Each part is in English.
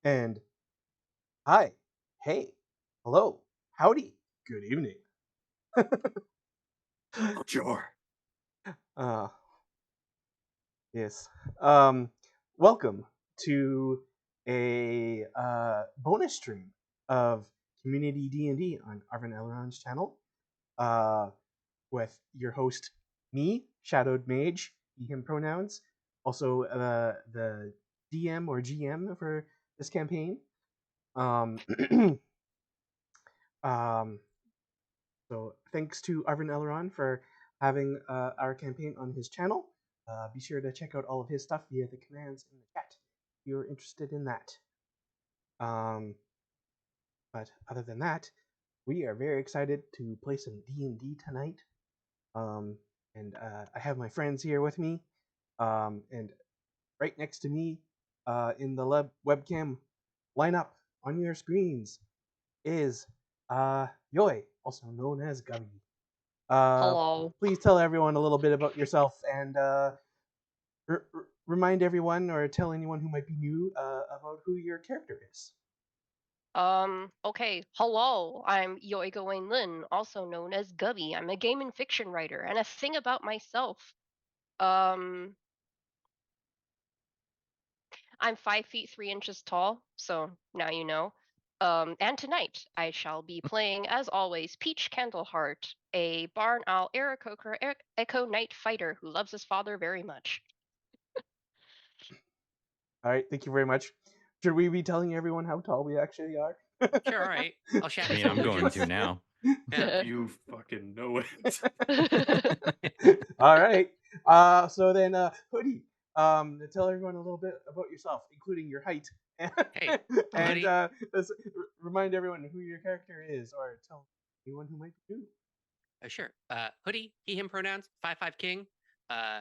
And hi, hey, hello, howdy, good evening. Sure. Uh, yes. Welcome to a bonus stream of Community D&D on Arvin Elron's channel. With your host, me, Shadowed Mage, he, him pronouns. Also, the DM or GM for this campaign. Um, um, So thanks to Arvin Elron for having our campaign on his channel. Be sure to check out all of his stuff via the commands in the chat if you're interested in that. But other than that, we are very excited to play some D&D tonight. And I have my friends here with me. And right next to me in the webcam lineup on your screens is Yoi, also known as Gubby. Hello. Please tell everyone a little bit about yourself and remind everyone or tell anyone who might be new about who your character is. Okay. Hello. I'm Yoiga Wayne Lin, also known as Gubby. I'm a game and fiction writer. And a thing about myself. I'm 5 feet 3 inches tall, so now you know. And tonight I shall be playing, as always, Peach Candleheart, a Barn Owl Aarakocra Echo Knight fighter who loves his father very much. All right, thank you very much. Should we be telling everyone how tall we actually are? Sure, all right. I'll shatter I mean, some I'm going illusions. to now. Yeah. You fucking know it. All right. So then, Hoodie, tell everyone a little bit about yourself, including your height. Hey, And Hoodie. remind everyone who your character is, or tell anyone who might be new. Sure. Hoodie, he, him pronouns, 5'5" king. Oh,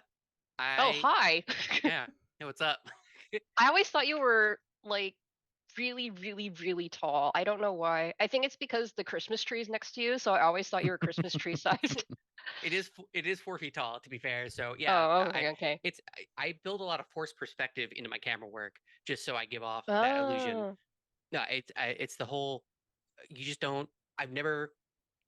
I hi. yeah. Hey, what's up? I always thought you were like really, really, really tall. I don't know why. I think it's because the Christmas tree is next to you, so I always thought you were Christmas tree sized. It is 4 feet tall, to be fair. So yeah, Oh, okay. I build a lot of forced perspective into my camera work just so I give off that illusion. Oh. No, it's the whole. You just don't. I've never.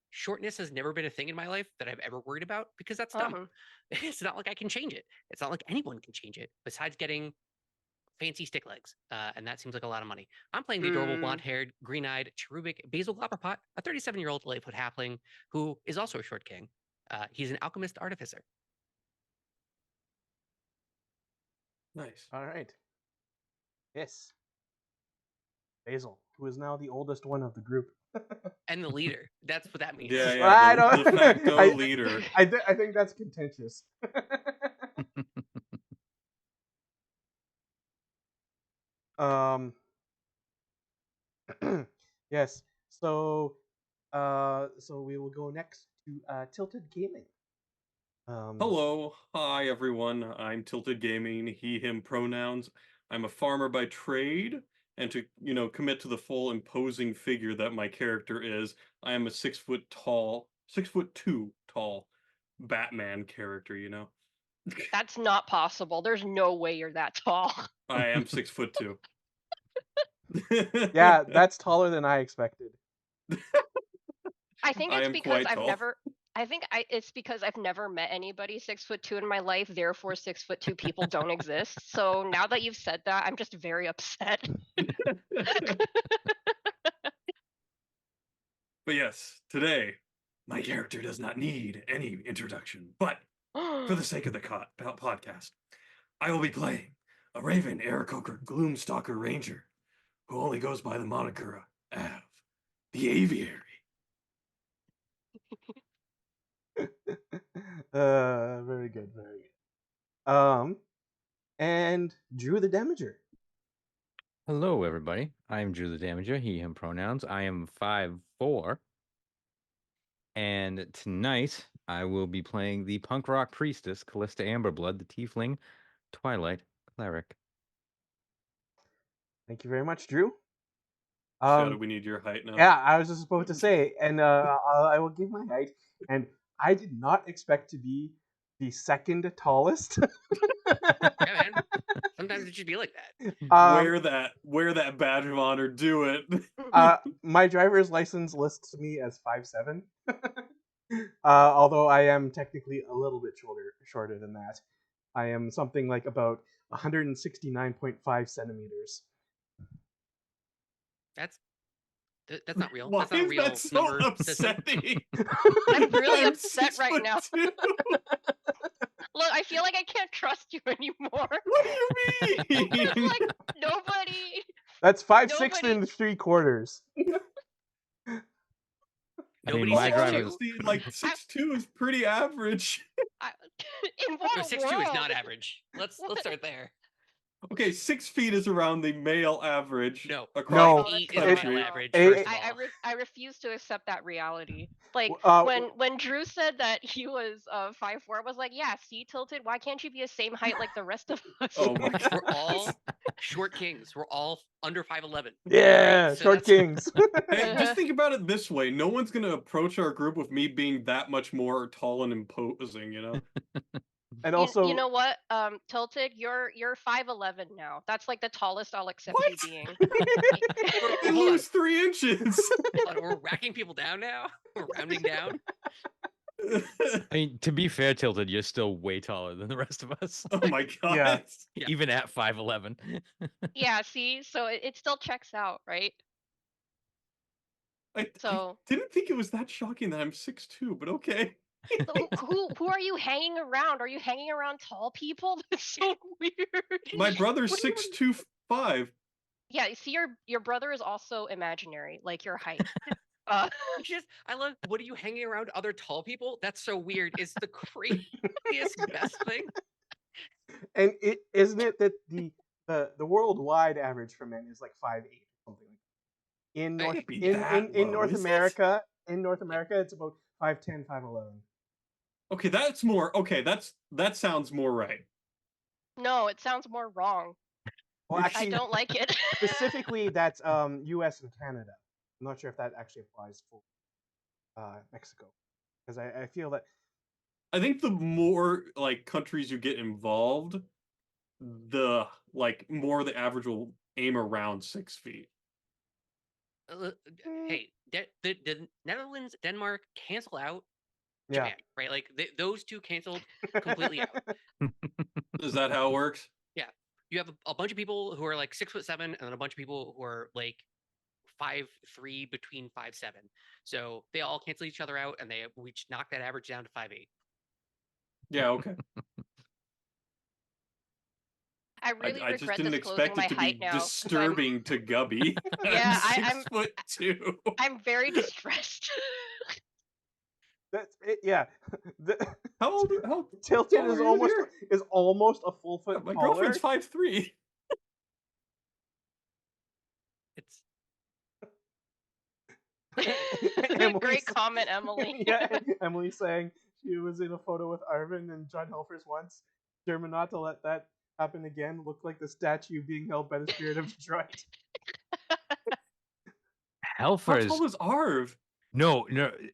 Shortness has never been a thing in my life that I've ever worried about because that's dumb. Oh. It's not like I can change it. It's not like anyone can change it besides getting fancy stick legs, and that seems like a lot of money. I'm playing the adorable blonde-haired, green-eyed, cherubic Basil Glopperpot, a 37-year-old Lightfoot halfling who is also a short king. He's an alchemist artificer. Nice. All right. Yes. Basil, who is now the oldest one of the group. And the leader. That's what that means. Yeah, I don't. the de facto leader. I think that's contentious. Yes. So we will go next to Tilted Gaming. Hello, hi everyone. I'm Tilted Gaming, he, him pronouns. I'm a farmer by trade, and to, commit to the full imposing figure that my character is, I am a 6'2" tall Batman character, That's not possible. There's no way you're that tall. I am 6'2". Yeah, that's taller than I expected. I think I it's am because quite tall. it's because I've never met anybody 6'2" in my life, therefore 6'2" people don't exist. So now that you've said that, I'm just very upset. But yes, today, my character does not need any introduction, but for the sake of the podcast, I will be playing a Raven Aarakocra Gloomstalker Ranger who only goes by the moniker Av, the Aviary. Very good, very good. And Drew the Damager. Hello, everybody. I am Drew the Damager, he, him pronouns. I am 5'4". And tonight, I will be playing the punk rock priestess, Callista Amberblood, the tiefling, Twilight Cleric. Thank you very much, Drew. Shadow, we need your height now. Yeah, I was just supposed to say, and I will give my height. And I did not expect to be the second tallest. Yeah, man. Sometimes it should be like that. Wear that badge of honor. Do it. My driver's license lists me as 5'7". Although I am technically a little bit shorter than that. I am something like about 169.5 centimeters. That's not real. Why That's not a is real that so number system. upsetting? I'm really I'm upset right now. 6'2". Look, I feel like I can't trust you anymore. What do you mean? Like nobody. That's 5'6" Nobody- and 3/4. I mean, Nobody's my 6'2". driver's Honestly, like 6'2" is pretty average. In what No, 6'2" world? is not average. Let's start there. Okay, 6 feet is around the male average. No, No, across 5'8" the is the country. male average. It- First of all, I refuse to accept that reality. Like Uh, when Drew said that he was 5'4", I was like, yeah, see, Tilted, why can't you be the same height like the rest of us? Oh my we're god. all short kings. We're all under 5'11". Yeah, Right, so short that's- kings. Hey, just think about it this way. No one's gonna approach our group with me being that much more tall and imposing, you know? And also, you know what? Tilted, you're 5'11" now. That's like the tallest I'll accept you What? being. I Hold on. lose 3 inches. Hold on, we're racking people down now. We're rounding down. I mean, to be fair, Tilted, you're still way taller than the rest of us. Oh my god. Yeah. Yeah. Even at 5'11". Yeah, see, so it still checks out, right? I So didn't think it was that shocking that I'm 6'2", but okay. who are you hanging around? Are you hanging around tall people? That's so weird. My brother's What do you 6'2", 5. Yeah, you see, your brother is also imaginary, like your height. I love. What are you hanging around other tall people? That's so weird. It's the craziest best thing. and isn't it that the worldwide average for men is like 5'8" or something like that. In Right. North Can't be in that in low, North is it? America, it's about 5'10", 5'11". Okay, that's more. Okay, that sounds more right. No, it sounds more wrong. Well, I actually, don't like it. specifically, that's U.S. and Canada. I'm not sure if that actually applies for Mexico, because I feel that I think the more like countries you get involved, the like more the average will aim around 6 feet. Hey, the Netherlands, Denmark cancel out yeah. Japan, right? Like those two canceled completely out. Is that how it works? Yeah, you have a bunch of people who are like 6'7", and then a bunch of people who are like 5'3", between 5'7". So they all cancel each other out, and we just knock that average down to 5'8". Yeah, okay. I really I just regret didn't disclosing expect my it to height be now. 'Cause disturbing to Gubby. Yeah, I'm 6'2". I'm very distressed. That's it. Yeah. How Tilted tall is are you, almost a full dear? foot My taller. girlfriend's 5'3". It's Great comment, Emily. Yeah, Emily saying she was in a photo with Arvin and John Helfers once. Determined not to let that happen again. Looked like the statue being held by the spirit of Detroit. How Helfers. tall is Arv? No,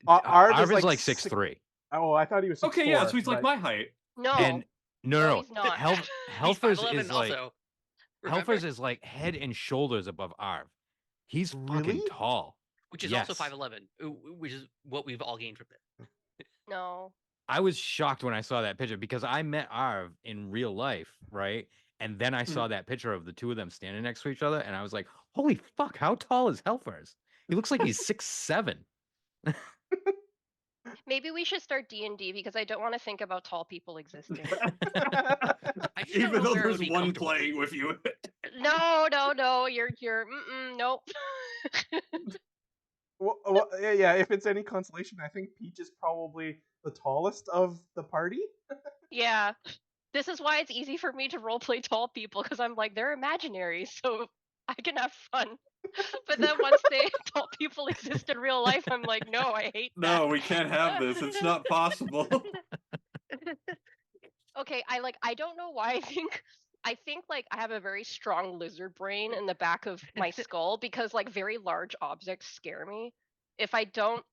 Arv is like six- 6'3". Oh, I thought he was 6'4". Okay, yeah, so he's like but- my height. No, And no, he's not. he's Helfers 5'11" is like also. Remember? Helfers is like head and shoulders above Arv. He's fucking Really? tall. Which is Yes. also 5'11", which is what we've all gained from this. No. I was shocked when I saw that picture because I met Arv in real life, right? And then I saw that picture of the two of them standing next to each other, and I was like, "Holy fuck! How tall is Helfers? He looks like he's 6'7". Maybe we should start D&D because I don't want to think about tall people existing. I just don't Even know though where I would there's be one comfortable. playing with you. No, you're nope. well, yeah. If it's any consolation, I think Peach is probably the tallest of the party. Yeah. This is why it's easy for me to roleplay tall people because I'm like they're imaginary, so I can have fun. But then once tall people exist in real life, I'm like, no, I hate that. No, we can't have this. It's not possible. Okay, I don't know why I think like I have a very strong lizard brain in the back of my skull because like very large objects scare me. If I don't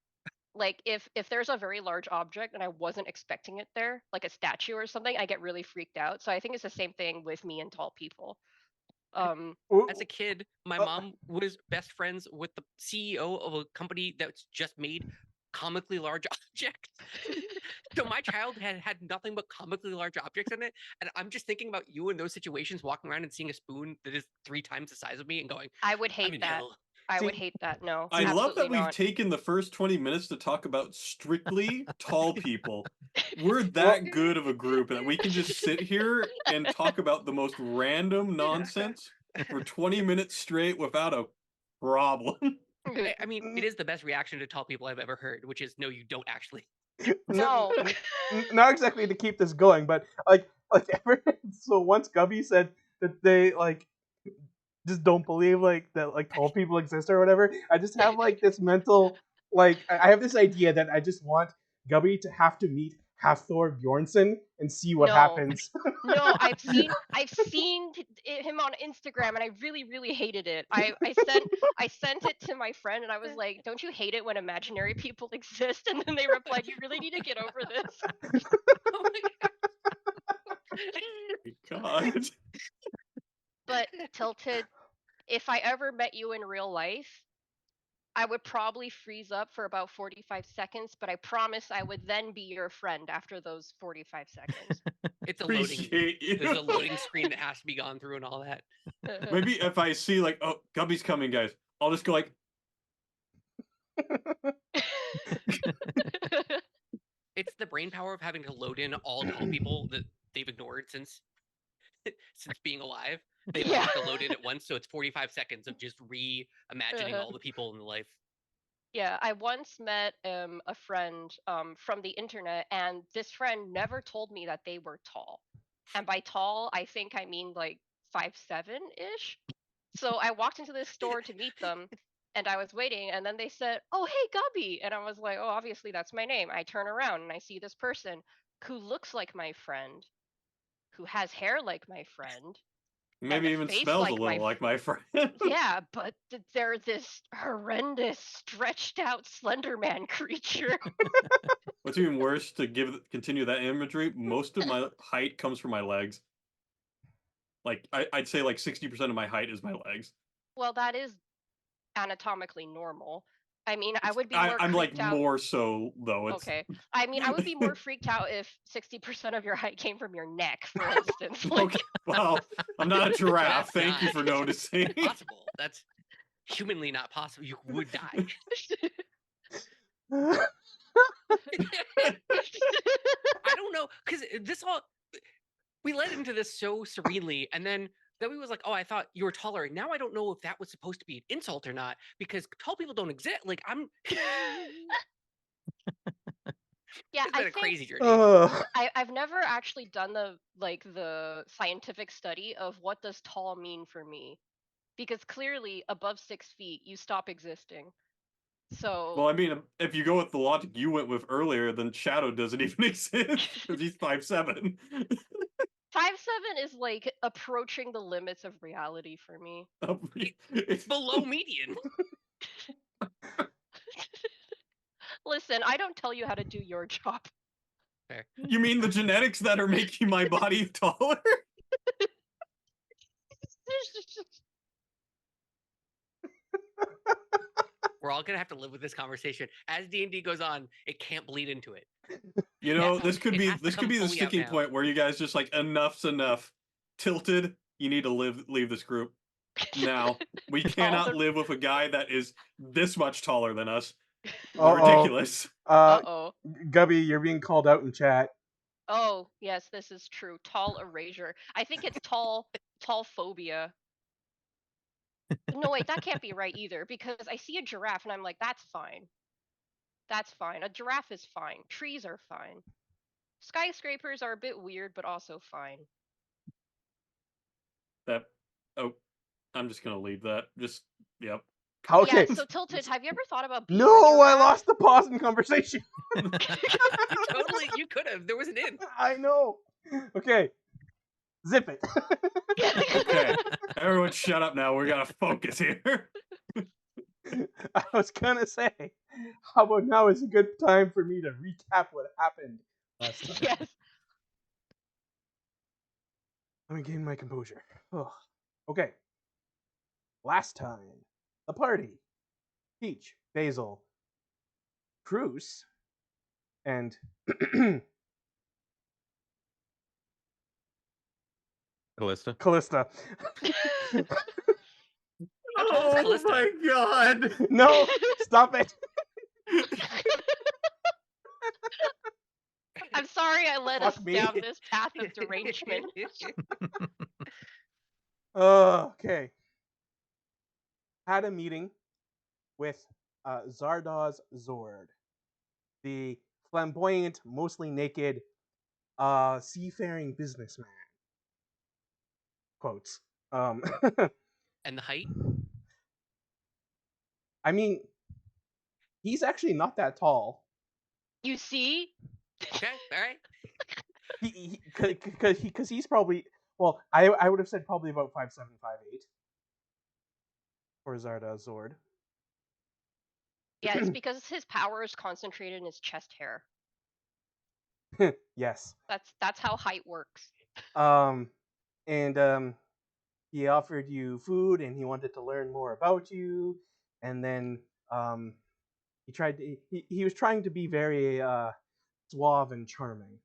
like if there's a very large object and I wasn't expecting it there, like a statue or something, I get really freaked out. So I think it's the same thing with me and tall people. As a kid, my Oh. mom was best friends with the CEO of a company that's just made comically large objects. So my childhood had nothing but comically large objects in it. And I'm just thinking about you in those situations, walking around and seeing a spoon that is 3 times the size of me and going, I would I'm hate in that. hell. I would See, hate that. No, I love that absolutely we've not. taken the first 20 minutes to talk about strictly tall people. We're Well- that good of a group that we can just sit here and talk about the most random nonsense for 20 minutes straight without a problem. I mean, it is the best reaction to tall people I've ever heard, which is no, you don't actually. No. Not exactly to keep this going, but like so once Gubby said that they like just don't believe like that like tall people exist or whatever, I just have like this mental like I have this idea that I just want Gubby to have to meet Hafthor Bjornsson and see what No. happens. No, I've seen him on Instagram and I really hated it. I sent it to my friend and I was like, "Don't you hate it when imaginary people exist?" And then they replied, "You really need to get over this." Oh my God. God. But Tilted, if I ever met you in real life, I would probably freeze up for about 45 seconds, but I promise I would then be your friend after those 45 seconds. It's a loading. Appreciate you. There's a loading screen that has to be gone through and all that. Maybe if I see like, oh, Gubby's coming, guys, I'll just go like, It's the brain power of having to load in all tall people that they've ignored since being alive. They all have to load in at once, so it's 45 seconds of just reimagining all the people in the life. Yeah, I once met a friend from the internet, and this friend never told me that they were tall. And by tall, I think I mean like 5'7" ish. So I walked into this store to meet them, and I was waiting, and then they said, "Oh, hey, Gubby," and I was like, "Oh, obviously that's my name." I turn around and I see this person who looks like my friend, who has hair like my friend, maybe the even face smells like a little my like my friend. yeah, but they're this horrendous, stretched out Slender Man creature. What's even worse, to continue that imagery, most of my height comes from my legs. Like I'd say like 60% of my height is my legs. Well, that is anatomically normal. I mean, I would be more I'm like freaked out. more so though. It's Okay. I mean, I would be more freaked out if 60% of your height came from your neck, for instance. Like, okay. Well, I'm not a giraffe. That's Thank you not for noticing. Possible. That's humanly not possible. You would die. I don't know, because this all we led into this so serenely, and then Debbie was like, "Oh, I thought you were taller." Now I don't know if that was supposed to be an insult or not, because tall people don't exist. Like I'm. yeah, It's I been a think crazy journey. I've never actually done the scientific study of what does tall mean for me, because clearly above 6 feet you stop existing. So Well, I mean, if you go with the logic you went with earlier, then Shadow doesn't even exist because he's 5'7". 5'7" is like approaching the limits of reality for me. It's below median. Listen, I don't tell you how to do your job. Fair. You mean the genetics that are making my body taller? We're all gonna have to live with this conversation as D&D goes on. It can't bleed into it. You know, Yeah, this could it be has to come the fully out sticking now. point where you guys just like enough's enough. Tilted, you need to leave this group now. We cannot live with a guy that is this much taller than us. Ridiculous. Uh-oh. Gubby, you're being called out in chat. Oh, yes, this is true. Tall erasure. I think it's tall phobia. No, wait, that can't be right either, because I see a giraffe and I'm like, that's fine. That's fine. A giraffe is fine. Trees are fine. Skyscrapers are a bit weird, but also fine. I'm just gonna leave that. Just yep. Okay. Yeah, so Tilted, have you ever thought about being a No, I giraffe? lost the pause in conversation. You could have. There was an in. I know. Okay. Zip it. Okay. Everyone shut up now. We gotta focus here. I was gonna say, how about now is a good time for me to recap what happened last time. Yes. Let me gain my composure. Oh. Okay. Last time, the party. Peach, Basil, Cruz, and Callista. Callista. How tall is Oh Callista? my god! No, stop it. I'm sorry I led us Fuck me. down this path of derangement. Okay. Had a meeting with Zardoz Zord, the flamboyant, mostly naked, seafaring businessman. Quotes. And the height? I mean, he's actually not that tall. You see? Okay, all right. Because he's probably, well, I would have said probably about 5'7", 5'8" for Zardoz Zord. Yeah, it's because his power is concentrated in his chest hair. Yes. That's how height works. And he offered you food, and he wanted to learn more about you, and then he tried to he was trying to be very suave and charming,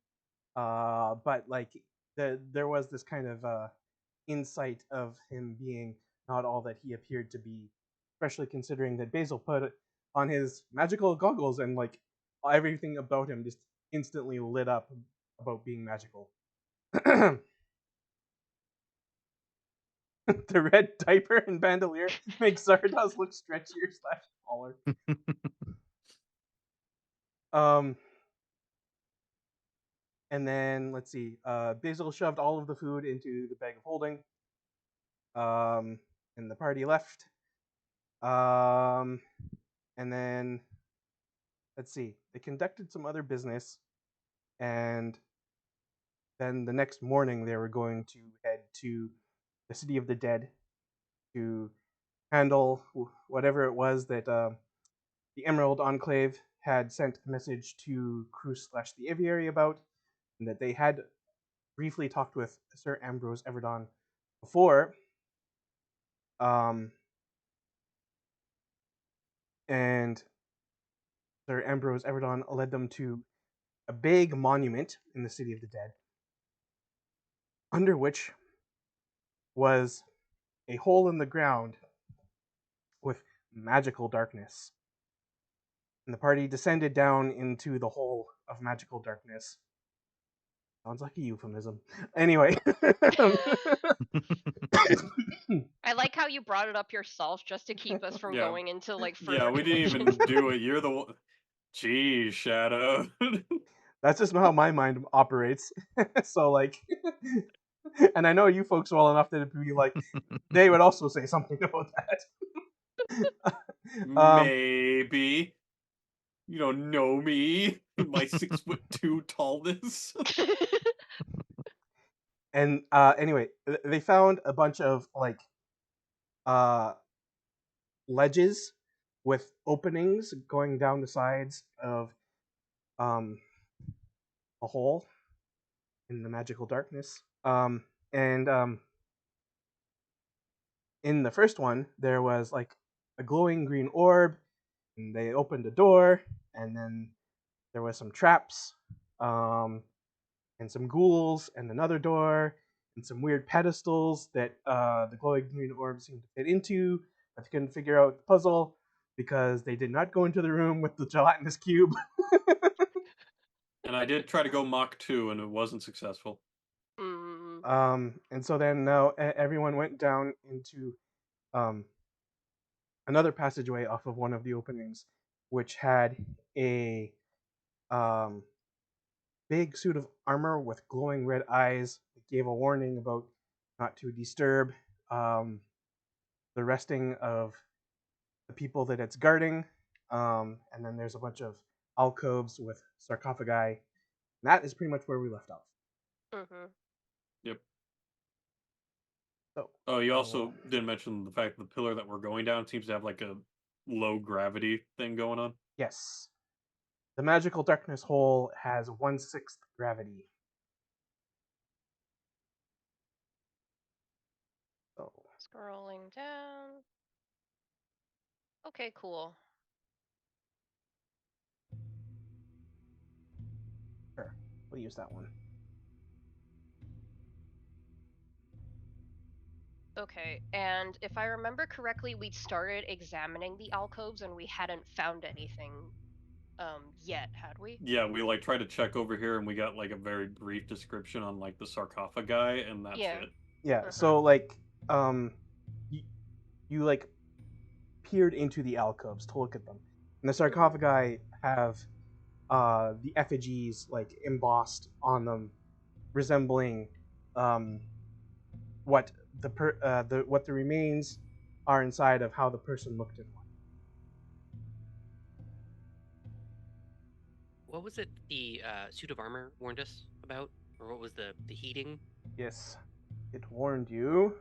but like there was this kind of insight of him being not all that he appeared to be, especially considering that Basil put on his magical goggles and like everything about him just instantly lit up about being magical. The red diaper and bandolier makes Zardoz look stretchier / taller. And then let's see. Basil shoved all of the food into the bag of holding. And the party left. And then let's see. They conducted some other business, and then the next morning they were going to head to the City of the Dead to handle whatever it was that the Emerald Enclave had sent a message to Cruz / the Aviary about, and that they had briefly talked with Sir Ambrose Everdon before. And Sir Ambrose Everdon led them to a big monument in the City of the Dead, under which was a hole in the ground with magical darkness. And the party descended down into the hole of magical darkness. Sounds like a euphemism. Anyway. I like how you brought it up yourself just to keep us from Yeah. going into like further Yeah, we didn't even tangents. do it. You're the one. Jeez, Shadow. That's just not how my mind operates. So, like, and I know you folks well enough that it'd be like, they would also say something about that. Maybe. You don't know me. My 6'2" tallness. And anyway, they found a bunch of like ledges with openings going down the sides of a hole in the magical darkness. And in the first one, there was like a glowing green orb, and they opened a door, and then there was some traps, and some ghouls, and another door, and some weird pedestals that the glowing green orb seemed to fit into, but they couldn't figure out the puzzle because they did not go into the room with the gelatinous cube. And I did try to go Mach 2, and it wasn't successful. And so then now everyone went down into another passageway off of one of the openings, which had a big suit of armor with glowing red eyes. It gave a warning about not to disturb the resting of the people that it's guarding. And then there's a bunch of alcoves with sarcophagi. And that is pretty much where we left off. Yep. So, Oh, you also didn't mention the fact that the pillar that we're going down seems to have like a low gravity thing going on? Yes. The magical darkness hole has 1/6 gravity. So Scrolling down. Okay, cool. sure, we'll use that one. Okay, and if I remember correctly, we'd started examining the alcoves and we hadn't found anything yet, had we? Yeah, we like tried to check over here and we got like a very brief description on like the sarcophagi and that's Yeah. it. Yeah. So like you like peered into the alcoves to look at them, and the sarcophagi have the effigies like embossed on them, resembling what what the remains are inside of how the person looked in one. What was it the suit of armor warned us about? Or what was the heating? Yes, it warned you.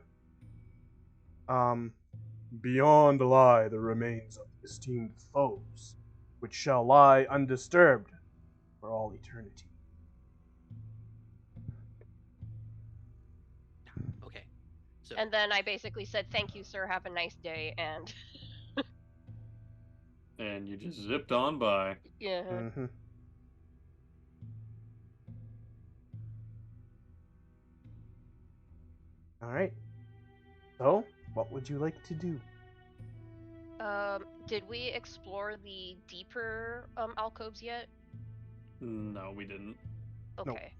Beyond lie the remains of esteemed foes, which shall lie undisturbed for all eternity. Okay. So And then I basically said, "Thank you, sir. Have a nice day." And And you just zipped on by. yeah. Mm-hmm. All right. So, what would you like to do? Did we explore the deeper alcoves yet? No, we didn't. Nope. Okay.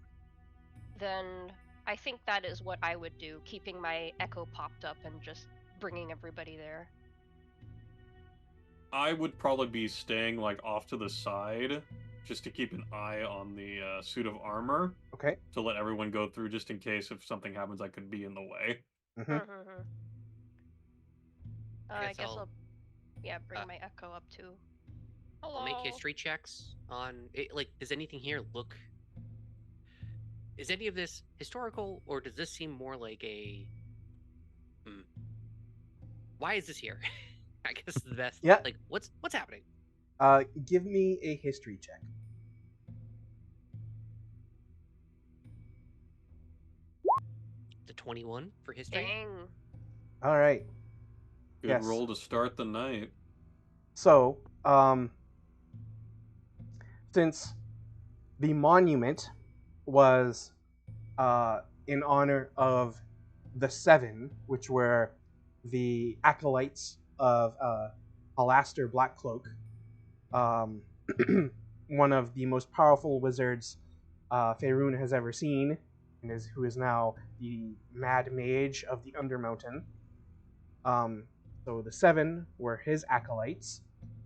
Then I think that is what I would do, keeping my echo popped up and just bringing everybody there. I would probably be staying like off to the side just to keep an eye on the suit of armor Okay. to let everyone go through just in case if something happens I could be in the way. Mm-hmm. I guess I'll bring uh, my echo up too. I'll make Hello. history checks on it. Like, does anything here look? Is any of this historical, or does this seem more like a? Why is this here? I guess is the best. Yeah. Like, what's happening? Give me a history check. The 21 for history. Dang. All right. Good Yes. roll to start the night. So, since the monument was in honor of the Seven, which were the acolytes of Alastair Blackcloak, one of the most powerful wizards Faerun has ever seen, and who is now the Mad Mage of the Undermountain. So the Seven were his acolytes.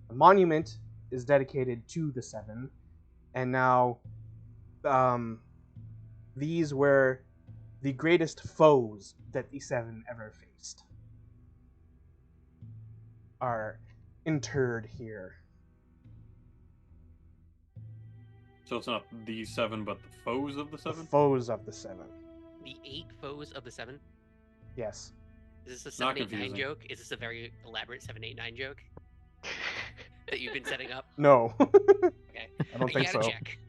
The monument is dedicated to the Seven, and now these were the greatest foes that the Seven ever faced. Are interred here. So it's not the seven, but the foes of the The seven? foes of the Seven. The 8 foes of the 7. Yes. Is this a Not 789 confusing. joke? Is this a very elaborate 789 joke that you've been setting up? No. Okay. I don't think gotta so. check.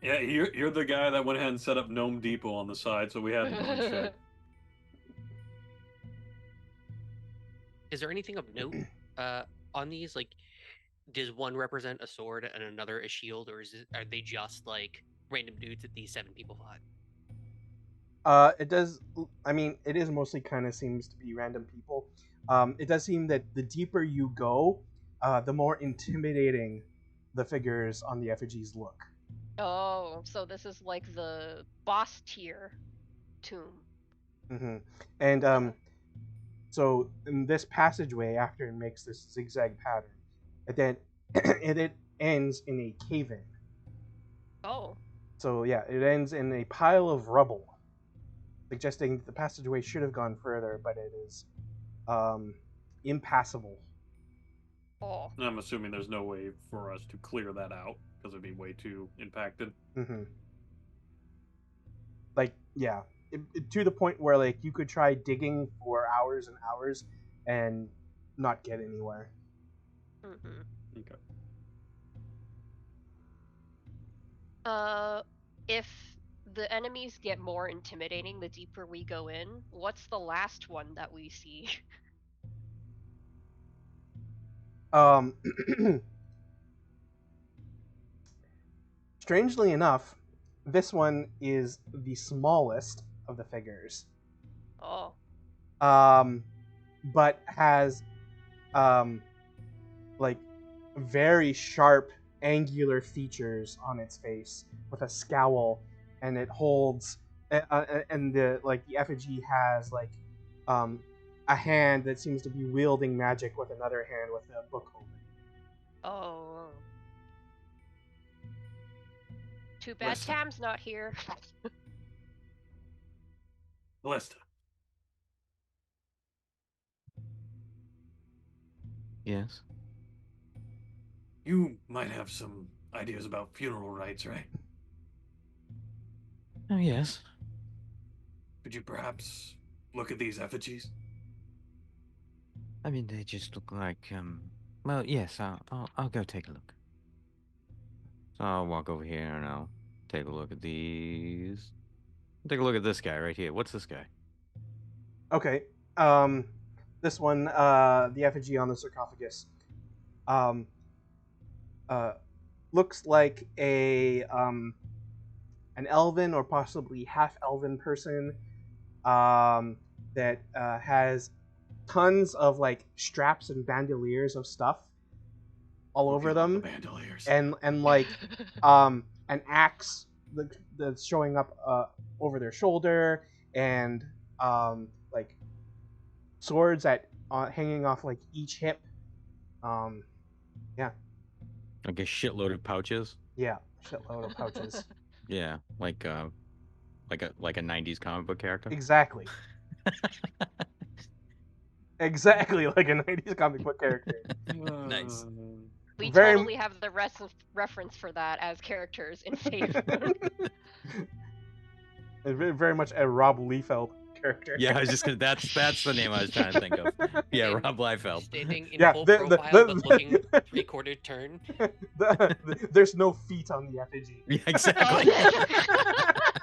Yeah, you're the guy that went ahead and set up Gnome Depot on the side, so we had to go and check. Is there anything of note on these? Like, does one represent a sword and another a shield, or are they just like random dudes that these 7 people fought? It does. I mean, it is mostly kind of seems to be random people. It does seem that the deeper you go, the more intimidating the figures on the effigies look. Oh, so this is like the boss tier tomb. Mm-hmm. And so in this passageway, after it makes this zigzag pattern, it then it ends in a cave-in. Oh. So yeah, it ends in a pile of rubble, suggesting that the passageway should have gone further, but it is impassable. Oh. And I'm assuming there's no way for us to clear that out because it'd be way too impacted. Mm-hmm. Like, yeah, to the point where like you could try digging for hours and hours and not get anywhere. Mhm. Okay. If the enemies get more intimidating the deeper we go in, what's the last one that we see? Um, strangely enough, this one is the smallest of the figures. Oh. But has like very sharp, angular features on its face with a scowl, and it holds, and the effigy has um, a hand that seems to be wielding magic with another hand with a book open. Oh. Too bad Listen. Tam's not here. Ballista. Yes. You might have some ideas about funeral rites, right? Oh, yes. Could you perhaps look at these effigies? I mean, they just look like, well, yes, I'll go take a look. So I'll walk over here and I'll take a look at these. Take a look at this guy right here. What's this guy? Okay. This one, the effigy on the sarcophagus, um, looks like an elven or possibly half elven person, that has tons of like straps and bandoliers of stuff all over Looking on the them, bandoliers. and like an axe that's showing up over their shoulder, and like swords hanging off like each hip. Yeah, Like a shitload of pouches. yeah, shitload of pouches. Yeah, like a 90s comic book character. Exactly. Exactly like a 90s comic book character. Nice. We Very totally have the reference for that as characters in favor. very much a Rob Liefeld character. Yeah, I was just gonna. That's the name I was trying to think of. Yeah, In- Rob Liefeld. Standing in Yeah, full the- profile, but looking the- 3/4 turn. There's no feet on the effigy. Yeah, exactly.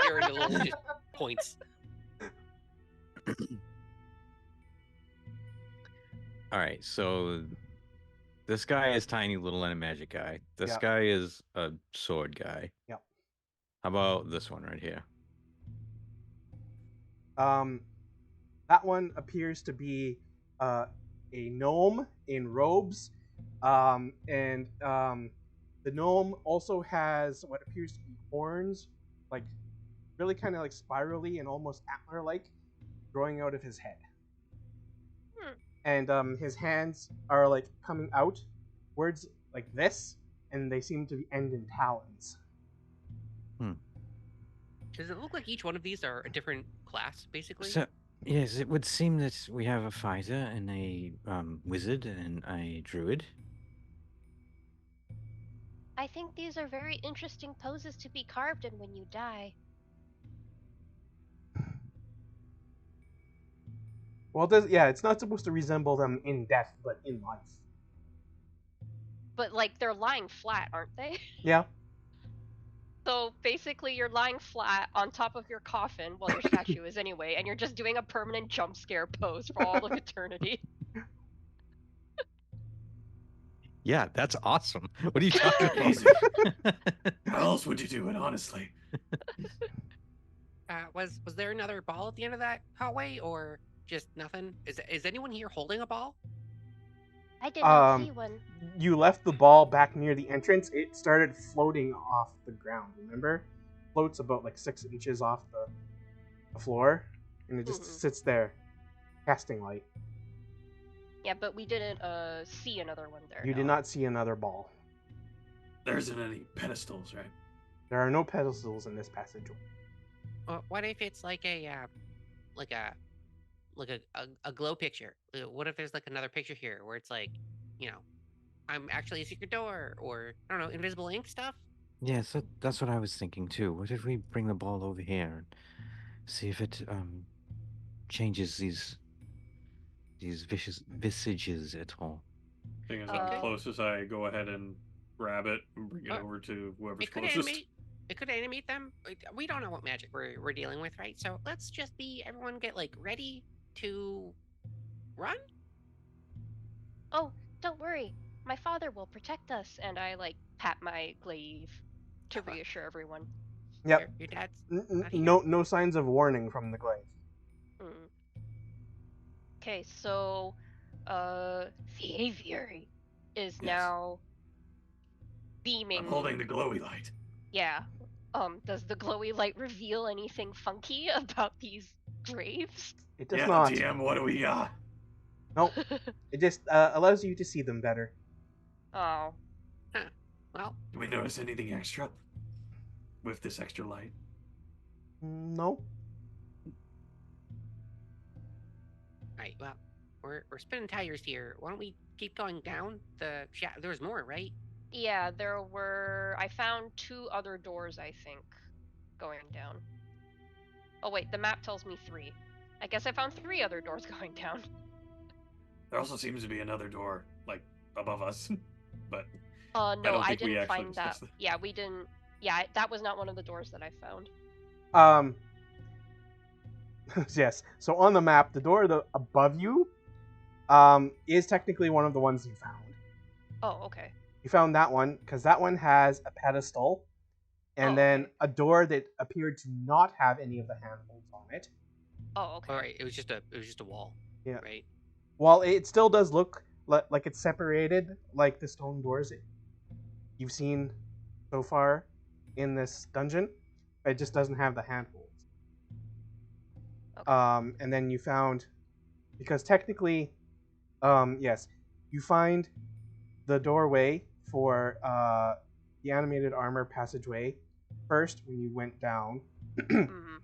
You're in the little just points. All right, so this guy is tiny little and a magic guy. This Yep. guy is a sword guy. Yep. How about this one right here? That one appears to be a gnome in robes, and the gnome also has what appears to be horns, like really kind of like spirally and almost antler-like, growing out of his head. And his hands are like coming out words like this, and they seem to end in talons. Does it look like each one of these are a different class, basically? So yes, it would seem that we have a fighter and a wizard and a druid. I think these are very interesting poses to be carved in when you die. Well, it's not supposed to resemble them in death, but in life. But like they're lying flat, aren't they? Yeah. So basically you're lying flat on top of your coffin, well your statue is anyway, and you're just doing a permanent jump scare pose for all of eternity. Yeah, that's awesome. What are you talking about? Easy. How else would you do it, honestly? Was there another ball at the end of that hallway, or just nothing? Is anyone here holding a ball? I did not see one. You left the ball back near the entrance. It started floating off the ground. Remember, floats about like 6 inches off the floor, and it just sits there, casting light. Yeah, but we didn't see another one there. You did no. not see another ball. There isn't any pedestals, right? There are no pedestals in this passageway. What if it's like a glow picture? What if there's like another picture here where it's like, I'm actually a secret door, or I don't know, invisible ink stuff? Yeah, so that's what I was thinking too. What if we bring the ball over here and see if it changes these vicious visages at all? Thing is, I'm Okay. closest. I go ahead and grab it and bring it over to whoever's It could closest. animate. It could animate them. We don't know what magic we're dealing with, right? So let's just be everyone get like ready to run. Oh, don't worry. My father will protect us. And I like pat my glaive to Uh-huh. reassure everyone. Yep. Your dad's not here. No signs of warning from the glaive. Mm. Okay, so the aviary is Yes. now beaming. I'm holding the glowy light. Yeah. Does the glowy light reveal anything funky about these graves? It does Yeah, not. TM, what do we got? Nope. It just allows you to see them better. Oh. Well, Do we notice anything extra with this extra light? No. right. Well, we're spinning tires here. Why don't we keep going down the? There's more, right? Yeah, there were. I found 2 other doors, I think, going down. Oh, wait, the map tells me 3. I guess I found 3 other doors going down. There also seems to be another door, like, above us. But No, don't I think we didn't actually find that. discussed that. Yeah, we didn't. Yeah, that was not one of the doors that I found. Yes. So on the map, the door above you is technically one of the ones you found. Oh, okay. You found that one because that one has a pedestal, and Oh, then okay. a door that appeared to not have any of the handholds on it. Oh, okay. All right. It was just a wall. Yeah. Right. While it still does look like it's separated, like the stone doors you've seen so far in this dungeon, it just doesn't have the handholds. Okay. And then you found, because technically, yes, you find the doorway for the animated armor passageway first when you went down. Mhm.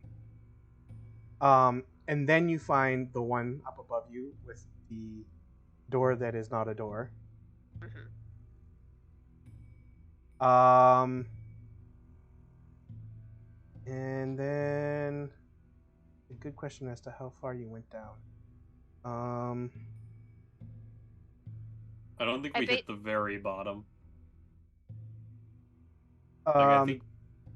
And then you find the one up above you with the door that is not a door. Mhm. And then a good question as to how far you went down. I don't think we hit the very bottom. Like, I think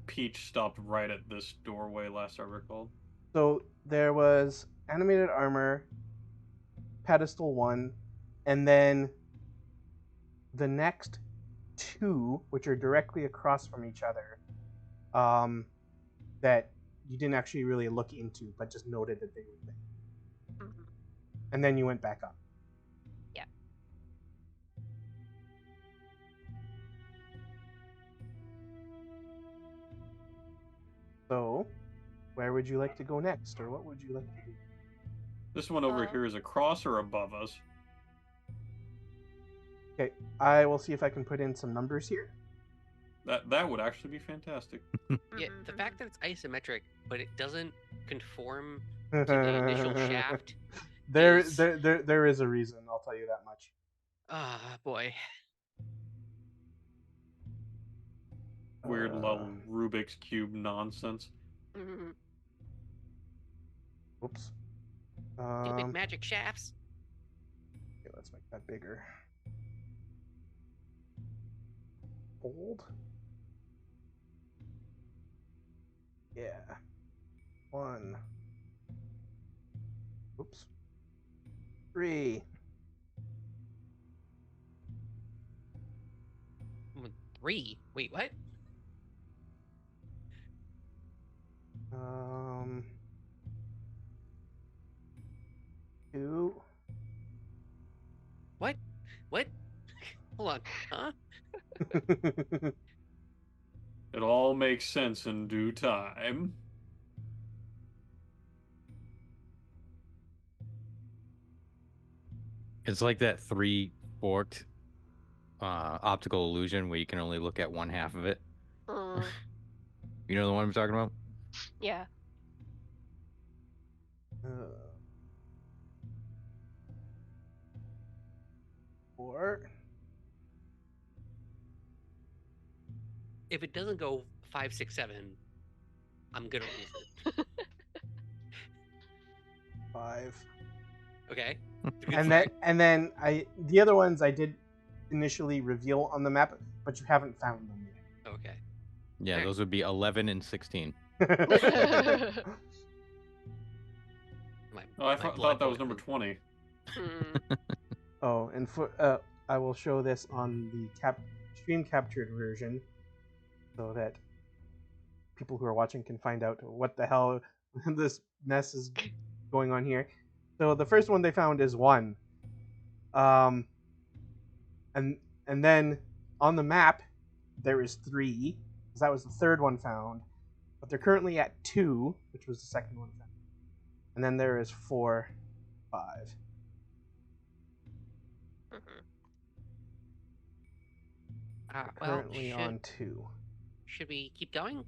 Peach stopped right at this doorway last I recall. So there was animated armor, pedestal 1, and then the next 2, which are directly across from each other, that you didn't actually really look into, but just noted that they were there. Mhm. And then you went back up. Yeah. So, where would you like to go next, or what would you like to do? This one over here is across or above us? Okay, I will see if I can put in some numbers here. That would actually be fantastic. Yeah. The Mhm. fact that it's isometric, but it doesn't conform to the initial shaft. There is- is a reason, I'll tell you that much. Ah, boy. Weird little Rubik's Cube nonsense. Mhm. Oops. Stupid magic shafts. Okay, let's make that bigger. Hold. Yeah. 1. Oops. 3. 3. Wait, what? 2. What? What? Hold on. Huh? It all makes sense in due time. It's like that 3-forked optical illusion where you can only look at one half of it. Mm. You know the one I'm talking about? Yeah. 4. If it doesn't go 5, 6, 7, I'm gonna lose it. 5. Okay. And then the other ones I did initially reveal on the map, but you haven't found them Okay. Yeah, Alright. those would be 11 and 16. yet. My, Oh, I my blood thought that was boiled. number 20. Oh, and for I will show this on the stream captured version, so that people who are watching can find out what the hell this mess is going on here. So the first one they found is 1. And then on the map there is 3, because that was the third one found. But they're currently at 2, which was the second one found. And then there is 4, 5. Well, Currently on 2. should we keep going?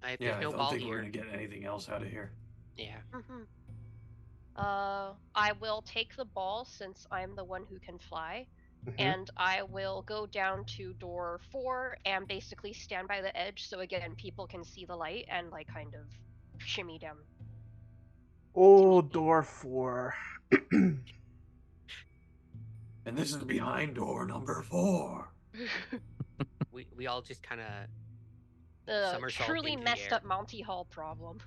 There's Yeah, I no don't ball think here. we're gonna get anything else out of here. Yeah. I will take the ball since I'm the one who can fly, Mhm. and I will go down to door 4 and basically stand by the edge so again people can see the light and like kind of shimmy down. Oh, door 4. And this is behind door number 4. We all just kind of The somersault truly into the messed air. up Monty Hall problem.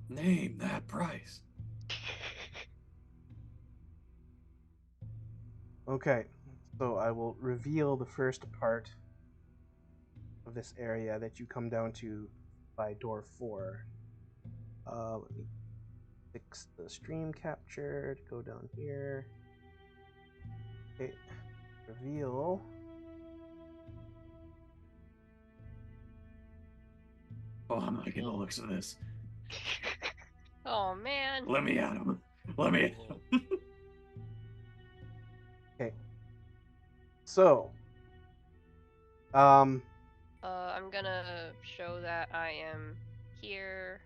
Name that price. Okay, so I will reveal the first part of this area that you come down to by door 4. Let me fix the stream captured, go down here. Okay, reveal. Oh, I'm liking the looks of this. Oh man. Let me at him. Let me at him. Okay. So, I'm gonna show that I am here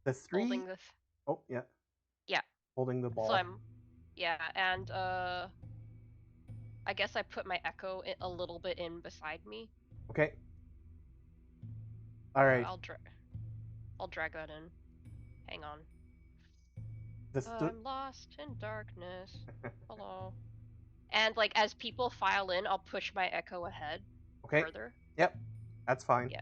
the 3. holding the. Oh, yeah. Yeah. Holding the ball. So and I guess I put my echo a little bit in beside me. Okay. All right. I'll drag that in. Hang on. The I'm lost in darkness. Hello. And like as people file in, I'll push my echo ahead okay. further. Yep. That's fine. Yeah.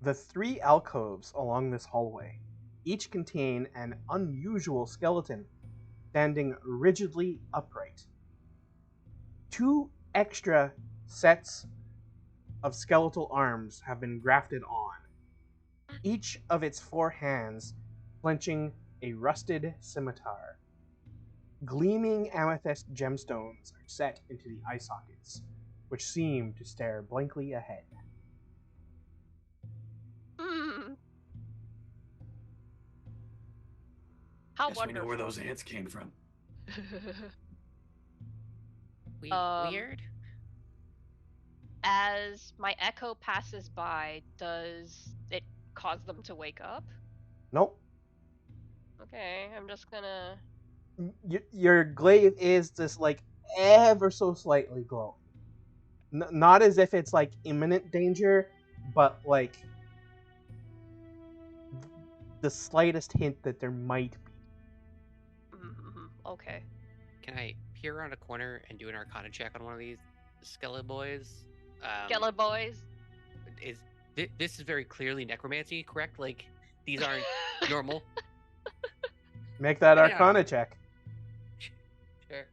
The 3 alcoves along this hallway each contain an unusual skeleton standing rigidly upright. 2 extra sets of skeletal arms have been grafted on, each of its 4 hands clenching a rusted scimitar. Gleaming amethyst gemstones are set into the eye sockets, which seem to stare blankly ahead. How Guess wonderful. we know where those ants came from. Weird. As my echo passes by, does it cause them to wake up? Nope. Okay, I'm just gonna. Your glaive is just like ever so slightly glowing. Not as if it's like imminent danger, but like the slightest hint that there might be. Okay. Can I peer around a corner and do an Arcana check on one of these skeleton boys? Skeleton boys. This is very clearly necromancy, correct? Like these aren't normal. Make that Yeah. Arcana check. Sure.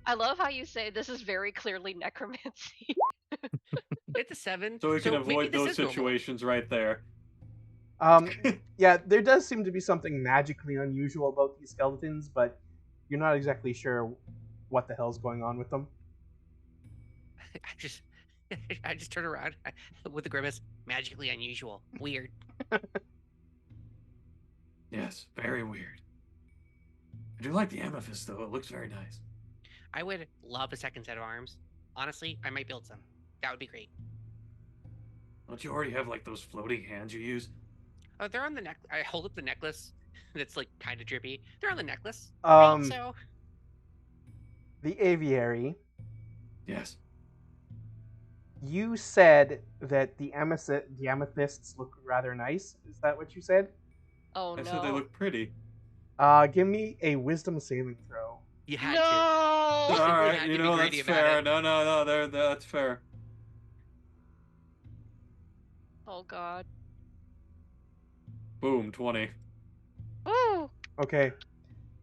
I love how you say this is very clearly necromancy. It's a 7. So we can maybe avoid this those is normal. situations right there. Yeah, there does seem to be something magically unusual about these skeletons, but you're not exactly sure what the hell's going on with them. I just turn around with a grimace. Magically unusual. Weird. Yes, very weird. I do like the amethyst though. It looks very nice. I would love a second set of arms. Honestly, I might build some. That would be great. Don't you already have like those floating hands you use? Oh, they're on the neck. I hold up the necklace. That's like kind of drippy. They're on the necklace. Um, Right, so The aviary. Yes. You said that the amethysts look rather nice. Is that what you said? Oh I no. said they look pretty. Give me a wisdom saving throw. You had no. to. All simply right, had you to be know that's greedy about fair. it. No, that's fair. Oh god. Boom, 20. Ooh. Okay.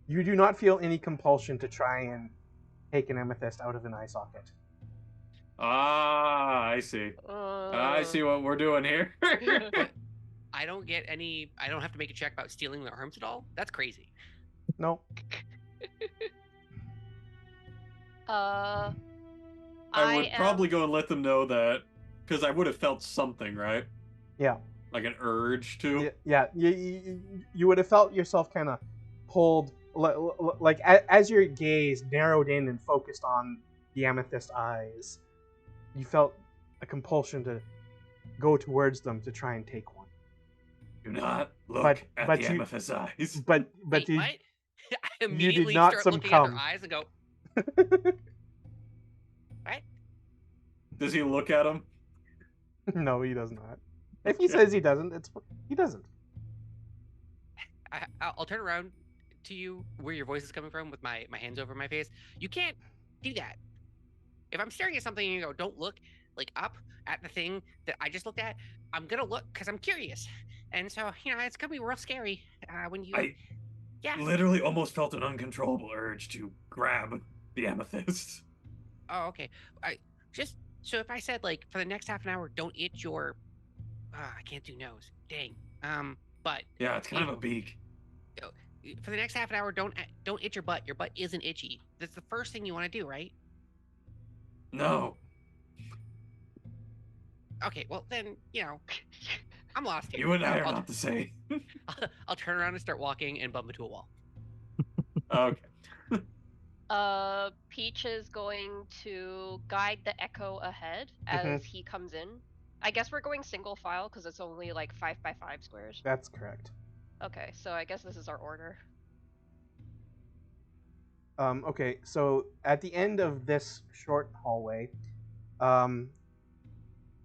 You do not feel any compulsion to try and take an amethyst out of an eye socket. Ah, I see. I see what we're doing here. But I don't get any. I don't have to make a check about stealing their arms at all. That's crazy. No. I would probably go and let them know that, because I would have felt something, right? Yeah. Like an urge to. Yeah. You would have felt yourself kind of pulled, like as your gaze narrowed in and focused on the amethyst eyes. You felt a compulsion to go towards them to try and take one. Do not look at but the you- amethyst eyes. But Wait, you, what? I immediately not start looking at succumb. their eyes and go, "What?" Does he look at him? No, he does not. If he says he doesn't, he doesn't. I'll turn around to you where your voice is coming from with my hands over my face. You can't do that. If I'm staring at something and you go, "Don't look," like up at the thing that I just looked at, I'm gonna look because I'm curious. And so, it's gonna be real scary when you. I Yeah. literally almost felt an uncontrollable urge to grab the amethyst. Oh, okay. So if I said like for the next half an hour, don't itch your. I can't do nose. Dang. But Yeah, it's kind of a beak. for the next half an hour, don't itch your butt. Your butt isn't itchy. That's the first thing you want to do, right? No. Okay. Well, then I'm lost here. You and I are I'll, not the same. I'll turn around and start walking and bump into a wall. Okay. Peach is going to guide the Echo ahead as he comes in. I guess we're going single file because it's only like 5 by 5 squares. That's correct. Okay, so I guess this is our order. Okay, so at the end of this short hallway,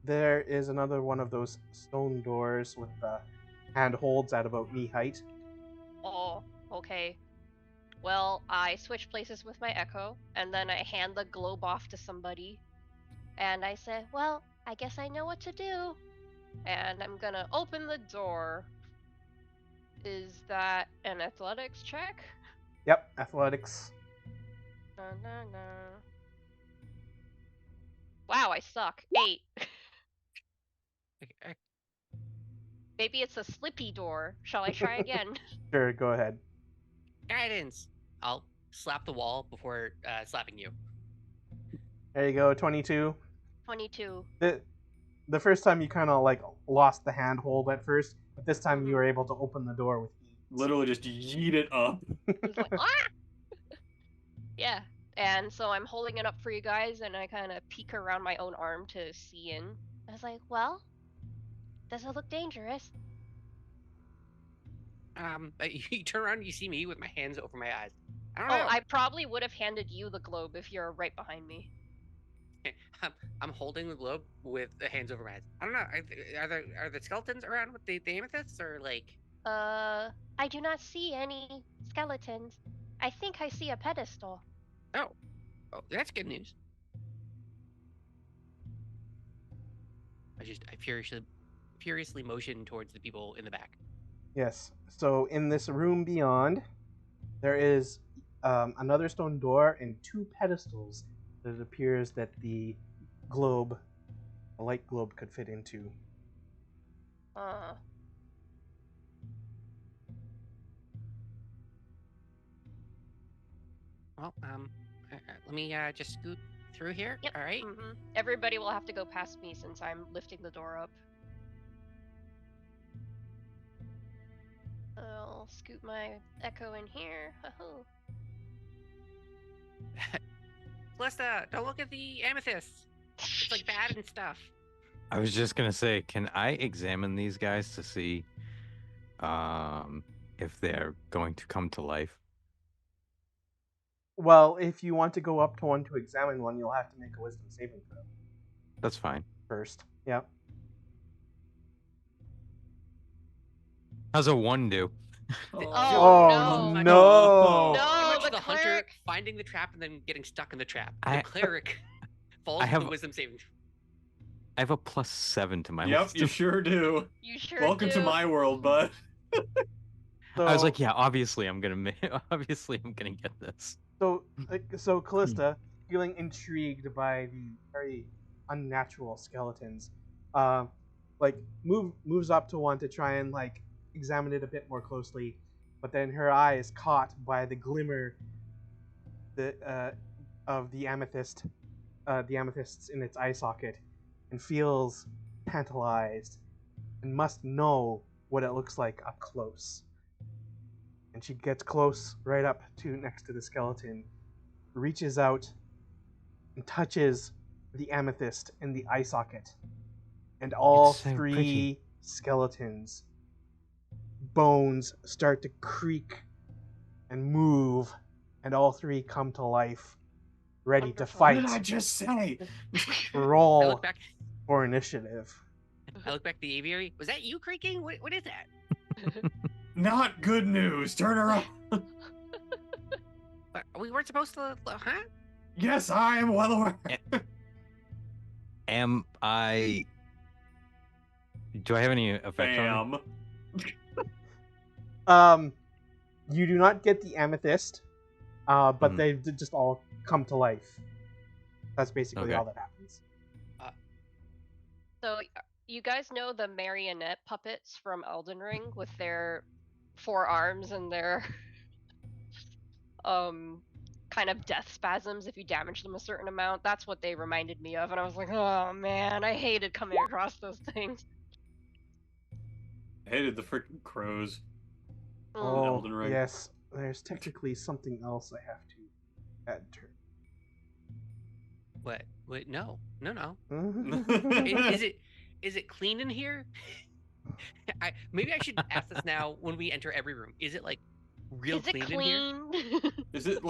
there is another one of those stone doors with handholds at about knee height. Oh, okay. Well, I switch places with my Echo, and then I hand the globe off to somebody. And I say, well, I guess I know what to do. And I'm gonna open the door. Is that an athletics check? Yep, athletics. Wow, I suck. 8. Okay, Maybe it's a slippy door. Shall I try again? Sure, go ahead. guidance. I'll slap the wall before slapping you. There you go, 22. 22. The first time you kind of like lost the handhold at first, but this time you were able to open the door with ease. Literally just yeet it up. It's like, ah! Yeah. And so I'm holding it up for you guys, and I kind of peek around my own arm to see in. I was like, well, does it look dangerous? You turn around and you see me with my hands over my eyes. I don't Oh, know. I probably would have handed you the globe if you're right behind me. I'm holding the globe with the hands over my eyes. I don't know. Are the skeletons around with the amethysts or like? I do not see any skeletons. I think I see a pedestal. Oh, that's good news. I furiously motion towards the people in the back. Yes. So in this room beyond, there is another stone door and 2 pedestals that it appears that the light globe, could fit into. Well, let me just scoot through here. Yep. All right. Mm-hmm. Everybody will have to go past me since I'm lifting the door up. I'll scoot my Echo in here. Celesta, don't look at the amethysts. It's like bad and stuff. I was just gonna say, can I examine these guys to see if they're going to come to life? Well, if you want to go up to one to examine one, you'll have to make a wisdom saving throw That's fine. first. Yep. How's a 1 do? Oh, no. No, Pretty much the the hunter cleric. finding the trap and then getting stuck in the trap. I- The cleric falls I with have- the wisdom saving. I have a +7 to my Yep, wisdom. you sure do. You sure Welcome do. to my world, bud. I was So- like, yeah, obviously I'm gonna get this. So Callista, feeling intrigued by the very unnatural skeletons, moves up to one to try and examine it a bit more closely, but then her eye is caught by the glimmer of the amethysts in its eye socket, and feels tantalized and must know what it looks like up close. And she gets close, right up to next to the skeleton, reaches out and touches the amethyst in the eye socket. And all It's so three pretty. skeletons' bones start to creak and move, and all three come to life, ready to Wonderful. What did I fight. just say? I Roll look back. for initiative. I look back at the aviary. Was that you creaking? What is that? Not good news. Turn around. We weren't supposed to. Huh? Yes, I am well aware. Am I? Do I have any effect on it? Bam. You do not get the amethyst, but Mhm. they just all come to life. That's basically Okay. all that happens. So you guys know the marionette puppets from Elden Ring with their 4 arms and their kind of death spasms if you damage them a certain amount? That's what they reminded me of, and I was like, oh man, I hated coming across those things. I hated the freaking crows. Oh, Elden Ring. yes. There's technically something else I have to add to. What? What? No. it. Is it clean in here? Maybe I should ask this now when we enter every room. Is it real Is it clean in here? clean? Is it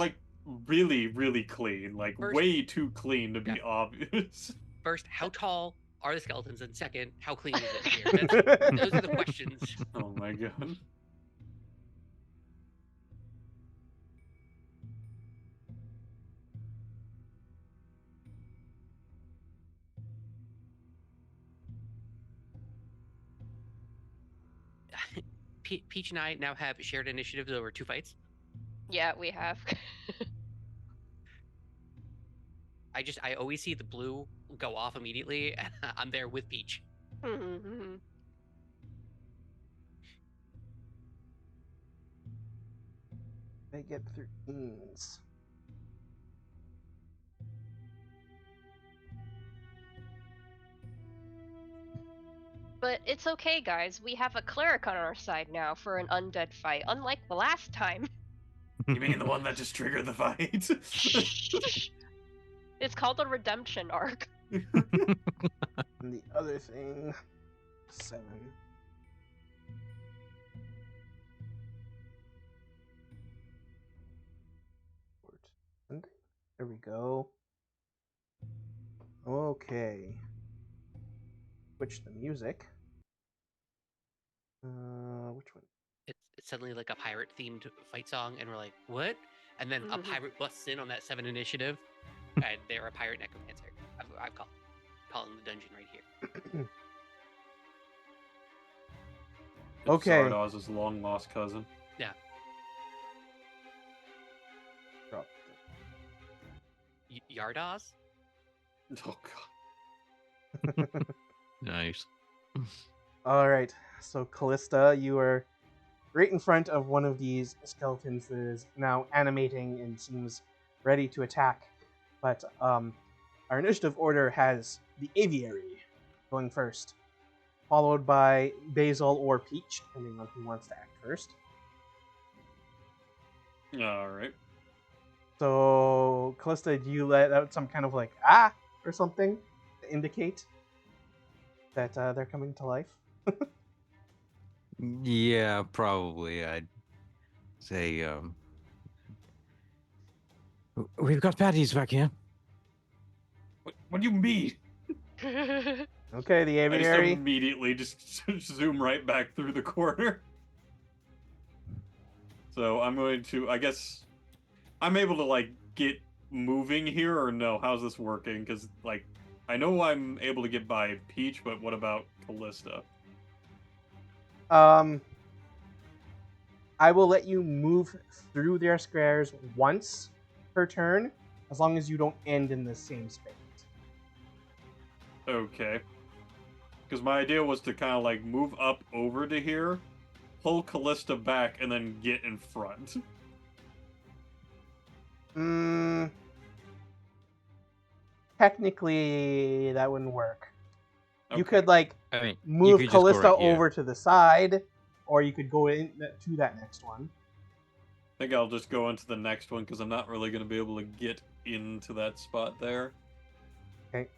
really, really clean? First- Way too clean to be Yeah. obvious. First, how tall are the skeletons? And second, how clean is it here? Those are the questions. Oh my god. Peach and I now have shared initiatives over 2 fights. Yeah, we have. I always see the blue go off immediately, and I'm there with Peach. They get 13s. But it's okay, guys. We have a cleric on our side now for an undead fight, unlike the last time. You mean the one that just triggered the fight? It's called a redemption arc. And the other thing, 7. There we go. Okay. Switch the music. Which one? It's suddenly like a pirate themed fight song, and we're like, what? And then a pirate busts in on that 7 initiative, and they're a pirate necromancer. I've calling the dungeon right here. Okay. Sardoz's long lost cousin. Drop Yardas? Oh god. Nice. All right. So Callista, you are right in front of one of these skeletons that is now animating and seems ready to attack. But our initiative order has the aviary going first, followed by Basil or Peach, depending on who wants to act first. Alright. So, Callista, do you let out some kind of ah or something to indicate that they're coming to life? Yeah, probably. I'd say, we've got patties back here. What do you mean? Okay, the I just aviary. immediately just zoom right back through the corner. So I'm going to, I guess, I'm able to, like, get moving here, or no? How's this working? Because, like, I know I'm able to get by Peach, but what about Callista? I will let you move through their squares once per turn, as long as you don't end in the same space. Okay. Because my idea was to kind of, like, move up over to here, pull Callista back, and then get in front. Technically, that wouldn't work. You Okay. could, like, I mean, you move could just go Callista right here. over to the side, or you could go in to that next one. I think I'll just go into the next one, because I'm not really going to be able to get into that spot there. Okay.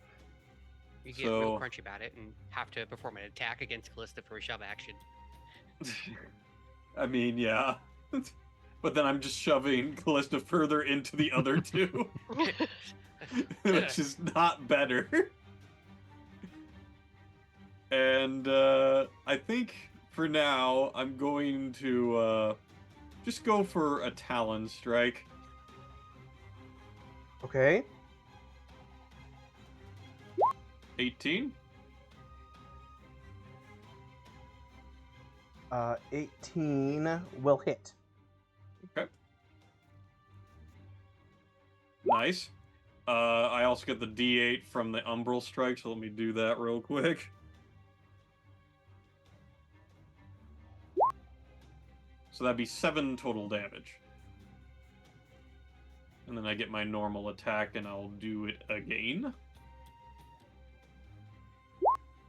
You get real So- crunchy about it and have to perform an attack against Callista for a shove action. I mean, yeah. But then I'm just shoving Callista further into the other two, which is not better. And I think for now, I'm going to just go for a Talon Strike. Okay. 18? 18 will hit. Okay. Nice. I also get the D8 from the Umbral Strike, so let me do that real quick. So that'd be 7 total damage. And then I get my normal attack, and I'll do it again.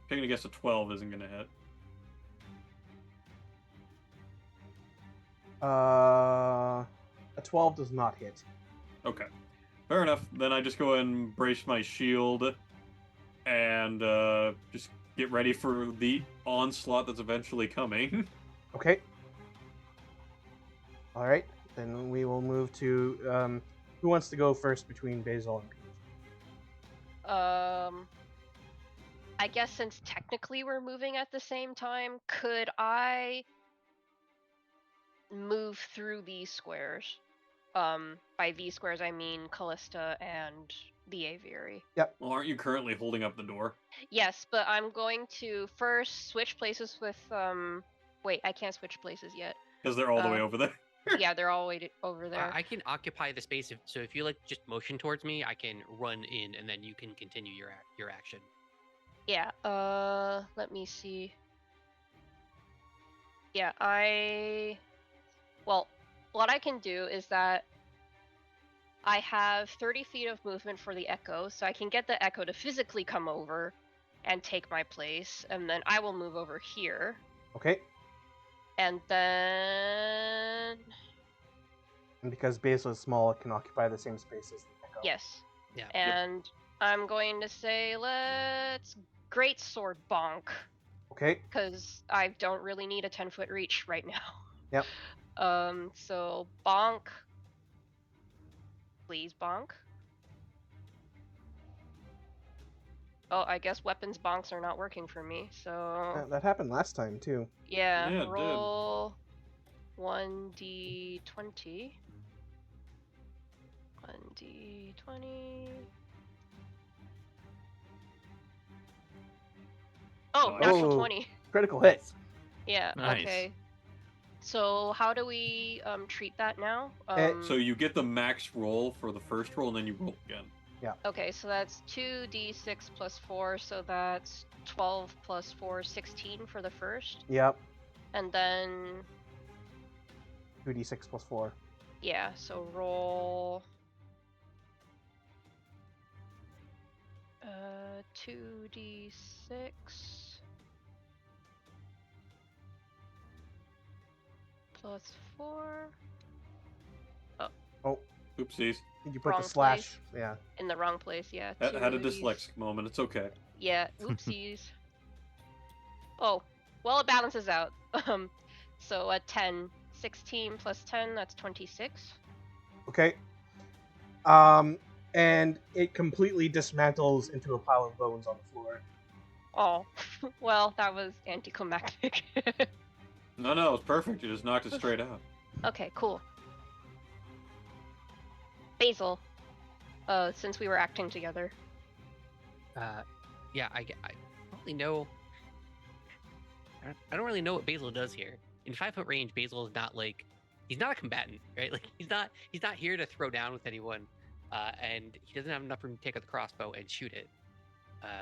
Taking a guess a 12 isn't going to hit. A 12 does not hit. Okay. Fair enough. Then I just go and brace my shield and just get ready for the onslaught that's eventually coming. Okay. All right. Then we will move to who wants to go first between Basil and Peach? I guess since technically we're moving at the same time, could I move through these squares? By these squares, I mean Callista and the aviary. Well, aren't you currently holding up the door? Yes, but I'm going to first switch places with Wait, I can't switch places yet. Because they're all the way over there. Yeah, they're all way over there. I can occupy the space, so if you like just motion towards me, I can run in, and then you can continue your action. Yeah. Let me see. Yeah, Well, what I can do is that I have 30 feet of movement for the Echo, so I can get the Echo to physically come over and take my place, and then I will move over here, Okay. and then And because Basil is small, it can occupy the same space as the Echo. yes, Yeah. and I'm going to say let's Great Sword bonk, Okay. because I don't really need a 10-foot reach right now. Yep. So bonk. Please bonk. Oh, I guess weapons bonks are not working for me, so That happened last time too. yeah, Yeah, it did. roll 1d20. 1d20. Oh, Nice. natural Oh. 20. Critical hit. Yeah, Nice. okay. So how do we treat that now? So you get the max roll for the first roll, and then you roll again. Okay, so that's 2d6 plus 4, so that's 12 plus 4, 16 for the first. Yep. And then, 2d6 plus 4. yeah, so roll 2d6 plus 4 Oh, Oopsies. I think you put Wrong the slash. place. Yeah. in the wrong place, yeah. Had a 2d6 dyslexic moment. It's okay. Yeah, oopsies. Oh, well, it balances out. So a 10, 16 plus 10, that's 26. Okay. And it completely dismantles into a pile of bones on the floor. Oh, well, that was anticlimactic. No, it's perfect. You just knocked it straight out. Okay, cool. Basil, since we were acting together. Yeah, I don't really know. I don't really know what Basil does here. In 5-foot range, Basil is not like he's not a combatant, right? Like he's not here to throw down with anyone, and he doesn't have enough room to take out the crossbow and shoot it.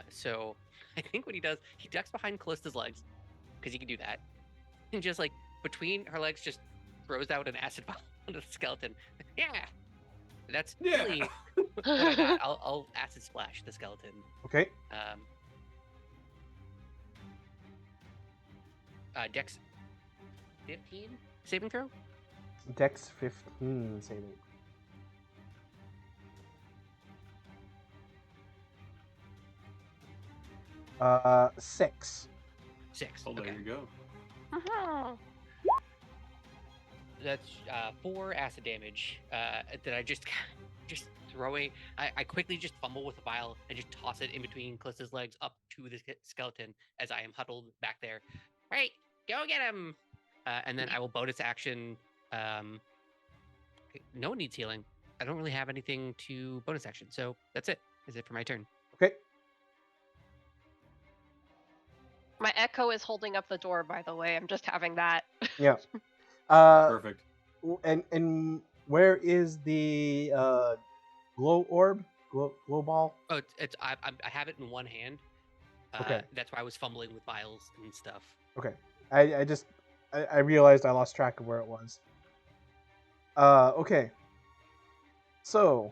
So I think what he does, he ducks behind Callista's legs because he can do that, and just like between her legs, just throws out an acid bomb onto the skeleton. Yeah, that's really what I got. I'll acid splash the skeleton. Okay. Dex 15 saving throw. Dex 15 saving. Uh, 6. 6. Oh, there Okay. you go. That's 4 acid damage that I just throwing. I quickly just fumble with the vial and just toss it in between Callista's legs up to the skeleton as I am huddled back there. Right, go get him! And then I will bonus action. No one needs healing. I don't really have anything to bonus action, so that's it. Is it for my turn? Okay. My echo is holding up the door, by the way. I'm just having that. Yeah. Perfect. And where is the glow orb? Glow ball? Oh, I have it in one hand. Okay. That's why I was fumbling with vials and stuff. Okay. I realized I lost track of where it was. Okay. So,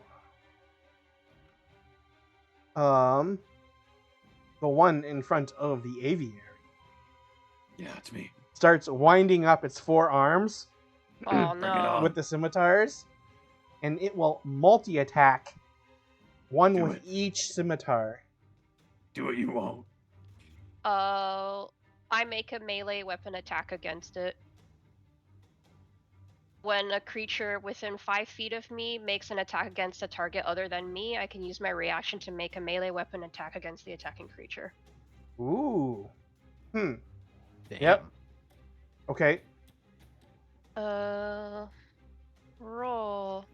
the one in front of the aviary Yeah, it's me. starts winding up its 4 arms Oh Bring it no. on. with the scimitars, and it will multi-attack one Do with it. each scimitar. Do what you want. I make a melee weapon attack against it. When a creature within 5 feet of me makes an attack against a target other than me, I can use my reaction to make a melee weapon attack against the attacking creature. Ooh. Damn. Yep. Okay. Roll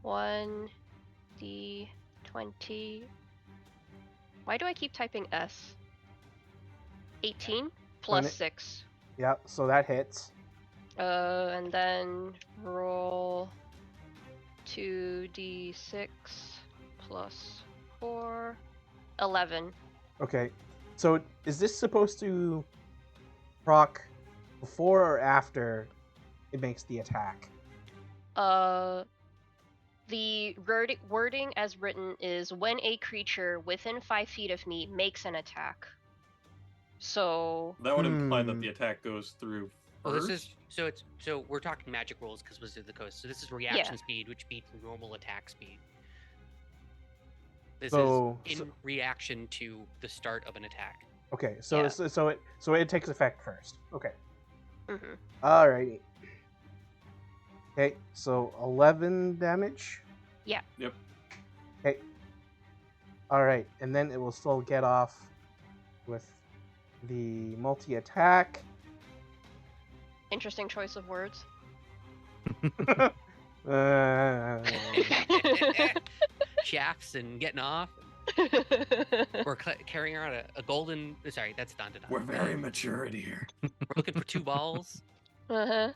1d20. Why do I keep typing S? 18 plus it- 6. Yep. So that hits. And then roll 2d6 plus 4. 11. Okay. So is this supposed to proc before or after it makes the attack? The wording as written is when a creature within 5 feet of me makes an attack. So That would imply that the attack goes through Well, first. this is so we're talking magic rolls because Wizards of the Coast. So this is reaction speed, which beats normal attack speed. This So- is in reaction to the start of an attack. Okay. So Yeah. so it takes effect first. Okay. mhm. Alrighty. Okay. So 11 damage. Yeah. Yep. Okay. All right, and then it will still get off with the multi-attack. Interesting choice of words. Uh, Shafts and getting off. We're carrying around a golden. Sorry, that's done. We're very mature in here. We're looking for 2 balls. Uh-huh.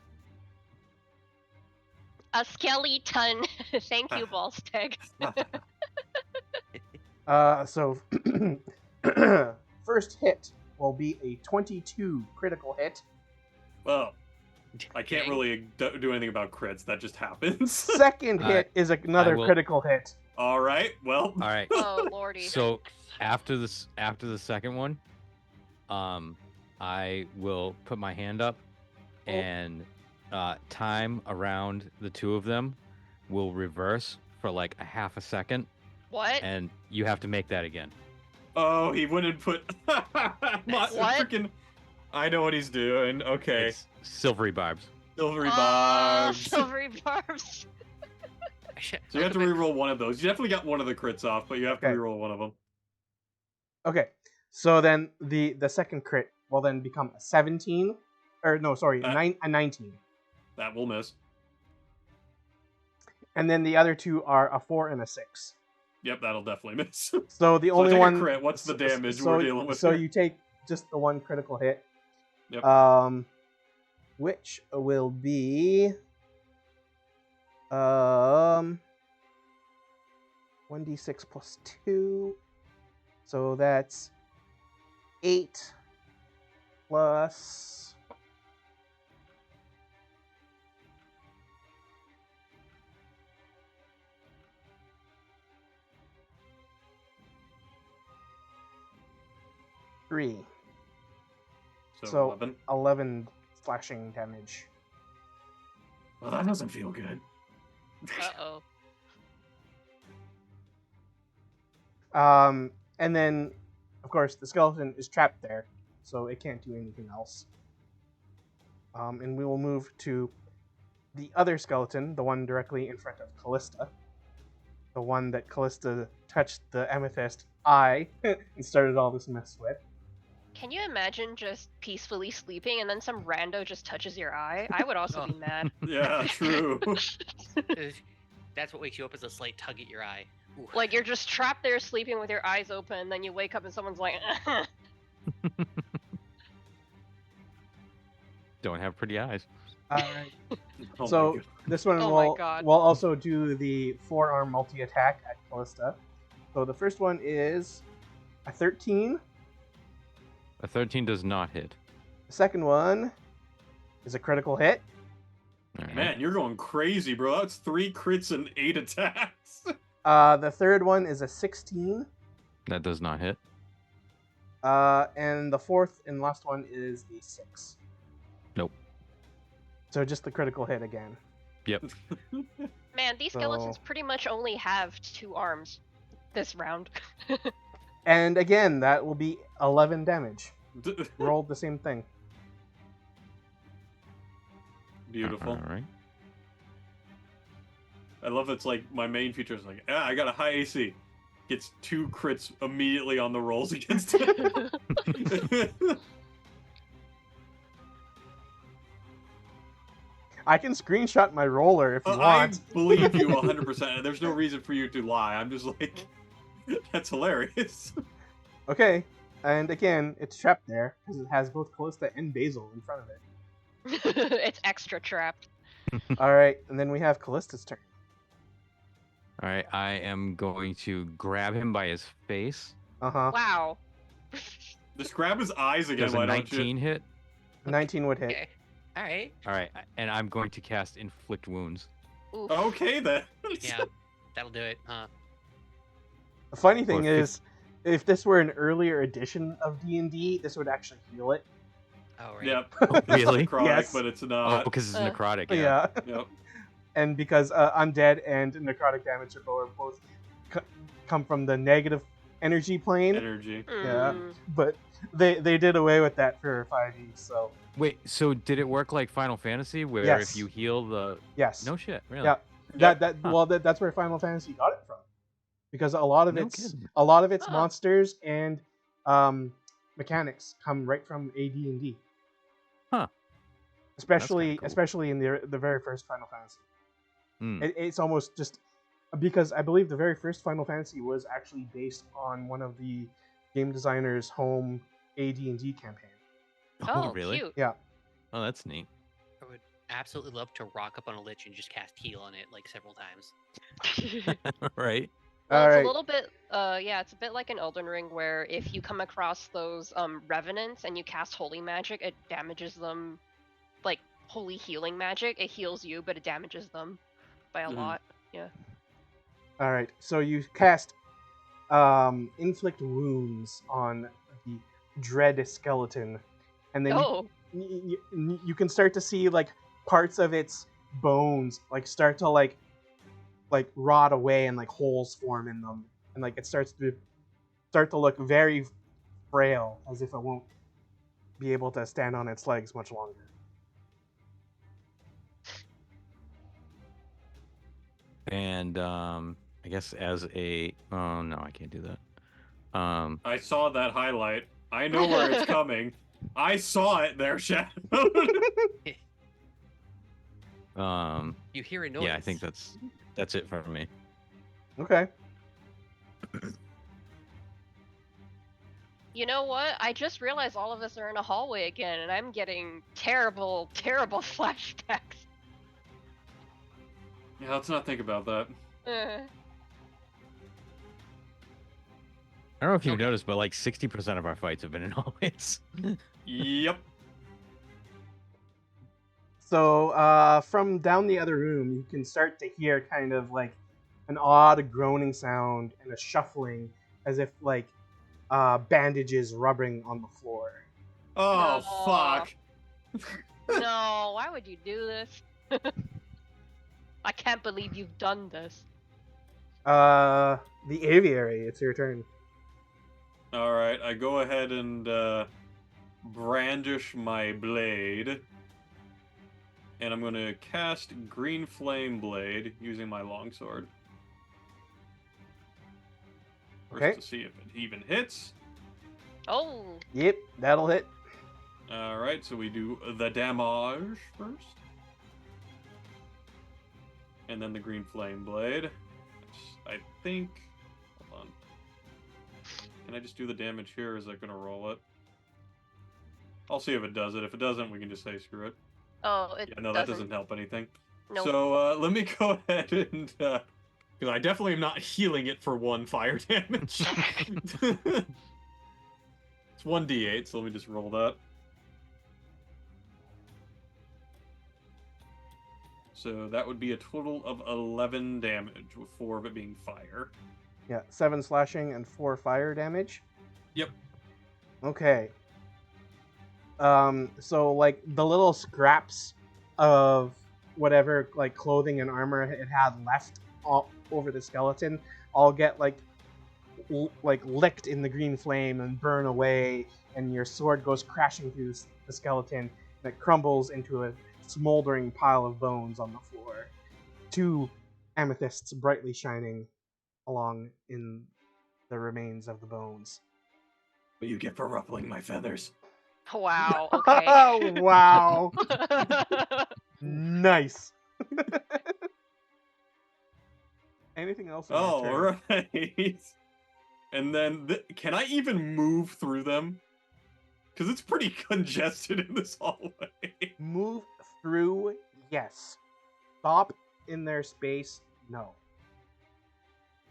A skeleton. Thank you, Ballsteg. so first hit will be a 22 critical hit. Well, I can't Dang. really do anything about crits. That just happens. Second hit is another will- critical hit. All right. Well. All right. Oh lordy. So after the second one, I will put my hand up, and time around the 2 of them will reverse for like a half a second, What? and you have to make that again. Oh, he wouldn't put. What? Freaking. I know what he's doing. Okay. It's silvery barbs. Silvery Oh, barbs. silvery barbs. So you have to reroll one of those. You definitely got one of the crits off, but you have to Okay. reroll one of them. Okay, so then the second crit will then become a 17, or no, sorry, a 19. That will miss. And then the other two are a 4 and a 6. Yep, that'll definitely miss. So the So only take a one. crit. What's the damage so, we're dealing with So here? you take just the one critical hit. Yep. Which will be 1d6 plus 2. So that's 8 plus 3. So 11. 11 slashing damage. Well, that doesn't feel good. Uh-oh. And then, of course, the skeleton is trapped there, so it can't do anything else. And we will move to the other skeleton, the one directly in front of Callista. The one that Callista touched the amethyst eye and started all this mess with. Can you imagine just peacefully sleeping and then some rando just touches your eye? I would also be mad. Yeah, true. That's what wakes you up, is a slight tug at your eye. Ooh. Like you're just trapped there sleeping with your eyes open, and then you wake up and someone's like, Don't have pretty eyes. Alright. Oh my So God. this one Oh my will God. will also do the forearm multi-attack at Callista. So the first one is a 13. A 13 does not hit. The second one is a critical hit. All right. Man, you're going crazy, bro. That's 3 crits and 8 attacks. The third one is a 16. That does not hit. And the fourth and last one is a 6. Nope. So just the critical hit again. Yep. man, these skeletons So- pretty much only have 2 arms this round. And again, that will be 11 damage. Rolled the same thing. Beautiful. All right. I love that's like my main feature is like, I got a high AC. Gets 2 crits immediately on the rolls against it. I can screenshot my roller if you I want. believe you 100%. And there's no reason for you to lie. I'm just like, that's hilarious. Okay, and again, it's trapped there because it has both Callista and Basil in front of it. It's extra trapped. All right, and then we have Callista's turn. All right. I am going to grab him by his face. Wow. Just grab his eyes again. Does a Why don't you? 19 hit? 19 would hit. Okay. All right. All right. And I'm going to cast Inflict Wounds. Oof. Okay then. Yeah, that'll do it. The funny thing Or is, if this were an earlier edition of D&D, this would actually heal it. Oh, right. Yep. Really? Necrotic, Yes. but it's Oh, not. because it's Uh, necrotic. Yeah. Yep. And because undead and necrotic damage are both come from the negative energy plane, Energy. Yeah. Mm. but they did away with that for 5e, so Wait. So did it work like Final Fantasy, where Yes. if you heal the? yes. No shit. Really? Yeah. Yep. That's where Final Fantasy got it from. Because a lot of No its kidding. Huh. monsters and mechanics come right from AD&D. Huh. Especially cool. especially in the very first Final Fantasy. Hmm. It's almost just because I believe the very first Final Fantasy was actually based on one of the game designer's home AD&D campaign. Oh, really? cute. Yeah. Oh, that's neat. I would absolutely love to rock up on a lich and just cast heal on it like several times. Right. Well, All it's right. a little bit, yeah, it's a bit like an Elden Ring where if you come across those revenants and you cast holy magic, it damages them, like holy healing magic. It heals you, but it damages them by a Mhm. lot. Yeah. All right. So you cast inflict wounds on the dread skeleton, and then Oh, you can start to see like parts of its bones like start to like rot away and like holes form in them, and like it starts to look very frail, as if it won't be able to stand on its legs much longer. And I guess as a oh no, I can't do that. I saw that highlight. I know where it's coming. I saw it there, Shadow. Um, You hear a noise. yeah, I think that's That's it for me. Okay. You know what? I just realized all of us are in a hallway again, and I'm getting terrible, terrible flashbacks. Yeah, let's not think about that. Uh, I don't know if you've Okay. noticed, but like 60% of our fights have been in hallways. Yep. So from down the other room, you can start to hear kind of like an odd groaning sound and a shuffling, as if like bandages rubbing on the floor. Oh, No. fuck. no, why would you do this? I can't believe you've done this. The aviary, it's your turn. Alright, I go ahead and brandish my blade. And I'm going to cast Green Flame Blade using my longsword. First Okay. to see if it even hits. Oh, Yep, that'll hit. Alright, so we do the damage first. And then the Green Flame Blade. I think... Hold on. Can I just do the damage here, or is that going to roll it? I'll see if it does it. If it doesn't, we can just say screw it. oh, it Yeah, no, that doesn't help anything. Nope. So let me go ahead and... Because I definitely am not healing it for 1 fire damage. It's 1d8, so let me just roll that. So that would be a total of 11 damage, with 4 of it being fire. Yeah, 7 slashing and 4 fire damage. Yep. Okay. So like the little scraps of whatever like clothing and armor it had left all over the skeleton all get like licked in the green flame and burn away, and your sword goes crashing through the skeleton, and it crumbles into a smoldering pile of bones on the floor. 2 amethysts brightly shining along in the remains of the bones. What you get for ruffling my feathers. Wow, okay. Wow. Nice. Anything else? Oh, In your turn? right. And then, can I even move through them? Because it's pretty congested in this hallway. Move through, yes. Stop in their space, no.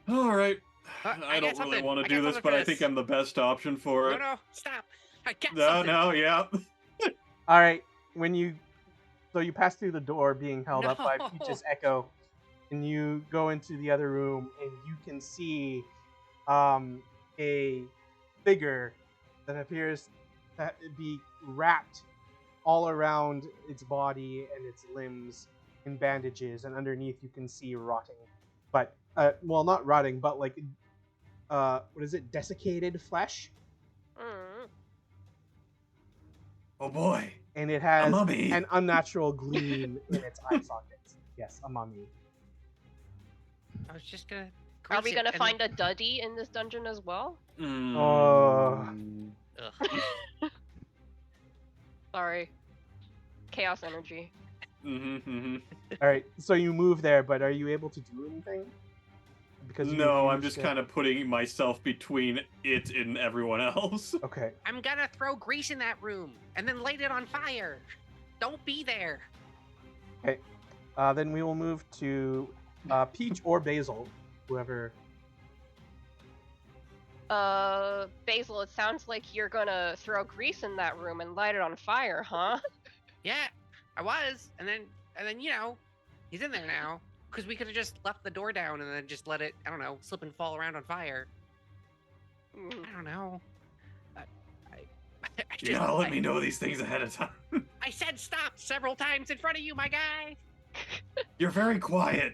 All right. I I got don't really something. want I to got do this, something but for I think this. I'm the best option for No, it. no, stop. I got No, something. no, yeah. All right, so you pass through the door being held up by No. Peach's echo, and you go into the other room, and you can see a figure that appears to be wrapped all around its body and its limbs in bandages, and underneath you can see rotting, but well, not rotting, but like what is it, desiccated flesh, Mm. Oh boy. and it has mummy. an unnatural gleam in its eye sockets. Yes, a mummy. I was just gonna. Are we grease it gonna and find a duddy in this dungeon as well? Oh. then- Ugh. Sorry. Chaos energy. All right, so you move there, but are you able to do anything? Because No, I'm just kind of putting myself between it and everyone else. Okay. I'm gonna throw grease in that room and then light it on fire. Don't be there. Then we will move to Peach or Basil, whoever. Basil, it sounds like you're gonna throw grease in that room and light it on fire, huh? Yeah, I was, and then he's in there now. Because we could have just left the door down and then just let it, I don't know, slip and fall around on fire. Mm. I don't know. I You gotta let me know these things ahead of time. I said stop several times in front of you, my guy. You're very quiet.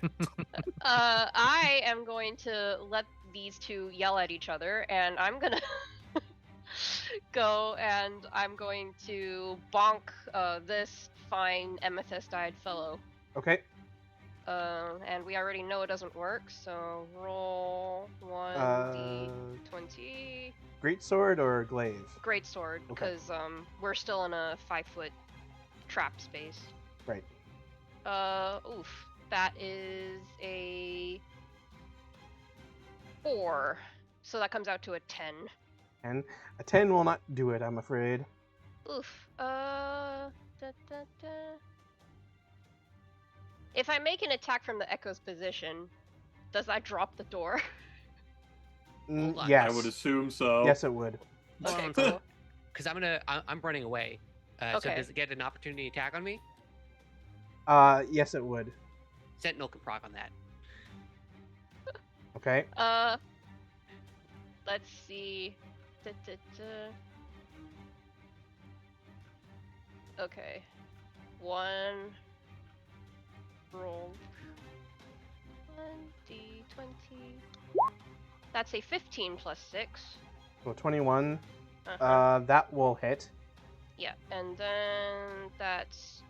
I am going to let these two yell at each other, and I'm gonna go and I'm going to bonk this fine amethyst-eyed fellow. Okay. And we already know it doesn't work, so roll 1d20. Greatsword or glaive? Greatsword, Okay. because we're still in a 5-foot trap space. Right. Oof. That is a 4. So that comes out to a 10. And a 10 will not do it, I'm afraid. Oof. If I make an attack from the Echo's position, does that drop the door? Hold on. Yes. I would assume so. Yes, it would. Okay, so- cool. Because I'm running away. So Okay. does it get an opportunity attack on me? Yes, it would. Sentinel can proc on that. Okay. Let's see. Okay. 1 roll. 1d20. That's a 15 plus 6. So 21. Uh-huh. That will hit. Yeah, and then that's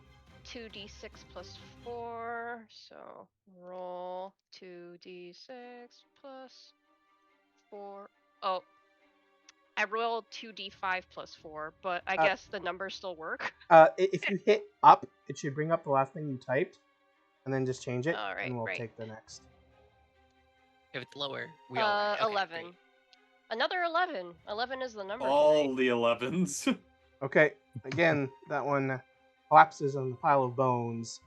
2d6 plus 4. So roll 2d6 plus 4. Oh, I rolled 2d5 plus 4, but I guess the numbers still work. If you hit up, it should bring up the last thing you typed, and then just change it, All right, and we'll right. take the next. If it's lower, we all right. Okay, 11. great. Another 11. 11 is the number. All tonight. the 11s. Okay. Again, that one collapses on the pile of bones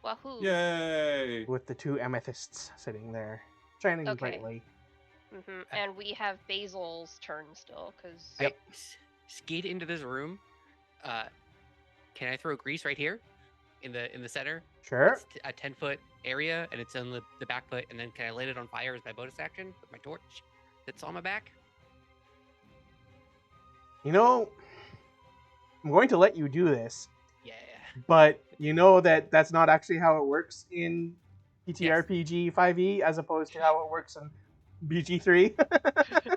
Wahoo. Yay! with the 2 amethysts sitting there, shining Okay. brightly. And we have Basil's turn still, because. Yep. I skate into this room. Can I throw grease right here, in the center? Sure. It's a 10-foot area, and it's on the back foot. And then can I light it on fire as my bonus action with my torch that's on my back? You know, I'm going to let you do this, Yeah. but you know that that's not actually how it works in TTRPG 5e, as opposed to how it works in BG3.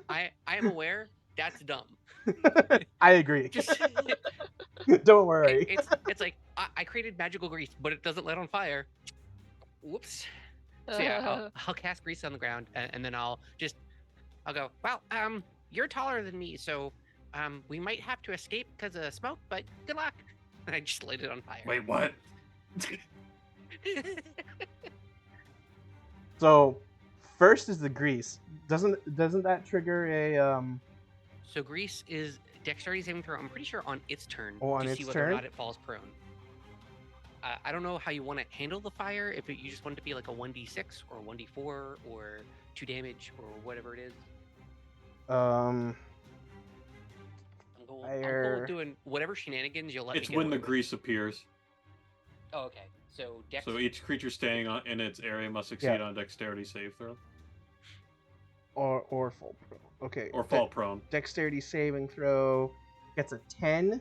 I am aware that's dumb. I agree. Just Don't worry. it's like I created magical grease, but it doesn't light on fire. Whoops. So yeah, I'll cast grease on the ground, and then I'll go. Well, you're taller than me, so we might have to escape because of smoke. But good luck. And I just lit it on fire. Wait, what? So, first is the grease. Doesn't that trigger a So grease is dexterity saving throw. I'm pretty sure on its turn Oh, on to its see whether or turn? not it falls prone. I don't know how you want to handle the fire. If you just want it to be like a 1d6 or a 1d4 or 2 damage or whatever it is. I'm cool Fire. with doing whatever shenanigans you'll let It's me get when away the with. grease appears. Oh, okay. So dex. So each creature staying in its area must succeed on a dexterity save throw. or fall prone. Okay. Or fall prone. Dexterity saving throw gets a 10,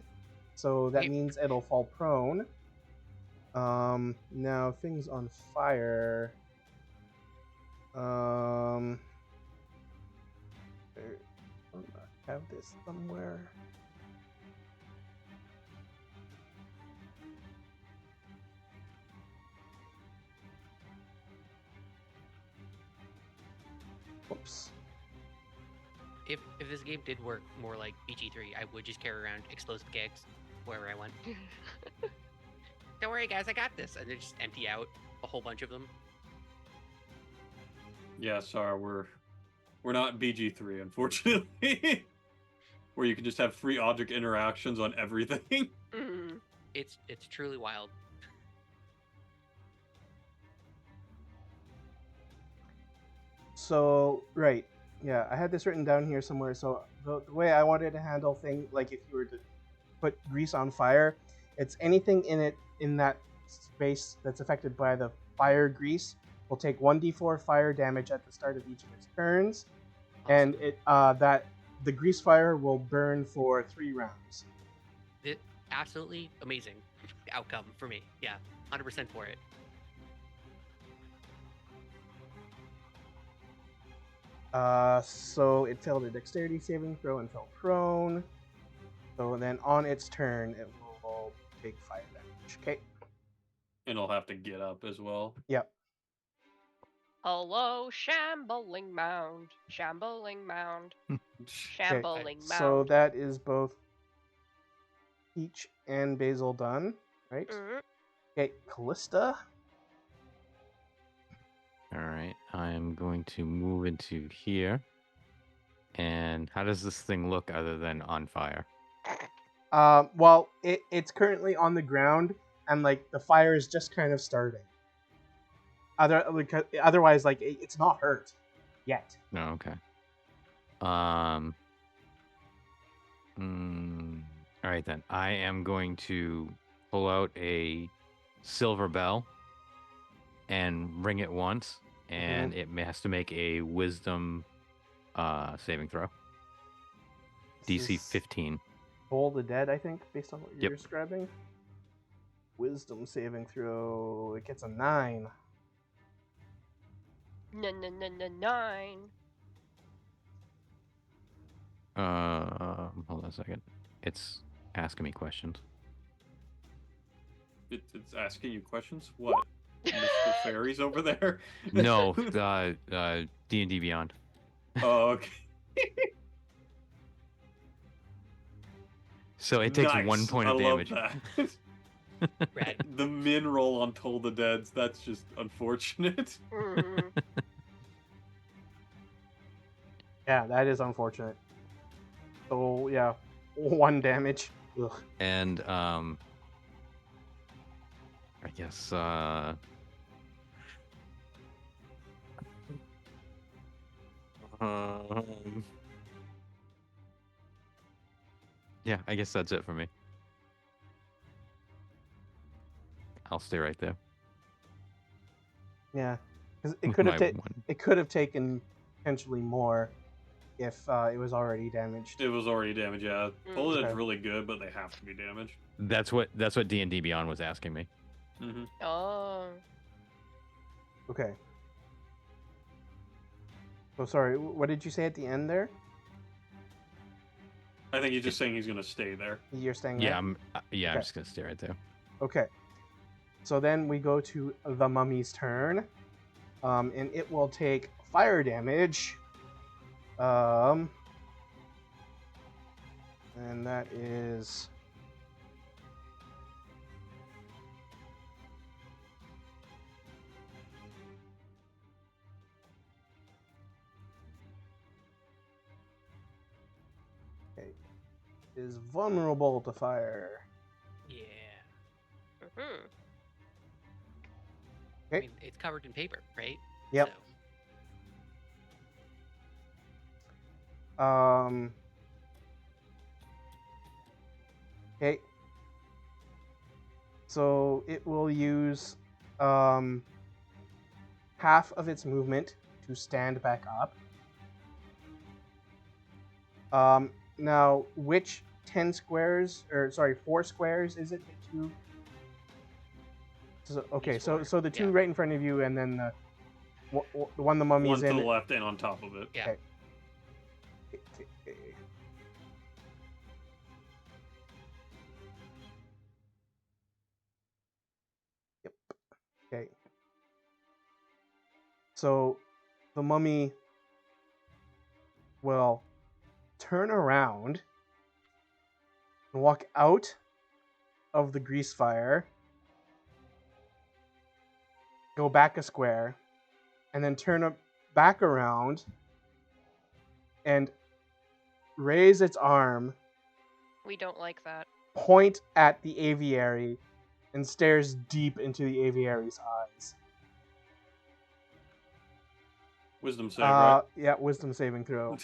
so that Yep. means it'll fall prone. Now things on fire. I have this somewhere. Whoops. If this game did work more like BG3, I would just carry around explosive kegs wherever I went. Don't worry, guys, I got this, and then just empty out a whole bunch of them. Yeah, sorry, we're not BG3, unfortunately. Where you can just have free object interactions on everything. Mhm. It's truly wild. So, right. Yeah, I had this written down here somewhere. So, the way I wanted to handle things, like if you were to put grease on fire, it's anything in that space that's affected by the fire grease will take 1d4 fire damage at the start of each of its turns, and Awesome. it that the grease fire will burn for 3 rounds. Absolutely amazing outcome for me. Yeah, 100% for it. So it failed a dexterity saving throw and fell prone. So then on its turn, it will take 5 damage. Okay. And it'll have to get up as well. Yep. Hello, shambling mound. Shambling mound. Shambling mound. So that is both Peach and Basil done, right? Mhm. Okay, Callista. All right, I'm going to move into here. And how does this thing look other than on fire? Well, it's currently on the ground, and like the fire is just kind of starting. Otherwise, like it's not hurt yet. No, okay. All right then. I am going to pull out a silver bell and ring it once, and it has to make a wisdom saving throw. This DC is 15. Toll the Dead, I think, based on what you're Yep. describing. Wisdom saving throw. It gets a 9. 9. Hold on a second. It's asking me questions. It's asking you questions? What? Mr. Fairies over there? No, D&D Beyond. Oh, okay. So it takes Nice. 1 point of I damage. love that. Rad. The min roll on Toll the Deads, that's just unfortunate. Mhm. Yeah, that is unfortunate. So yeah, 1 damage. Ugh. And I guess yeah, I guess that's it for me. I'll stay right there. Yeah, because with my one. it could have taken potentially more if it was already damaged. It was already damaged, yeah. Toll the Dead's Okay. really good, but they have to be damaged. That's what D&D Beyond was asking me. Mm-hmm. Oh. Okay. So sorry, what did you say at the end there? I think he's just saying he's gonna stay there. You're staying Yeah, there? I'm Okay. just gonna stay right there. Okay. So then we go to the mummy's turn. And it will take fire damage. And that is... Okay. Is vulnerable to fire. Yeah. Mhm. I Okay. mean, it's covered in paper, right? Yep. So, Okay. So it will use half of its movement to stand back up. Now, which 10 squares, or sorry, 4 squares is it that you... So, okay, Each so square, the two yeah. right in front of you, and then the one the mummy's One to in. the left and on top of it. yeah. Okay. Yep. Okay. So the mummy will turn around and walk out of the grease fire, go back a square, and then turn back around and raise its arm, We don't like that. point at the aviary, and stares deep into the aviary's eyes. Wisdom save, right? Yeah, wisdom saving throw.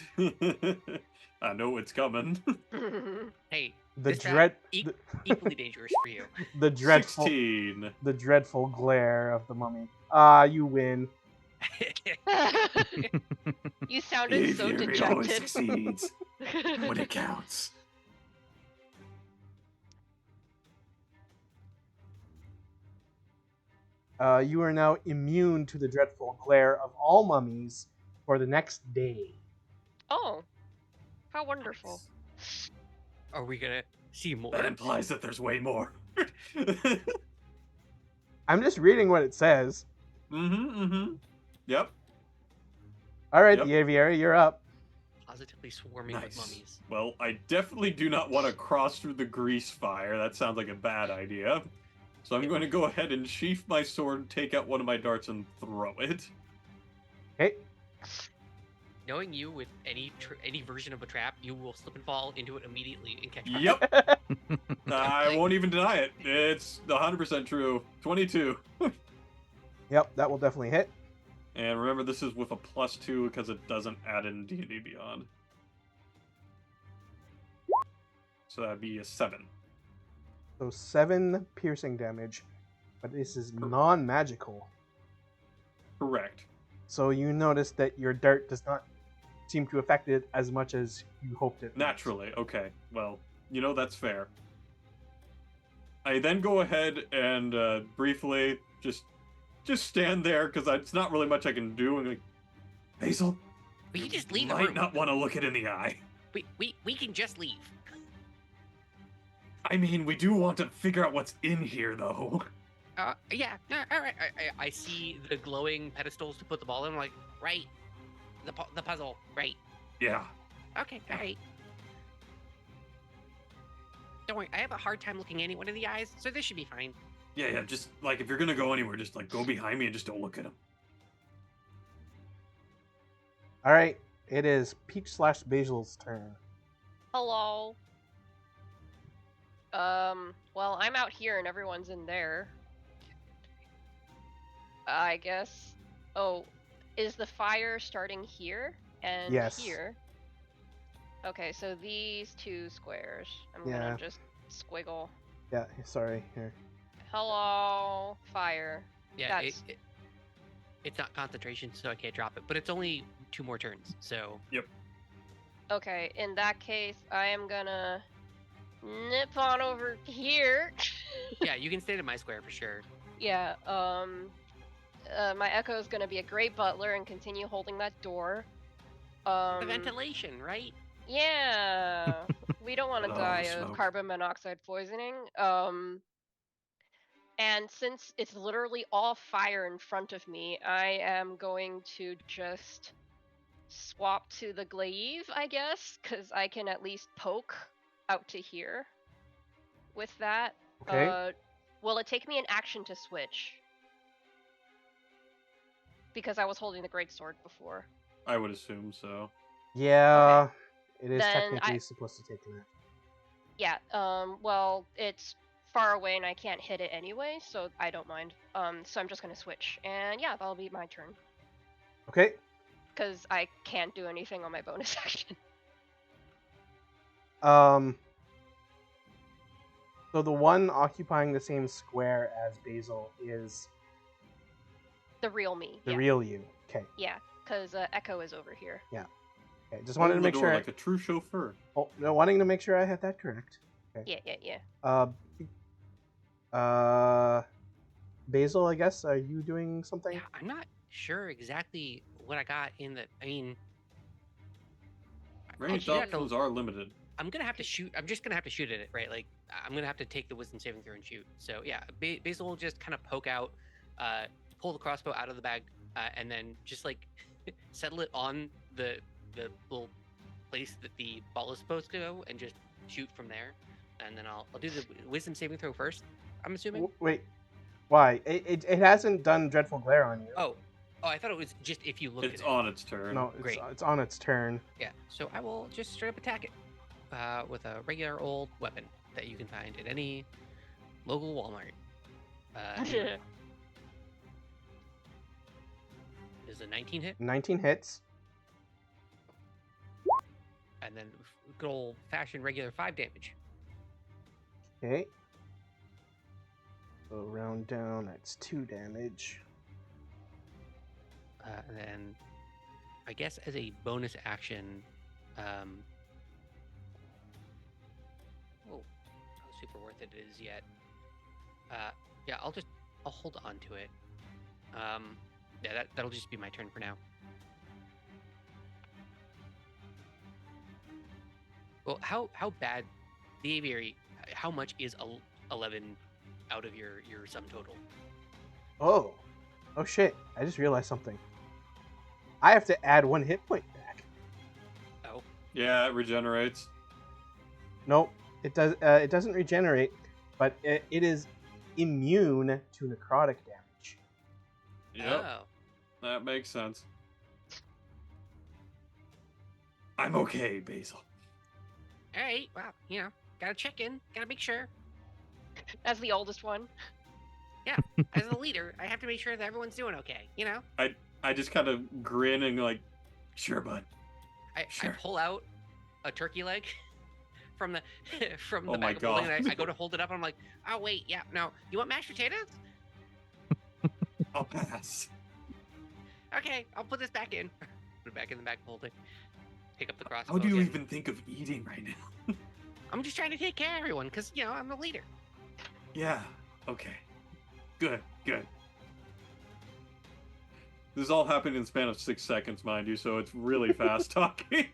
I know it's coming. Hey, The this dread, trap, equally dangerous for you. the dreadful, 16. the dreadful glare of the mummy. You win. You sounded so Aviary always dejected. succeeds when it counts. You are now immune to the dreadful glare of all mummies for the next day. Oh, how wonderful. Are we gonna see more? That implies that there's way more. I'm just reading what it says. Yep. All right, Yep. the aviary, you're up. Positively swarming with Nice. mummies. Well, I definitely do not want to cross through the grease fire. That sounds like a bad idea. So I'm going to go ahead and sheath my sword, take out one of my darts, and throw it. Okay. Knowing you with any version of a trap, you will slip and fall into it immediately and catch fire. Yep. I Like- won't even deny it. It's 100% true. 22. Yep, that will definitely hit. And remember, this is with a +2 because it doesn't add in D&D Beyond. So that'd be a 7. So 7 piercing damage, but this is non-magical. Correct. So you notice that your dart does not seem to affect it as much as you hoped it would. Naturally. Okay. Well, that's fair. I then go ahead and briefly just stand there because it's not really much I can do. And like, Basil, We can just leave the might room. not want to look it in the eye. We can just leave. I mean, we do want to figure out what's in here, though. Yeah. No, all right. I see the glowing pedestals to put the ball in. I'm like, right. The puzzle, right? Yeah. Okay, all right. Don't worry, I have a hard time looking anyone in the eyes, so this should be fine. Yeah. Just like if you're gonna go anywhere, just like go behind me and just don't look at him. All right, it is Peach/Basil's turn. Hello. Well, I'm out here and everyone's in there. I guess. Oh, is the fire starting here and Yes. here? Okay, so these 2 squares. I'm Yeah. gonna just squiggle. Yeah, sorry. Here. Hello, fire. Yeah, That's- it's not concentration, so I can't drop it. But it's only 2 more turns, so Okay, in that case, I am gonna nip on over here. yeah, you can stand in my square for sure. Yeah, my Echo is gonna be a great butler and continue holding that door. The ventilation, right? Yeah, we don't want to Oh, die smoke. of carbon monoxide poisoning. And since it's literally all fire in front of me, I am going to just swap to the glaive, I guess, because I can at least poke out to here with that. Okay. Will it take me an action to switch? Because I was holding the greatsword before. I would assume so. Yeah, it is Then technically supposed to take an action. Yeah, well, it's far away and I can't hit it anyway, so I don't mind. So I'm just gonna switch. And yeah, that'll be my turn. Okay. Because I can't do anything on my bonus action. So the one occupying the same square as Basil is The real me. the Yeah. real you. Okay. Yeah, because Echo is over here. Okay. Just wanted to Open the make door sure. like a true chauffeur. Oh, no, wanting to make sure I had that correct. Yeah. Basil, I guess, are you doing something? Yeah, I'm not sure exactly what I got in the. I mean, Ranged I'll have to- options are limited. I'm gonna have to shoot. I'm just gonna have to shoot at it, right? Like I'm gonna have to take the wisdom saving throw and shoot. So yeah, Basil will just kind of poke out, pull the crossbow out of the bag, and then just like settle it on the little place that the ball is supposed to go, and just shoot from there. And then I'll do the wisdom saving throw first. I'm assuming. Wait, why? It hasn't done Dreadful Glare on you. Oh, I thought it was just if you look It's at it. on its turn. No, Great. it's on its turn. Yeah, so I will just straight up attack it with a regular old weapon that you can find at any local Walmart. Is a 19 hit, 19 hits. and then good old fashioned regular 5 damage. Okay. So round down, that's 2 damage. And then I guess as a bonus action, how super worth it is yet. Yeah, I'll hold on to it. Yeah, that'll just be my turn for now. Well, how bad the aviary? How much is 11 out of your sum total? Oh shit! I just realized something. I have to add 1 hit point back. Oh, Yeah, it regenerates. Nope, it does. It doesn't regenerate, but it is immune to necrotic damage. Yep, oh, that makes sense. I'm okay, Basil. All right, well, gotta check in, gotta make sure. As the oldest one. As the leader, I have to make sure that everyone's doing okay. I just kind of grin and like, sure, bud. I Sure. pull out a turkey leg from the from Oh the my bag of holding, and God. I go to hold it up. And I'm like, oh wait, yeah, no, you want mashed potatoes? I'll pass. Okay, I'll put this back in. Put it back in the bag of holding. Pick up the crossbow. How do you again. even think of eating right now? I'm just trying to take care of everyone because I'm the leader. Yeah. Okay. Good. This all happened in the span of 6 seconds, mind you, so it's really fast talking.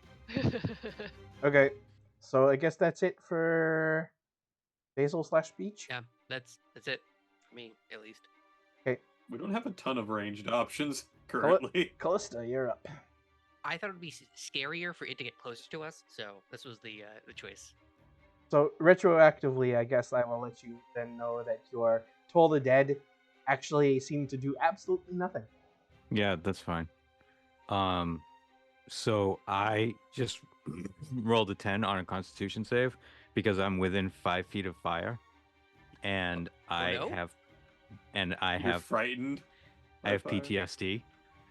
Okay, so I guess that's it for Basil/Beach. Yeah, that's it for me at least. We don't have a ton of ranged options currently. Callista, you're up. I thought it would be scarier for it to get closer to us, so this was the choice. So retroactively, I guess I will let you then know that your Toll the Dead actually seemed to do absolutely nothing. Yeah, that's fine. So I just rolled a 10 on a Constitution save because I'm within 5 feet of fire, and I no? have You're frightened. I have by fire? PTSD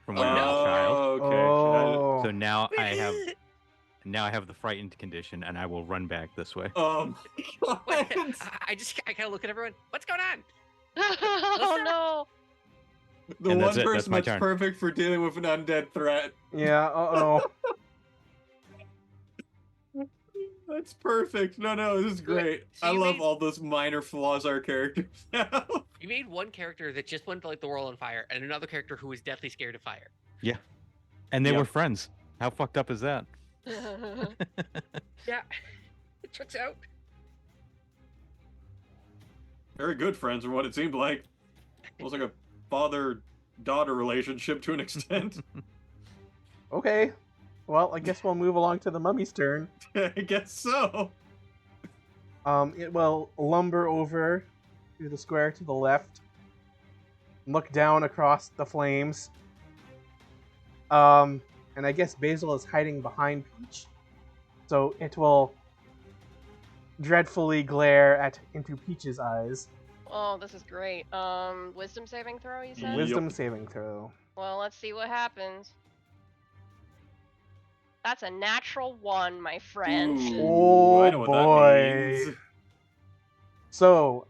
from Oh, when I was no. a child. Okay. Oh, So now I have the frightened condition, and I will run back this way. Oh my Wait, God. I kind of look at everyone. What's going on? Oh no! The And that's one it, that's person my that's turn. perfect for dealing with an undead threat. yeah, uh-oh. That's perfect. No, this is great. So I you love made- all those minor flaws our characters have. You made one character that just went to light the world on fire, and another character who was deathly scared of fire. Yeah, and they Yep. were friends. How fucked up is that? Yeah, it checks out. Very good friends, from what it seemed like. It was like a father-daughter relationship to an extent. Okay. Well, I guess we'll move along to the mummy's turn. I guess so. It will lumber over to the square to the left, look down across the flames. And I guess Basil is hiding behind Peach, so it will dreadfully glare into Peach's eyes. Oh, this is great. Wisdom saving throw, you said? Yep. Wisdom saving throw. Well, let's see what happens. That's a natural 1, my friend. Ooh, Oh, I know what boy. that means. So,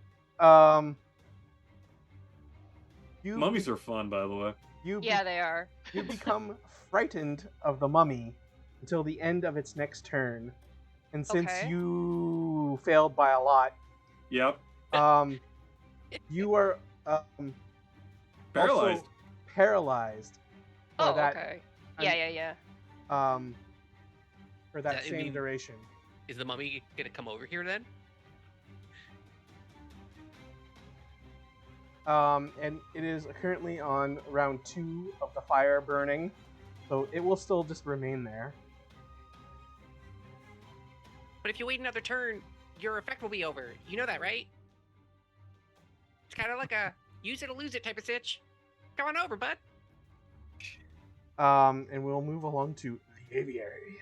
you Mummies are fun, by the way. Yeah, they are. you become frightened of the mummy until the end of its next turn, and since Okay. you failed by a lot, Yep. you are Paralyzed. also paralyzed for Oh, that okay. I'm- Yeah. for that That- I same mean- duration. Is the mummy gonna come over here then? And it is currently on round 2 of the fire burning, so it will still just remain there. But if you wait another turn, your effect will be over. You know that, right? It's kind of like a use it or lose it type of sitch. Come on over, bud. And we'll move along to the aviary.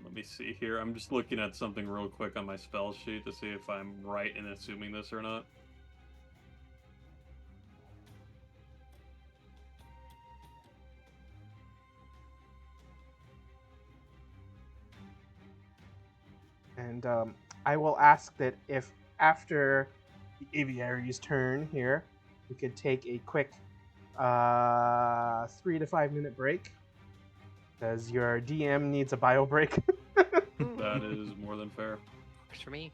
Let me see here. I'm just looking at something real quick on my spell sheet to see if I'm right in assuming this or not. And I will ask that if after the aviary's turn here, we could take a quick 3 to 5 minute break, because your DM needs a bio break. That is more than fair. Works for me.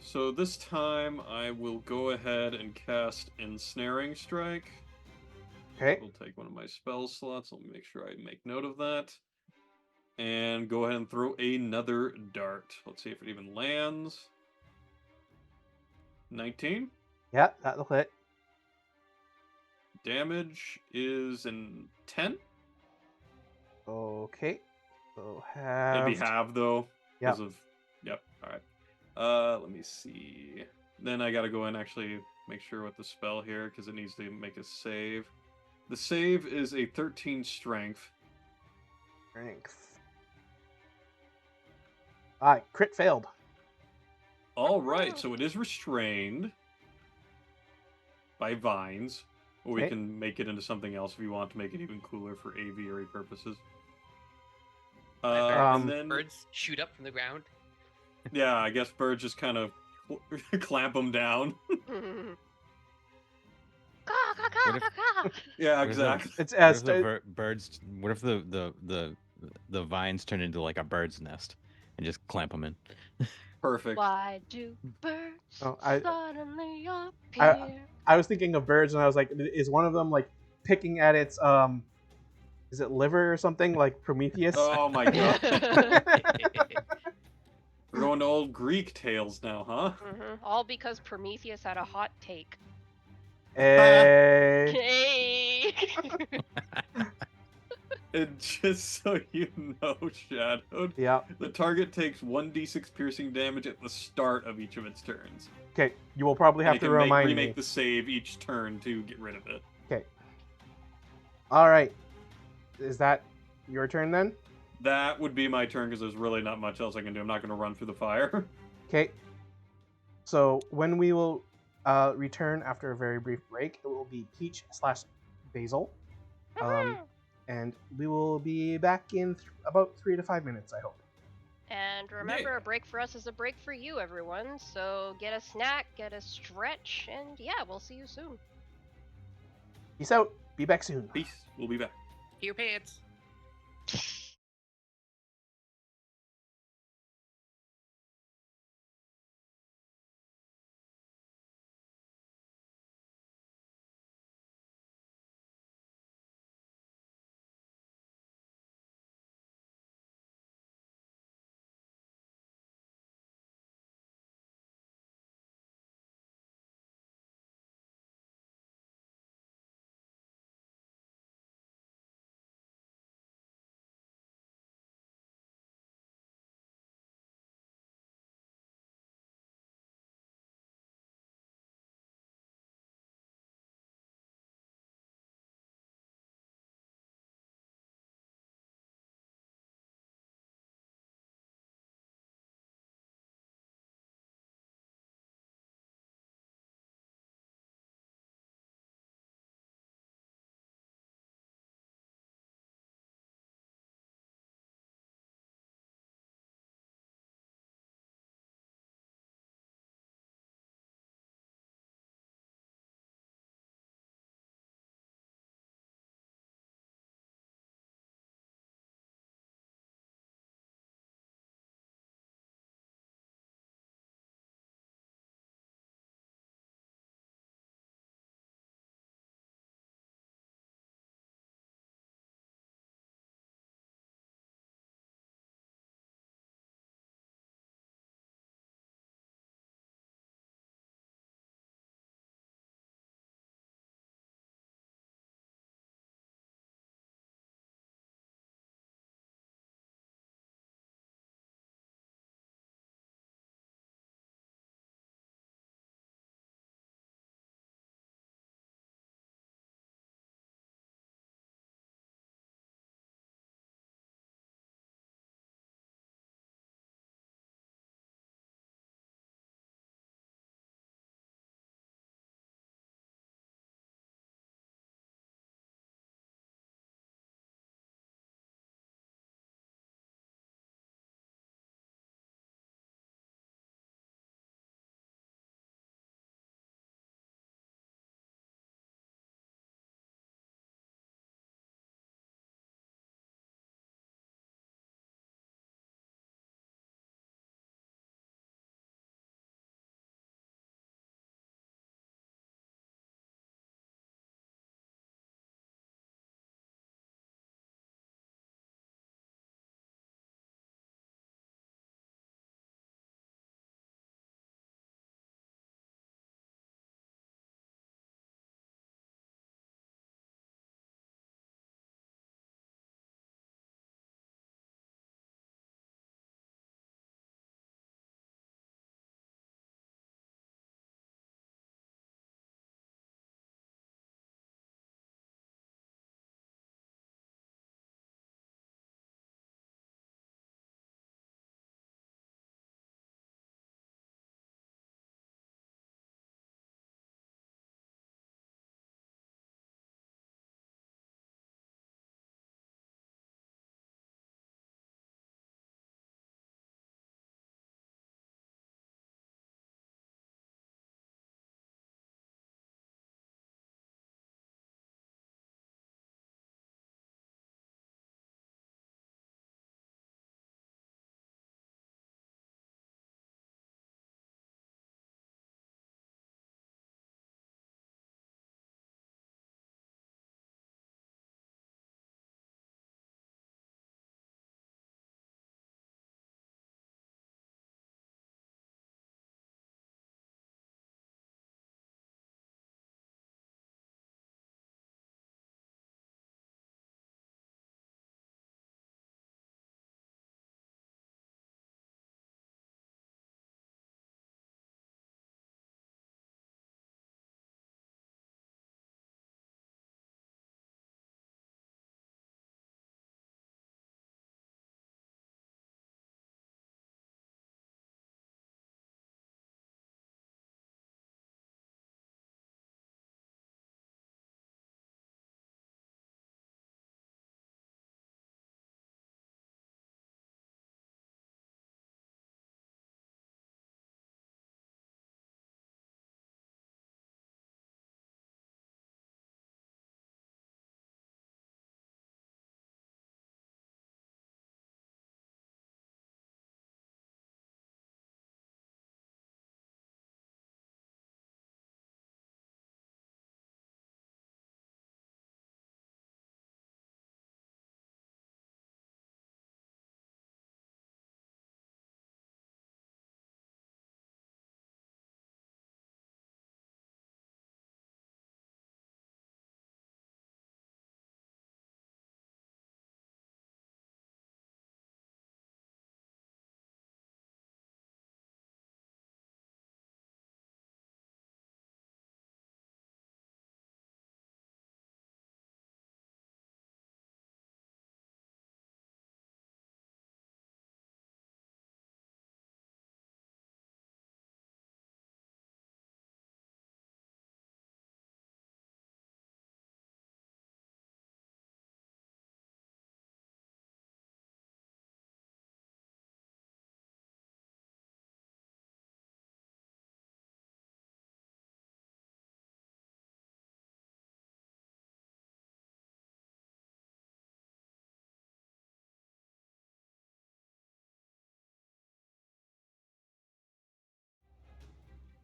So this time I will go ahead and cast Ensnaring Strike. Okay. We'll take one of my spell slots. Let me make sure I make note of that. And go ahead and throw another dart. Let's see if it even lands. 19. Yeah, that'll hit. Damage is in 10. Okay. So It'd be half though. Yep. Because of. Yep. Alright. Let me see. Then I gotta go and actually make sure with the spell here because it needs to make a save. The save is a 13 strength. Strength. Alright, crit failed. All right, so it is restrained by vines, or we Okay. can make it into something else if you want to make it even cooler for aviary purposes. And then, Birds shoot up from the ground. yeah, I guess birds just kind of clamp them down. What if- Yeah, What if the- exactly. It's What if the birds? What if the vines turn into like a bird's nest and just clamp them in? Perfect. Why do birds Oh, suddenly appear? I was thinking of birds, and I was like, is one of them like picking at its is it liver or something like Prometheus? Oh my god. We're going to old Greek tales now, huh? All because Prometheus had a hot take. Hey. Hey! And just so you know, Shadowed, Yeah. the target takes 1d6 piercing damage at the start of each of its turns. Okay, you will probably And have it to can remind remake me. the save each turn to get rid of it. Okay. All right. Is that your turn then? That would be my turn because there's really not much else I can do. I'm not going to run through the fire. Okay. So when we will return after a very brief break, it will be Peach/Basil. And we will be back in about 3 to 5 minutes, I hope. And remember, Yeah. a break for us is a break for you, everyone. So get a snack, get a stretch, and yeah, we'll see you soon. Peace out. Be back soon. Peace. We'll be back. Your pants.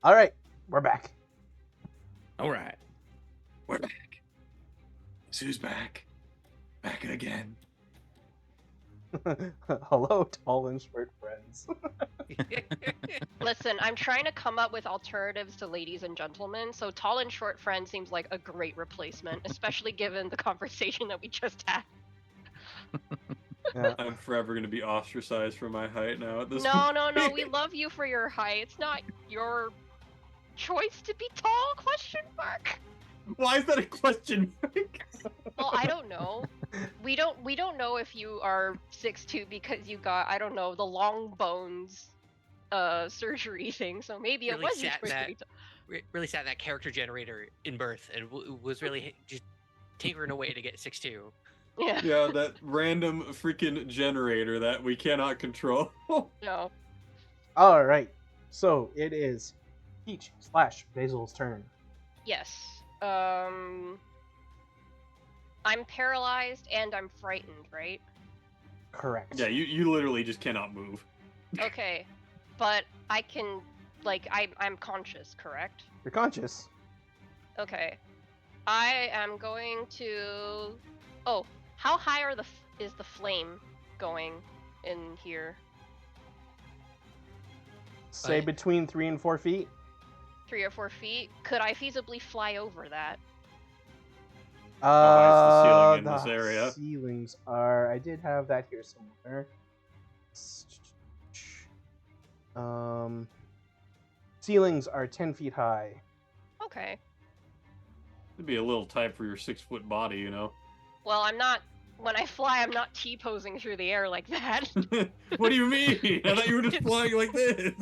All right, we're back. All right. We're back. Sue's back. Back again. Hello, tall and short friends. Listen, I'm trying to come up with alternatives to ladies and gentlemen, so tall and short friend seems like a great replacement, especially given the conversation that we just had. Yeah. I'm forever going to be ostracized for my height now at this No, point. we love you for your height. It's not your choice to be tall? Question mark. Why is that a question mark? Well, I don't know. We don't know if you are 6'2" because you got, I don't know, the long bones surgery thing. So maybe it Really was your sat choice to that- be tall. Really sat in that character generator in birth and was really just tinkering away to get 6'2". Yeah. Yeah, that random freaking generator that we cannot control. No. All right, so it is Peach / Basil's turn. Yes. I'm paralyzed and I'm frightened, right? Correct. Yeah, you literally just cannot move. Okay. But I can, like, I'm conscious, correct? You're conscious. Okay. I am going to. Oh, how high is the flame going in here? Say between 3 and 4 feet. 3 or 4 feet? Could I feasibly fly over that? high is the ceiling in this area? Ceilings are. I did have that here somewhere. Ceilings are 10 feet high. Okay. It'd be a little tight for your 6-foot body, you know. Well, I'm not. When I fly, I'm not T-posing through the air like that. What do you mean? I thought you were just flying like this.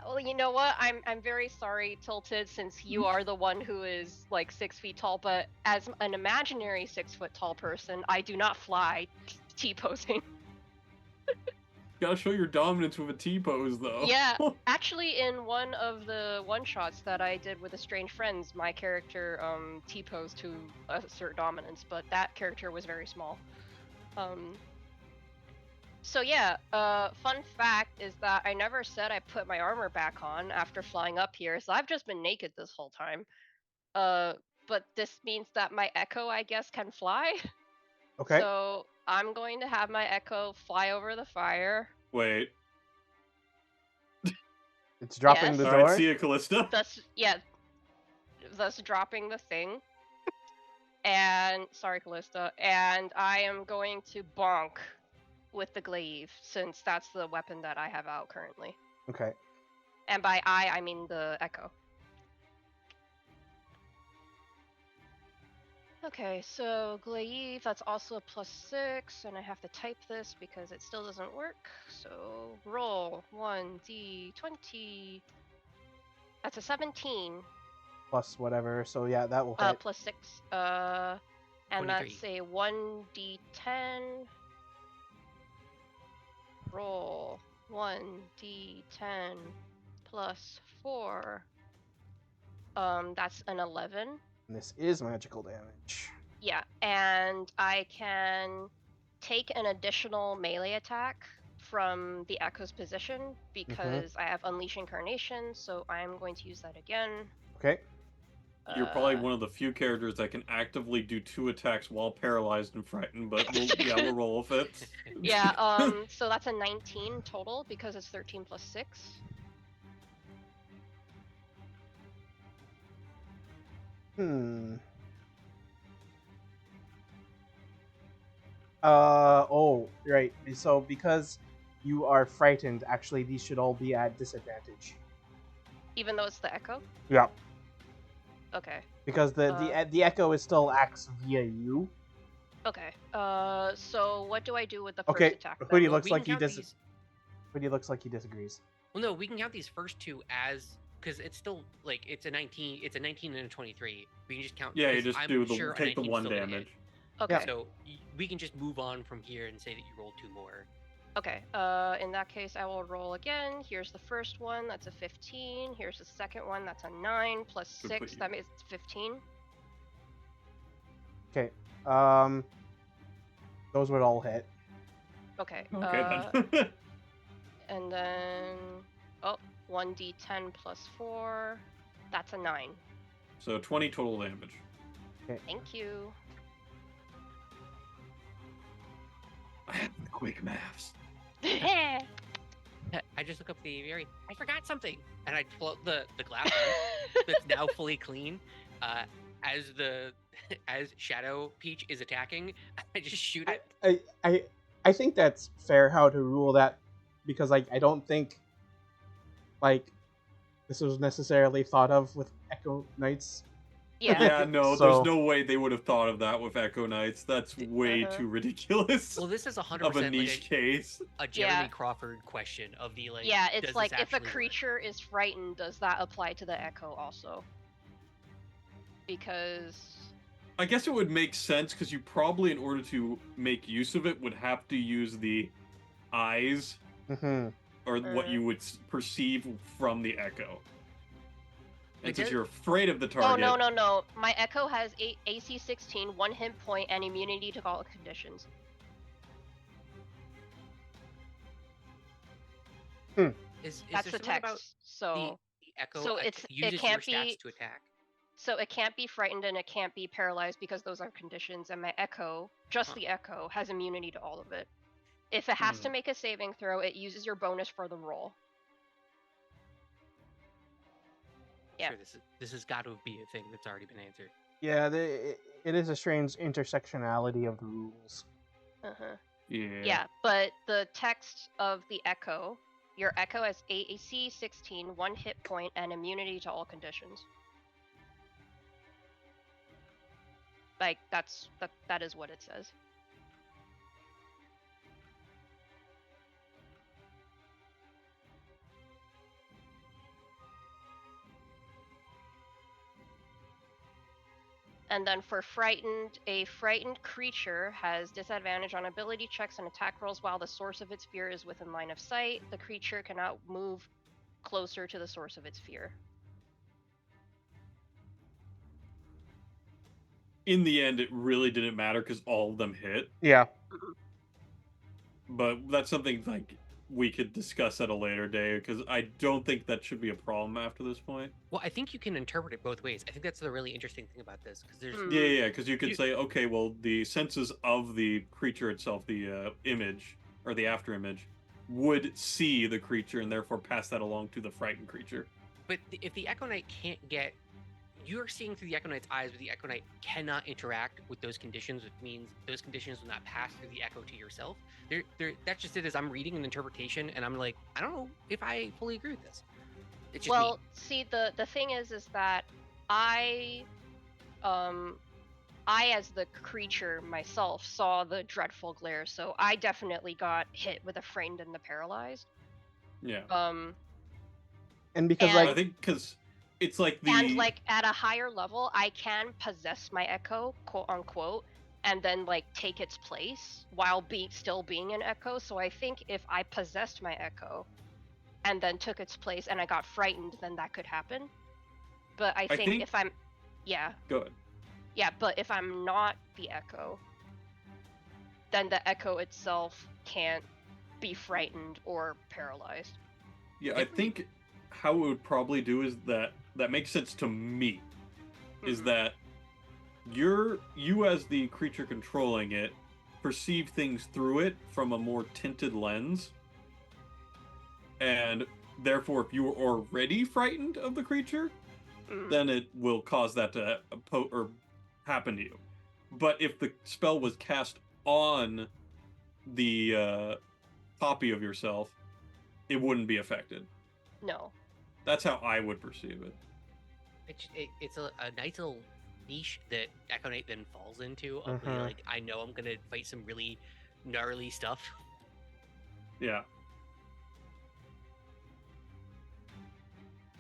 Well, you know what? I'm very sorry, Tilted, since you are the one who is like 6 feet tall. But as an imaginary 6-foot tall person, I do not fly T-posing. Gotta show your dominance with a T-pose, though. Yeah, actually, in one of the one-shots that I did with the Strange Friends, my character T-posed to assert dominance, but that character was very small. So yeah, fun fact is that I never said I put my armor back on after flying up here, so I've just been naked this whole time. But this means that my Echo, I guess, can fly. Okay. So I'm going to have my Echo fly over the fire. Wait. It's dropping Yes. the All door. right, see ya, Callista. Thus dropping the thing. And sorry, Callista. And I am going to bonk with the glaive, since that's the weapon that I have out currently. Okay. And by I mean the Echo. Okay, so glaive, that's also a +6, and I have to type this because it still doesn't work. So roll 1d20. That's a 17. Plus whatever. So yeah, that will hit. +6. And 23. that's a 1d10. Roll 1d10 plus 4. That's an 11. And this is magical damage. Yeah, and I can take an additional melee attack from the Echo's position because I have Unleash Incarnation, so I'm going to use that again. Okay. You're probably one of the few characters that can actively do 2 attacks while paralyzed and frightened, but we'll roll with it. Yeah, so that's a 19 total because it's 13 plus 6. Oh, right. So because you are frightened, actually these should all be at disadvantage. Even though it's the Echo? Yeah. Okay. Because the echo is still acts via you. Okay. So what do I do with the first Okay. attack? then? Hoodie Well, looks we like can he count these- Hoodie looks like he disagrees. Well, no, we can count these first two as because it's still like it's a 19 and a 23. We can just count. Yeah, you because just I'm do sure a take the 19 's 1 still gonna hit. damage. Okay. So we can just move on from here and say that you rolled 2 more. Okay. In that case, I will roll again. Here's the first one. That's a 15. Here's the second one. That's a 9 plus Good 6. for That you. makes 15. Okay. Those would all hit. Okay. Okay, then. And then, oh, 1d10 plus 4. That's a 9. So 20 total damage. Thank you. I have the quick maths. I just look up the aviary. I forgot something, and I pull out the glass gun that's now fully clean. As Shadow Peach is attacking, I just shoot it. I think that's fair how to rule that, because like I don't think like this was necessarily thought of with Echo Knights. Yeah. Yeah, no, So- there's no way they would have thought of that with Echo Knights. That's way Uh-huh. too ridiculous Well, this is 100% of a like niche case. a Jeremy Yeah. Crawford question of the like. Yeah, does it's this like if a actually work? creature is frightened, does that apply to the Echo also? Because I guess it would make sense because you probably, in order to make use of it, would have to use the eyes Mm-hmm. or what you would perceive from the Echo. And It since does- you're afraid of the oh target, no. My Echo has AC 16, 1 hit point, and immunity to all conditions. Is That's there the something about text. So the Echo so it uses can't your stats be- to attack? so it can't be frightened and it can't be paralyzed because those are conditions. And my Echo, just Huh. the Echo, has immunity to all of it. If it has to make a saving throw, it uses your bonus for the roll. Yeah. Sure, this has got to be a thing that's already been answered. Yeah, it is a strange intersectionality of the rules. Uh-huh. yeah. Yeah, but the text of the Echo, your Echo has AC 16, 1 hit point, and immunity to all conditions. Like that is what it says. And then for frightened, a frightened creature has disadvantage on ability checks and attack rolls while the source of its fear is within line of sight. The creature cannot move closer to the source of its fear. In the end, it really didn't matter because all of them hit. Yeah. But that's something like we could discuss at a later day because I don't think that should be a problem after this point. Well, I think you can interpret it both ways. I think that's the really interesting thing about this because there's Hmm. Yeah, because you could You- say, okay, well, the senses of the creature itself, the image or the after image, would see the creature and therefore pass that along to the frightened creature. But if the Echo Knight can't get, you're seeing through the Echo Knight's eyes, but the Echo Knight cannot interact with those conditions, which means those conditions will not pass through the Echo to yourself. That's just it. As I'm reading an interpretation, and I'm like, I don't know if I fully agree with this. It's just Well, me. see, the thing is that I as the creature myself saw the dreadful glare, so I definitely got hit with a frightened and the paralyzed. Yeah. And because And- I like think because it's like the. And like at a higher level, I can possess my Echo, quote unquote, and then like take its place while still being an Echo. So I think if I possessed my Echo and then took its place and I got frightened, then that could happen. But I think if I'm, yeah, Good. yeah, but if I'm not the Echo, then the Echo itself can't be frightened or paralyzed. Yeah, I think how it would probably do is that makes sense to me. Is Mhm. that you as the creature controlling it perceive things through it from a more tinted lens, and therefore, if you are already frightened of the creature, Mhm. then it will cause that to happen to you. But if the spell was cast on the copy of yourself, it wouldn't be affected. No. That's how I would perceive it. It's a nice little niche that Echo Knight then falls into. Of the, Mhm. like, I know I'm gonna fight some really gnarly stuff. Yeah.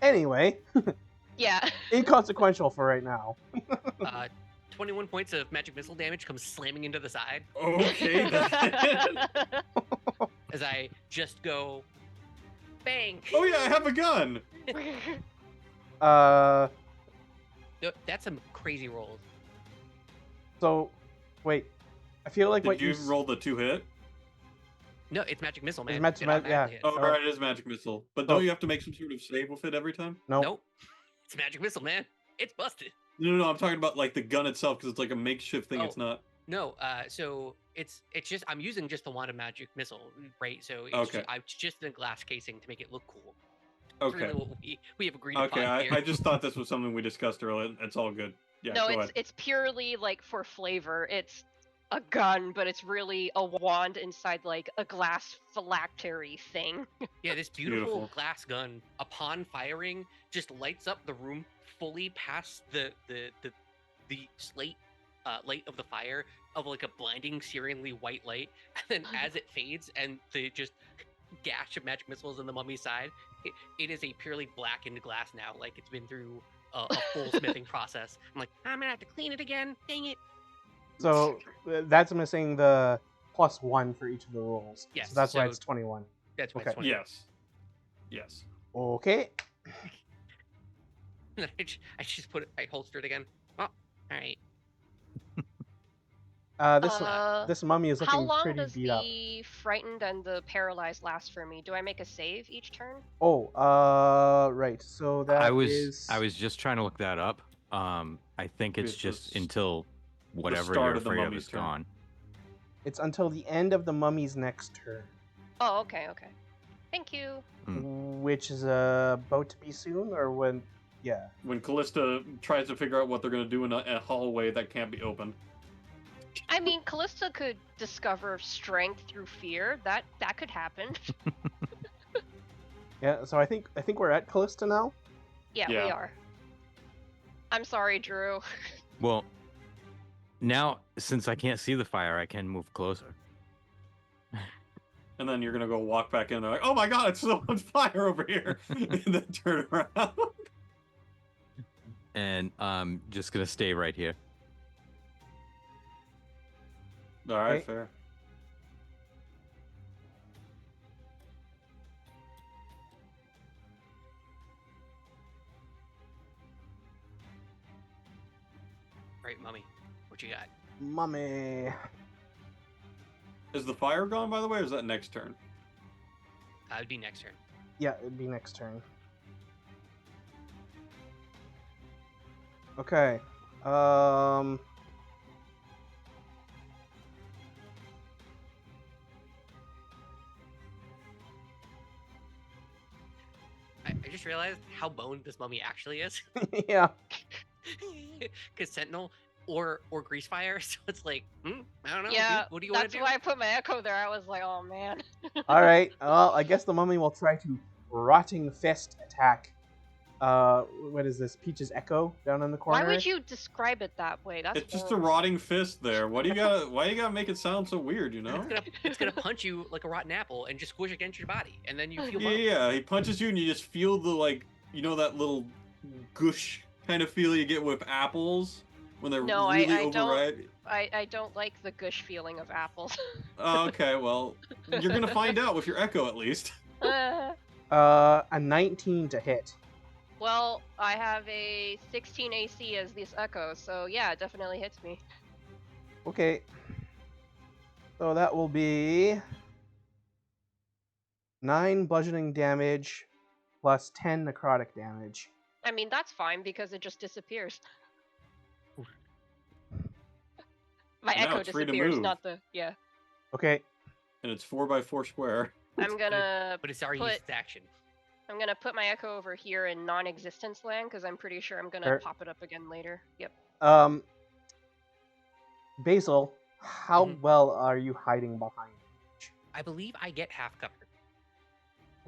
anyway, Yeah. inconsequential for right now. 21 points of magic missile damage comes slamming into the side Okay. then. as I just go bang. Oh yeah, I have a gun. No, that's some crazy rolls. So wait, I feel like Did what you you roll the 2 hit? No, it's magic missile, man. It's It yeah. automatically hits. Oh, Oh. right, it is magic missile. But Oh. don't you have to make some sort of save with it every time? No. Nope. It's magic missile, man. It's busted. No. I'm talking about like the gun itself because it's like a makeshift thing. Oh. It's not. No, so it's just I'm using just the wand of magic missile, right? So it's Okay. it's just in a glass casing to make it look cool. Okay. Really what we have agreed Okay. upon here. I just thought this was something we discussed earlier. It's all good. Yeah. no, go it's ahead. it's purely like for flavor. It's a gun, but it's really a wand inside like a glass phylactery thing. Yeah, this beautiful, Beautiful. glass gun, upon firing, just lights up the room fully past the slate light of the fire of like a blinding, searingly white light. And then as it fades and the just gash of magic missiles in the mummy's side, it is a purely blackened glass now. Like it's been through a full smithing process. I'm like, I'm gonna have to clean it again. Dang it. So that's missing the +1 for each of the rolls. Yes, So that's why so- it's 21. That's why Okay. it's 20. Yes. Okay. I just put it, I holstered again. Oh, all right. This mummy is How looking long pretty does beat up. the frightened and the paralyzed last for me? Do I make a save each turn? Oh, right. So that I is. was just trying to look that up. I think it's It's just the until whatever start you're of the afraid of mummy's is turn. gone. It's until the end of the mummy's next turn, Oh, okay. Thank you. which is about to be soon, or when? Yeah. When Callista tries to figure out what they're gonna do in a hallway that can't be opened. I mean, Callista could discover strength through fear. That could happen. Yeah. So I think we're at Callista now. Yeah, Yeah. we are. I'm sorry, Drew. Well, now since I can't see the fire, I can move closer. And then you're gonna go walk back in. They're like, "Oh my god, it's so much fire over here!" And then turn around. And I'm just gonna stay right here. All right, Okay. fair. Right, mummy. What you got? Mummy. Is the fire gone, by the way, or is that next turn? It'd be next turn. Yeah, it'd be next turn. Okay. I just realized how boned this mummy actually is. Yeah. Because Sentinel or Grease Fire, so it's like, I don't know. Yeah, what do you want that's to do? why I put my echo there. I was like, oh man. All right. Well, I guess the mummy will try to rotting fist attack. What is this? Peach's Echo down in the corner. Why would you describe it that way? That's It's just a horrible. rotting fist there. What do you gotta? Why you gotta make it sound so weird? You know? It's gonna punch you like a rotten apple and just squish against your body, and then you feel Yeah, boned. yeah. He punches you, and you just feel the like, you know, that little gush kind of feel you get with apples when they're No, really I don't. overripe. I don't like the gush feeling of apples. Oh, okay, well, you're gonna find out with your echo at least. A 19 to hit. Well, I have a 16 AC as this echo, so yeah, it definitely hits me. Okay. So that will be 9 bludgeoning damage plus 10 necrotic damage. I mean, that's fine because it just disappears. My Now echo it's free to disappears, move. not the yeah. Okay. And it's 4x4 square. I'm gonna But it's already put used its action. I'm gonna put my echo over here in non-existence land because I'm pretty sure I'm gonna Sure. pop it up again later. Yep. Basil, how Mhm. well are you hiding behind? I believe I get half cover.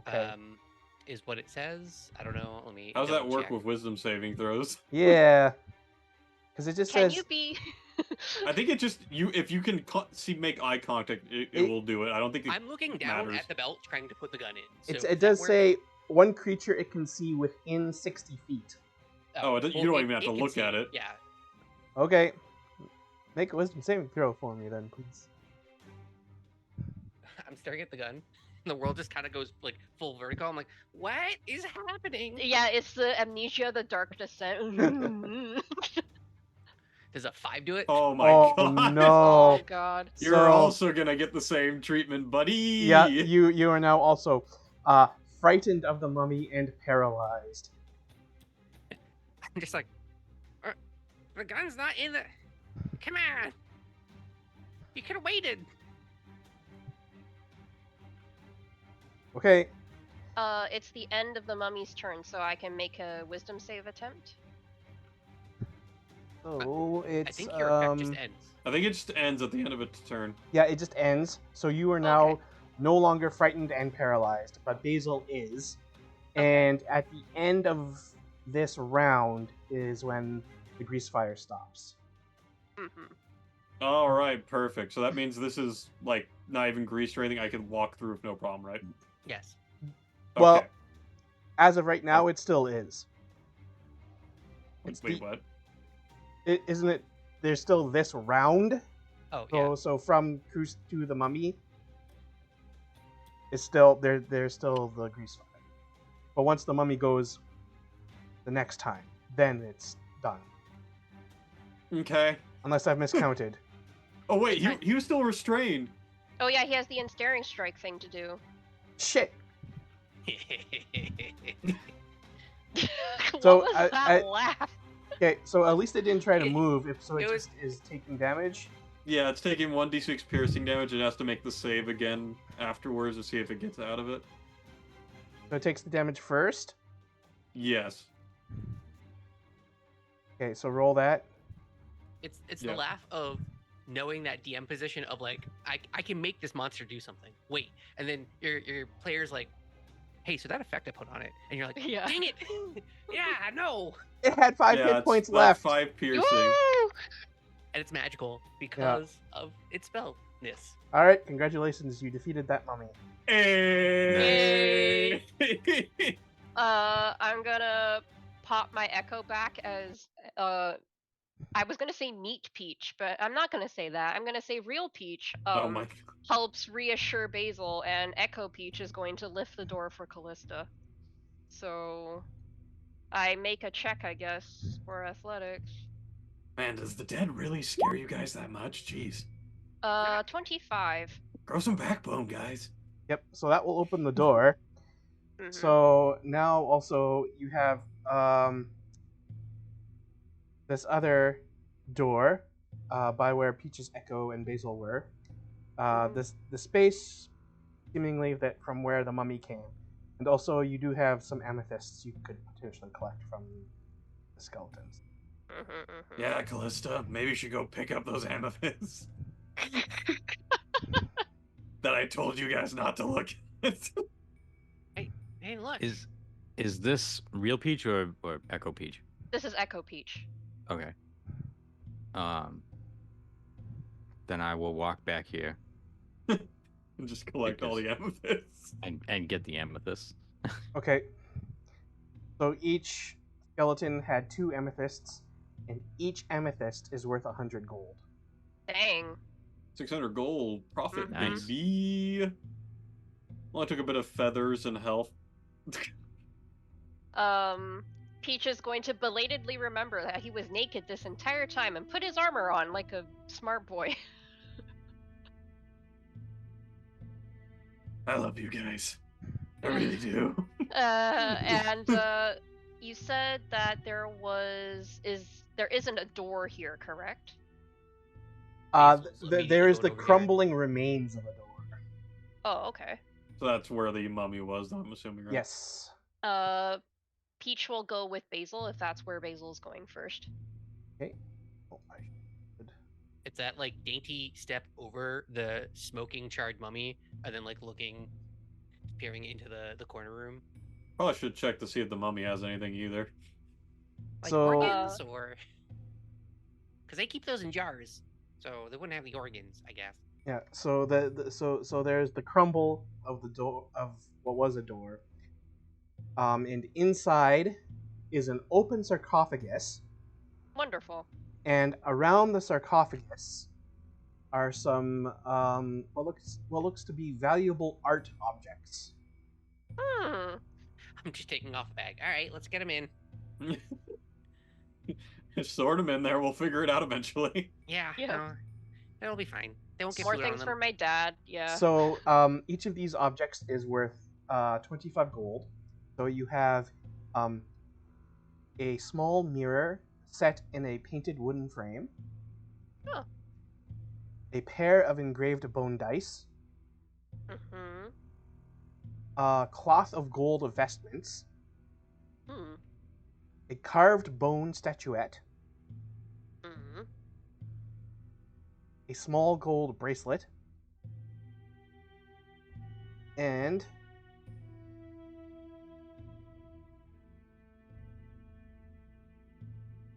Okay. Is what it says. I don't know. Let me. How's that double work check. with wisdom saving throws? Yeah. Because it just Can says you be? I think it just if you can make eye contact, it will do it. I don't think it I'm looking down matters. at the belt, trying to put the gun in. So it does that does work? say one creature it can see within 60 feet. Oh, you don't even have to can look see at it. Yeah. Okay. Make a wisdom saving throw for me then, please. I'm staring at the gun. The world just kind of goes like full vertical. I'm like, what is happening? Yeah, it's the amnesia, the dark descent. Does a 5 do it? Oh my Oh god. no! Oh god. You're So- also gonna get the same treatment, buddy. Yeah, you are now also frightened of the mummy and paralyzed. I'm just like, the gun's not in the. Come on. You could have waited. Okay, It's the end of the mummy's turn, so I can make a wisdom save attempt. so I it's think your effect just ends. I think it just ends at the end of its turn. yeah, it just ends. So you are now Okay. no longer frightened and paralyzed, but Basil is. Okay. And at the end of this round is when the grease fire stops. Mm-hmm. All right, perfect. So that means this is like not even greased or anything. I can walk through with no problem, right? Yes. Well, Okay. as of right now, it still is. It's Wait, the- what? Isn't it? There's still this round. Oh, So yeah. so from Cruise to the Mummy, it's still there. There's still the grease fire. But once the Mummy goes, the next time, then it's done. Okay. Unless I've miscounted. Oh wait, he was still restrained. Oh yeah, he has the ensnaring strike thing to do. Shit. What So, was I- that laugh? Okay, so at least it didn't try to It- move. If so, it it was- just is taking damage. Yeah, it's taking 1d6 piercing damage. It has to make the save again afterwards to see if it gets out of it. So it takes the damage first. Yes. Okay, so roll that. It's Yeah. the laugh of knowing that DM position of like, I can make this monster do something. Wait. And then your player's like, hey, so that effect I put on it. And you're like, Yeah. dang it. Yeah, no. It had 5 yeah, hit it's points not left. 5 piercing. Woo! And it's magical because of its spellness. All right, congratulations, you defeated that mummy. Hey! I'm gonna pop my echo back as I was gonna say meat Peach, but I'm not gonna say that. I'm gonna say real Peach Oh my. helps reassure Basil, and Echo Peach is going to lift the door for Callista. So I make a check, I guess, for athletics. Man, does the dead really scare you guys that much? Jeez. 25. Grow some backbone, guys. Yep. So that will open the door. Mhm. So now also you have this other door by where Peach's Echo and Basil were. The space seemingly that from where the mummy came, and also you do have some amethysts you could potentially collect from the skeletons. Yeah, Callista, maybe you should go pick up those amethysts. That I told you guys not to look at. Hey, look. Is this real Peach or Echo Peach? This is Echo Peach. Okay. Then I will walk back here And just collect all the amethysts. and get the amethyst. Okay. So each skeleton had 2 amethysts, and each amethyst is worth 100 gold. Dang. 600 gold. Profit, Nice. baby. Well, I took a bit of feathers and health. Peach is going to belatedly remember that he was naked this entire time and put his armor on like a smart boy. I love you guys. I really do. And you said that there isn't a door here, correct? Basil's immediately There is going the over here. crumbling remains of a door. Oh, okay. So that's where the mummy was, I'm assuming, right? Yes. Peach will go with Basil if that's where Basil's going first. Okay. Oh, I should. It's that like dainty step over the smoking charred mummy and then like looking, peering into the corner room. Probably should check to see if the mummy has anything either. Like So- organs or. Because they keep those in jars. So they wouldn't have the organs, I guess. Yeah. So so there's the crumble of the door of what was a door. And inside is an open sarcophagus, Wonderful. and around the sarcophagus are some what looks to be valuable art objects. Hmm. I'm just taking off a bag. All right, let's get him in. Just sort them in there. We'll figure it out eventually. Yeah, Yeah. no, that'll be fine. They won't get More food on things them. for my dad. Yeah. So each of these objects is worth 25 gold. So you have a small mirror set in a painted wooden frame, Oh. a pair of engraved bone dice, Mm-hmm. a cloth of gold vestments, Hmm. a carved bone statuette, Mm-hmm. a small gold bracelet, and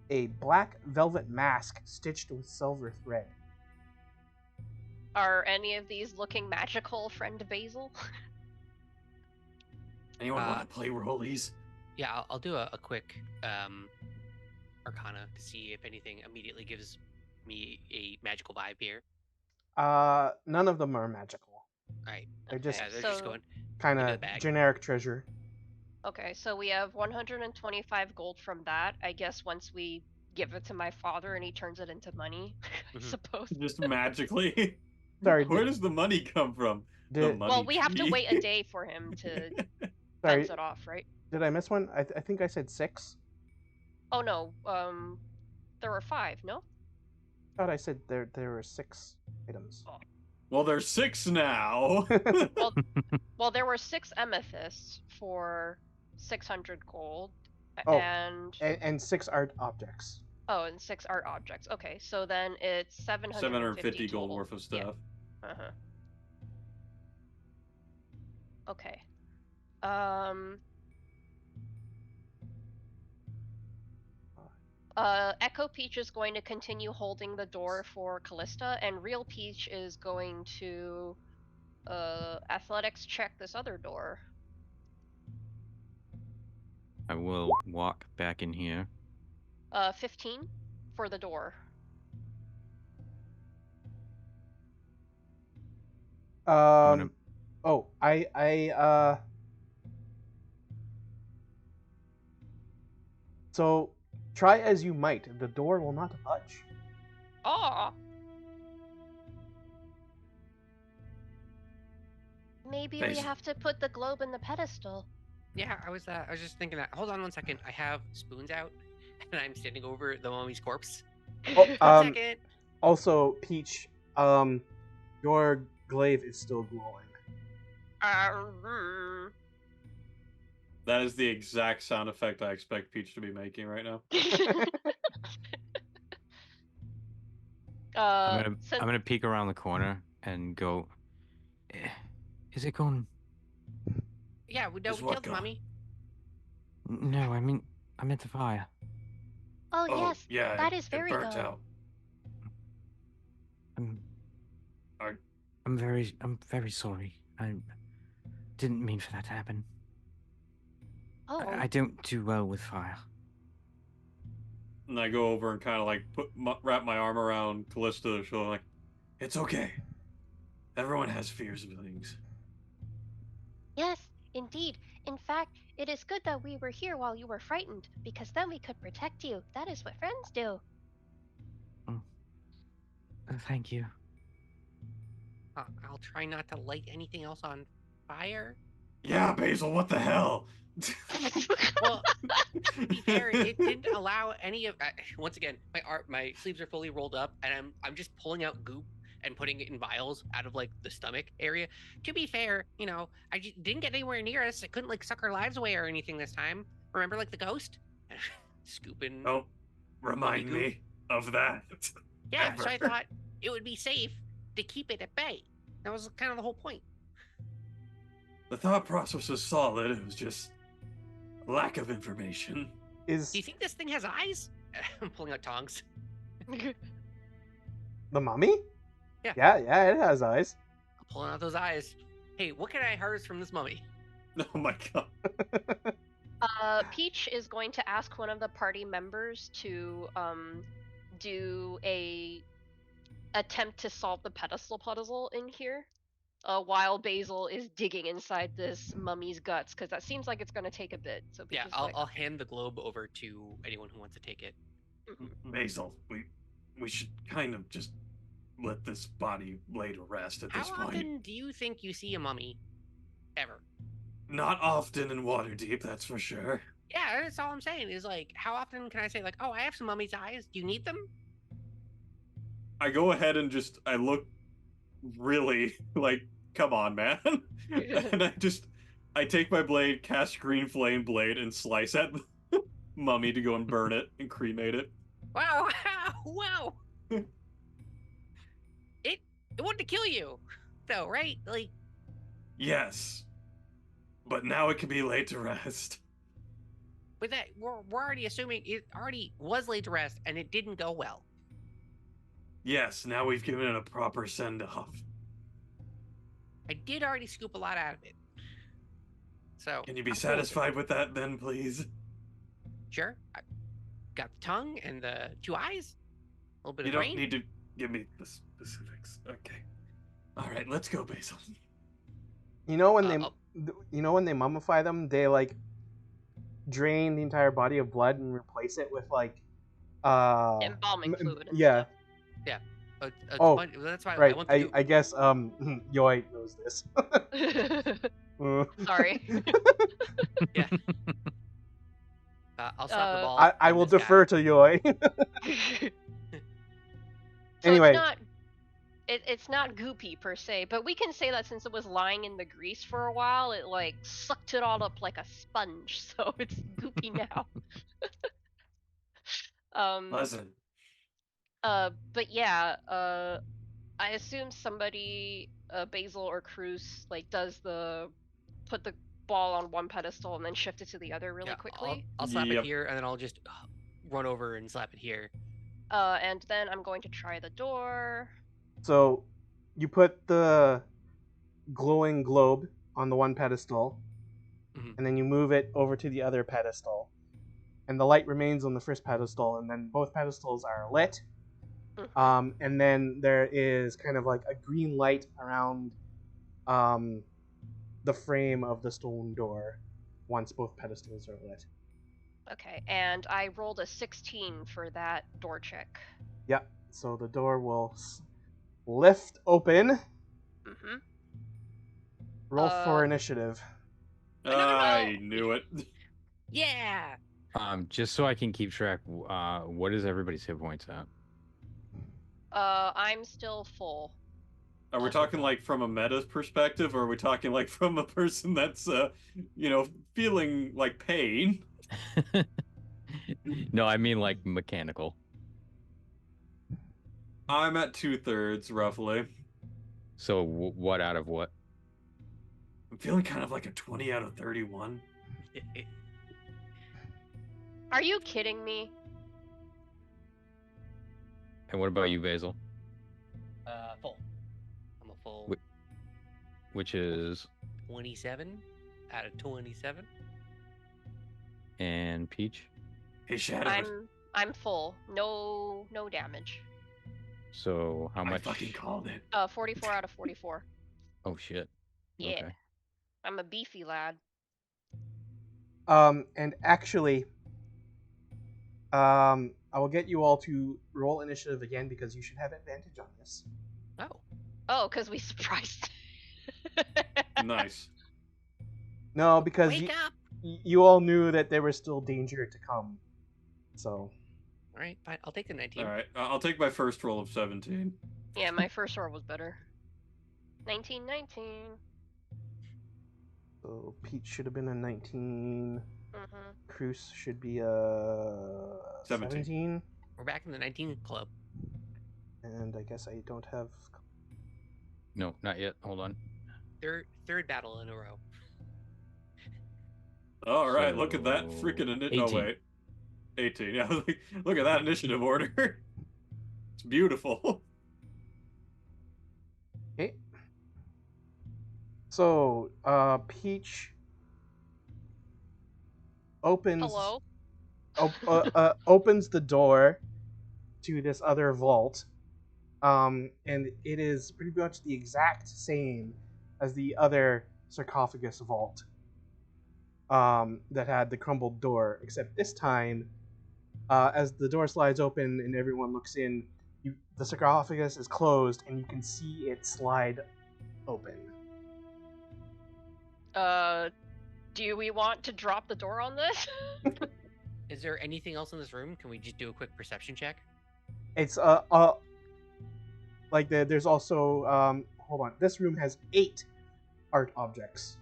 a black velvet mask stitched with silver thread. Are any of these looking magical, friend Basil? Anyone want to play rollies? Yeah, I'll do a quick Arcana to see if anything immediately gives me a magical vibe here. None of them are magical. All right. They're just Yeah, they're just So- going kind into of the bag. generic treasure. Okay, so we have 125 gold from that. I guess once we give it to my father and he turns it into money, I Mhm. suppose. Just magically? Sorry, Where does the money come from? The did, money Well, we have to tree. wait a day for him to sorry, bounce it off, right? did I miss one? I think I said 6. Oh no, there were 5, no? I thought I said there were 6 items. Well, there's 6 now. Well, there were 6 amethysts for 600 gold, Oh, and and 6 art objects. and 6 art objects. Okay, so then it's 750 gold total. worth of Yeah. stuff. Uh-huh. Okay. Echo Peach is going to continue holding the door for Callista, and Real Peach is going to athletics check this other door. I will walk back in here. 15 for the door. gonna- Oh, so try as you might, the door will not budge. Ah. Maybe we Basil. have to put the globe in the pedestal. Yeah, I was just thinking that. Hold on one second. I have spoons out, and I'm standing over the mummy's corpse. Oh, One second. Also, Peach, your glaive is still glowing. That is the exact sound effect I expect Peach to be making right now. I'm gonna peek around the corner and go. Is it going? Yeah, we Is killed what the gone? mummy. No, I meant the fire. Oh, yes, yeah, that is very it burnt good. out. I'm Are- I'm very sorry. I didn't mean for that to happen. Oh, I don't do well with fire. And I go over and kind of like wrap my arm around Callista's shoulder, like, it's okay. Everyone has fears of things. yes, indeed. In fact, it is good that we were here while you were frightened, because then we could protect you. That is what friends do. Thank you. I'll try not to light anything else on fire. Yeah, Basil, what the hell? Well, to be fair, it didn't allow any of. Once again, my sleeves are fully rolled up, and I'm just pulling out goop and putting it in vials out of like the stomach area. To be fair, I didn't get anywhere near us. I couldn't like suck our lives away or anything this time. Remember, like the ghost, scooping. Don't remind goop. me of that. Yeah, so I ever. thought it would be safe to keep it at bay. That was kind of the whole point. The thought process was solid. It was just lack of information. Do you think this thing has eyes? I'm pulling out tongs. The mummy? Yeah. Yeah, it has eyes. I'm pulling out those eyes. Hey, what can I harvest from this mummy? Oh my god. Peach is going to ask one of the party members to do a attempt to solve the pedestal puzzle in here, while Basil is digging inside this mummy's guts, because that seems like it's going to take a bit. So Peach Yeah, is I'll hand the globe over to anyone who wants to take it. Basil, we should kind of just let this body lay to rest at How this point. often do you think you see a mummy? Ever? Not often in Waterdeep, that's for sure. Yeah, that's all I'm saying. Is like, how often can I say like, oh, I have some mummy's eyes. Do you need them? I go ahead and I look really like, come on, man. And I take my blade, cast green flame blade, and slice at the mummy to go and burn it and cremate it. Wow! Wow! It wanted to kill you, though, right? Like, Yes. But now it can be laid to rest. with that, we're already assuming it already was laid to rest and it didn't go well. Yes, now we've given it a proper send-off. I did already scoop a lot out of it. So Can you be I'm cool with it. satisfied with that then, please? Sure. I got the tongue and the 2 eyes. A little bit You of don't brain. need to give me the specifics. Okay. All right, let's go, Basil. You know when oh. when they mummify them, they like drain the entire body of blood and replace it with like Embalming fluid and yeah. stuff. That's why Right. I want to do. I guess Yoi knows this. Sorry. Yeah. I'll stop the ball. I from will this defer guy. to Yoi. So Anyway. it's not goopy per se, but we can say that since it was lying in the grease for a while, it like sucked it all up like a sponge, so it's goopy now. Pleasant. But yeah, I assume somebody, Basil or Cruz, like put the ball on one pedestal and then shift it to the other really Yeah, quickly. I'll slap Yep. it here and then I'll just run over and slap it here. And then I'm going to try the door. So you put the glowing globe on the one pedestal, Mhm. and then you move it over to the other pedestal. And the light remains on the first pedestal, and then both pedestals are lit. And then there is kind of like a green light around the frame of the stone door once both pedestals are lit. Okay, and I rolled a 16 for that door check. Yep, so the door will lift open. Mm-hmm. Roll for initiative. I knew it. Yeah. Just so I can keep track, what is everybody's hit points at? I'm still full. Are we talking like from a meta perspective, or are we talking like from a person that's, feeling like pain? No, I mean like mechanical. I'm at 2/3 roughly. So what out of what? I'm feeling kind of like a 20 out of 31. Are you kidding me? And what about you, Basil? Full. I'm a full Which is 27 out of 27. and Peach. Hey, Shadow. I'm full. No damage. So how I much? fucking called it. 44 out of 44. Oh shit. Yeah. Okay. I'm a beefy lad. And actually, I will get you all to roll initiative again because you should have advantage on this. Oh, because we surprised. Nice. No, because Wake up! you all knew that there was still danger to come. So. All right, fine. I'll take the 19. All right, I'll take my first roll of 17. Yeah, my first roll was better. 19. So Peach should have been a 19. Mm-hmm. Cruz should be a 17. We're back in the 19 club. And I guess I don't have. No, not yet. Hold on. Third battle in a row. All right, look at that So, freaking initiative. 18. No, wait. 18. Yeah, look at that initiative order. It's beautiful. Okay. So, Peach opens. Hello? Opens the door to this other vault. And it is pretty much the exact same as the other sarcophagus vault. That had the crumbled door, except this time, as the door slides open and everyone looks in, the sarcophagus is closed and you can see it slide open. Do we want to drop the door on this? Is there anything else in this room? Can we just do a quick perception check? It's like there's also hold on. This room has 8 art objects.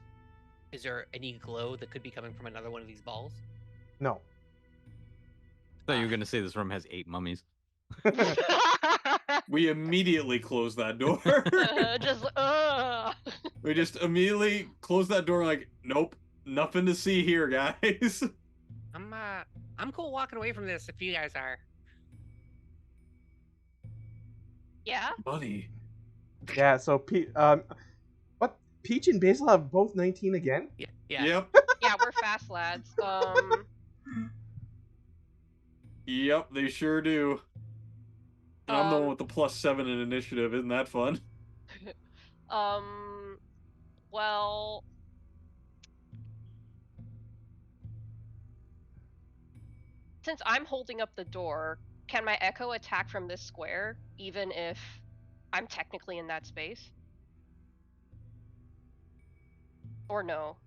Is there any glow that could be coming from another one of these balls? No. I thought you were gonna say this room has 8 mummies. We immediately close that door. We just immediately close that door like, nope, nothing to see here, guys. I'm cool walking away from this if you guys are. Yeah. Buddy. Yeah. So what? Peach and Basil have both 19 again. Yeah. Yeah. Yep. Yeah, we're fast lads. Yep, they sure do. And I'm the one with the +7 in initiative. Isn't that fun? Well, since I'm holding up the door, can my echo attack from this square, even if I'm technically in that space? Or no?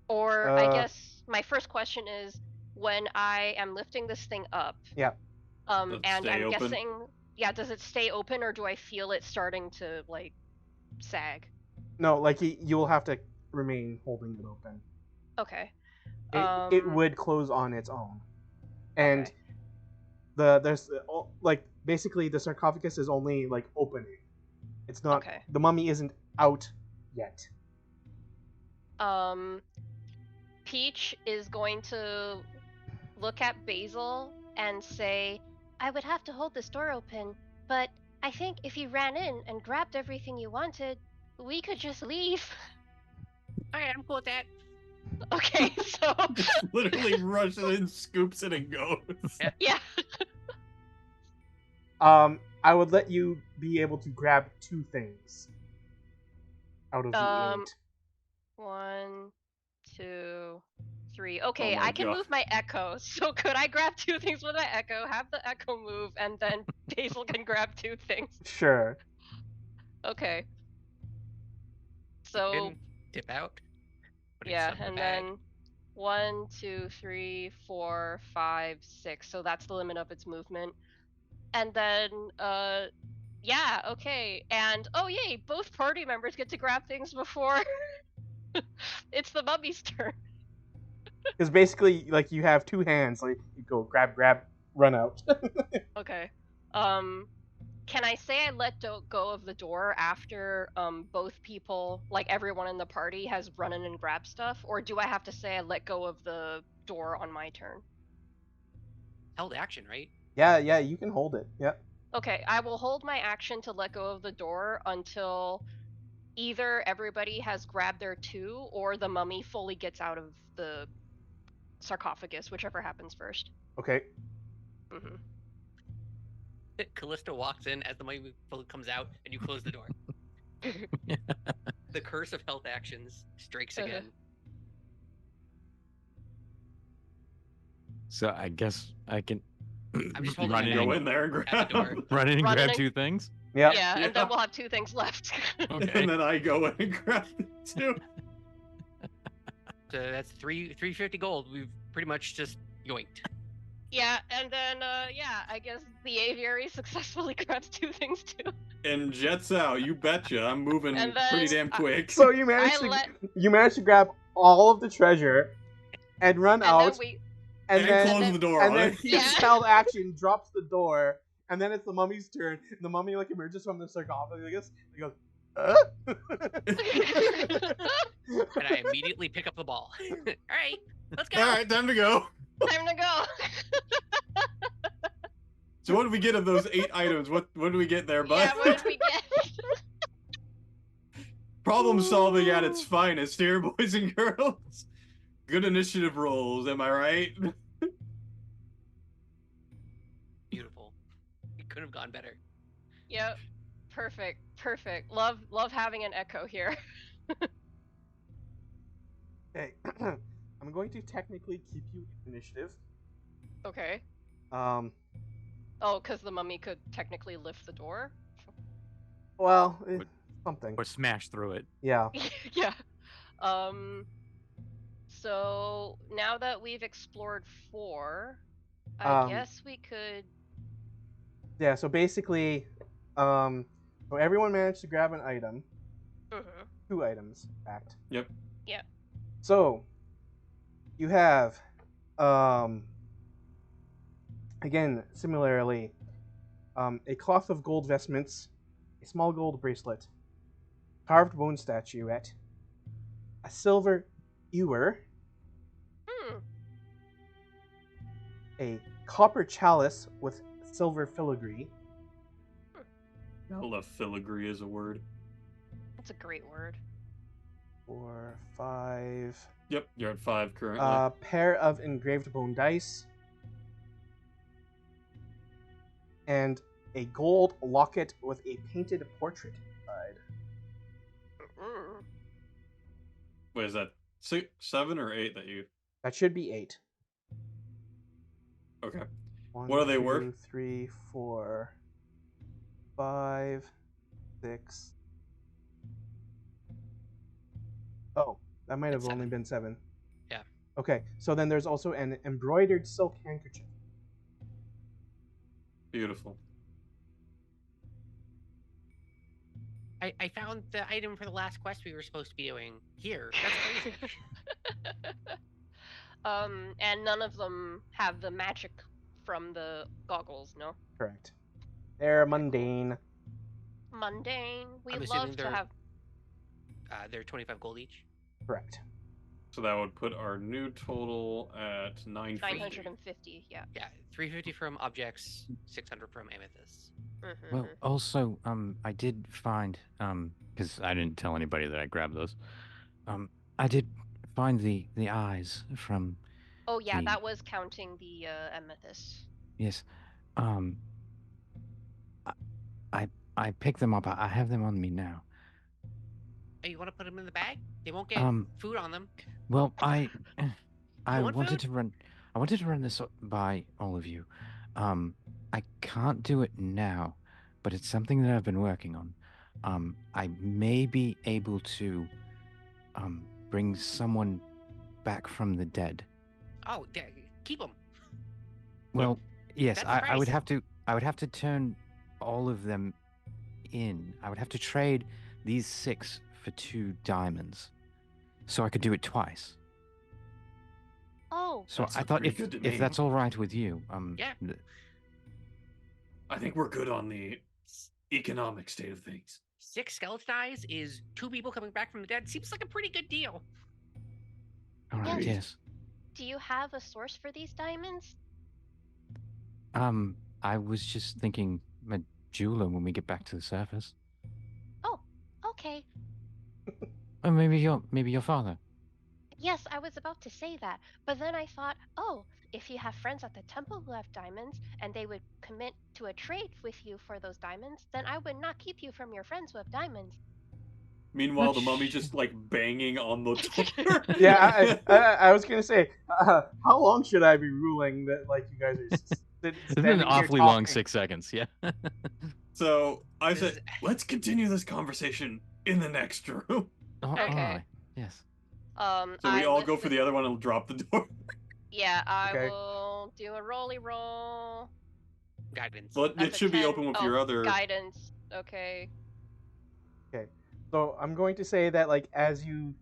Or I guess my first question is, when I am lifting this thing up, Yeah. and I'm open? guessing, yeah, does it stay open or do I feel it starting to like sag? No, like you will have to remain holding it open. Okay. It would close on its own, and Okay. there's like basically the sarcophagus is only like opening. It's not. Okay. The mummy isn't out yet. Peach is going to look at Basil and say, I would have to hold this door open, but I think if you ran in and grabbed everything you wanted, we could just leave. Alright, I'm cool with that. Okay, so Just literally rushes in, scoops it, and goes. yeah. I would let you be able to grab 2 things out of the 8. 1, 2, 3. Okay, Oh my I can God. move my echo. So could I grab 2 things with my echo, have the echo move, and then Basil can grab 2 things? Sure. Okay. You So can dip out. Put yeah, yourself in the and bag. then 1, 2, 3, 4, 5, 6. So that's the limit of its movement. And then yeah, okay. And oh yay, both party members get to grab things before it's the mummy's turn. Because basically, like you have 2 hands, like you go grab, run out. Okay. Can I say I let go of the door after both people, like everyone in the party, has run in and grabbed stuff, or do I have to say I let go of the door on my turn? Held action, right? Yeah, you can hold it. Yeah. Okay, I will hold my action to let go of the door until either everybody has grabbed their 2 or the mummy fully gets out of the sarcophagus, whichever happens first. Okay. Mm-hmm. Callista walks in as the mummy fully comes out, and you close the door. The curse of health actions strikes again. So I guess I can I'm just holding run my in, Go bag in there and at the grab. door. run in and Run grab in and- 2 things. Yeah. Yeah, and Yeah. then we'll have 2 things left. Okay. And then I go in and grab it too. So that's 350 gold. We've pretty much just yoinked. Yeah, and then yeah, I guess the aviary successfully grabs 2 things too. And jets out. You betcha. I'm moving And then- pretty damn quick. So you managed to grab all of the treasure and run And out, then we and close then the door and on then it. Peach Yeah. held action, drops the door, and then it's the mummy's turn. And the mummy like emerges from the sarcophagus. He goes, And I immediately pick up the ball. Alright, let's go. All right, time to go. time to go. So what do we get of those 8 items? What do we get there, bud? Yeah, what did we get? Problem solving at its finest here, boys and girls. Good initiative rolls, am I right? Beautiful. It could have gone better. Yep. Perfect. Love having an echo here. okay, I'm going to technically keep you in initiative Okay. Um, Oh, because the mummy could technically lift the door? well, Would- something. Or smash through it. Yeah. Yeah. So now that we've explored 4, I Um, guess we could. Yeah, so basically, so everyone managed to grab an item. Mhm. 2 items, in fact. Yep. Yeah. So, you have, again, similarly, a cloth of gold vestments, a small gold bracelet, carved bone statuette, a silver ewer, Hmm. a copper chalice with silver filigree. I love filigree as a word. That's a great word. 4, 5. Yep, you're at 5 currently. A pair of engraved bone dice. And a gold locket with a painted portrait inside. Mm. Wait, is that 7 or 8 that you? That should be 8. Okay. 1, What are they 2, worth? 3, 4, 5, 6. Oh, that might have It's only 7. been 7. Yeah. Okay, so then there's also an embroidered silk handkerchief. Beautiful. I found the item for the last quest we were supposed to be doing here. That's crazy. And none of them have the magic from the goggles, no? Correct. They're Okay, cool. mundane. Mundane. We I'm assuming love to they're have. they're 25 gold each. Correct. So that would put our new total at 950. 950, yeah. Yeah, 350 from objects, 600 from amethysts. Mhm. Well, also, I did find, because I didn't tell anybody that I grabbed those. I did find the eyes from. Oh yeah, the- that was counting the amethyst. Yes. I picked them up. I have them on me now. Hey, you want to put them in the bag? They won't get food on them. Well, I want wanted food? to run. I wanted to run this by all of you. I can't do it now, but it's something that I've been working on. I may be able to bring someone back from the dead. Oh, keep them. Well, yes, That's the I would price. have to. I would have to turn all of them in. I would have to trade these 6 for 2 diamonds, so I could do it twice. Oh. So That I sounds thought pretty good to if me. that's all right with you, Yeah. I think we're good on the economic state of things. 6 skeleton eyes is 2 people coming back from the dead. Seems like a pretty good deal. all right, Yes. yes. Do you have a source for these diamonds? I was just thinking a jeweler when we get back to the surface. Oh, okay. Or maybe your father. Yes, I was about to say that, but then I thought, oh, if you have friends at the temple who have diamonds and they would commit to a trade with you for those diamonds, then I would not keep you from your friends who have diamonds. Meanwhile, Not the mummy sh- just like banging on the door. Yeah, I was gonna say, how long should I be ruling that like you guys are It's been standing an here awfully long talking? 6 seconds. Yeah. So I This said, is- let's continue this conversation in the next room. Oh, Okay. aye. Yes. So I we all lift go for the other one and drop the door. Yeah, I Okay. will do a rolly roll. Guidance. But That's it a should be 10. open with Oh, your other. guidance. Okay. Okay, so I'm going to say that like as you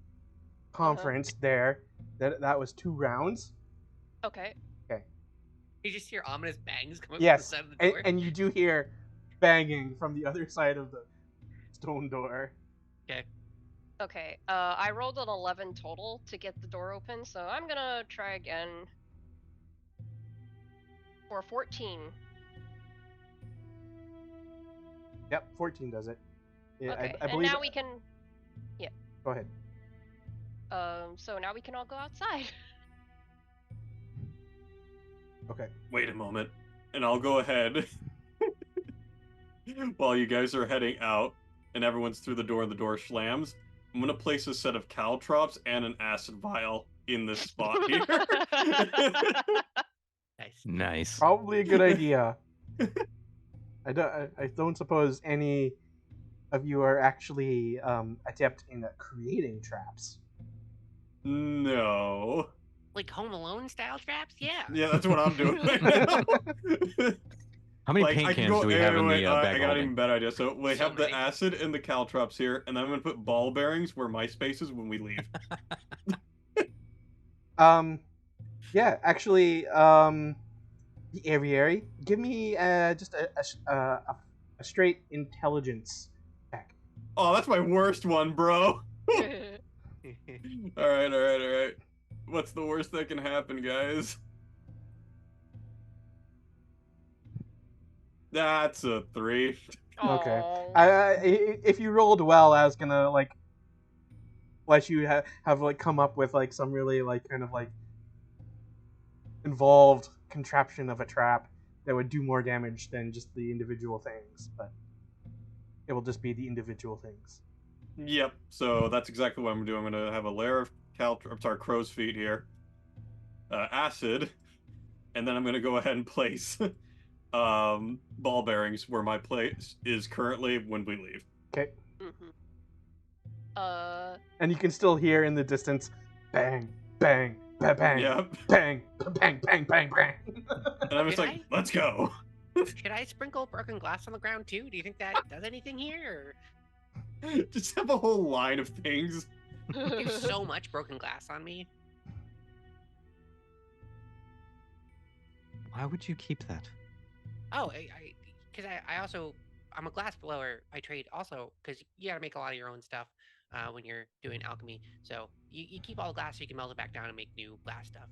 conferenced there, that was 2 rounds. Okay. You just hear ominous bangs coming Yes, from the side of the door. and you do hear banging from the other side of the stone door. Okay. I rolled an 11 total to get the door open, so I'm gonna try again. For 14. Yep, 14 does it. Yeah, Okay. I And believe. now we can. Go ahead. So now we can all go outside. Okay. Wait a moment, and I'll go ahead while you guys are heading out, and everyone's through the door and the door slams. I'm gonna place a set of caltrops and an acid vial in this spot here. Nice. Nice. Probably a good idea. I don't suppose any of you are actually adept in creating traps. No. Like Home Alone style traps? Yeah. Yeah, that's what I'm doing right now. How many Like, paint I can cans go. do we have in the I bag got an holding? even better idea. So we So have the many. acid and the caltrops here, and then I'm gonna put ball bearings where my space is when we leave. Yeah, actually, the aviary. Give me just a straight intelligence check. Oh, that's my worst one, bro. All right. What's the worst that can happen, guys? That's a 3. Okay. Aw. If you rolled well, I was gonna like let you have like come up with like some really like kind of like involved contraption of a trap that would do more damage than just the individual things, but it will just be the individual things. Yep. So that's exactly what I'm doing. I'm gonna have a layer of crow's feet here, acid, and then I'm gonna go ahead and place ball bearings where my place is currently when we leave. Okay. Mhm. And you can still hear in the distance, bang, bang, bang, bang, Yep. bang, bang, bang, bang, bang. And I'm just Did like, let's go. Should I sprinkle broken glass on the ground too? Do you think that does anything here? Just have a whole line of things. Or... There's so much broken glass on me. Why would you keep that? Oh, because I also I'm a glass blower by trade also because you gotta make a lot of your own stuff when you're doing alchemy. So you keep all the glass so you can melt it back down and make new glass stuff.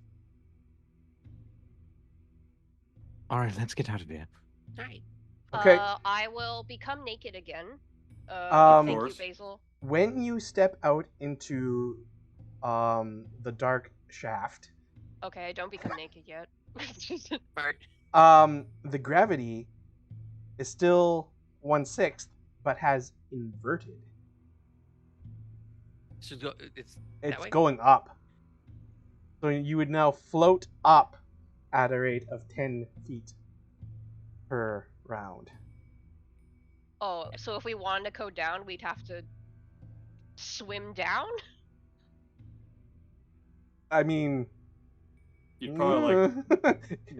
All right, let's get out of here. All right. Okay. I will become naked again. Of Thank you, course. Basil. When you step out into the dark shaft, Okay, I don't become naked yet. Bart. the gravity is still 1/6, but has inverted. So it's It's way? going up. So you would now float up at a rate of 10 feet per round. Oh, so if we wanted to go down, we'd have to swim down? I mean, You'd probably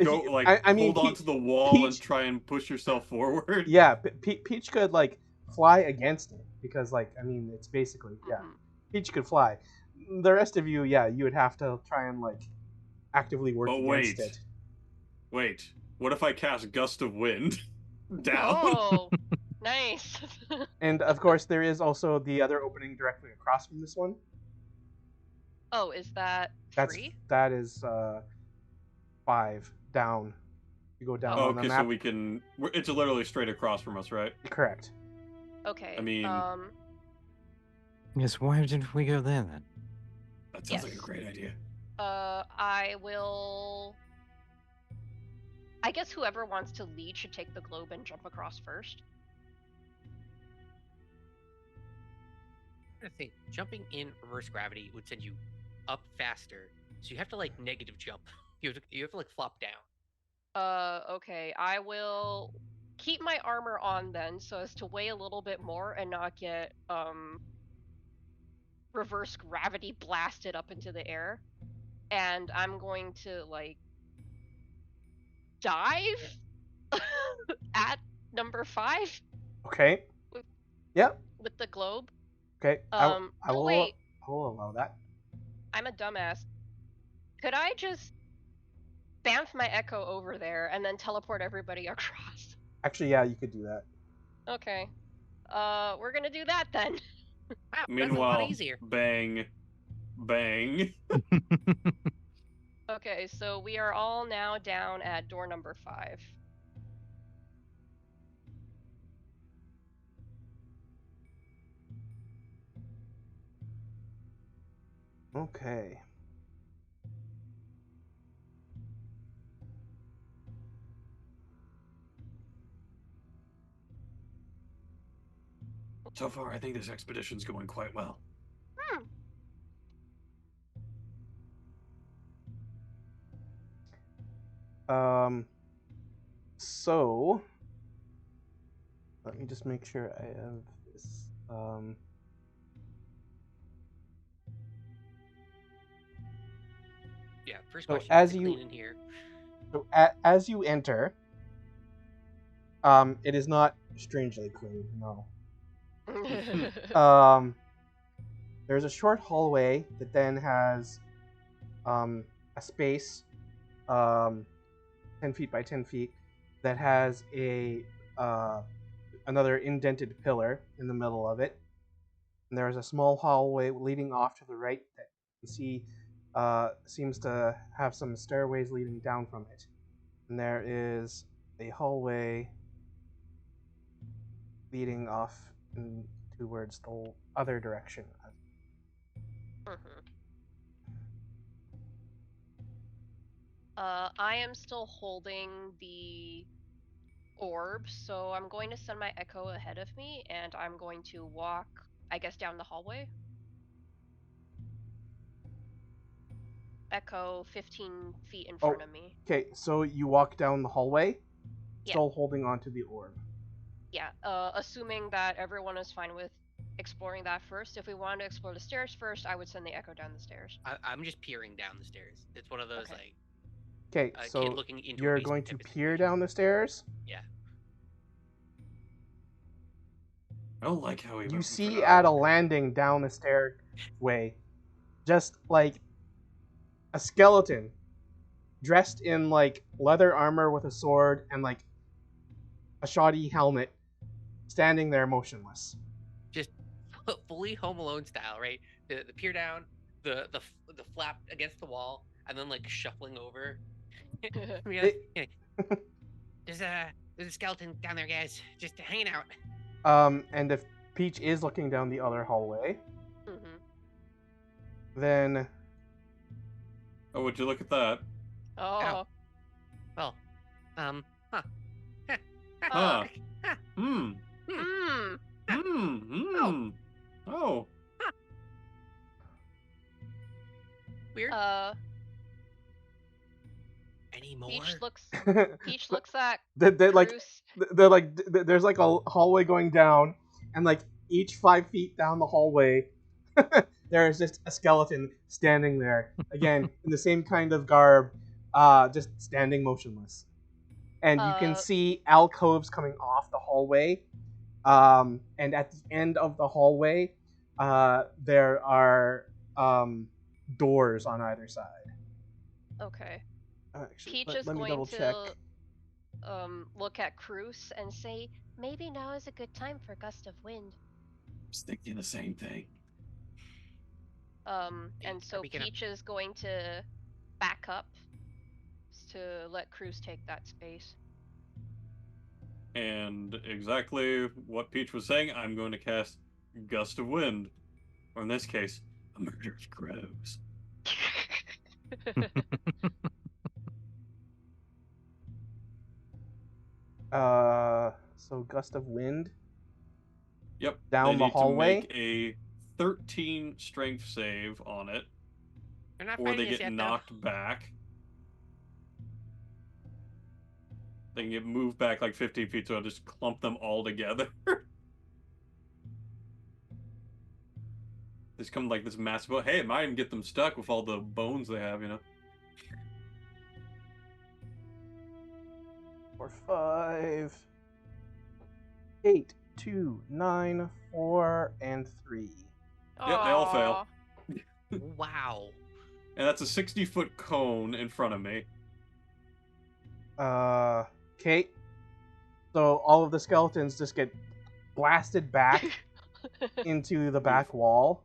go I mean, hold onto the wall Peach- and try and push yourself forward. yeah, Peach could like fly against it because like I mean it's basically yeah, Mhm. Peach could fly. The rest of you, yeah, you would have to try and like actively work But against wait. it. Wait, what if I cast Gust of Wind down? Oh, nice. And of course, there is also the other opening directly across from this one. Oh, is that That's free? that is 5 down. You go down Oh. on the Okay, so map. we can. It's literally straight across from us, right? Correct. Okay. I mean- Yes, why didn't we go there then? That sounds like a Yes. great idea. I will. I guess whoever wants to lead should take the globe and jump across first. I think jumping in reverse gravity would send you up faster, so you have to like negative jump. You have to like flop down. Okay. I will keep my armor on then, so as to weigh a little bit more and not get reverse gravity blasted up into the air. And I'm going to like dive at number 5 Okay. Yep. with the globe. Okay. I will. Wait, I will allow that. I'm a dumbass. Could I just bamf my echo over there and then teleport everybody across? Actually, yeah, you could do that. Okay. We're gonna do that then. Wow, that's a lot Meanwhile, easier. bang, bang. Okay, so we are all now down at door number 5. Okay. So far, I think this expedition's going quite well. So let me just make sure I have this. Yeah, first So question, as is it you- clean in here? So as you enter, it is not strangely clean. No. There's a short hallway that then has a space 10 feet by 10 feet that has another indented pillar in the middle of it. And there's a small hallway leading off to the right that you see seems to have some stairways leading down from it. And there is a hallway leading off towards the other direction. I am still holding the orb, so I'm going to send my echo ahead of me, and I'm going to walk, I guess, down the hallway. Echo 15 feet in front of me. Okay, so you walk down the hallway, Yeah. still holding onto the orb. Yeah, assuming that everyone is fine with exploring that first. If we wanted to explore the stairs first, I would send the echo down the stairs. I'm just peering down the stairs. It's one of those Okay. like Okay, a kid so looking into a you're basement going to type of peer situation. down the stairs. Yeah. I don't like how he You went see for at a that. landing down the stairway, just like a skeleton dressed in like leather armor with a sword and like a shoddy helmet, standing there motionless. Just fully Home Alone style, right? The peer down, the flap against the wall, and then like shuffling over. Yeah, there's a skeleton down there, guys. Just hanging out. And if Peach is looking down the other hallway, then Oh, would you look at that? Oh. Well, huh. Huh. Hmm. Oh. Weird. Any more? Peach looks at like Cruz. they're like there's like a hallway going down, and like each 5 feet down the hallway, there is just a skeleton standing there again in the same kind of garb, just standing motionless. And you can see alcoves coming off the hallway, and at the end of the hallway, there are doors on either side. Okay. Actually, Peach is let me going double check. to look at Cruz and say, maybe now is a good time for gust of wind. I was thinking the same thing. And so Peach is going to back up to let Cruz take that space. And exactly what Peach was saying, I'm going to cast Gust of Wind. Or in this case, a Murderous Crows. So Gust of Wind. Yep. Down the hallway. They need to make a 13 strength save on it. They're not Or they fighting us get yet, knocked back. They can get moved back like 15 feet, so I'll just clump them all together. Just come like this massive. Hey, it might even get them stuck with all the bones they have, you know. 4, 5, 8, 2, 9, 4, and 3. Yep, they all fail. Wow. And that's a 60-foot cone in front of me. Okay. So all of the skeletons just get blasted back into the back wall.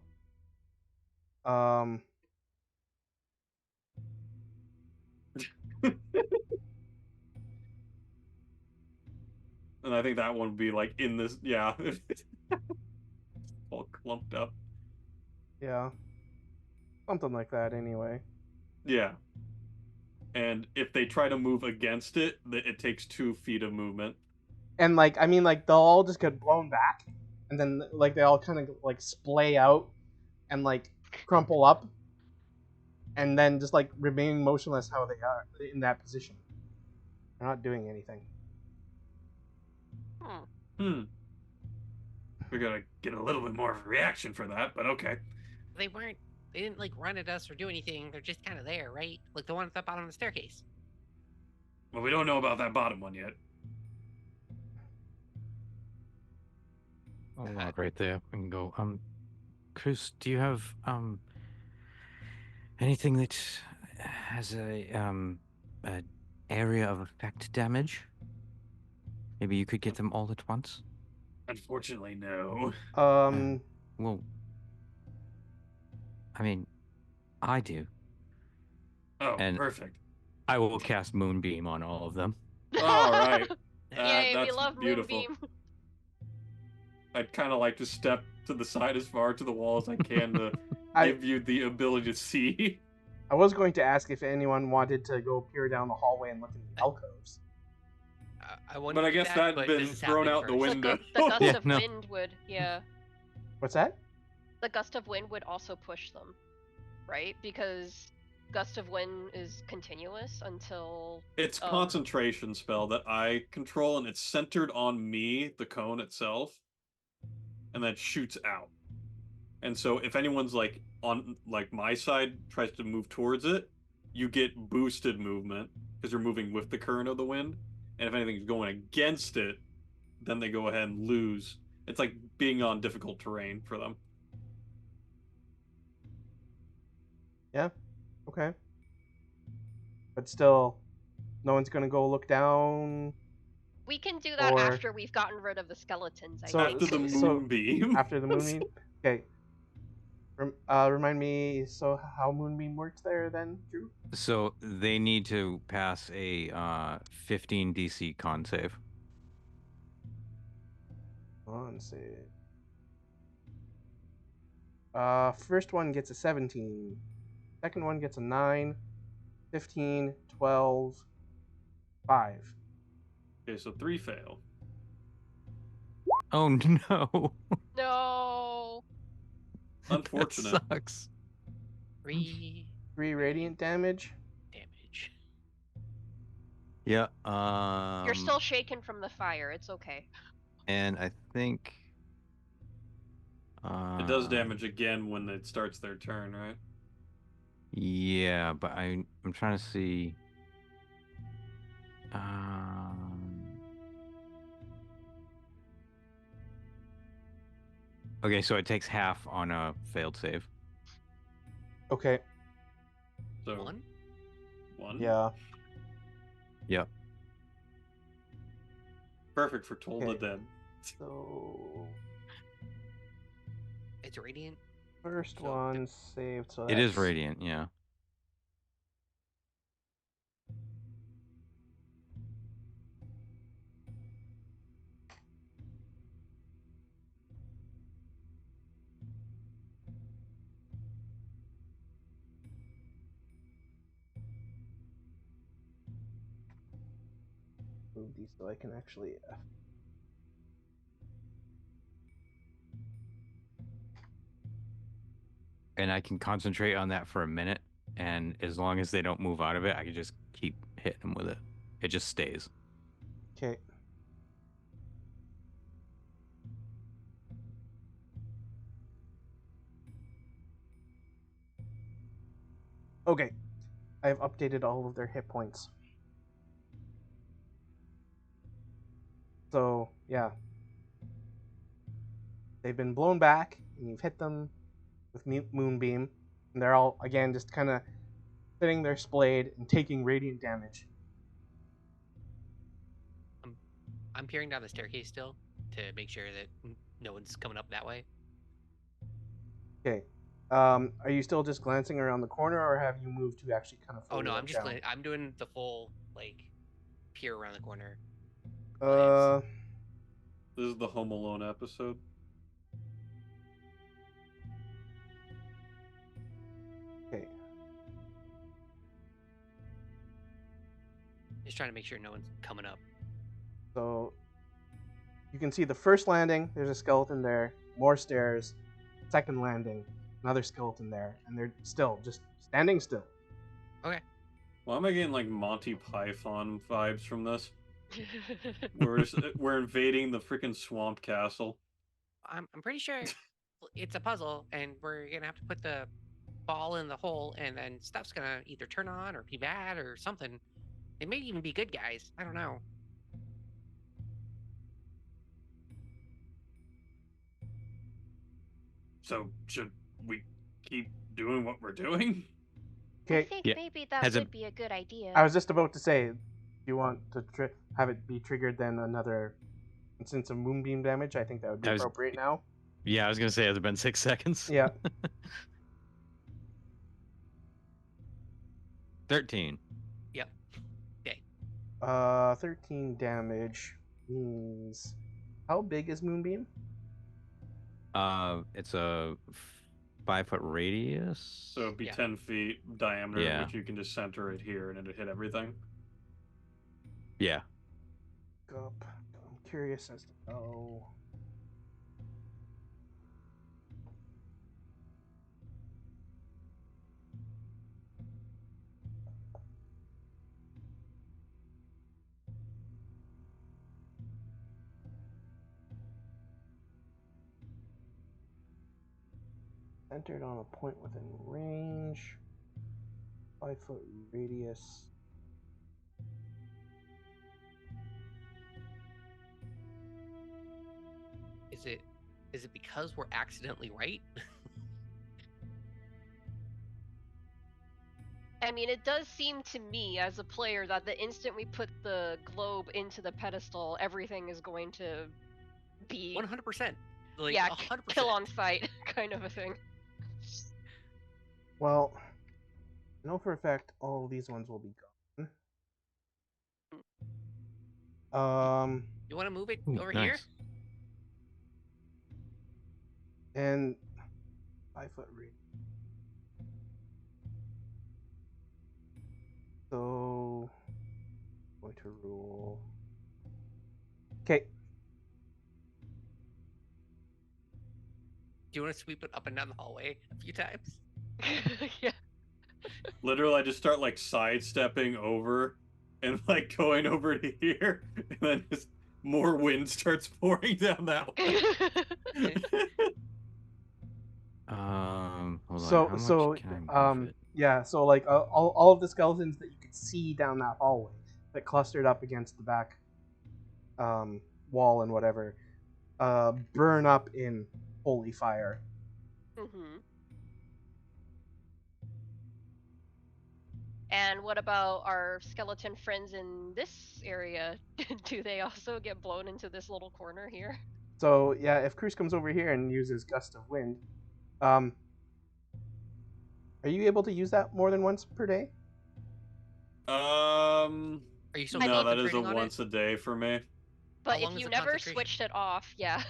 And I think that one would be like in this, yeah. All clumped up. Yeah. Something like that, anyway. Yeah. And if they try to move against it, it takes 2 feet of movement. And like, I mean, like they'll all just get blown back, and then like they all kind of like splay out and like crumple up, and then just like remain motionless how they are in that position. They're not doing anything. Hmm. We gotta get a little bit more of a reaction for that, but okay. They didn't like run at us or do anything. They're just kind of there, right? Like the one at the bottom of the staircase. Well, we don't know about that bottom one yet. I'll walk right there and go, Chris, do you have anything that has a area of effect damage? Maybe you could get them all at once? Unfortunately, no. Well, I mean, I do. Oh, And perfect. I will cast Moonbeam on all of them. All right. Yay, we That's love beautiful. Moonbeam. I'd kind of like to step to the side as far to the wall as I can to give you the ability to see. I was going to ask if anyone wanted to go peer down the hallway and look in the alcoves. I wanted But I to do guess that, that'd but been this is thrown happening out the first. window. The gust Yeah, of no. wind would, yeah. What's that? The gust of wind would also push them, right? Because gust of wind is continuous until It's concentration spell that I control, and it's centered on me, the cone itself, and that shoots out. And so if anyone's like on like my side tries to move towards it, you get boosted movement because you're moving with the current of the wind. And if anything's going against it, then they go ahead and lose. It's like being on difficult terrain for them. Yeah. Okay. But still, no one's gonna go look down we can do that Or- after we've gotten rid of the skeletons, I So- think. After the so- moonbeam. after the moonbeam. Okay. Remind me. So how moonbeam works there then, Drew? So they need to pass a 15 DC con save. On save. First one gets a 17. Second one gets a 9, 15, 12, 5. Okay, so 3 fail. Oh no. No. Unfortunate. That sucks. 3 3 radiant damage. damage. Yeah. You're still shaken from the fire. It's okay. And I think It does damage again when it starts their turn, right? Yeah, but I'm trying to see. Okay, so it takes half on a failed save. Okay. So 1? 1. Yeah. Yep. Perfect for Toll the Okay. Dead. So It's radiant. first So- one saved. So It is that's- radiant, yeah. Move these so I can actually. And I can concentrate on that for a minute, and as long as they don't move out of it, I can just keep hitting them with it. It just stays. Okay. Okay. I've updated all of their hit points. So, yeah. They've been blown back, and you've hit them with Moonbeam. And they're all, again, just kind of sitting there splayed and taking radiant damage. I'm peering down the staircase still to make sure that no one's coming up that way. Okay. Are you still just glancing around the corner, or have you moved to actually kind of? Oh no, fully I'm look just down? I'm doing the full like peer around the corner. This is the Home Alone episode. Okay. Just trying to make sure no one's coming up. So you can see the first landing. There's a skeleton there. More stairs. Second landing. Another skeleton there, and they're still just standing still. Well, am I getting like Monty Python vibes from this? We're invading the freaking swamp castle. I'm pretty sure it's a puzzle, and we're gonna have to put the ball in the hole, and then stuff's gonna either turn on or be bad or something. They may even be good guys. I don't know. So should we keep doing what we're doing? I Okay. think Yeah. maybe that Has it- would be a good idea. I was just about to say, do you want to have it be triggered then another instance of moonbeam damage? I think that would be I was- appropriate now. Yeah, I was gonna say, has it been 6 seconds? Yeah. 13. 13 damage means how big is moonbeam? It's a 5-foot radius. So it'd be Yeah. 10 feet diameter, Yeah. which you can just center it here and it'd hit everything. Yeah. Up. I'm curious as to how. Centered on a point within range. 5-foot radius. Is it because we're accidentally right? I mean, it does seem to me as a player that the instant we put the globe into the pedestal, everything is going to be 100%. Like, yeah, 100%. kill on sight kind of a thing. Well, I know for a fact all of these ones will be gone. You want to move it Ooh, over nice. here? And 5-foot radius. So, going to rule. Okay. Do you want to sweep it up and down the hallway a few times? Yeah. Literally, I just start like sidestepping over and like going over to here, and then just more wind starts pouring down that way. Hold on. So, How much so, can I move it? yeah. So, like, all of the skeletons that you could see down that hallway that clustered up against the back, wall and whatever, burn up in holy fire. Mhm. And what about our skeleton friends in this area? Do they also get blown into this little corner here? So, yeah, if Cruz comes over here and uses gust of wind, are you able to use that more than once per day? Are you still No, that is a concentrating on it? once a day for me. But How long if is you the never concentration? switched it off, yeah.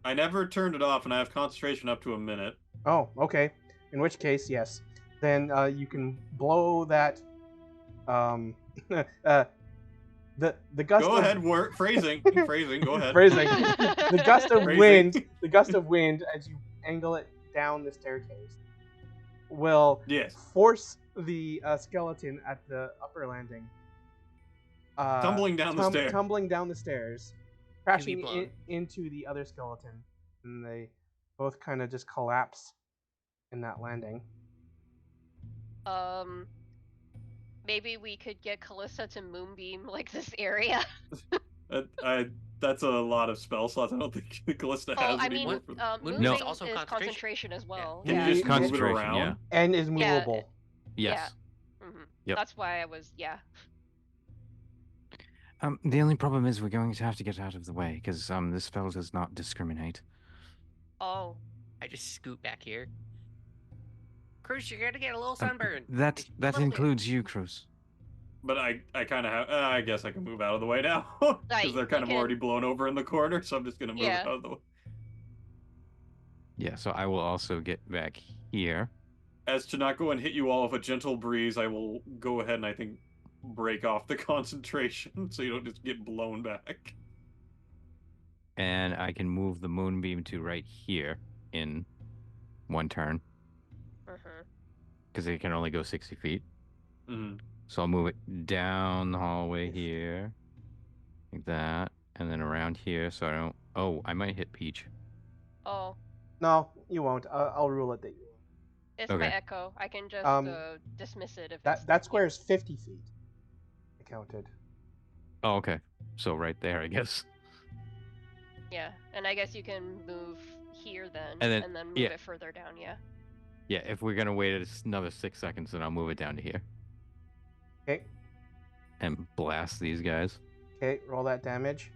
I never turned it off, and I have concentration up to a minute. Oh, okay. In which case, yes. Then you can blow that. The gust. Go of, ahead, phrasing. Go ahead. Phrasing. The gust of Phrasing. wind. The gust of wind as you angle it down the staircase will Yes. force the skeleton at the upper landing. Tumbling down the stairs. Tumbling down the stairs, crashing into the other skeleton, and they both kind of just collapse in that landing. Maybe we could get Callista to moonbeam like this area. That's a lot of spell slots. I don't think Callista Oh, has I any mean, more. moving No. is also concentration as well. Can Yeah. you just move it Concentration, around? yeah. And is movable. Yes. Yep. That's why I was, yeah. The only problem is we're going to have to get out of the way because this spell does not discriminate. Oh. I just scoot back here. Cruz, you're gonna get a little sunburn. That It's a little bit. includes you, Cruz. But I kind of have. I guess I can move out of the way now because Right, they're kind you of can- already blown over in the corner. So I'm just gonna move Yeah. out of the way. Yeah, so I will also get back here. As to not go and hit you all with a gentle breeze, I will go ahead and I think break off the concentration so you don't just get blown back. And I can move the moonbeam to right here in one turn because it can only go 60 feet. Mm-hmm. So I'll move it down the hallway here. like that, and then around here, so I don't. Oh, I might hit Peach. Oh, No, you won't. I'll rule it that you won't. it's my Okay. echo. I can just dismiss it if it's That square is 50 feet. I counted. Oh, okay. So right there, I guess. Yeah, and I guess you can move here then, And then- move yeah. it further down. Yeah. Yeah, if we're gonna wait another 6 seconds, then I'll move it down to here Okay. and blast these guys. Okay, roll that damage.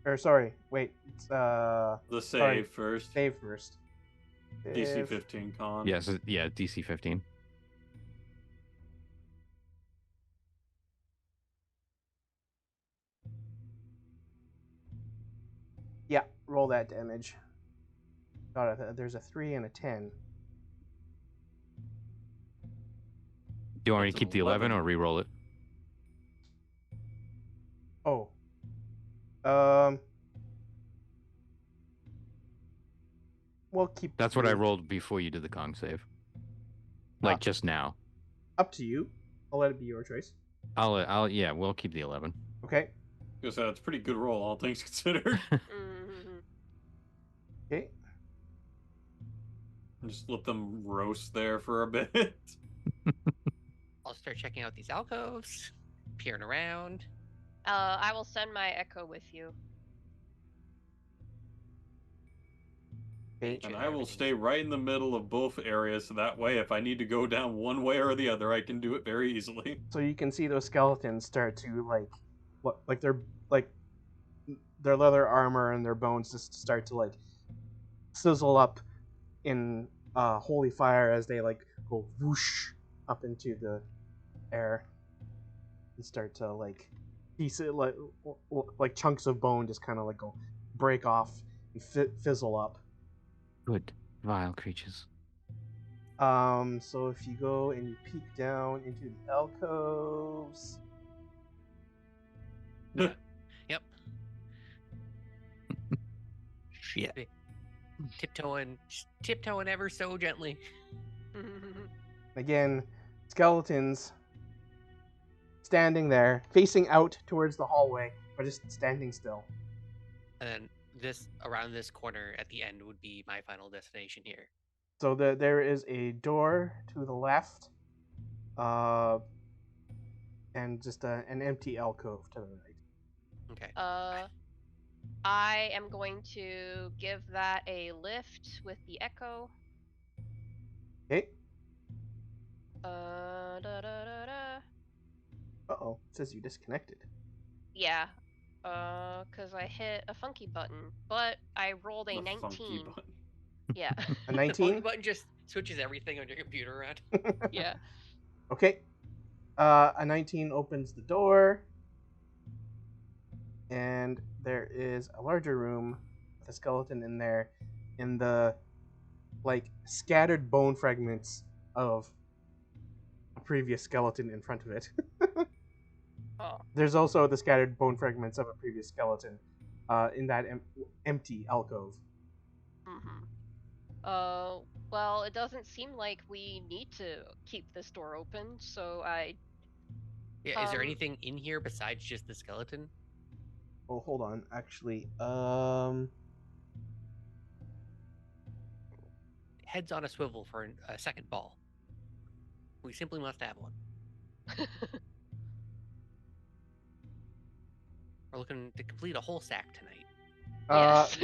Or sorry, wait. It's The save sorry, first. save first. DC Save. 15 con. Yeah, so, yeah, DC 15. Yeah, roll that damage. Got it. There's a 3 and a 10. Do you want me to That's keep the 11 or 11. re-roll it? Oh. We'll keep. That's what I the- rolled before you did the Kong save. Like just now. Up to you. I'll let it be your choice. Yeah, we'll keep the 11. Okay. Because that's a pretty good roll, all things considered. Mm-hmm. Okay. Just let them roast there for a bit. I'll start checking out these alcoves, peering around. I will send my echo with you. Okay. Make sure And that I will everything's- stay right in the middle of both areas, so that way, if I need to go down one way or the other, I can do it very easily. So you can see those skeletons start to like their leather armor and their bones just start to like sizzle up in holy fire as they like go whoosh up into the air and start to like pieces like chunks of bone just kind of like go break off and fizzle up. Good. Vile creatures. So if you go and you peek down into the alcoves, Yep. Shit. Tiptoeing ever so gently. again, skeletons standing there, facing out towards the hallway, but just standing still. And then around this corner at the end would be my final destination here. So there is a door to the left, and just an empty alcove to the right. Okay. I am going to give that a lift with the echo. Okay. Da, da, da, da. Uh-oh. It says you disconnected. Yeah. Cause I hit a funky button, but I rolled a The 19. funky button. Yeah. A The 19? funky button just switches everything on your computer around. Yeah. Okay. A 19 opens the door, and there is a larger room with a skeleton in there, in the like scattered bone fragments of a previous skeleton in front of it. Oh. There's also the scattered bone fragments of a previous skeleton in that empty alcove. Mm-hmm. Well, it doesn't seem like we need to keep this door open, so Yeah, is there Um, anything in here besides just the skeleton? Oh, hold on. Actually, Heads on a swivel for a second ball. We simply must have one. We're looking to complete a whole sack tonight. Yes.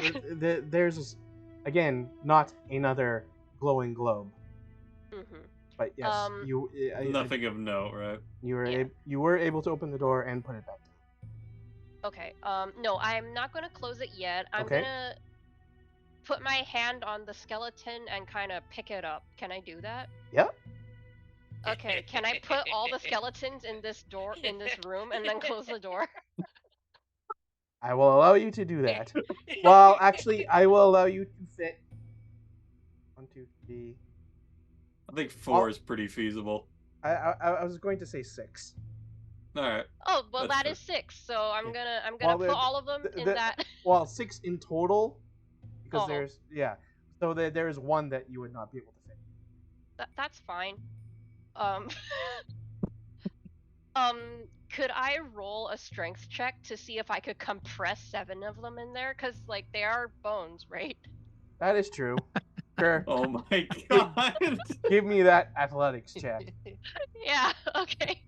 There's again not another glowing globe, Mm-hmm. but yes, Um, Nothing of note, right? Yeah. You were able to open the door and put it back down. Okay. No, I'm not gonna close it yet. I'm Okay. gonna put my hand on the skeleton and kind of pick it up. Can I do that? Yep. Okay. Can I put all the skeletons in this room and then close the door? I will allow you to do that. Well, actually, I will allow you to fit 1, 2, 3. I think 4 Oh. is pretty feasible. I was going to say 6. All right. Oh, well, That's that is 6. So I'm Yeah. gonna Well, put all of them in that. Well, 6 in total, because Oh. there's So there is one that you would not be able to fit. That's fine. Um. Could I roll a strength check to see if I could compress 7 of them in there? Because, like, they are bones, right? That is true. Sure. Oh my god. Give me that athletics check. Yeah, okay.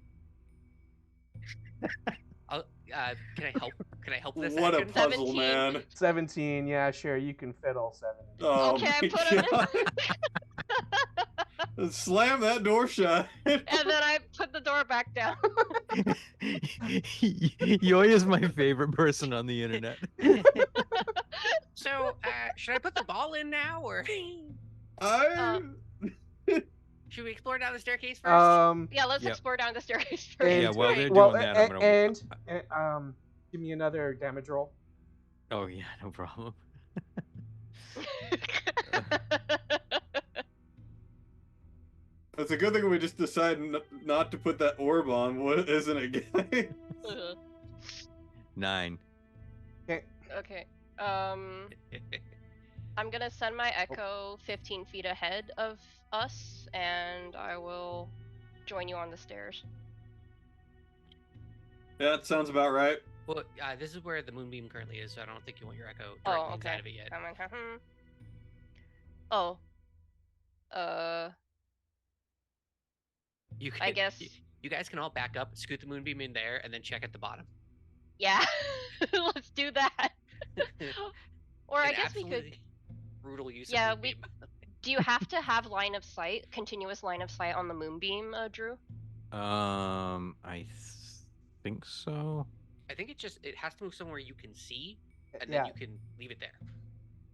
Can I help? Can I help this What a action? puzzle, 17. man. 17, yeah, sure, you can fit all 7 in. Oh Okay, I my put 'em in. god. Slam that door shut. And then I put the door back down. Yoya's my favorite person on the internet. So, should I put the ball in now, or I should we explore down the staircase first? Yeah, let's Yep. explore down the staircase first. And- Yeah, while they're well, doing that, I'm gonna. and give me another damage roll. Oh yeah, no problem. It's a good thing we just decided not to put that orb on, isn't it, guys? 9. Okay. I'm gonna send my echo 15 feet ahead of us, and I will join you on the stairs. Yeah, that sounds about right. Well, this is where the moonbeam currently is, so I don't think you want your echo Oh, directly okay. inside of it yet. Oh. You can, I guess. you guys can all back up, scoot the moonbeam in there, and then check at the bottom. Yeah. Let's do that. Or I An guess we could. absolutely brutal use Yeah, of we. moonbeam. Do you have to have line of sight, continuous line of sight on the moonbeam, Drew? I think so. I think it has to move somewhere you can see, and Yeah. then you can leave it there.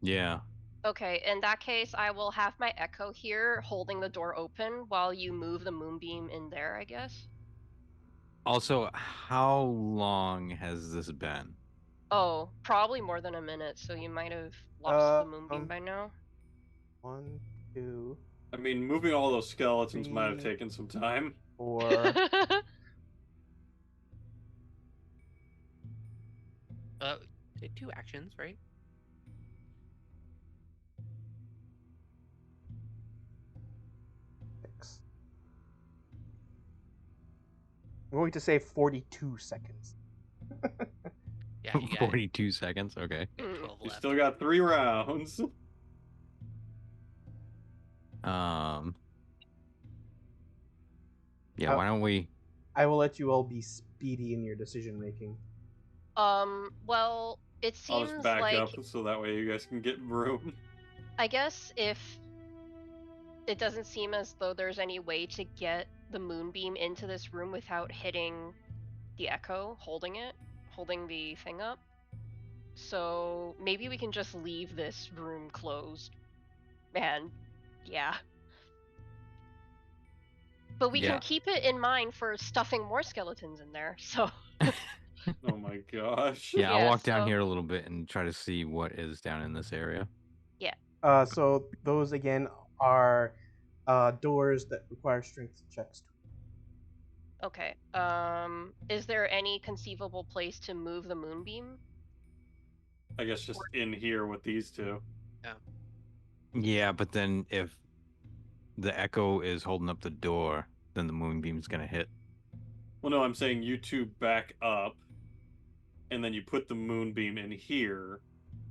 Yeah. Okay, in that case, I will have my echo here holding the door open while you move the moonbeam in there, I guess. Also, how long has this been? Oh, probably more than a minute, so you might have lost the moonbeam by now. 1, 2, I mean, moving all those skeletons might have 3, taken some time. 4. Did 2 actions, right? I'm going to say 42 seconds. Yeah, you got it. 42 seconds. Okay. You got 12 You left. still got 3 rounds. Yeah. Why don't we? I will let you all be speedy in your decision making. Well, it I'll seems just back like up so that way you guys can get room. I guess if it doesn't seem as though there's any way to get the moonbeam into this room without hitting the echo, holding the thing up. So maybe we can just leave this room closed. And yeah. But we Yeah. can keep it in mind for stuffing more skeletons in there. So Oh my gosh. Yeah, I'll Yeah, walk down so- here a little bit and try to see what is down in this area. So those again are doors that require strength checks. okay. Is there any conceivable place to move the moonbeam? I guess just in here with these two. Yeah, but then if the echo is holding up the door, then the moonbeam's gonna hit. Well, no, I'm saying you two back up, and then you put the moonbeam in here,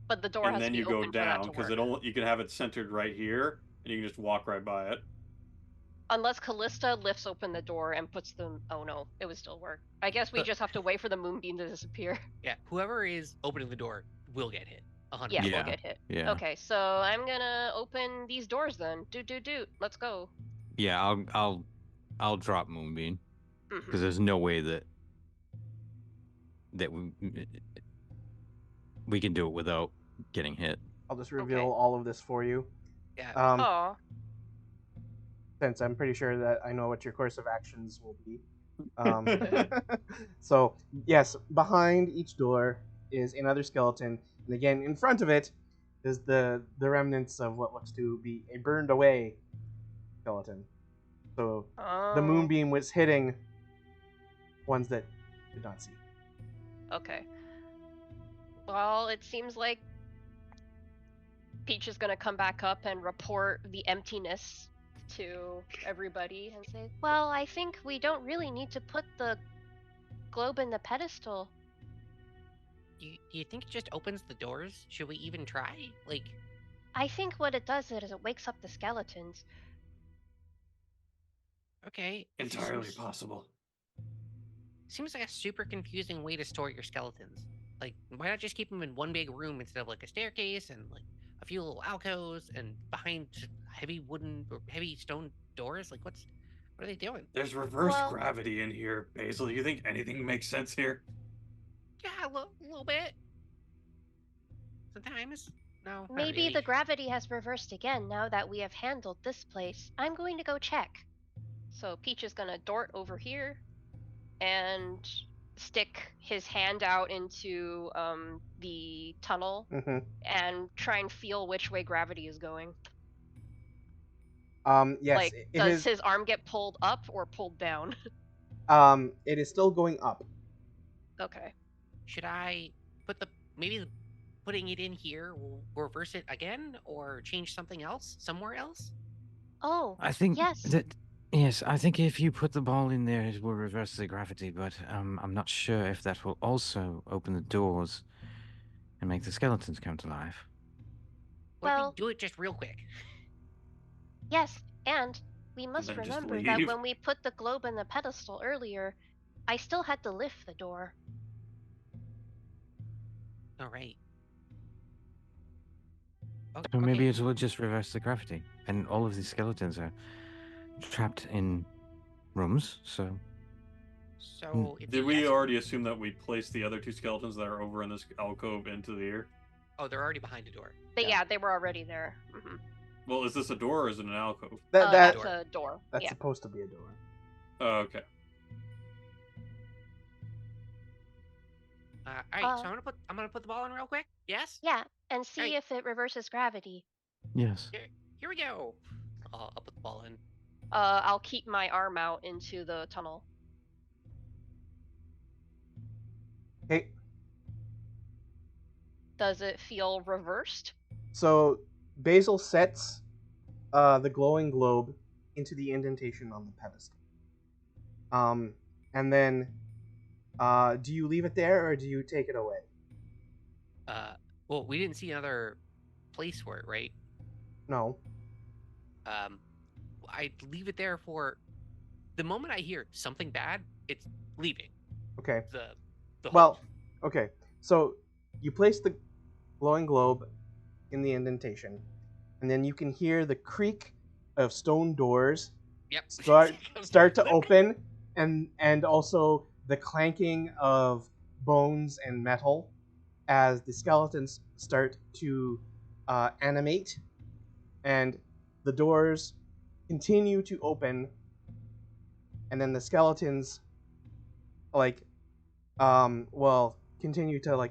But the door and has then to be you go open for that down to because work. you can have it centered right here, and you can just walk right by it. Unless Callista lifts open the door and puts them. Oh no, it would still work. I guess we But- just have to wait for the moonbeam to disappear. Yeah, whoever is opening the door will get hit. 100%. Yeah, Yeah. we'll get hit. Yeah. Okay, so I'm gonna open these doors then. Doot. Let's go. Yeah, I'll drop moonbeam Mhm. because there's no way that we can do it without getting hit. I'll just reveal Okay. all of this for you. Yeah. Aw. Since I'm pretty sure that I know what your course of actions will be. So, yes, behind each door is another skeleton, and again, in front of it is the remnants of what looks to be a burned away skeleton. So, the Oh, moonbeam was hitting ones that did not see. Okay. Well, it seems like Peach is gonna come back up and report the emptiness to everybody and say, well, I think we don't really need to put the globe in the pedestal. Do you think it just opens the doors? Should we even try? Like, I think what it does is it wakes up the skeletons. okay. Entirely possible. Seems like a super confusing way to store your skeletons. Like, why not just keep them in one big room instead of like a staircase and like a few little alcoves and behind heavy wooden or heavy stone doors? Like, what are they doing? There's reverse Well- gravity in here, Basil. You think anything makes sense here? Yeah, a little bit. Sometimes. No, not Maybe really. the gravity has reversed again now that we have handled this place. I'm going to go check. So Peach is gonna dart over here and stick his hand out into the tunnel Mm-hmm. and try and feel which way gravity is going. Yes, Like, it does is. his arm get pulled up or pulled down? It is still going up. Okay. Should I maybe putting it in here will reverse it again or change something else somewhere else? Oh, I think yes. that yes, I think if you put the ball in there, it will reverse the gravity. But I'm not sure if that will also open the doors and make the skeletons come to life. What if Well- we do it just real quick? Yes, and we must then just remember that leave. when we put the globe in the pedestal earlier, I still had to lift the door. All right. So maybe Okay. it will just reverse the gravity, and all of these skeletons are trapped in rooms. So So if Did he we has- already assume that we placed the other two skeletons that are over in this alcove into the ear? Oh, they're already behind the door. But Yeah. yeah, they were already there. Mm-hmm. Well, is this a door or is it an alcove? That's That's a door. that's Yeah. supposed to be a door. Oh, okay. All right. So I'm gonna put the ball in real quick. Yes. Yeah, and see Right. if it reverses gravity. yes, Here we go. I'll put the ball in. I'll keep my arm out into the tunnel. Okay, Does it feel reversed? so Basil sets the glowing globe into the indentation on the pedestal. And then do you leave it there or do you take it away? Well, we didn't see another place for it, right? No. I leave it there for the moment I hear something bad. It's leaving Okay. the Well, hole. okay. So you place the glowing globe in the indentation, and then you can hear the creak of stone doors Yep. start to open, and also the clanking of bones and metal as the skeletons start to animate, and the doors continue to open, and then the skeletons continue to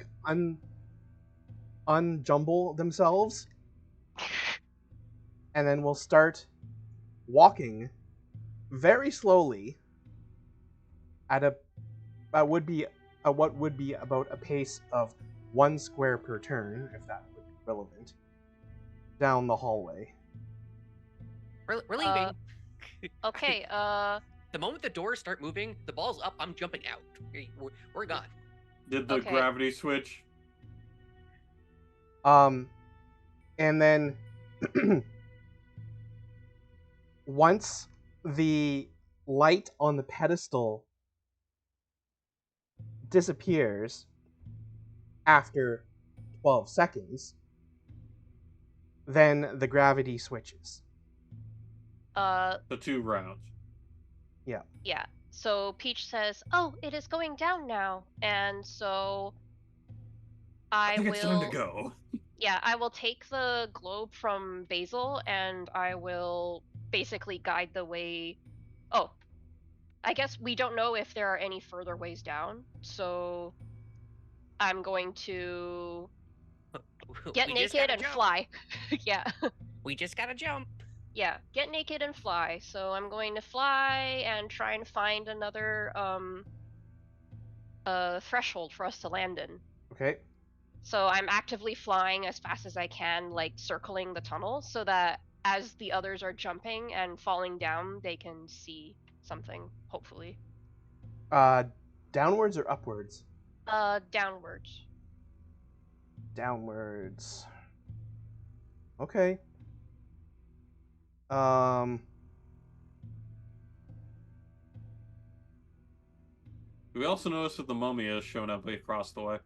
unjumble themselves, and then we'll start walking very slowly at what would be about a pace of 1 square per turn, if that would be relevant, down the hallway. We're leaving. Okay, The moment the doors start moving, the ball's up. I'm jumping out. We're gone. Did the Okay. gravity switch? And then once the light on the pedestal disappears after 12 seconds, then the gravity switches. The 2 rounds. yeah. So Peach says, "Oh, it is going down now," and so I think will. it's time to go. Yeah, I will take the globe from Basil and I will basically guide the way. Oh, I guess we don't know if there are any further ways down, so I'm going to get We just naked gotta and jump. fly. Yeah. We just gotta jump. Yeah, get naked and fly. So I'm going to fly and try and find another threshold for us to land in. Okay. So I'm actively flying as fast as I can, like circling the tunnel, so that as the others are jumping and falling down, they can see something, hopefully. downwards or upwards? Downwards. Downwards. Okay. We also noticed that the mummy has shown up across the way.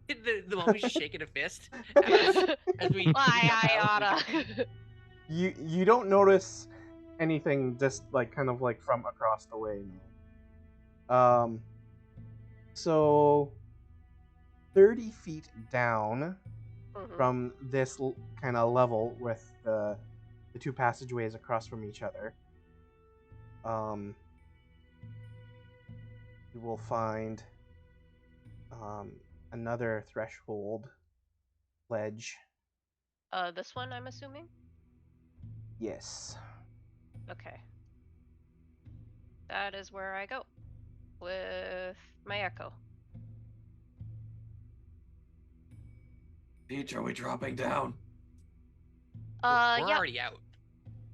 The mommy's just shaking a fist at us as we jump out. You don't notice anything just like kind of like from across the way. So 30 feet down from this kind of level with the two passageways across from each other, you will find another threshold ledge. This one, I'm assuming? Yes. Okay. That is where I go with my echo. Peach, are we dropping down? We're Yeah. already out.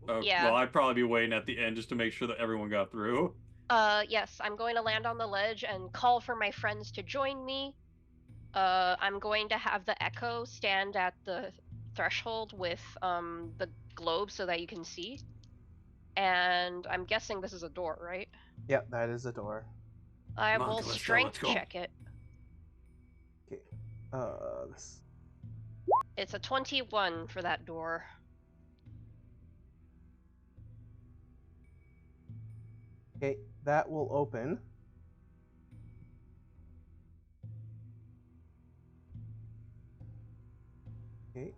Oh, Yeah. Well, I'd probably be waiting at the end just to make sure that everyone got through. Yes, I'm going to land on the ledge and call for my friends to join me. I'm going to have the echo stand at the threshold with the globe so that you can see. And I'm guessing this is a door, right? Yep, that is a door. I Come on, will Callisto, strength let's go. check it. Okay. This... It's a 21 for that door. Okay, that will open. Okay.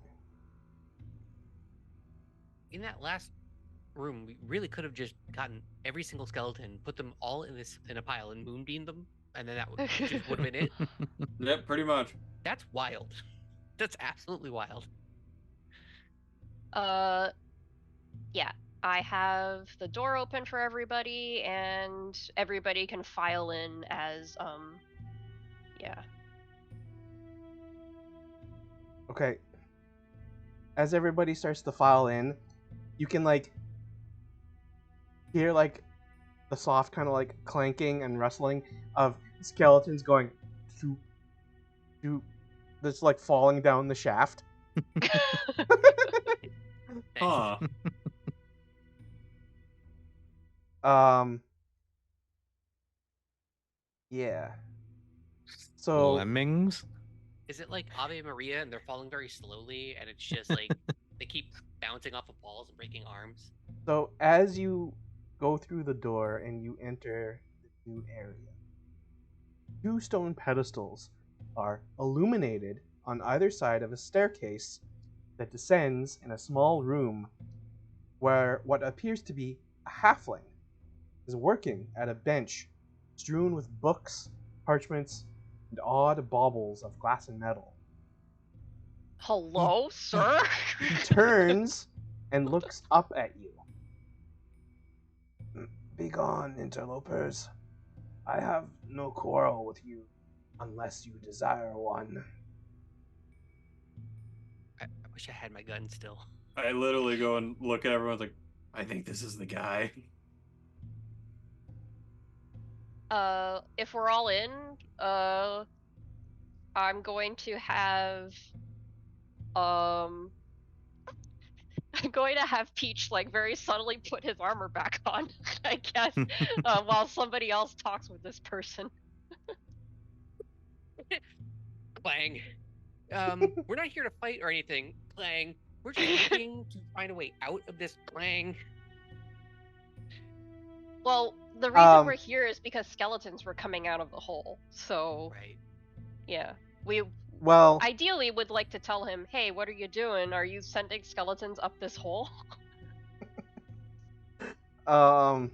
In that last room, we really could have just gotten every single skeleton, put them all in a pile, and moonbeamed them, and then that just would have been it. Yep, pretty much. That's wild. That's absolutely wild. Yeah. I have the door open for everybody, and everybody can file in as, yeah. Okay. As everybody starts to file in, you can, like, hear, like, the soft kind of, like, clanking and rustling of skeletons going shoop, shoop, that's, like, falling down the shaft. Huh. Yeah. So Lemmings? Is it like Ave Maria and they're falling very slowly and it's just like they keep bouncing off of walls and breaking arms? So as you go through the door and you enter the new area, 2 stone pedestals are illuminated on either side of a staircase that descends in a small room where what appears to be a halfling is working at a bench strewn with books, parchments, and odd baubles of glass and metal. Hello, sir? He turns and looks up at you. Begone, interlopers. I have no quarrel with you, unless you desire one. I wish I had my gun still. I literally go and look at everyone like, I think this is the guy. If we're all in, I'm going to have, I'm going to have Peach, like, very subtly put his armor back on, I guess, while somebody else talks with this person. Clang. We're not here to fight or anything. Clang. We're just looking to find a way out of this. Clang. Well, the reason we're here is because skeletons were coming out of the hole, so... Right. Yeah. We Well, ideally would like to tell him, hey, what are you doing? Are you sending skeletons up this hole? My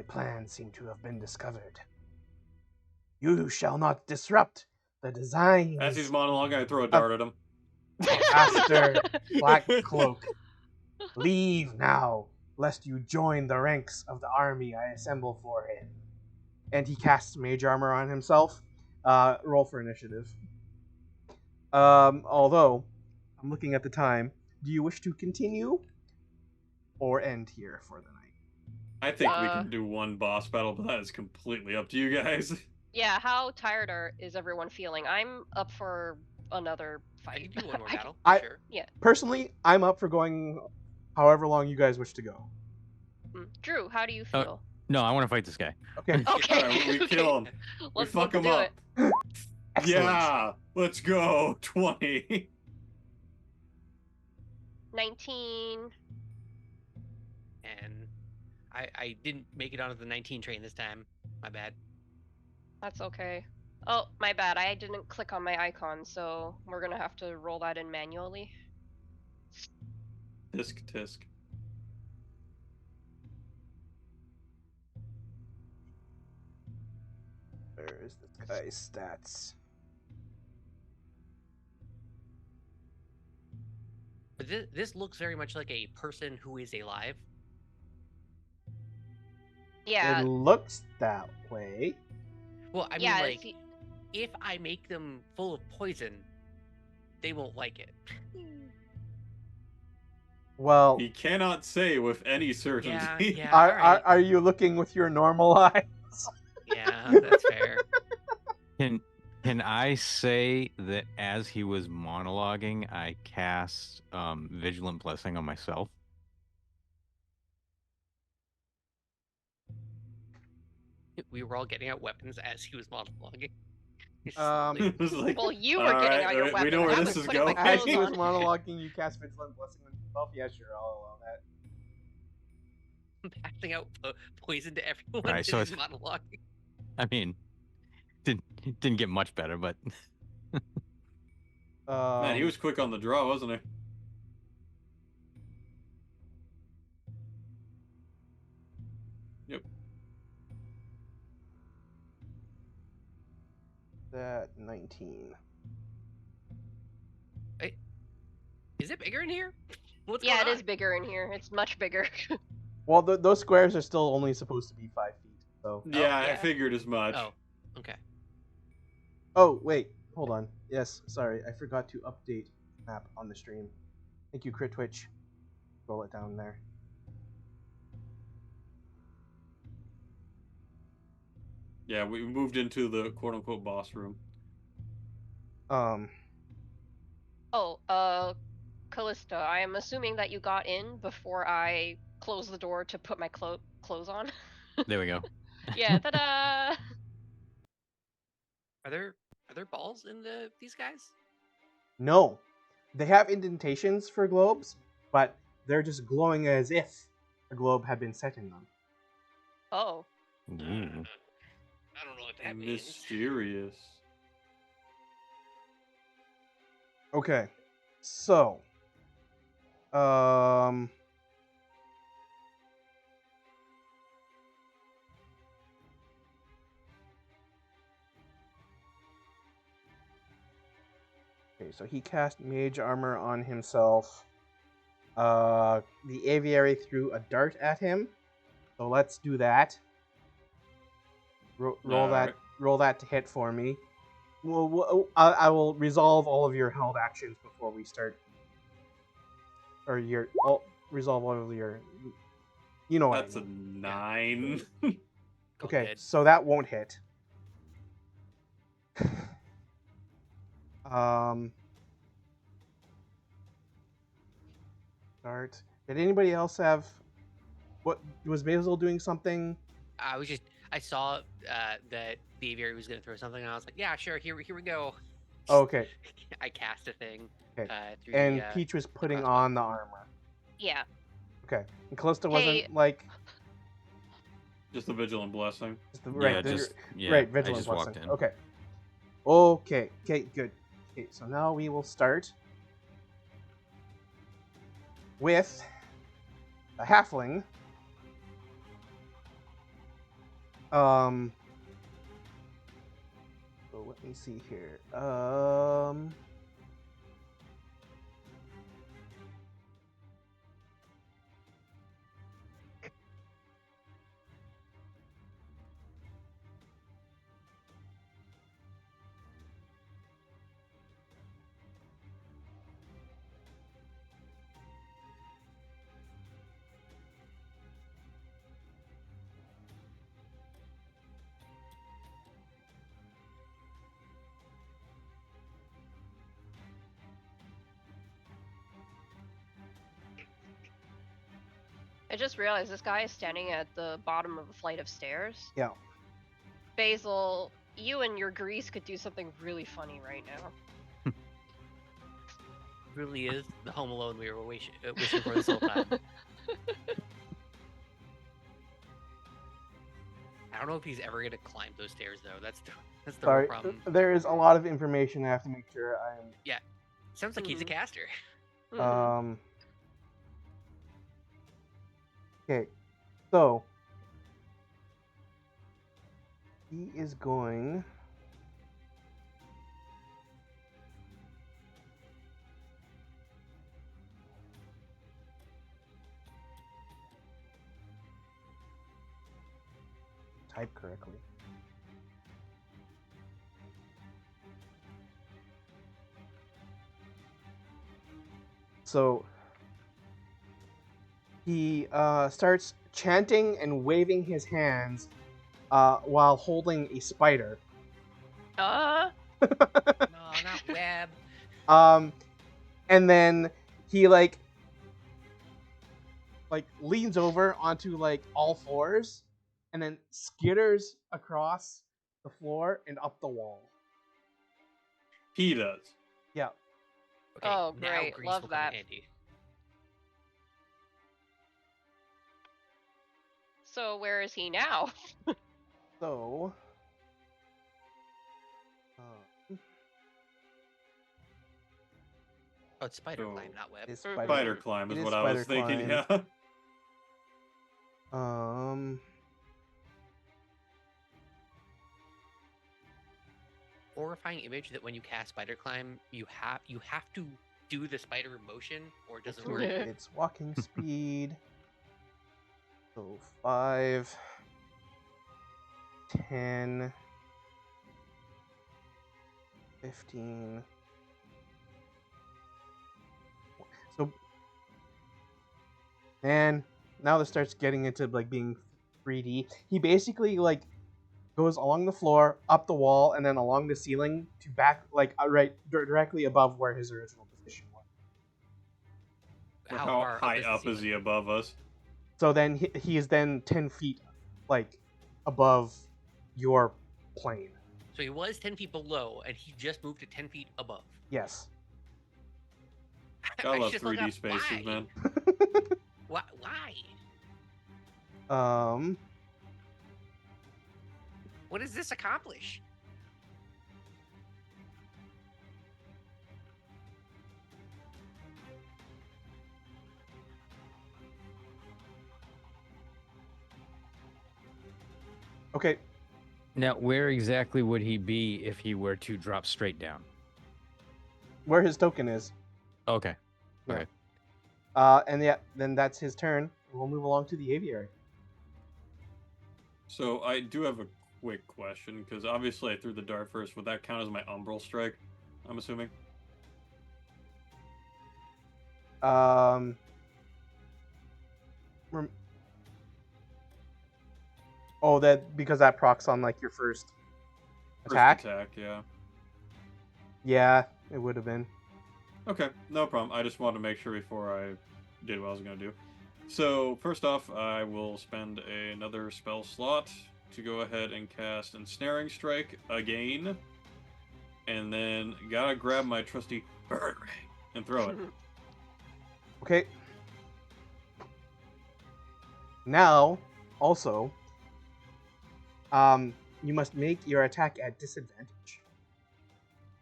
plans seem to have been discovered. You shall not disrupt the designs. As he's monologuing, I throw a dart at him. Master Black Cloak. Leave now, lest you join the ranks of the army I assemble for him. And he casts mage armor on himself. Roll for initiative. Although, I'm looking at the time. do you wish to continue or end here for the night? I think we can do one boss battle, but that is completely up to you guys. Yeah, how tired is everyone feeling? I'm up for another I fight. can do one more battle. I- Sure. Personally, I'm up for going however long you guys wish to go. Drew, how do you feel? No, I want to fight this guy. Okay. Okay. Alright, we okay. kill him. We Let's fuck him do up. it. Excellent. Yeah, let's go. 20. 19. And I didn't make it onto the 19 train this time. My bad. That's okay. Oh, my bad. I didn't click on my icon, so we're gonna have to roll that in manually. Tisk tisk. There's this guy's stats. But this looks very much like a person who is alive. Yeah. It looks that way. Well, I mean, yeah. like, if I make them full of poison, they won't like it. Well, He cannot say with any certainty. Yeah, are, alright. are you looking with your normal eyes? Yeah, that's fair. Can I say that as he was monologuing, I cast Vigilant Blessing on myself? We were all getting out weapons as he was monologuing. Um, It was like, Well, you were all getting right, out your we weapon. know where I this was is putting my going. As clothes he was on. monologuing, you cast Vigilant Blessing on yourself. Yeah, sure, I'll allow that. Passing out poison to everyone Right, as so he's it's- monologuing. I mean, didn't get much better, but Man, he was quick on the draw, wasn't he? Yep. That 19. Is it bigger in here? What's Yeah, it going is on? bigger in here. It's much bigger. Well, those squares are still only supposed to be 5 feet. So. Yeah, I yeah. figured as much. Oh, okay. Oh wait, hold on. Yes, sorry, I forgot to update map on the stream. Thank you, Crit Twitch. Roll it down there. Yeah, we moved into the quote-unquote boss room. Oh, Callista, I am assuming that you got in before I closed the door to put my clothes on. there we go. Yeah, ta-da! Are there balls in these guys? No, they have indentations for globes, but they're just glowing as if a globe had been set in them. Oh. Ooh. I don't know what that means. Mysterious. Okay, so, okay, so he cast Mage Armor on himself. The Aviary threw a dart at him, so let's do that. Roll Alright. that to hit for me. I will resolve all of your held actions before we start. Or resolve all of your. You know what That's I a mean. 9. Okay, Dead. so that won't hit. Start. Did anybody else have? What was Basil doing something? I saw that the aviary was going to throw something, and I was like, yeah, sure, here we go. Oh, okay. I cast a thing. Okay. Through And the, Peach was putting crossbow. on the armor. Yeah. Okay. And Callista Hey. wasn't like Just a vigilant blessing. just the, Yeah, right. yeah, right. I Vigilant just blessing. walked in. Okay. Okay. Okay. Good. Okay. So now we will start with a halfling. So let me see here. just realized this guy is standing at the bottom of a flight of stairs. Yeah. Basil, you and your grease could do something really funny right now. Really is the Home Alone we were wishing for this whole time. I don't know if he's ever gonna climb those stairs though. That's the real Sorry, problem. there is a lot of information I have to make sure I'm. Sounds like he's a caster. Mhm. Okay, so he is going. Type correctly. So he starts chanting and waving his hands while holding a spider. No, not web. And then he like leans over onto like all fours and then skitters across the floor and up the wall. He does. Yeah. Okay, Oh, now great. Grease Love will come in that. handy. So where is he now? So Oh, it's spider So- climb, not web. it's Mhm. Spider climb It is is what I was spider thinking. climb. Yeah. Horrifying image that when you cast spider climb, you have to do the spider motion or it doesn't so work. it's walking speed. So 5, 10, 15. So, and now this starts getting into like being 3D. He basically like goes along the floor, up the wall, and then along the ceiling to back like directly above where his original position was. How far high is the up is ceiling? he above us? So then he is then 10 feet like above your plane. So he was 10 feet below, and he just moved to 10 feet above. Yes. I love just look 3D up, spaces, why? man. Why? What does this accomplish? Okay. Now, where exactly would he be if he were to drop straight down? Where his token is. Okay. And yeah, then that's his turn. We'll move along to the aviary. So I do have a quick question, because obviously I threw the dart first. Would that count as my umbral strike? I'm assuming. Oh, that because that procs on like your first attack. First attack, yeah. Yeah, it would have been. Okay, no problem. I just wanted to make sure before I did what I was going to do. So, first off, I will spend another spell slot to go ahead and cast Ensnaring Strike again. And then gotta grab my trusty bird ring and throw it. Okay. Now, also, you must make your attack at disadvantage.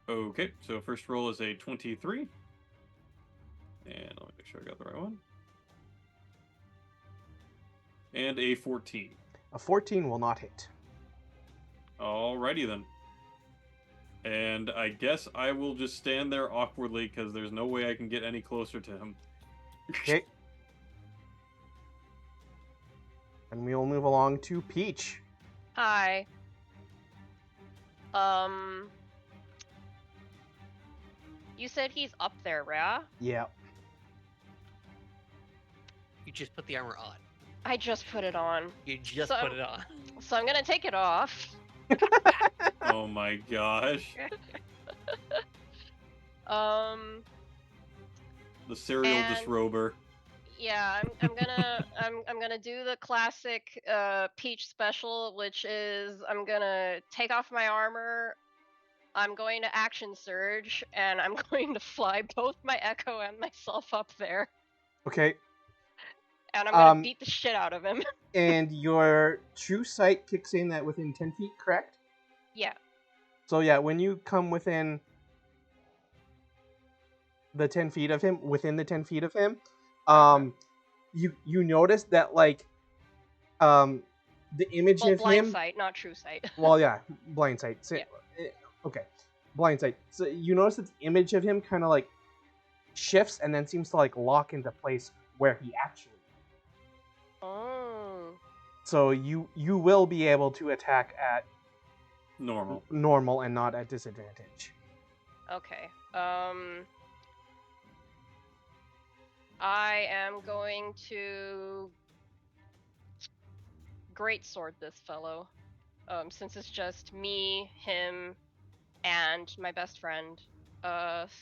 Okay, so first roll is a 23. And let me make sure I got the right one. And a 14. A 14 will not hit. Alrighty then. And I guess I will just stand there awkwardly because there's no way I can get any closer to him. Okay. And we will move along to Peach. Hi. You said he's up there, right? Yeah. You just put the armor on. I just put it on. You just So- put it on. So I'm gonna take it off. Oh my gosh. Um, The serial And- disrober. Yeah, I'm gonna do the classic Peach special, which is I'm gonna take off my armor. I'm going to action surge, and I'm going to fly both my Echo and myself up there, Okay. and I'm gonna beat the shit out of him. And your true sight kicks in at within 10 feet, correct? Yeah. So yeah, when you come within the 10 feet of him, you notice that like the image Well, of blind him. sight, not true sight. Well, yeah, blind sight. So, Yeah. Okay, blind sight. So you notice that the image of him kind of like shifts and then seems to like lock into place where he actually. Oh. So you will be able to attack at Normal. and not at disadvantage. Okay. I am going to greatsword this fellow. Since it's just me, him, and my best friend.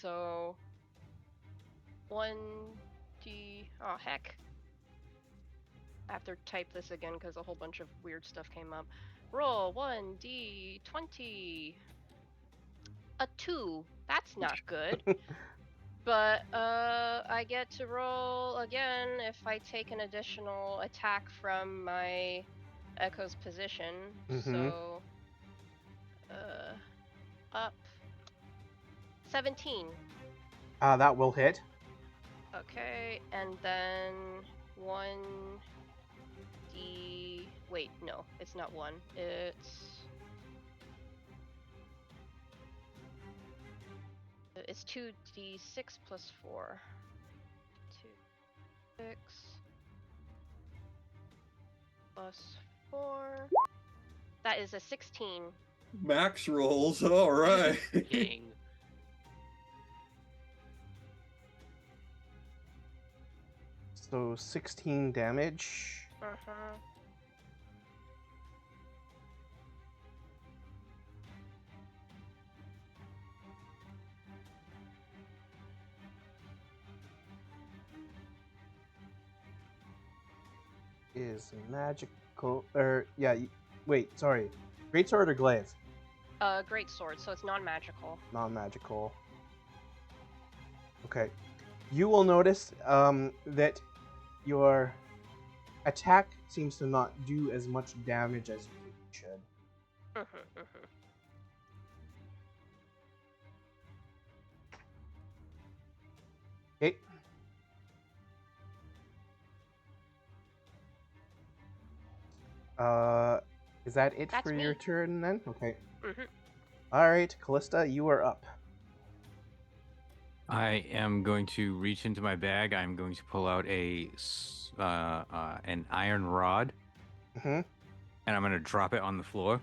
So 1d. Oh heck. I have to type this again because a whole bunch of weird stuff came up. Roll 1d20. A 2. That's not good. But I get to roll again if I take an additional attack from my Echo's position. So up 17. That will hit. Okay, and then 1d. Wait, no, it's not 1. It's 2d6 plus 4. 2, 6 plus 4. That is a 16. Max rolls. All right. King. So 16 damage. Uh-huh. Is magical or yeah? Wait, sorry. Greatsword or glaive? Great sword, so it's non-magical. Non-magical. Okay. You will notice that your attack seems to not do as much damage as you think it should. Okay. Is that it That's for your me. turn then? Okay. Mhm. All right, Callista, you are up. I am going to reach into my bag. I'm going to pull out an iron rod, Mhm. and I'm going to drop it on the floor.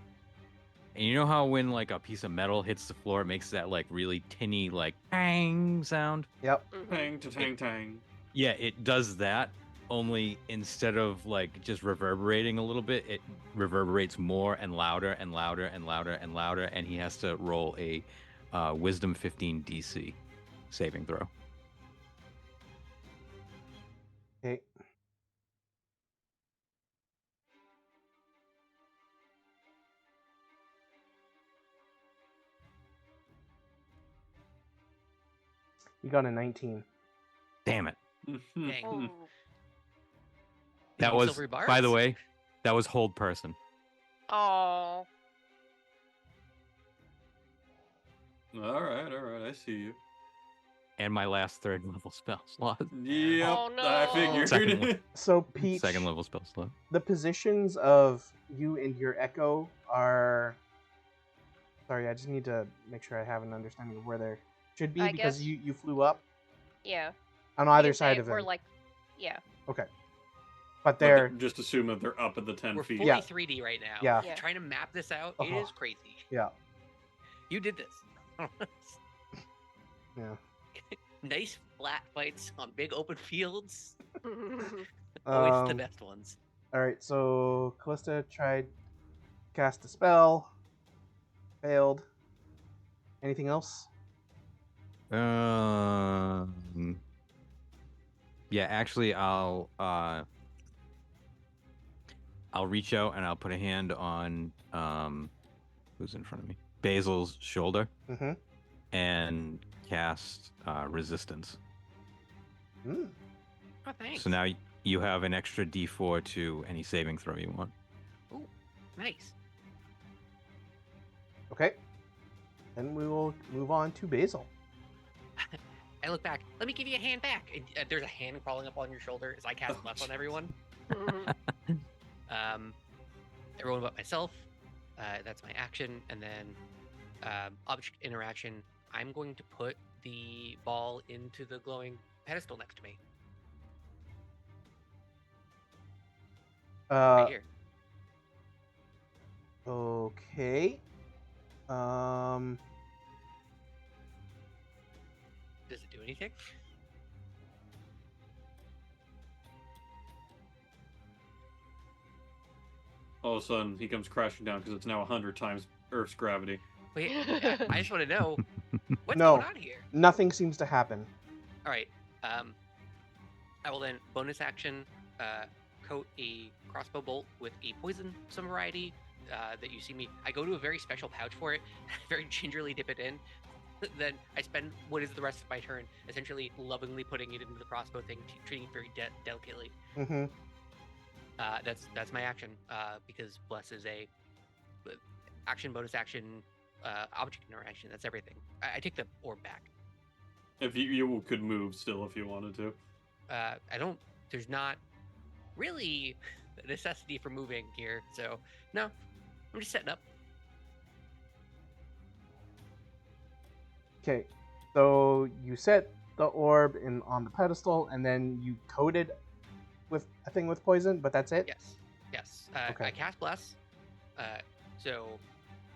And you know how when like a piece of metal hits the floor, it makes that like really tinny like bang sound? Yep. Tang to tang tang. Yeah, it does that. Only instead of like just reverberating a little bit, it reverberates more and louder and louder and louder and louder. And he has to roll a Wisdom 15 DC saving throw. Okay. You got a 19. Damn it. Dang. Oh. That Any was, silvery bars? by the way, that was hold person. Oh. All right. I see you. And my last third level spell slot. Yep. Oh, no. I figured. Second one. So Peach, Second level spell slot. the positions of you and your Echo are. Sorry, I just need to make sure I have an understanding of where they should be I because guess- you flew up Yeah. on You either can say side of them. We're like, yeah. Okay. But But they're just assume that they're up at the 10 We're feet. fully Yeah. 3D right now. Yeah. Yeah. Trying to map this out, it Uh-huh. is crazy. yeah. You did this. Yeah. Nice flat fights on big open fields. Always the best ones. Alright, so Callista tried cast a spell. Failed. Anything else? Yeah, actually, I'll reach out and I'll put a hand on who's in front of me, Basil's shoulder, Mm-hmm. and cast resistance. Mm. Oh, thanks. So now you have an extra D4 to any saving throw you want. Ooh, nice. Okay. Then we will move on to Basil. I look back. Let me give you a hand back. And, there's a hand crawling up on your shoulder as I cast buff on everyone. Everyone but myself. That's my action, and then object interaction. I'm going to put the ball into the glowing pedestal next to me. Right here. Okay. Does it do anything? All of a sudden, he comes crashing down because it's now 100 times Earth's gravity. Wait, I just want to know what's No. going on here. Nothing seems to happen. All right. I will then bonus action coat a crossbow bolt with a poison of some variety that you see me. I go to a very special pouch for it, very gingerly dip it in. Then I spend what is the rest of my turn essentially lovingly putting it into the crossbow thing, treating it very delicately. Mm-hmm. That's my action because bless is a action, bonus action, object interaction. That's everything. I take the orb back. If you could move still if you wanted to. I don't. There's not really a necessity for moving here, so no. I'm just setting up. Okay. So you set the orb on the pedestal, and then you coated with a thing with poison, but that's it. Yes. Okay. I cast bless. So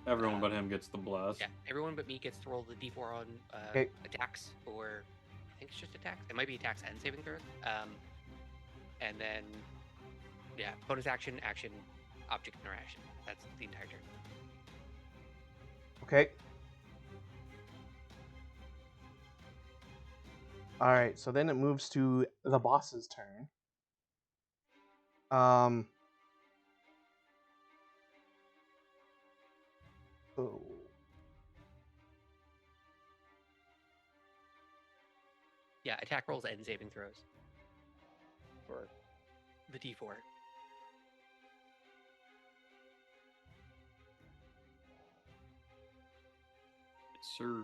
Everyone but him gets the blast. yeah, everyone but me gets to roll the d4 on Okay. attacks, or I think it's just attacks. It might be attacks and saving throws. And then yeah, bonus action, object interaction. That's the entire turn. Okay. All right. So then it moves to the boss's turn. So Yeah, attack rolls and saving throws for the d4. Yes, sir.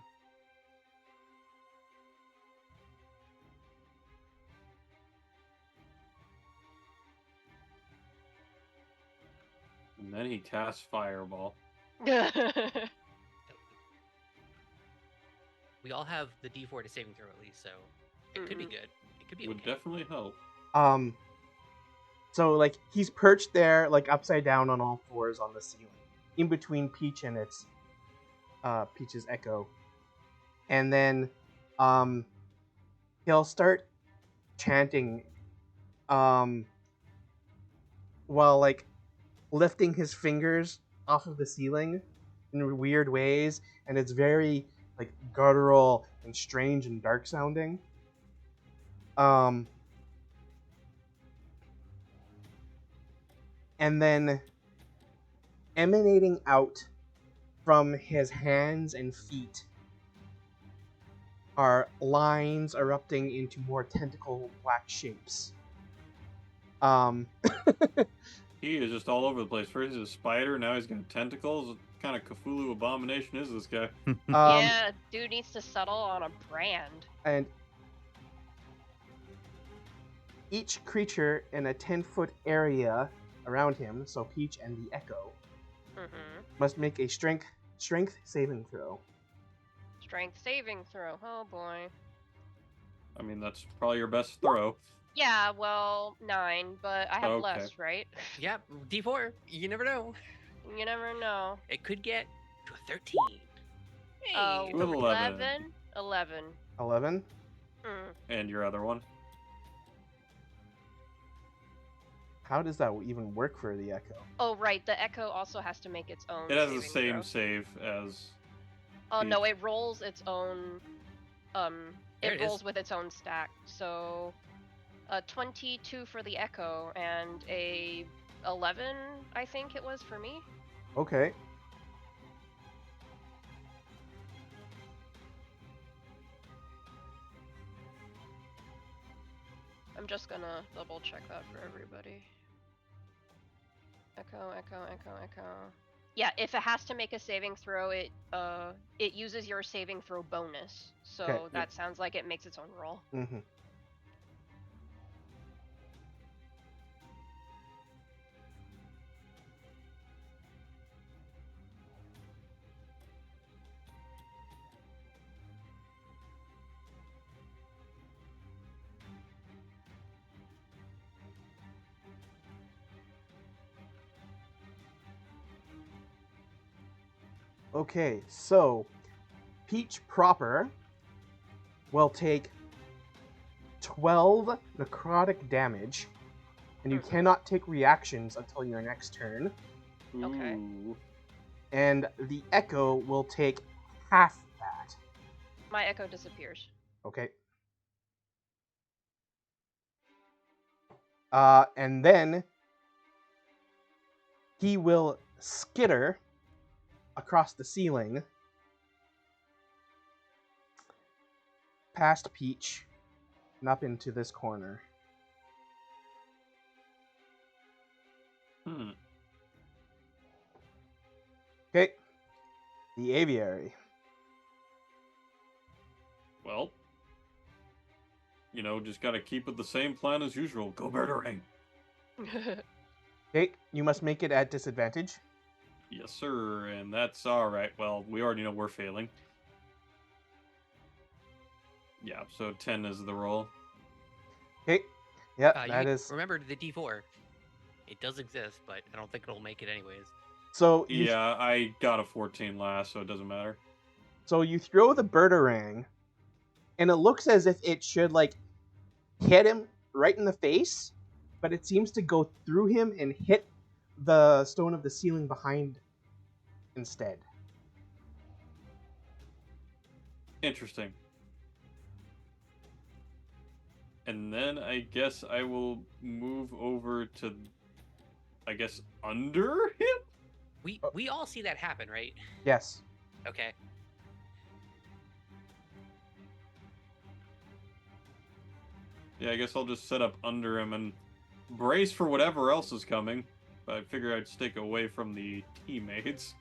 And then he casts Fireball. We all have the d4 to saving throw at least, so it could be good. It could be Would okay. definitely help. So like he's perched there, like upside down on all fours on the ceiling, in between Peach and its Peach's Echo, and then he'll start chanting, while like lifting his fingers off of the ceiling in weird ways, and it's very like guttural and strange and dark sounding. And then emanating out from his hands and feet are lines erupting into more tentacle black shapes. He is just all over the place. First he's a spider, now he's got tentacles. What kind of Cthulhu abomination is this guy? Yeah, dude needs to settle on a brand. And each creature in a 10-foot area around him, so Peach and the Echo, must make a strength saving throw. Strength saving throw. Oh boy. I mean, that's probably your best throw. Yeah, well, 9, but I have Okay. less, right? Yeah, d4. You never know. You never know. It could get to a 13. Hey, With 11. 11. 11? And your other one? How does that even work for the Echo? Oh, right. The Echo also has to make its own. It has the saving same throw. save as... Oh no, it rolls its own. There It it is. rolls with its own stack. So, A 22 for the echo and a 11, I think it was for me. Okay. I'm just gonna double check that for everybody. Echo, echo, echo, echo. Yeah, if it has to make a saving throw, it uses your saving throw bonus. So Okay. that sounds like it makes its own roll. Mm-hmm. Okay, so Peach proper will take 12 necrotic damage, and you Mhm. cannot take reactions until your next turn. Okay. Ooh. And the Echo will take half that. My echo disappears. Okay. And then he will skitter across the ceiling past Peach and up into this corner. Okay. The aviary. Well, just gotta keep with the same plan as usual. Go Birdarang. Okay, you must make it at disadvantage. Yes, sir, and that's alright. Well, we already know we're failing. Yeah, so 10 is the roll. Okay. Yep, that You is. remember the D4. It does exist, but I don't think it'll make it anyways. So you Yeah, I got a 14 last, so it doesn't matter. So you throw the birdarang, and it looks as if it should like hit him right in the face, but it seems to go through him and hit the stone of the ceiling behind instead. Interesting. And then I guess I will move over to, under him? We all see that happen, right? Yes. Okay. Yeah, I guess I'll just set up under him and brace for whatever else is coming. But I figure I'd stick away from the teammates.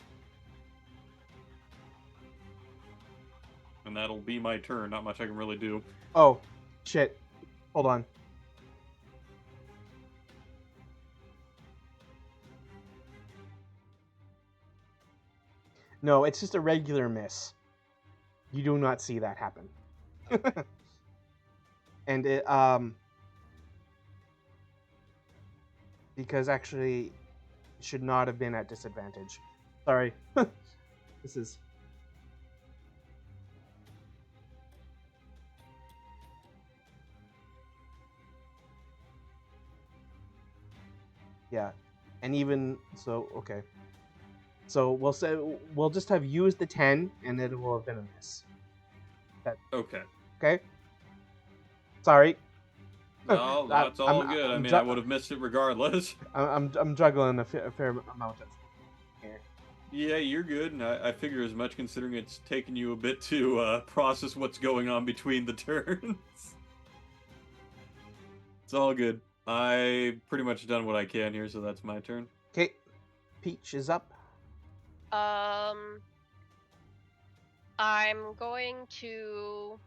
And that'll be my turn. Not much I can really do. Oh, shit. Hold on. No, it's just a regular miss. You do not see that happen. And it, because actually, it should not have been at disadvantage. Sorry. This is... Yeah. And even, so, okay. So we'll say, we'll just have used the 10, and it will have been a miss. Okay. Okay? Sorry. No, that's all good. I mean, I would have missed it regardless. I'm juggling a fair amount of here. Yeah, you're good, and I figure as much considering it's taken you a bit to process what's going on between the turns. It's all good. I pretty much done what I can here, so that's my turn. Okay. Peach is up. I'm going to...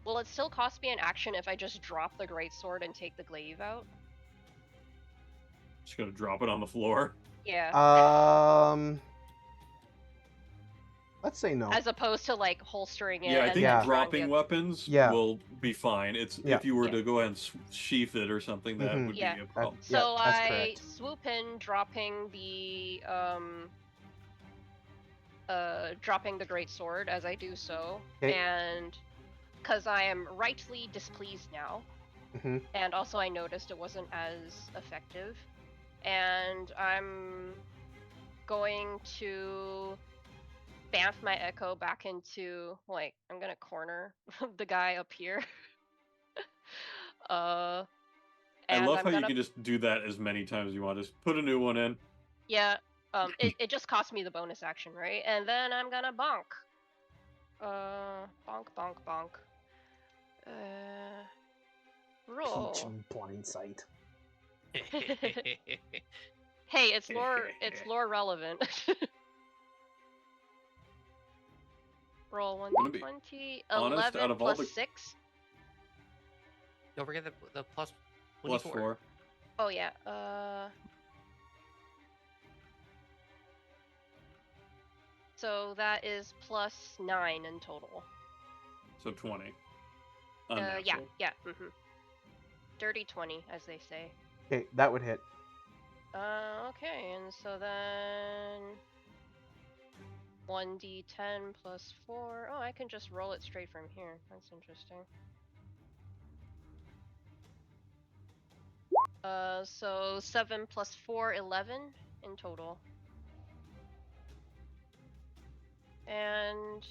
Will it still cost me an action if I just drop the greatsword and take the glaive out? Just gonna drop it on the floor. Yeah. Let's say no. As opposed to like holstering it. Yeah, I and think then trying dropping to... weapons Yeah. will be fine. It's Yeah. if you were Yeah. to go ahead and sheath it or something, that Mhm. would Yeah. be a problem. So that's I correct. swoop in, dropping the greatsword as I do so, Okay. and because I am rightly displeased now, Mhm. and also I noticed it wasn't as effective, and I'm going to bamf my echo back into, like, I'm gonna corner the guy up here. I I love how you can just do that as many times as you want. Just put a new one in. Yeah. It just cost me the bonus action, right? And then I'm gonna bonk. Bonk, bonk, bonk. Roll. Peach in blind sight. Hey, it's lore relevant. Roll Gonna be 1d20, honest, 11 out of all plus the- 6. Don't forget the plus Plus 1d4. 4. Oh yeah. So that is plus 9 in total. So 20. Yeah, Unnatural. yeah. Dirty 20, as they say. Okay, that would hit. Okay, and so then 1d10 plus 4. Oh, I can just roll it straight from here. That's interesting. So 7 plus 4, 11 in total. And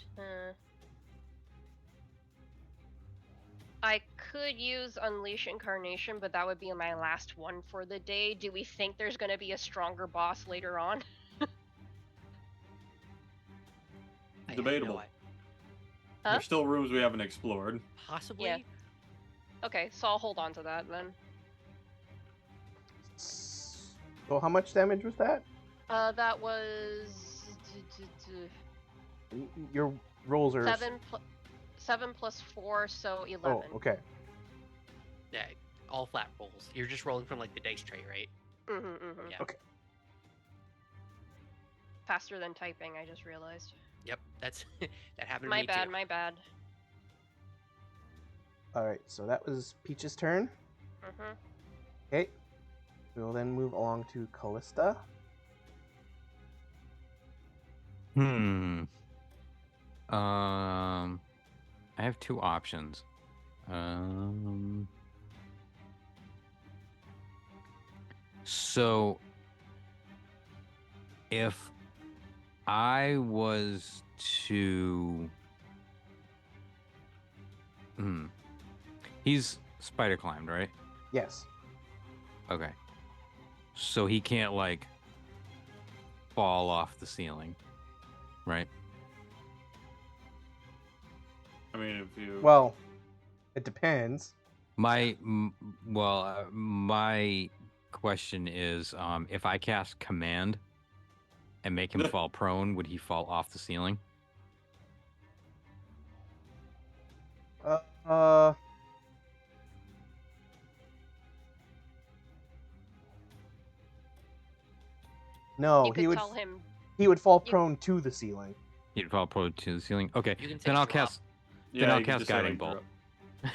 I could use Unleash Incarnation, but that would be my last one for the day. Do we think there's going to be a stronger boss later on? I have Debatable. no idea. Huh? There's still rooms we haven't explored. Possibly. Yeah. Okay, so I'll hold on to that then. So how much damage was that? That was Your rolls are 7 plus 4, so 11. Oh, okay. Yeah, all flat rolls. You're just rolling from like the dice tray, right? Mm-hmm. Yeah. Okay. Faster than typing, I just realized. Yep, that's that happened to My me bad, too. my bad. All right, so that was Peach's turn. Mm-hmm. Okay. We will then move along to Callista. I have two options. So if I was to he's spider climbed, right? Yes. Okay. So he can't like fall off the ceiling, right? I mean, if you... Well, it depends. My question is, if I cast command and make him fall prone, would he fall off the ceiling? No, You could tell him. he would fall prone to the ceiling. He'd fall prone to the ceiling. Okay, You can say then I'll drop. cast. Yeah, Then I'll you can cast just say, guiding like, bolt. drop.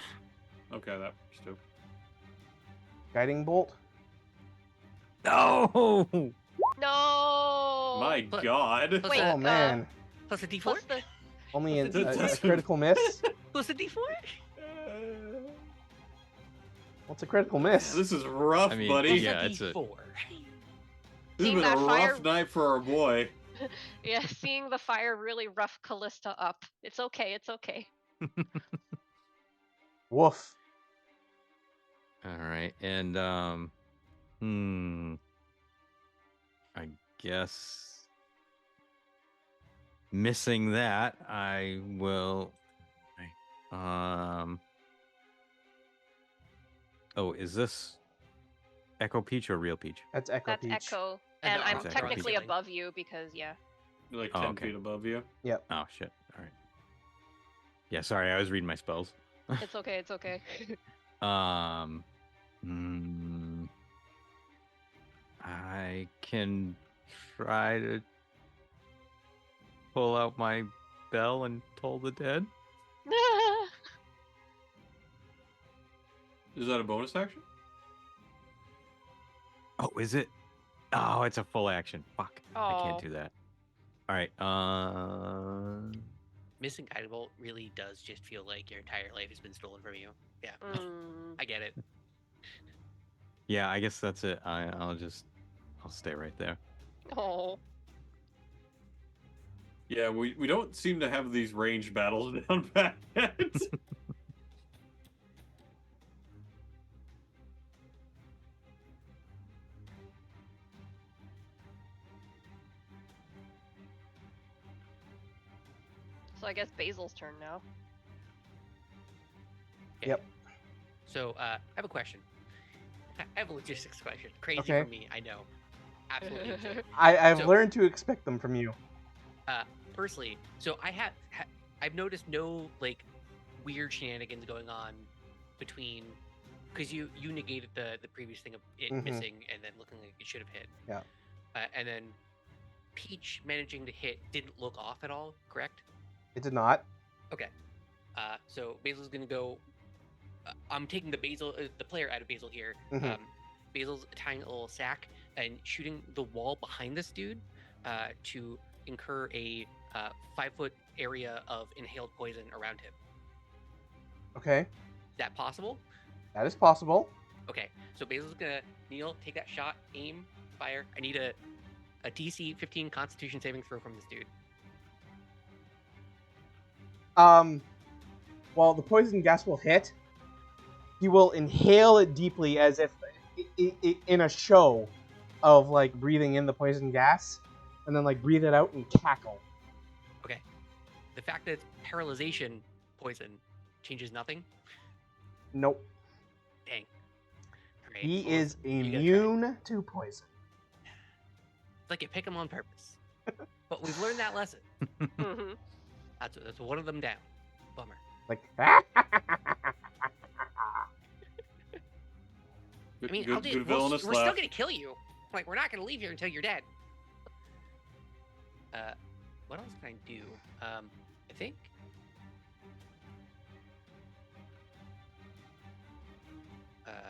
Okay, that works too. Guiding bolt. No. No. My But- God. Plus Wait, Oh man, plus a d4? Plus the only plus a the- critical miss. Plus a d4? What's a critical miss? This is rough, I mean, buddy. Plus yeah, a it's a- d4. This has Seeing been a that fire- rough night for our boy. Yeah, seeing the fire really rough Callista up. It's okay, it's okay. Woof. All right, and I guess missing that, I will. Oh, is this Echo Peach or Real Peach? That's Echo That's Peach. Echo. And And the I'm arms are technically ceiling. above you because, yeah. You're like Oh, 10 okay. feet above you. Oh shit! All right. Yeah, sorry, I was reading my spells. It's okay, it's okay. I can try to pull out my bell and toll the dead. Is that a bonus action? Oh, is it? Oh, it's a full action. Fuck. I Oh. can't do that. All right. Missing guiding bolt really does just feel like your entire life has been stolen from you. Yeah, I get it. Yeah, I guess that's it. I'll stay right there. Oh. Yeah, we don't seem to have these ranged battles down pat yet. So I guess Basil's turn now. Okay. Yep. So I have a question. I have a logistics question. Crazy Okay. for me, I know. Absolutely insane. I've So- learned to expect them from you. Firstly, so I've noticed no like weird shenanigans going on between, because you negated the previous thing of it Mhm. missing and then looking like it should have hit. Yeah. And then Peach managing to hit didn't look off at all, correct? It did not. Okay. So Basil's gonna go. I'm taking the player out of Basil here. Mhm. Basil's tying a little sack and shooting the wall behind this dude to incur a 5-foot area of inhaled poison around him. Okay, Is that possible? that is possible. Okay, so Basil's gonna kneel, take that shot, aim, fire. I need a DC 15 Constitution saving throw from this dude. While the poison gas will hit, he will inhale it deeply as if in a show of like breathing in the poison gas, and then like breathe it out and cackle. Okay, the fact that it's paralyzation poison changes nothing. Nope. Dang. All right, He well, is you gotta try. immune to poison. It's like you pick him on purpose. But we've learned that lesson. Mhm. That's one of them down. Bummer. Like, I mean, good we're villainous still laugh. gonna kill you. Like, we're not gonna leave here until you're dead. What else can I do? I think.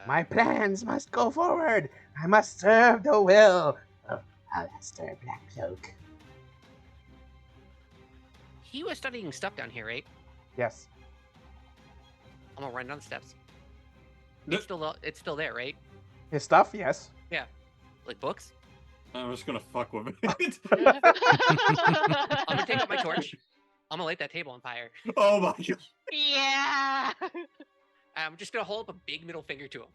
my plans must go forward. I must serve the will of Alistair Blackcloak. He was studying stuff down here, right? Yes. I'm gonna run down the steps. No. It's still there, right? His stuff, yes. Like books. I'm just gonna fuck with it. I'm gonna take up my torch. I'm gonna light that table on fire. Oh my god. Yeah. I'm just gonna hold up a big middle finger to him.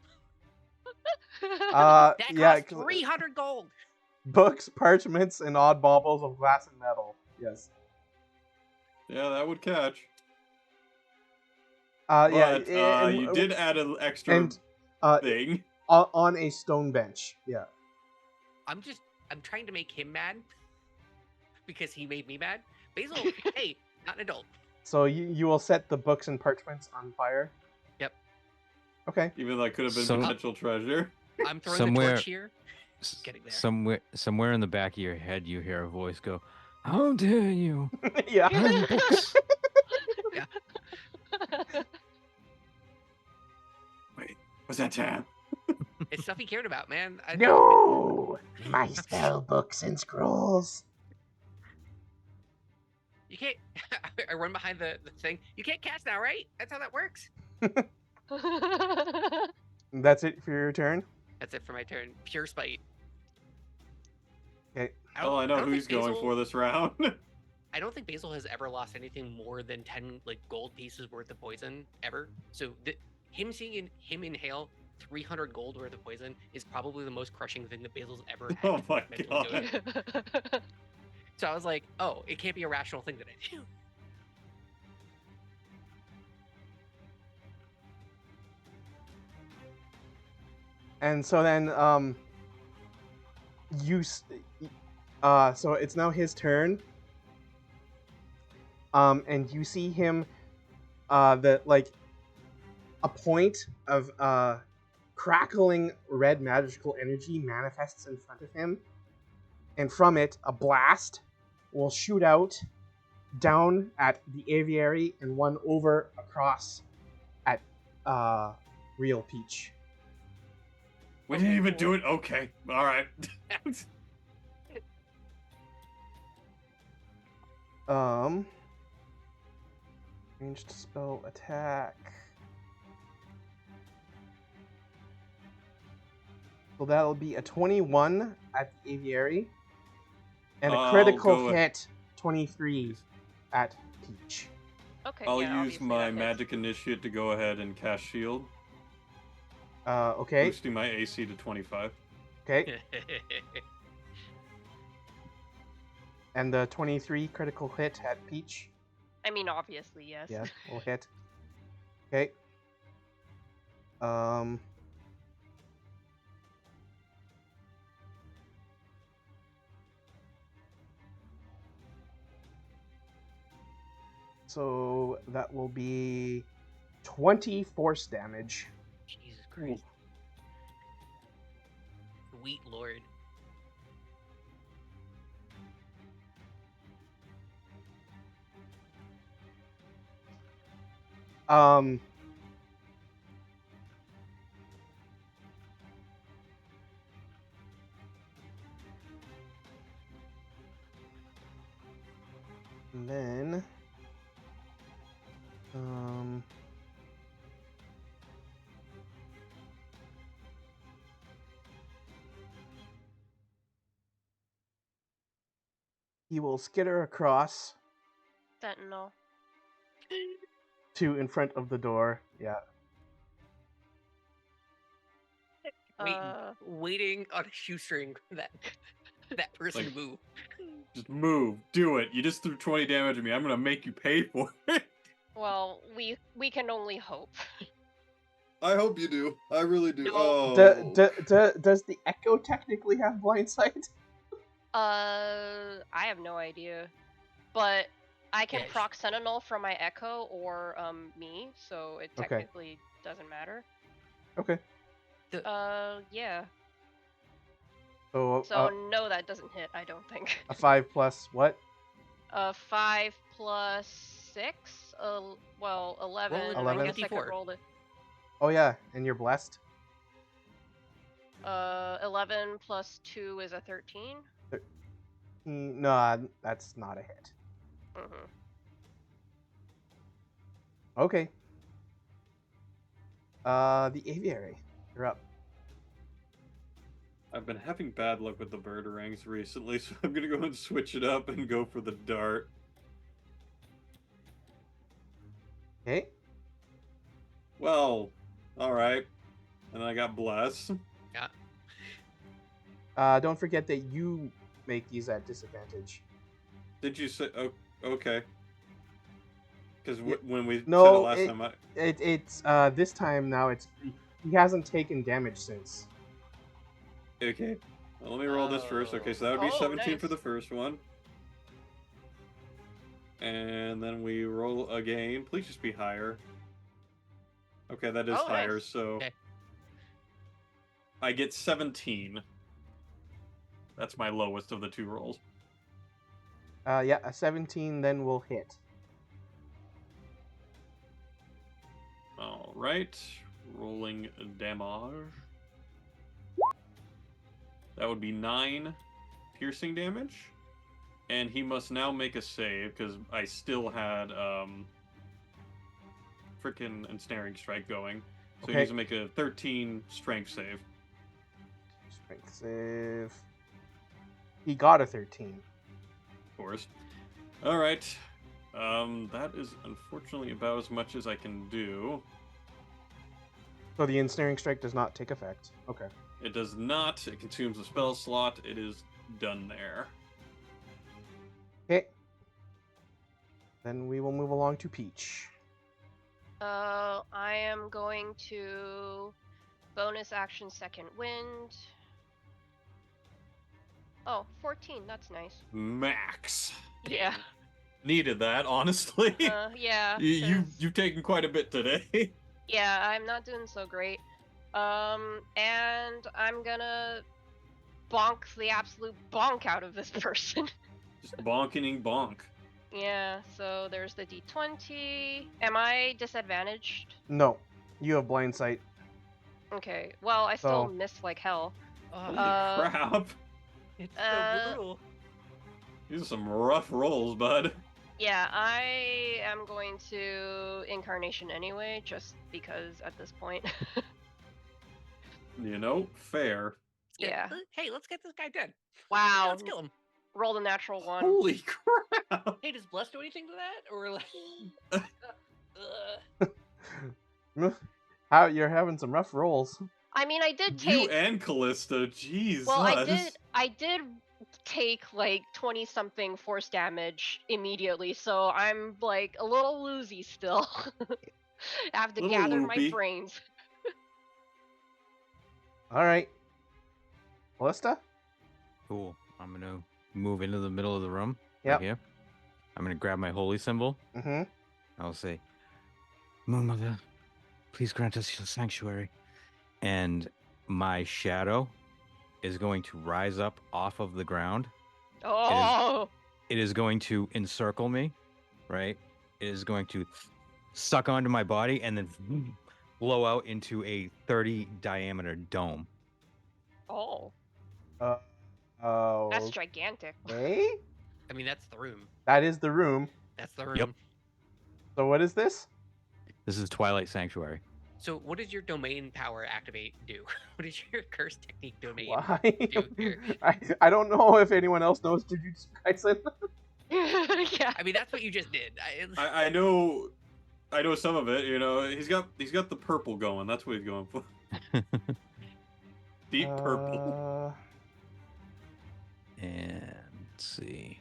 That That costs 300 gold. books, parchments, and odd baubles of glass and metal. Yes. Yeah, that would catch. Yeah. But and- you did add an extra and thing. on a stone bench. Yeah. I'm trying to make him mad because he made me mad. Basil, hey, not an adult. So you will set the books and parchments on fire. Yep. Okay. Even though that could have been So- potential treasure. I'm throwing the Somewhere- torch here. Getting there. Somewhere in the back of your head, you hear a voice go, "How dare you!" Yeah. Burn books." Wait, was that Tam? It's stuff he cared about, man. No, my spell books and scrolls. You can't. I run behind the thing. You can't cast now, right? That's how that works. That's it for your turn. That's it for my turn. Pure spite. Okay. Oh, I know don't who he's think going Basil- for this round. I don't think Basil has ever lost anything more than 10 like gold pieces worth of poison ever. So him seeing him inhale 300 gold worth of poison is probably the most crushing thing that Basil's ever had. Oh my mentally god. doing. So I was like, oh, it can't be a rational thing that I do. And so then, so it's now his turn. And you see him, a point of crackling red magical energy manifests in front of him, and from it, a blast will shoot out down at the aviary and one over across at Real Peach. We didn't even do it. Okay. All right. Ranged spell attack. So that'll be a 21 at the aviary. And a I'll critical go with- hit, 23 at Peach. Okay. I'll yeah, use obviously my that hits. magic initiate to go ahead and cast shield, Okay, boosting my AC to 25. okay. And the 23 critical hit at Peach. I mean, obviously, yes. Yeah, we'll hit. Okay. So that will be 20 force damage. Jesus Christ. Sweet Lord. And then he will skitter across Sentinel. to in front of the door. Yeah. Waiting on a shoestring for that person Like- to move. Just move. Do it. You just threw 20 damage at me. I'm gonna make you pay for it. Well, we can only hope. I hope you do. I really do. No. Oh. Does the Echo technically have blind sight? I have no idea, but I can Yeah, proc Sentinel from my Echo or me, so it Okay. technically doesn't matter. Okay. Yeah. So, So no, that doesn't hit. I don't think. a 5 plus what? 5 plus 6. Well, 11. Roll it, 11. I guess I could D4. roll it. Oh yeah, and you're blessed. 11 plus 2 is a 13. No, that's not a hit. Mm-hmm. Okay. The aviary, you're up. I've been having bad luck with the batarangs recently, so I'm gonna go and switch it up and go for the dart. Okay. Well, alright. And I got bless. Don't forget that you make these at disadvantage. Did you say... Oh, okay. Because Yeah. when we said it No, last time, it's this time now. He hasn't taken damage since. Okay. Well, let me roll this first. Okay, so that would be Oh, 17 for nice. the first one. And then we roll again. Please just be higher. Okay, that is Oh, higher, nice. so... Okay. I get 17. That's my lowest of the two rolls. Yeah, a 17 then will hit. Alright. Rolling damage. That would be 9 piercing damage. And he must now make a save, because I still had frickin' ensnaring strike going. So he Okay. needs to make a 13 strength save. Strength save. He got a 13. Of course. Alright. That is unfortunately about as much as I can do. So the ensnaring strike does not take effect. Okay. It does not. It consumes a spell slot. It is done there. Okay. Then we will move along to Peach. I am going to bonus action second wind. Oh, 14. That's nice. Max. Yeah. Needed that, honestly. Yeah. You've taken quite a bit today. Yeah, I'm not doing so great. And I'm gonna bonk the absolute bonk out of this person. Just bonking bonk. Yeah, so there's the d20. Am I disadvantaged? No, you have blind sight. Okay, well, I still So- miss like hell. Holy Uh, crap. It's so brutal. These are some rough rolls, bud. Yeah, I am going to incarnation anyway, just because at this point. You know, fair. Yeah. Hey, let's get this guy dead. Wow, Let's kill him. rolled a natural 1. Holy crap. Hey, does Bless do anything to that? Or like... How you're having some rough rolls. I mean, I did You take. and Callista, jeez. Well, I did take like 20 something force damage immediately, so I'm like a little woozy still. I have to Little gather my loopy. brains. All right. Callista? Cool. I'm gonna move into the middle of the room. Yep. Right here. I'm gonna grab my holy symbol. Mm-hmm. I'll say, Moon Mother, please grant us your sanctuary. And my shadow is going to rise up off of the ground. Oh, It is going to encircle me, right? It is going to suck onto my body and then blow out into a 30 diameter dome. oh, Oh. that's gigantic. Okay. I mean, that's the room. That is the room. That's the room. Yep. So what is this? This is Twilight Sanctuary. So, what does your domain power activate do? What does your curse technique domain Why? do here? I don't know if anyone else knows Jujutsu Kaisen. Yeah. I mean, that's what you just did. I know some of it. You know, he's got the purple going. That's what he's going for. Deep purple. And let's see.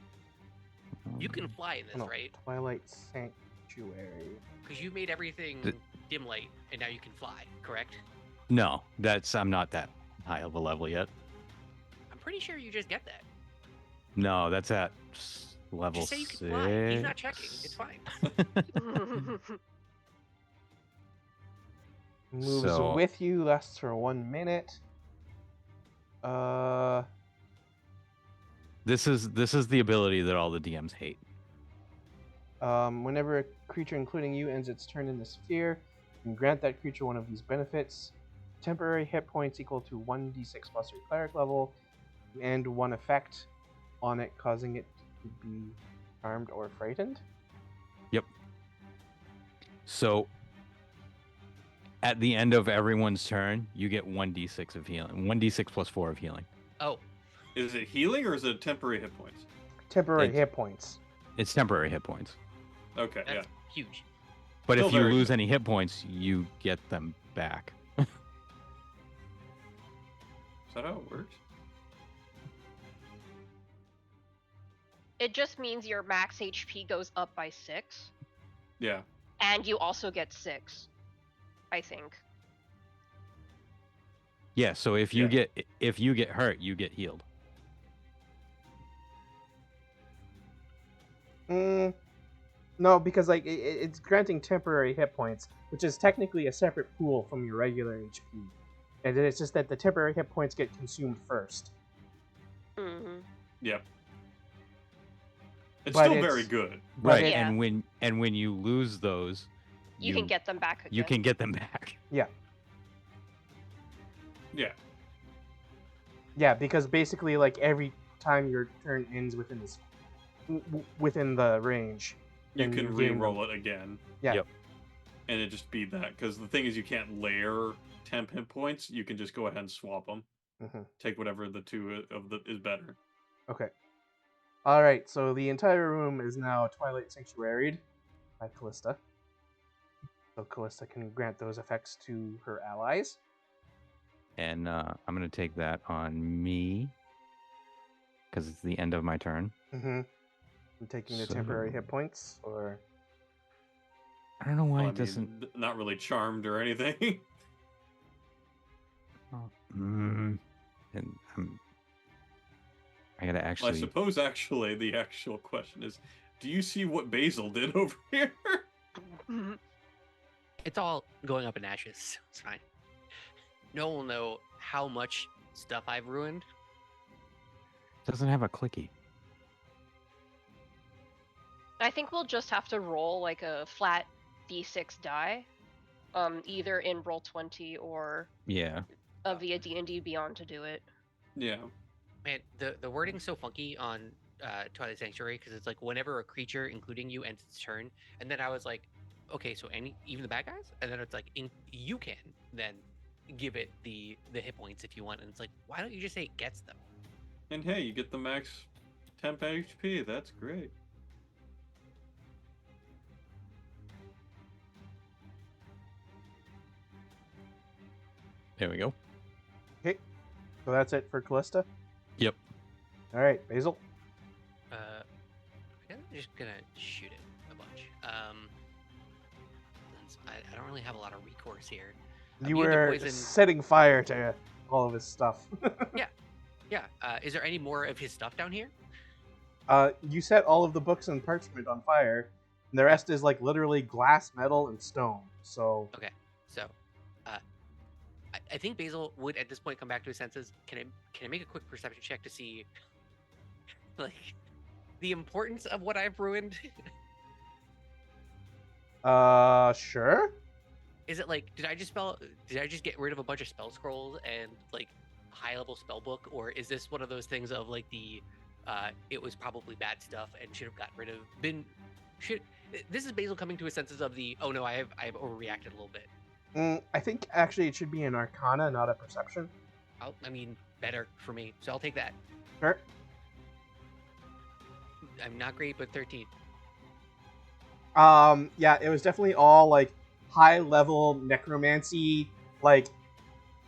You can fly in this, No, right? Twilight Sanctuary. Because you made everything dim light, and now you can fly, correct? No, I'm not that high of a level yet. I'm pretty sure you just get that. No, that's at level Just say you 6. can fly. He's not checking. It's fine. Moves So- with you, lasts for 1 minute. This is the ability that all the DMs hate. Whenever a creature, including you, ends its turn in the sphere, you can grant that creature one of these benefits. Temporary hit points equal to 1d6 plus your cleric level, and one effect on it, causing it to be harmed or frightened. So at the end of everyone's turn, you get 1d6 of healing. 1d6 plus 4 of healing. Oh, Is it healing or is it temporary hit points? Temporary It's- hit points. It's temporary hit points. Okay, that's huge. But Still if you very lose good. any hit points, you get them back. Is that how it works? It just means your max HP goes up by 6, Yeah. and you also get 6, I think. Yeah, so if you Yeah. get hurt, you get healed. No, because like it's granting temporary hit points, which is technically a separate pool from your regular HP, and it's just that the temporary hit points get consumed first. Mm-hmm. Yep. It's But still it's- very good. But Right. it- Yeah. And when you lose those, You can get them back again. you can get them back. Yeah. Yeah, because basically, like every time your turn ends within this, within the range, You then can you gain them. re-roll it again. Yeah. Yep. And it just be that. Because the thing is, you can't layer temp hit points. You can just go ahead and swap them. Mhm. Take whatever the two of the is better. Okay. All right. So the entire room is now Twilight Sanctuaried by Callista. So Callista can grant those effects to her allies. And I'm gonna take that on me because it's the end of my turn. Mm-hmm. And taking the temporary So- hit points, or I don't know why Well, I it doesn't. mean, not really charmed or anything. And I gotta Well, I actually. suppose actually the actual question is, do you see what Basil did over here? It's all going up in ashes. So it's fine. No one will know how much stuff I've ruined. Doesn't have a clicky. I think we'll just have to roll like a flat d6 die, either in Roll20 or Yeah. via D&D Beyond to do it. Yeah. Man, the wording's so funky on Twilight Sanctuary because it's like whenever a creature, including you, ends its turn, and then I was like, okay, so even the bad guys, and then it's like you can then give it the hit points if you want, and it's like, why don't you just say it gets them? And hey, you get the max temp HP. That's great. There we go. so that's it for Callista. Yep. All right, Basil. I guess I'm just gonna shoot it a bunch. Since I don't really have a lot of recourse here. You Immune to were poison. setting fire to all of his stuff. Yeah. Is there any more of his stuff down here? You set all of the books and parchment on fire, and the rest is like literally glass, metal, and stone. So Okay. So, I think Basil would at this point come back to his senses. Can I make a quick perception check to see, like, the importance of what I've ruined? Sure. Is it like did I just get rid of a bunch of spell scrolls and like high level spell book, or is this one of those things of like the it was probably bad stuff and should have gotten rid of this is Basil coming to his senses of the oh no I have overreacted a little bit. I think actually it should be an Arcana, not a Perception. I mean better for me, so I'll take that. Sure. I'm not great, but 13. Yeah, it was definitely all like high level necromancy, like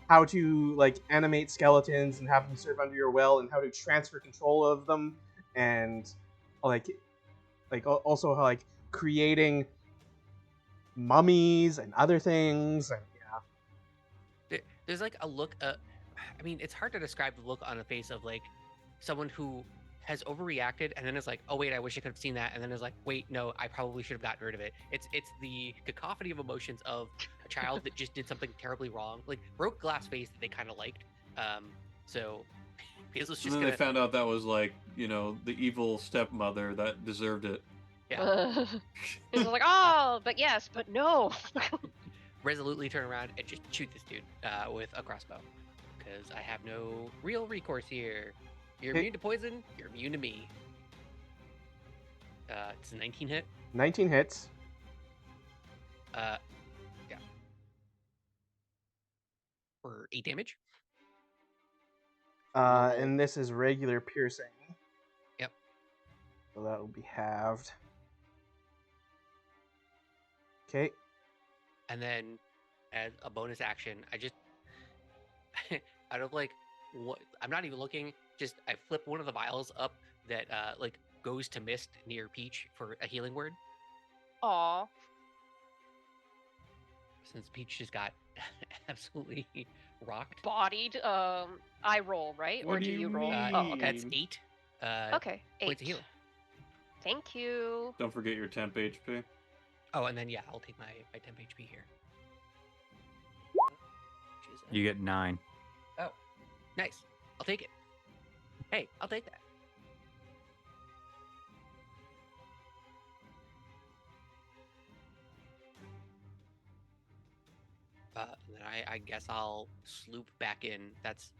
how to like animate skeletons and have them serve under your will, and how to transfer control of them, and like also like creating mummies and other things, and There's like a look. I mean, it's hard to describe the look on the face of like someone who has overreacted and then is like, oh wait, I wish I could have seen that, and then is like, wait, no, I probably should have gotten rid of it. It's the cacophony of emotions of a child that just did something terribly wrong, like broke glass face that they kind of liked. So Basil's just And then gonna they found out that was like, the evil stepmother that deserved it. yeah It's like, oh, but yes, but no. resolutely turn around and just shoot this dude with a crossbow because I have no real recourse here. You're immune to poison. You're immune to me. It's a 19 hit. 19 hits. Yeah. For 8 damage. And this is regular piercing. Yep. So that will be halved. Okay. And then, as a bonus action, I just out of like what I'm not even looking. Just I flip one of the vials up that like goes to mist near Peach for a healing word. Aw. Since Peach just got absolutely rocked. Bodied. I roll, right? What Or do do you you roll? mean? Oh, okay. That's 8. Okay, 8. Points of healing. Thank you. Don't forget your temp HP. Oh, and then yeah, I'll take my temp HP here. You get 9. Oh, nice. I'll take it. Hey, I'll take that. And then I guess I'll sloop back in. That's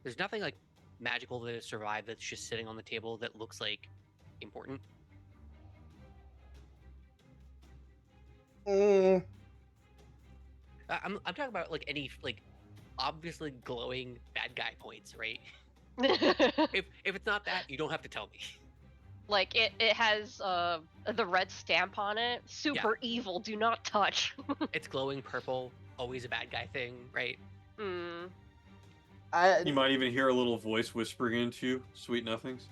there's nothing like magical that has survived that's just sitting on the table that looks like important. Mm, I'm talking about like any like obviously glowing bad guy points, right? If it's not that, you don't have to tell me. Like it has the red stamp on it. Super evil. Do not touch. It's glowing purple, always a bad guy thing, right? Hmm. You might even hear a little voice whispering into you, sweet nothings.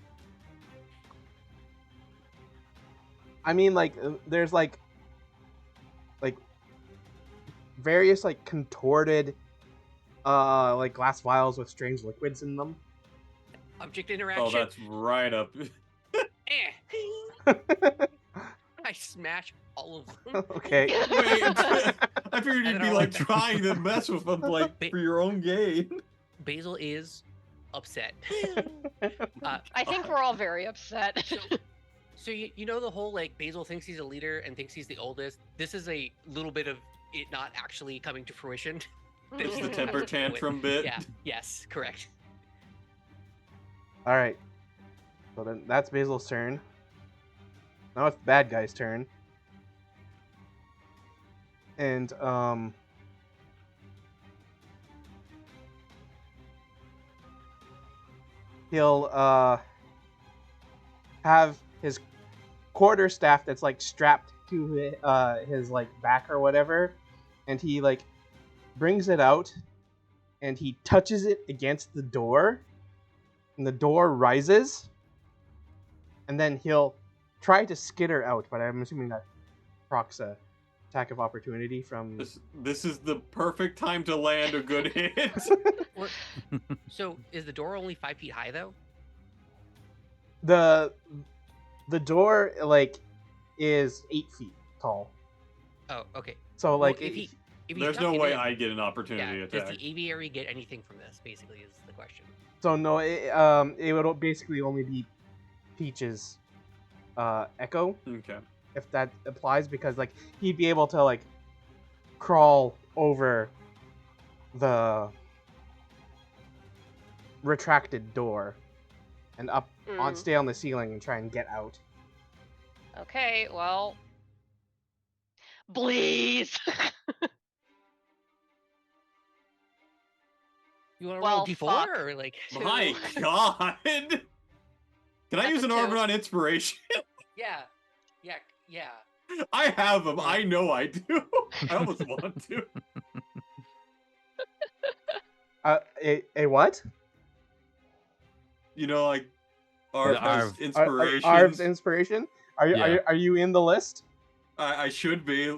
I mean, like, there's like various like contorted like glass vials with strange liquids in them. Object interaction. Oh, that's right up. Eh. I smash all of them. Okay. Wait, I figured And you'd then be I'll like like- trying to mess with them, like for your own gain. Basil is upset. I think we're all very upset. So you know the whole like Basil thinks he's a leader and thinks he's the oldest. This is a little bit of it not actually coming to fruition. It's the This temper is- tantrum bit. Yeah. Yes. Correct. All right. So then that's Basil's turn. Now it's the bad guy's turn. And he'll have his quarterstaff that's like strapped to his like back or whatever, and he like brings it out and he touches it against the door, and the door rises, and then he'll try to skitter out, but I'm assuming that procs a attack of opportunity from... This is the perfect time to land a good hit. So is the door only 5 feet high though? The door, like, is 8 feet tall. Oh, okay. So, like, if he's There's no ducking way in, I get an opportunity yeah, attack. does the aviary get anything from this? Basically, is the question. so no, it would basically only be Peach's echo, Okay. if that applies, because, like, he'd be able to, like, crawl over the retracted door and up stay on the ceiling and try and get out. Okay, well, please. You want to Well, roll D4 fuck. or like? My God! Can I That's use a an 2. Argon inspiration? Yeah. I have them. I know I do. I almost want to. A what? You know, like Arv has Arv. inspirations. Arv's inspiration? Are you Yeah. are you in the list? I should be.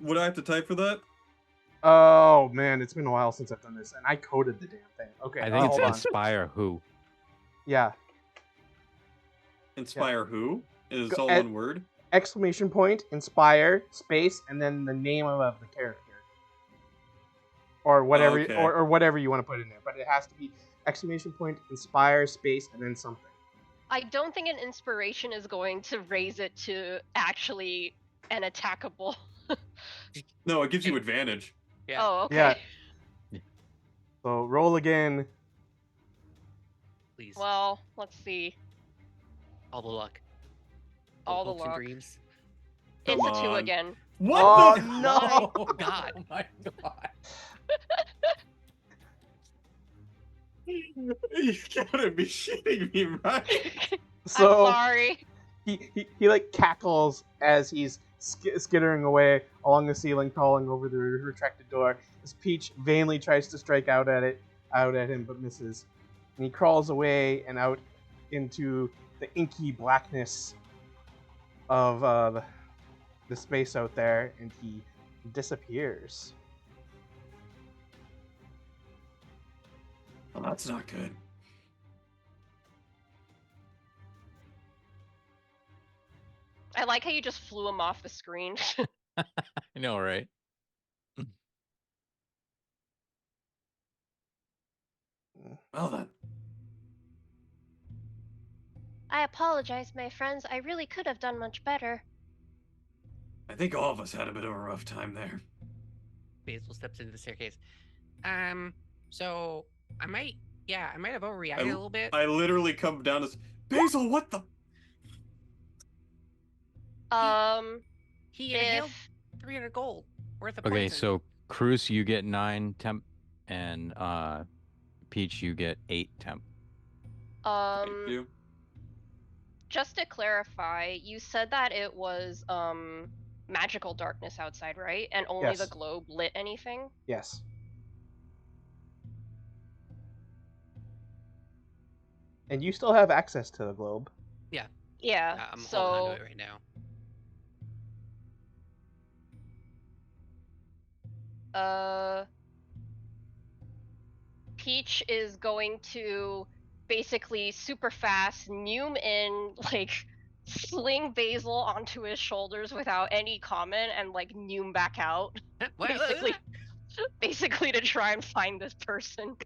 Would I have to type for that? Oh man, it's been a while since I've done this, and I coded the damn thing. Okay, I think it's hold on. Inspire Who. Yeah, Inspire who? Is Go- all at- one word? exclamation point, inspire, space, and then the name of the character, or whatever, Okay. or whatever you want to put in there. But it has to be exclamation point, inspire, space, and then something. I don't think an inspiration is going to raise it to actually an attackable. No, it gives you advantage. Yeah. Oh, okay. Yeah. So roll again. Please. Well, let's see. All the luck. All the hopes and luck. dreams. It's Come a 2 on. again. What Oh, the? no! Oh God. Oh my God. You gotta be shitting me, right? So I'm sorry. he like cackles as he's skittering away along the ceiling, crawling over the retracted door. As Peach vainly tries to strike out at him, but misses. And he crawls away and out into the inky blackness of the space out there, and he disappears. Well, that's not good. I like how you just flew him off the screen. I know, right? Well then. I apologize, my friends. I really could have done much better. I think all of us had a bit of a rough time there. Basil steps into the staircase. So I might have overreacted a little bit. I literally come down to Basil. What the? He inhaled If 300 gold worth of Okay, poison. so Cruz, you get 9 temp, and Peach, you get 8 temp. Thank you. just to clarify, you said that it was magical darkness outside, right? And only the Yes. globe lit anything? Yes. And you still have access to the globe. Yeah. I'm holding so onto it right now. Peach is going to basically super fast Noom in, like, sling Basil onto his shoulders without any comment and, like, Noom back out. Basically to try and find this person.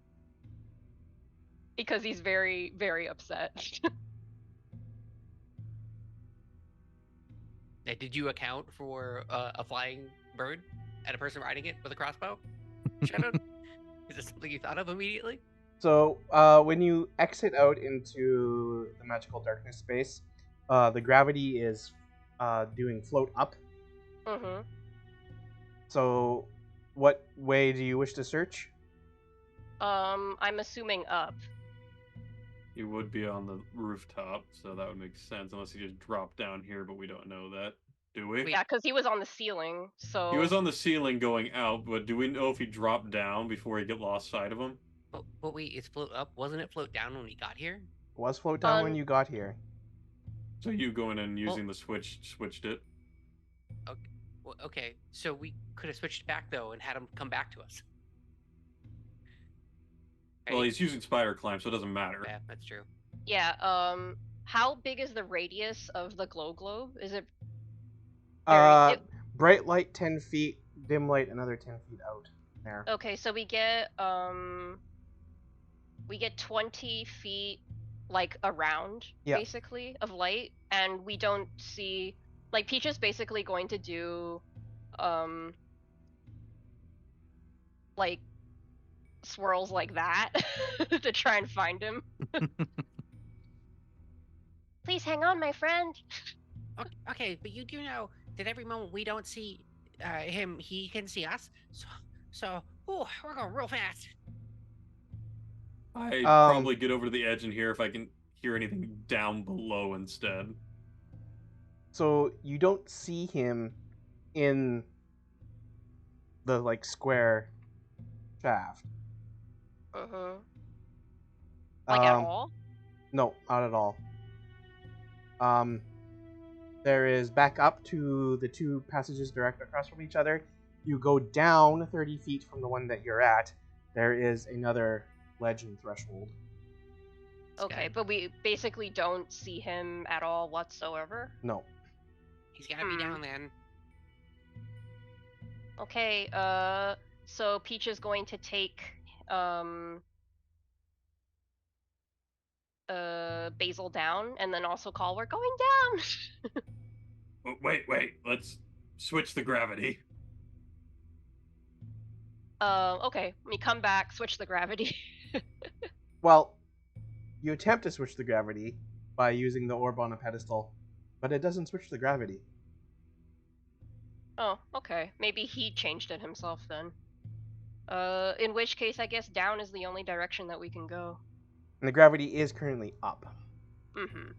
Because he's very, very upset. Did you account for a flying bird and a person riding it with a crossbow? Shadow? Is this something you thought of immediately? So when you exit out into the magical darkness space, the gravity is doing float up. Mm-hmm. So what way do you wish to search? I'm assuming up. You would be on the rooftop, so that would make sense, unless he just dropped down here, but we don't know that, do we? Yeah, because he was on the ceiling, so... He was on the ceiling going out, but do we know if he dropped down before he get lost sight of him? But wait, it's float up. Wasn't it float down when we got here? It was float down when Um, you got here. So you going and Well- using the switched it. Okay. Well, okay. So we could have switched back though and had him come back to us. Well, Right? he's using spider climb, so it doesn't matter. Yeah, that's true. Yeah. How big is the radius of the glow globe? Is it Uh, it- bright light 10 feet, dim light another 10 feet out. There. okay? So we get 20 feet like around Yeah. basically of light, and we don't see like Peach is basically going to do like swirls like that to try and find him. Please hang on, my friend. Okay, but you do know that every moment we don't see him, he can see us. So, we're going real fast. I'd probably get over to the edge and hear if I can hear anything down below instead. So you don't see him in the like square shaft. Uh-huh. Like at Um, all? No, not at all. There is back up to the two passages direct across from each other. You go down 30 feet from the one that you're at. There is another ledge and threshold. Okay, but we basically don't see him at all whatsoever. No. He's gotta be down then. Okay, so Peach is going to take Basil down and then also call, we're going down. Oh, wait, let's switch the gravity. Okay, let me come back, switch the gravity. Well, you attempt to switch the gravity by using the orb on a pedestal, but it doesn't switch the gravity. Oh, okay. Maybe he changed it himself then. In which case I guess down is the only direction that we can go. And the gravity is currently up. Mm-hmm.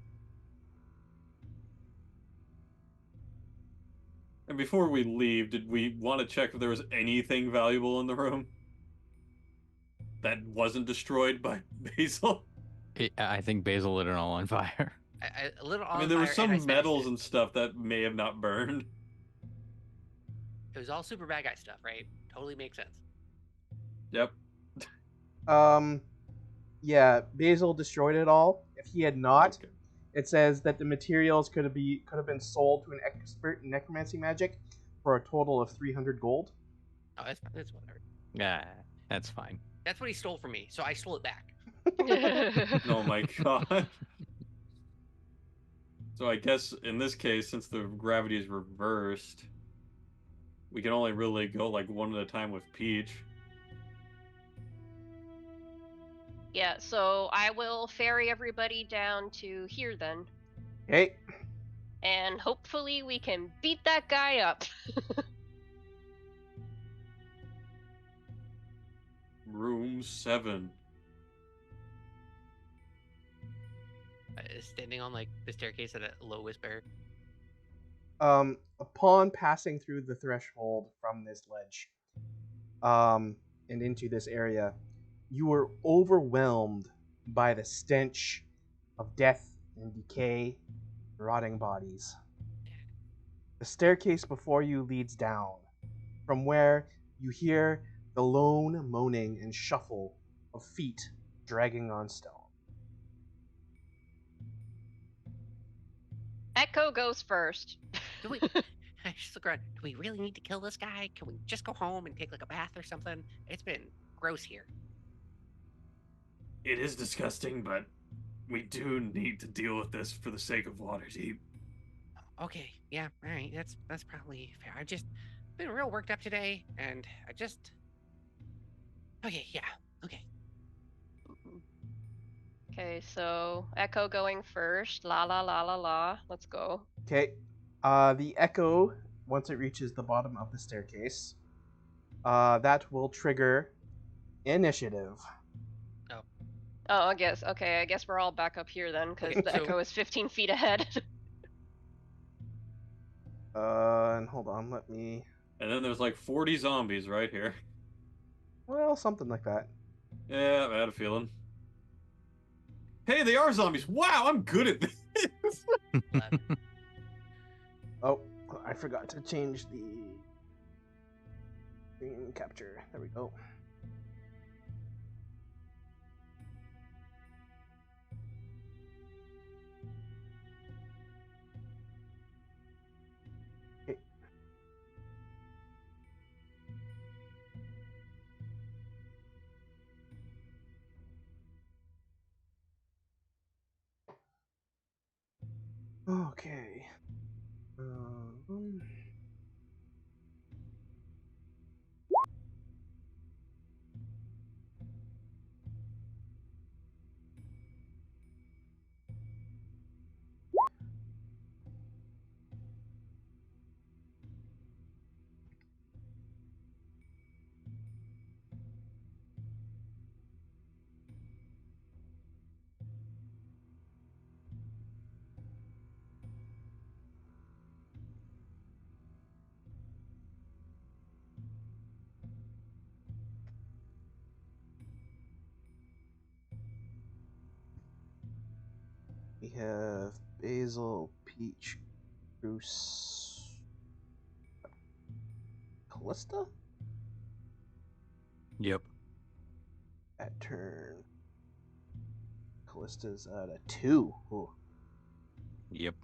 And before we leave, did we want to check if there was anything valuable in the room that wasn't destroyed by Basil? I think Basil lit it all on fire. A little I mean, on there fire, was and I some smashed metals it. and stuff that may have not burned. It was all super bad guy stuff, right? Totally makes sense. Yep. Yeah, Basil destroyed it all. If he had not, Okay. it says that the materials could have been sold to an expert in necromancy magic for a total of 300 gold. Oh, that's whatever. Yeah, that's fine. That's what he stole from me, so I stole it back. Oh my god. So I guess in this case, since the gravity is reversed, we can only really go like one at a time with Peach. Yeah, so I will ferry everybody down to here then. Okay. And hopefully we can beat that guy up. Room 7. Standing on like the staircase at a low whisper. Upon passing through the threshold from this ledge, and into this area, you were overwhelmed by the stench of death and decay, rotting bodies. The staircase before you leads down, from where you hear the lone moaning and shuffle of feet dragging on stone. Echo goes first. Do we? I just look around. Do we really need to kill this guy? Can we just go home and take like a bath or something? It's been gross here. It is disgusting, but we do need to deal with this for the sake of Waterdeep. Okay, yeah, all right. That's probably fair. I've just been real worked up today, and I just. Okay, yeah, okay. Okay, so Echo going first. La la la la la. Let's go. Okay. The echo, once it reaches the bottom of the staircase, that will trigger initiative. Oh, I guess. Okay, I guess we're all back up here then, because Okay, the so- Echo is 15 feet ahead. And hold on, let me. And then there's like 40 zombies right here. Well, something like that. Yeah, I had a feeling. Hey, they are zombies. Wow, I'm good at this. 11. Oh, I forgot to change the screen capture. There we go. Okay. Okay. We have Basil, Peach, Bruce, Callista Yep. at turn. Callista's at a 2. Ooh. Yep.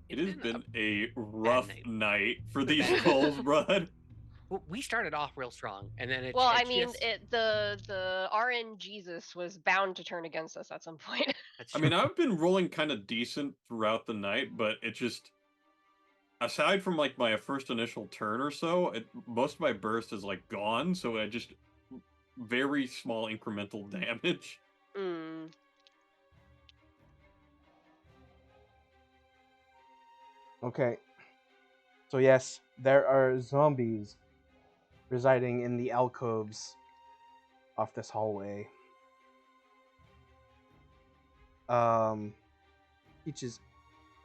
It It's has been been a rough night. night for The these bad- calls, bud. Well, we started off real strong, and then Well, I it's mean, just- the RN Jesus was bound to turn against us at some point. that's I true. mean, I've been rolling kind of decent throughout the night, but it just, aside from like my first initial turn or so, most of my burst is like gone, so I just very small incremental damage. Mm. Okay. So yes, there are zombies residing in the alcoves off this hallway. Peaches,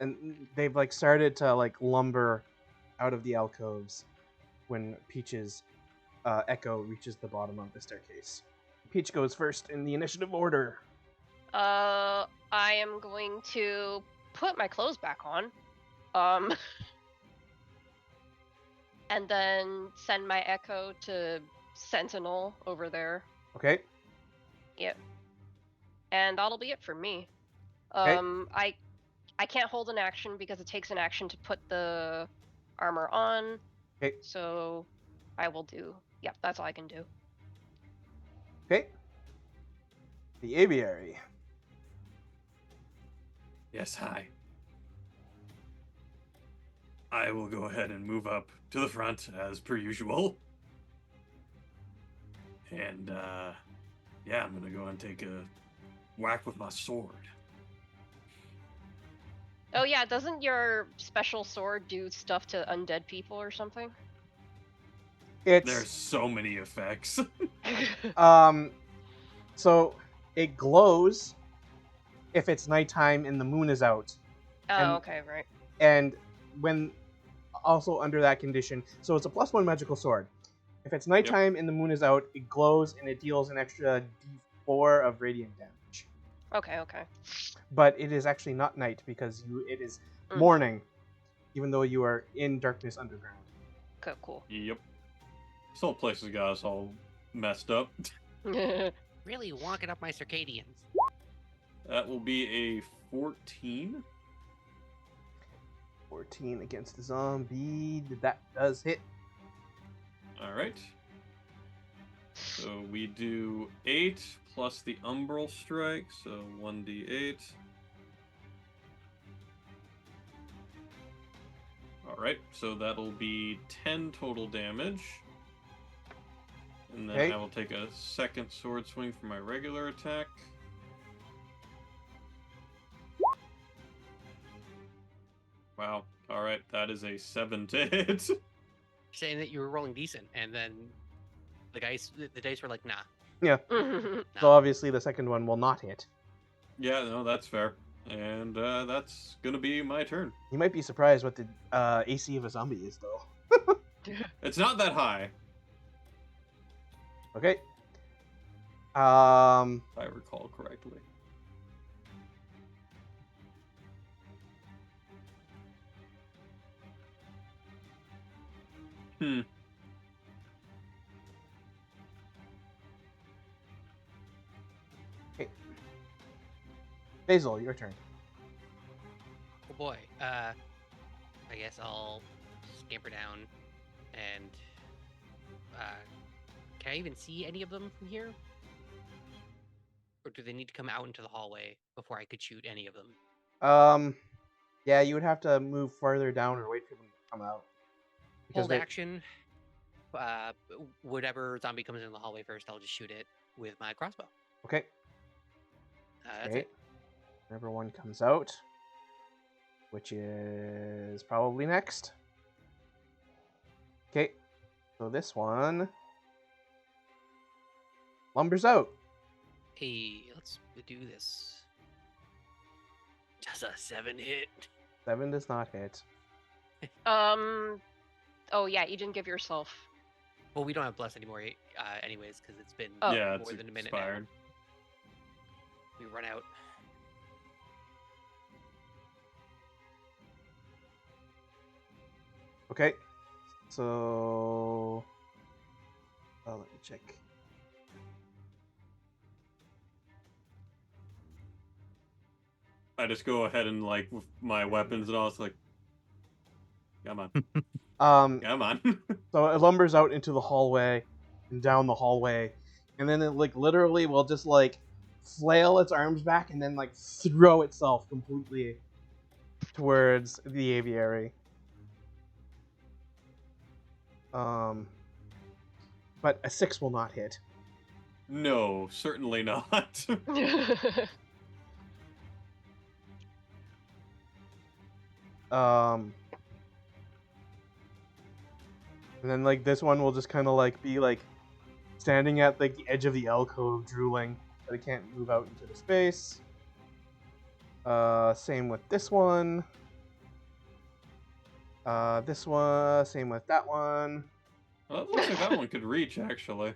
and they've like started to like lumber out of the alcoves when Peach's echo reaches the bottom of the staircase. Peach goes first in the initiative order. I am going to put my clothes back on. And then send my echo to Sentinel over there. Okay. Yep. And that'll be it for me. Okay. I can't hold an action because it takes an action to put the armor on. Okay. So I will do. Yep, that's all I can do. Okay. The aviary. Yes, hi. I will go ahead and move up to the front as per usual. And, yeah, I'm gonna go and take a whack with my sword. Oh yeah, doesn't your special sword do stuff to undead people or something? It's There's so many effects. so it glows if it's nighttime and the moon is out. Oh, And- okay, right. And when also under that condition, so it's a +1 magical sword. If it's nighttime and the moon is out, it glows and it deals an extra d4 of radiant damage. Okay, okay. But it is actually not night because it is Mm. morning, even though you are in darkness underground. Okay, cool. Yep. This whole place has got us all messed up. Really wonking up my circadians. That will be a 14. 14 against the zombie. That does hit. Alright. So we do 8 plus the umbral strike, so 1d8. Alright, so that'll be 10 total damage. And then Okay. I will take a second sword swing for my regular attack. Wow. Alright, that is a 7 to hit. Saying that you were rolling decent, and then the dice were like, nah. So nah. obviously the second one will not hit. Yeah, no, that's fair. And that's gonna be my turn. You might be surprised what the AC of a zombie is, though. It's not that high. Okay. If I recall correctly. Hmm. Okay. Basil, your turn. Oh boy. I guess I'll scamper down and can I even see any of them from here? Or do they need to come out into the hallway before I could shoot any of them? Yeah, you would have to move farther down or wait for them to come out. Hold they're- action. Whatever zombie comes in the hallway first, I'll just shoot it with my crossbow. Okay. That's Okay. it. Whenever one comes out, which is probably next. Okay. So this one lumbers out. Hey, let's do this. Does a 7 hit? 7 does not hit. Oh yeah, you didn't give yourself. Well, we don't have bless anymore, anyways, because it's been Oh. Yeah, more it's than a minute expired. now. We run out. Okay. So let me check. I just go ahead and like with my weapons and all. It's like, come on, come on. So it lumbers out into the hallway and down the hallway, and then it like literally will just like flail its arms back and then like throw itself completely towards the aviary. But a 6 will not hit. No, certainly not. And then like this one will just kind of like be like standing at like the edge of the alcove drooling, but it can't move out into the space. Same with this one. This one, same with that one. Well, it looks like that one could reach, actually.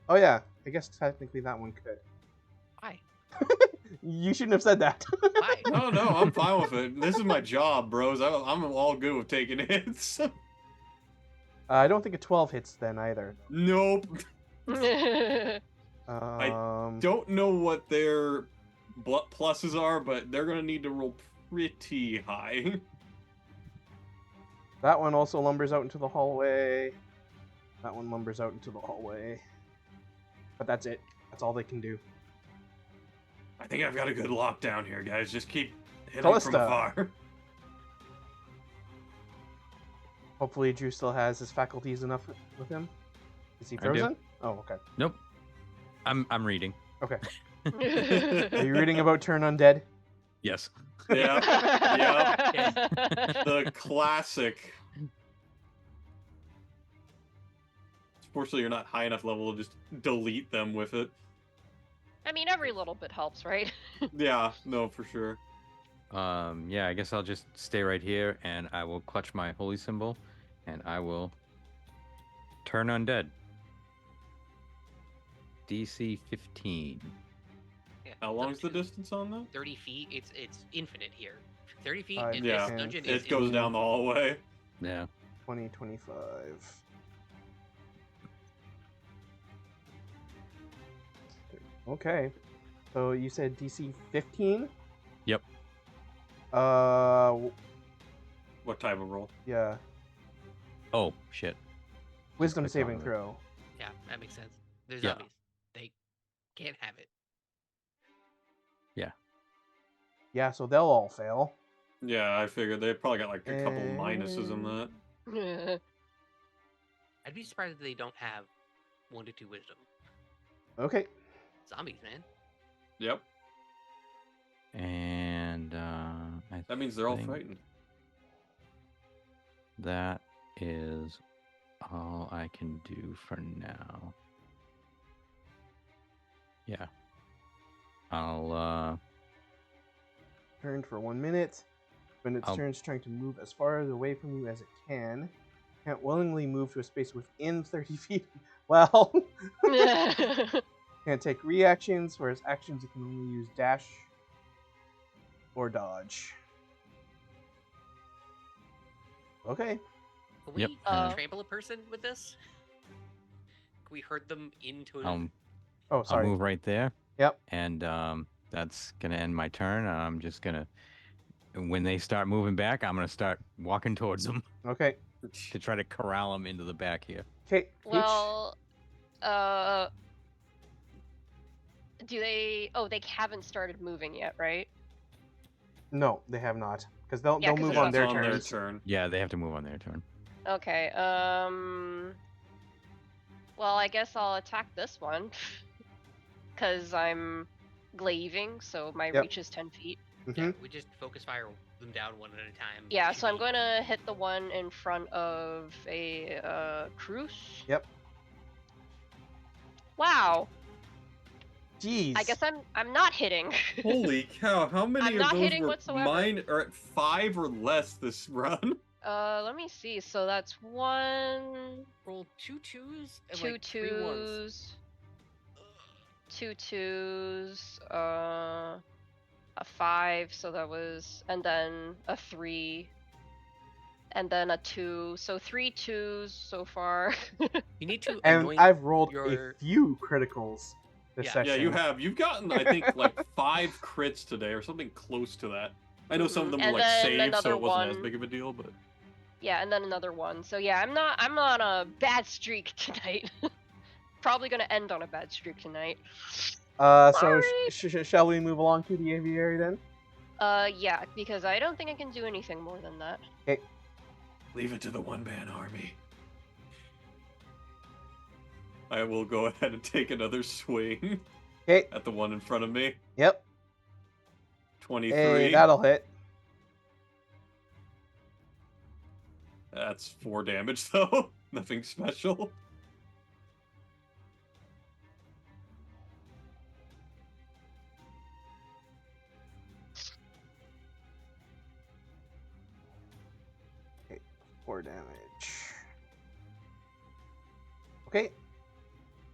Oh yeah, I guess technically that one could. Why? You shouldn't have said that. Why? No, I'm fine with it. This is my job, bros. I'm all good with taking hits. I don't think a 12 hits then either. Nope. Um, Don't know what their pluses are, but they're gonna need to roll pretty high. That one also lumbers out into the hallway. That one lumbers out into the hallway. But that's it. That's all they can do. I think I've got a good lockdown here, guys. Just keep hitting from Callista. afar. Hopefully Drew still has his faculties enough with him. Is he I do. frozen? Oh, okay. Nope. I'm reading. Okay. Are you reading about Turn Undead? Yes. Yeah, yeah. The classic. Fortunately, you're not high enough level to just delete them with it. I mean, every little bit helps, right? Yeah, no, for sure. Yeah, I guess I'll just stay right here and I will clutch my holy symbol and I will turn undead. DC 15. Yeah, How it's long's up the to distance on that? 30 feet. It's infinite here. 30 feet. Five, In Yeah, this dungeon ten, is it goes down the hallway. Yeah. 20, 25. Okay. So you said DC 15? Yep. What type of roll? Yeah. Oh, shit. Wisdom clicked saving on it. throw. Yeah, that makes sense. They're Yeah. zombies. They can't have it. Yeah, so they'll all fail. Yeah, I figured they probably got like a couple minuses in that. I'd be surprised if they don't have 1 to 2 wisdom. Okay. Zombies, man. Yep, And that means they're all think frightened. that is all I can do for now. Yeah. I'll Turned for 1 minute. When its I'll- turn, it's trying to move as far away from you as it can. Can't willingly move to a space within 30 feet. Well, Can't take reactions, whereas actions you can only use dash or dodge. Okay. Can we Yep. trample a person with this? Can we hurt them into a... Oh, I'll sorry. move right there. Yep. And that's gonna end my turn. I'm just gonna, when they start moving back, I'm gonna start walking towards them Okay. to try to corral them into the back here. Okay. Well, do they? Oh, they haven't started moving yet, right? No, they have not, because they'll Yeah, 'cause move it's on on their on their turns. turn. Yeah, they have to move on their turn. Okay. Well, I guess I'll attack this one, because I'm glaive-ing, so my Yep. reach is 10 feet. Mm-hmm. Yeah, we just focus fire them down one at a time. Yeah, It should so I'm be- going to hit the one in front of a Cruise. Yep. Wow. Jeez. I guess I'm not hitting. Holy cow! How many I'm of not those hitting were whatsoever. mine? Are at 5 or less this run? Let me see. So that's one, roll 2 2s and two like 3 1s. twos, two twos, a 5. So that was, and then a 3, and then a 2. So 3 2s so far. You need to and anoint I've rolled your- a few criticals this Yeah. session. Yeah, you have. You've gotten, I think, like 5 crits today, or something close to that. I know some of them And were like then saved, so another it wasn't as one. big of a deal. But Yeah, and then another one. So yeah, I'm on a bad streak tonight. Probably gonna end on a bad streak tonight. So Sorry. shall we move along to the aviary then? Yeah, because I don't think I can do anything more than that. Okay. leave it to the one-man army. I will go ahead and take another swing Okay. at the one in front of me. Yep. 23. Hey, that'll hit. That's 4 damage, though. Nothing special. Okay, 4 damage. Okay.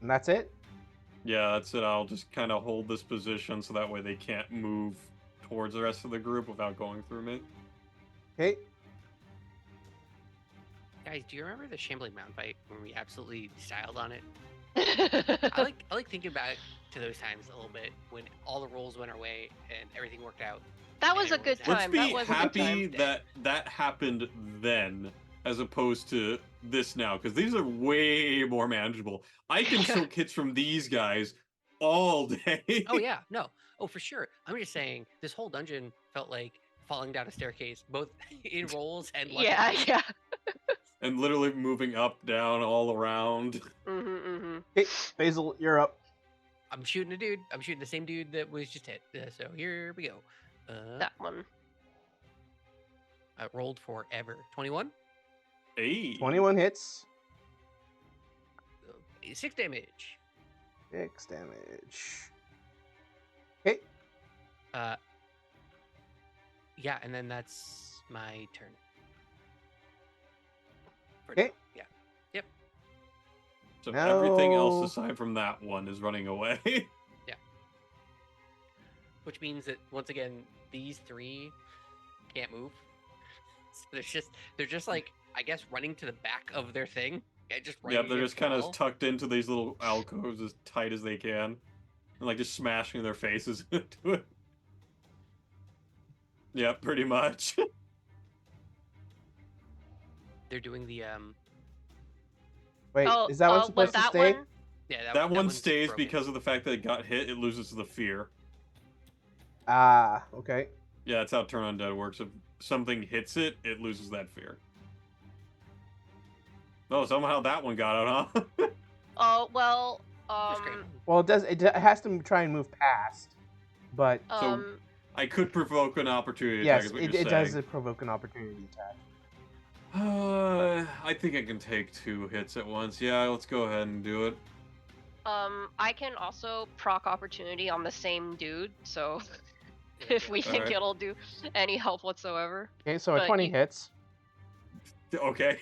And that's it? Yeah, that's it. I'll just kind of hold this position so that way they can't move towards the rest of the group without going through me. Okay. Guys, do you remember the Shambling Mound fight when we absolutely styled on it? I like thinking back to those times a little bit when all the rolls went our way and everything worked out. That was a Everyone's good happy. Let's time. be That was a good happy time. that that happened then, as opposed to this now, because these are way more manageable. I can soak hits from these guys all day. Oh yeah, no. Oh, for sure. I'm just saying this whole dungeon felt like falling down a staircase, both in rolls and like Yeah, yeah. And literally moving up, down, all around. Okay, Basil, you're up. I'm shooting a dude. I'm shooting the same dude that was just hit. So here we go. That one. I rolled forever. 21. Hey. 21 hits. 6 damage. 6 damage. Okay. Yeah, and then that's my turn. For Okay. now. Yeah. Yep. So everything No. else aside from that one is running away. Which means that once again, these 3 can't move. So they're just like, I guess, running to the back of their thing. Yeah, just right Yeah, they're against just the kind of wall. tucked into these little alcoves as tight as they can. And like just smashing their faces into it. Yeah, pretty much. They're doing the Wait, Oh, is that one was supposed to that stay? one? yeah That one one's stays broken. because of the fact that it got hit, it loses the fear. Ah, okay. Yeah, that's how Turn Undead works. If something hits it, it loses that fear. Oh, somehow that one got out, huh? Oh well. Just great. Well, it does. It has to try and move past, but I could provoke an opportunity yes, attack, is what it you're does saying. provoke an opportunity attack. I think I can take 2 hits at once. Yeah, let's go ahead and do it. I can also proc opportunity on the same dude, so if we think Alright. it'll do any help whatsoever. Okay, so a But 20 you- hits. Okay.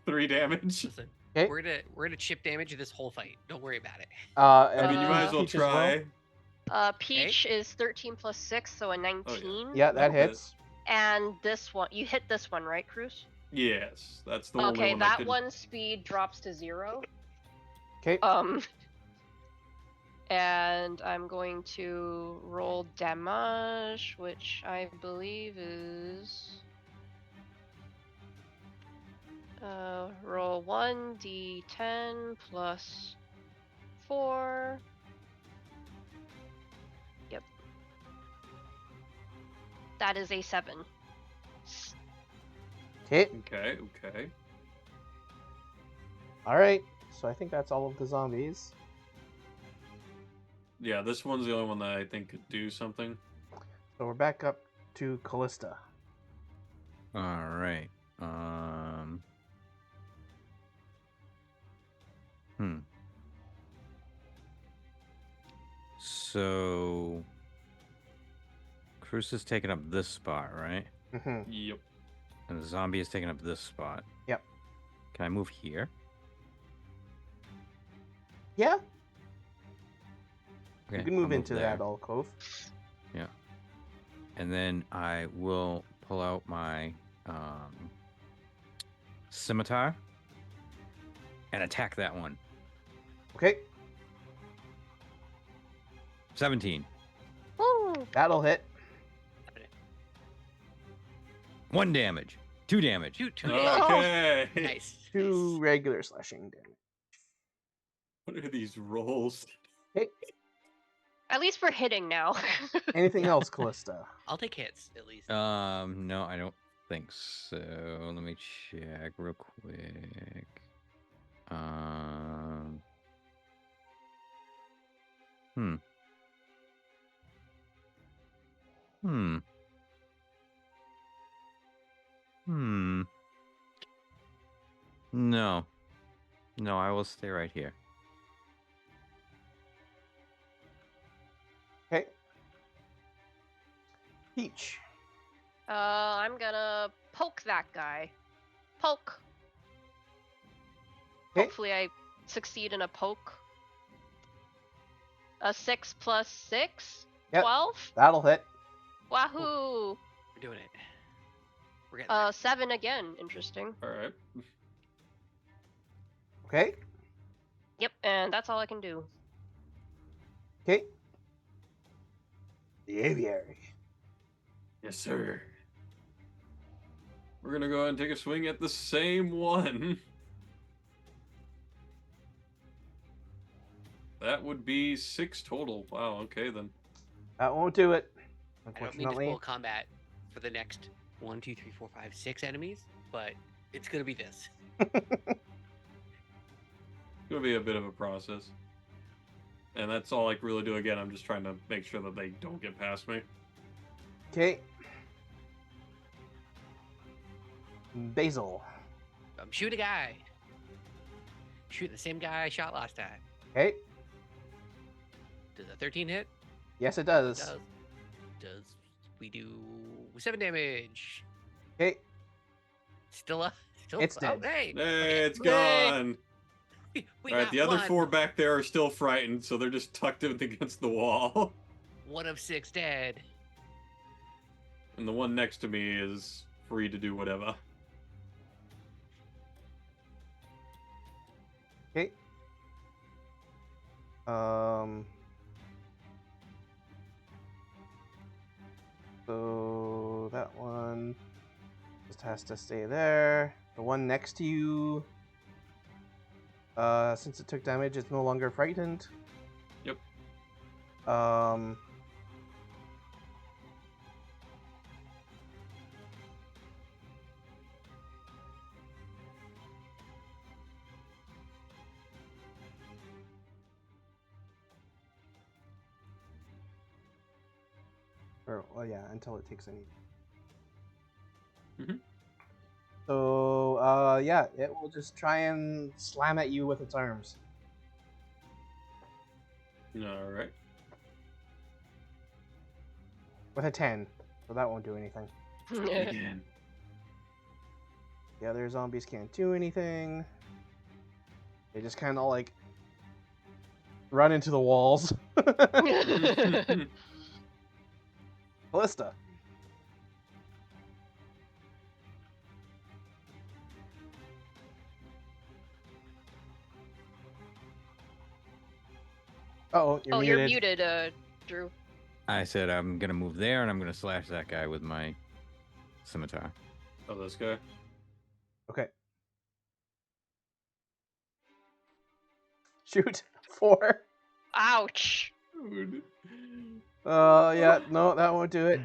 3 damage. Listen, Okay. We're gonna chip damage this whole fight. Don't worry about it. I mean, you might as well Peach as well. try. Peach is 13 plus 6, so a 19. Yeah, that That'll hit. hits. And this one, you hit this one, right, Cruz? Yes, that's the only Okay, one I that could. one's speed drops to 0. Okay. And I'm going to roll damage, which I believe is roll 1d10 plus 4. Yep. That is a 7. Okay. Okay. All right. So I think that's all of the zombies. Yeah, this one's the only one that I think could do something. So we're back up to Callista. All right. So Cruz is taking up this spot, right? Mm-hmm. Yep. And the zombie is taking up this spot. Yep. Can I move here? Yeah, Okay, you can I'll move into there. that alcove. Yeah. And then I will pull out my scimitar and attack that one. Okay, 17. Woo! that'll hit. 1 damage. 2 damage. Two. Okay. Nice. 2 regular slashing damage. What are these rolls? Okay. At least we're hitting now. Anything else, Callista? I'll take hits at least. No, I don't think so. Let me check real quick. No. No, I will stay right here. Okay. Peach. I'm gonna poke that guy. Poke. Okay. Hopefully I succeed in a poke. A 6 plus 6? Yep. 12? That'll hit. Wahoo! We're doing it. We're getting there. 7 again. Interesting. All right. Okay. Yep, and that's all I can do. Okay. The aviary. Yes, sir. We're gonna go ahead and take a swing at the same one. That would be 6 total. Wow. Okay then. That won't do it. I don't mean to Unfortunately. spoil combat for the next 1, 2, 3, 4, 5, 6 enemies, but it's gonna be this. It's gonna be a bit of a process. And that's all I can really do. Again, I'm just trying to make sure that they don't get past me. Okay. Basil. Shoot a guy. Shoot the same guy I shot last time. Okay. Does a 13 hit? Yes, it does. Does we do 7 damage? Okay. Still It's dead. Oh, hey, Hey, it's Yay. gone. we All right, got the other one. 4 back there are still frightened, so they're just tucked in against the wall. 1 of 6 dead. And the one next to me is free to do whatever. Okay. So that one just has to stay there. The one next to you, since it took damage, it's no longer frightened. Yep. Well, yeah, until it takes any. Mhm. So, yeah, it will just try and slam at you with its arms. All right. With a 10. So that won't do anything. Again. The other zombies can't do anything. They just kind of like run into the walls. Callista. Oh, you're Oh, muted. you're muted, Drew. I said I'm gonna move there, and I'm gonna slash that guy with my scimitar. Oh, this guy. Okay. Shoot. 4. Ouch. Dude. Yeah, no, that won't do it.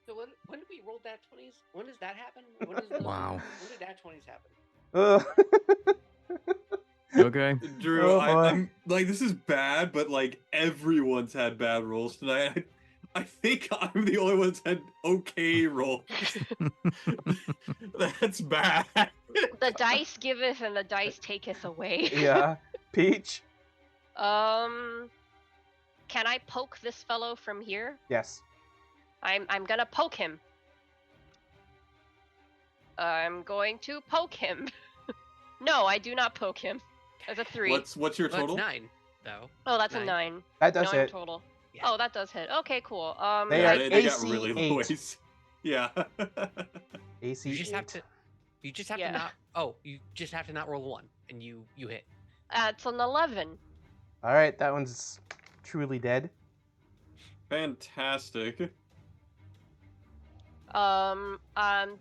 So when did we roll dat 20s? When does that happen? When does the, Wow. When did dat 20s happen? You okay? Drew, Oh, boy. I'm like, this is bad, but like everyone's had bad rolls tonight. I think I'm the only one that's had okay rolls. That's bad. The dice giveth and the dice taketh away. Yeah. Peach. Can I poke this fellow from here? Yes. I'm gonna poke him. I'm going to poke him. No, I do not poke him. That's a 3. What's your Well, total? that's 9, though. Oh, that's a 9. 9. That does 9 hit. total. Yeah. Oh, that does hit. Okay, cool. They Yeah, are they got AC really low 8. AC. Yeah. AC You just 8. have to. You just have Yeah. to not. Oh, you just have to not roll a 1, and you hit. It's an 11. All right, that one's truly dead. Fantastic.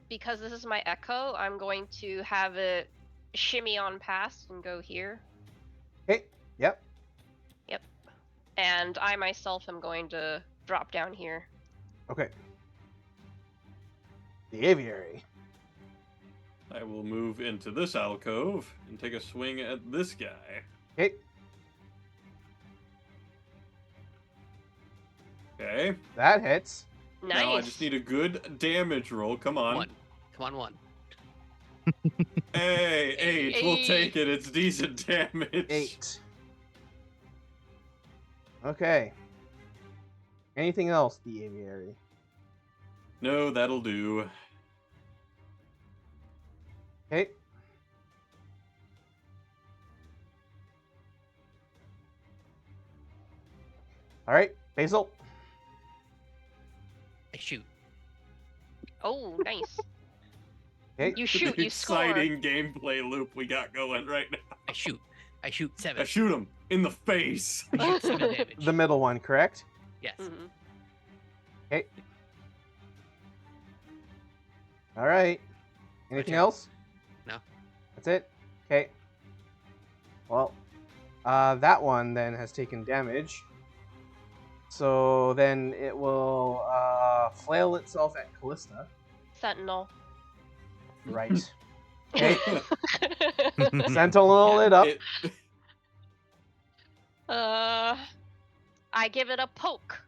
Because this is my echo, I'm going to have it shimmy on past and go here. Okay. Yep. And I myself am going to drop down here. Okay. The aviary. I will move into this alcove and take a swing at this guy. Okay. Okay. Nice. That hits. Now I just need a good damage roll. Come on. 1. Come on, 1. Hey, 8. We'll take it. It's decent damage. 8. Okay. Anything else, the aviary? No, that'll do. Okay. All right, Basil. I shoot. Oh, nice. Okay. You shoot, The you score. exciting gameplay loop we got going right now. I shoot. I shoot 7. I shoot him in the face. I shoot 7 damage. The middle one, correct? Yes. Mhm. Okay. All right. Anything turn. else? No. That's it? Okay. Well, that one then has taken damage. So then it will flail itself at Callista. Sentinel. Right. Okay. Sentinel it up. I give it a poke.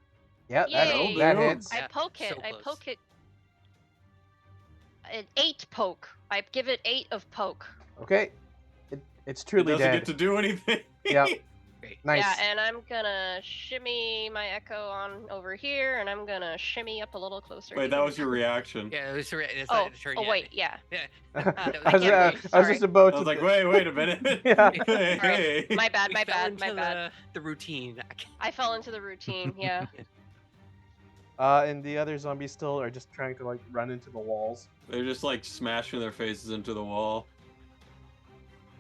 Yeah, Yay. that That'll do. hits. I Yeah, poke it. so I close. poke it. An 8 poke. I give it 8 of poke. Okay. It's It truly doesn't dead. get to do anything. Yep. Great. Nice. Yeah, and I'm gonna shimmy my echo on over here, and I'm gonna shimmy up a little closer. Wait, that was your reaction. Yeah, it's Oh, not a turn oh yet. wait, yeah. I can't was breathe, I was just sorry. about I was to. like, wait a minute. Yeah. Hey, Sorry. hey. My bad, We my fell bad, into my bad. the routine. I fell into the routine, yeah. And the other zombies still are just trying to like run into the walls. They're just like smashing their faces into the wall.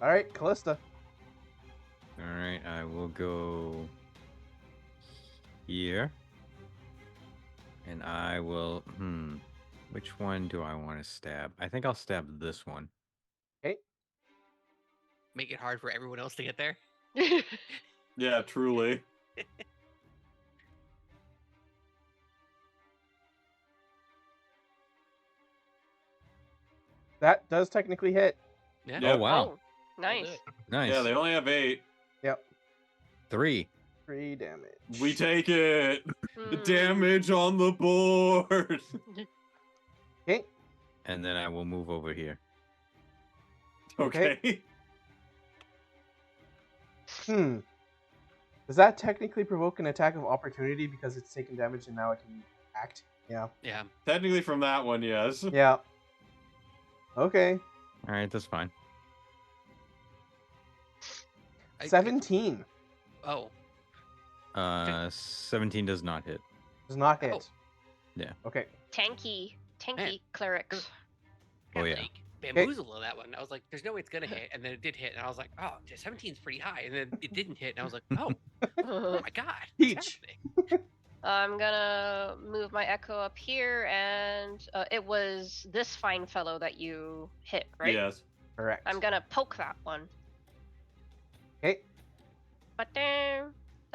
All right, Callista. All right, I will go here, and I will. Which one do I want to stab? I think I'll stab this one. Make it hard for everyone else to get there. Yeah, truly. That does technically hit. Yeah. Yeah. Oh wow, Oh, nice. nice. Yeah, they only have 8. 3. 3 damage. We take it. The Hmm. damage on the board. Okay. And then I will move over here. Okay. Does that technically provoke an attack of opportunity because it's taken damage and now it can act? Yeah. Yeah. Technically from that one, yes. Yeah. Okay. All right, that's fine. I- 17 Oh, 17 does not hit. does not hit. Oh. Yeah. Okay. Tanky Man. clerics. Oh, got, yeah. like, bamboozled on that one. I was like, "There's no way it's gonna hit," and then it did hit, and I was like, "Oh, 17's pretty high," and then it didn't hit, and I was like, "Oh, oh my god, what's Peach. happening?" I'm gonna move my echo up here, and it was this fine fellow that you hit, right? Yes. Correct. I'm gonna poke that one. Okay. But that's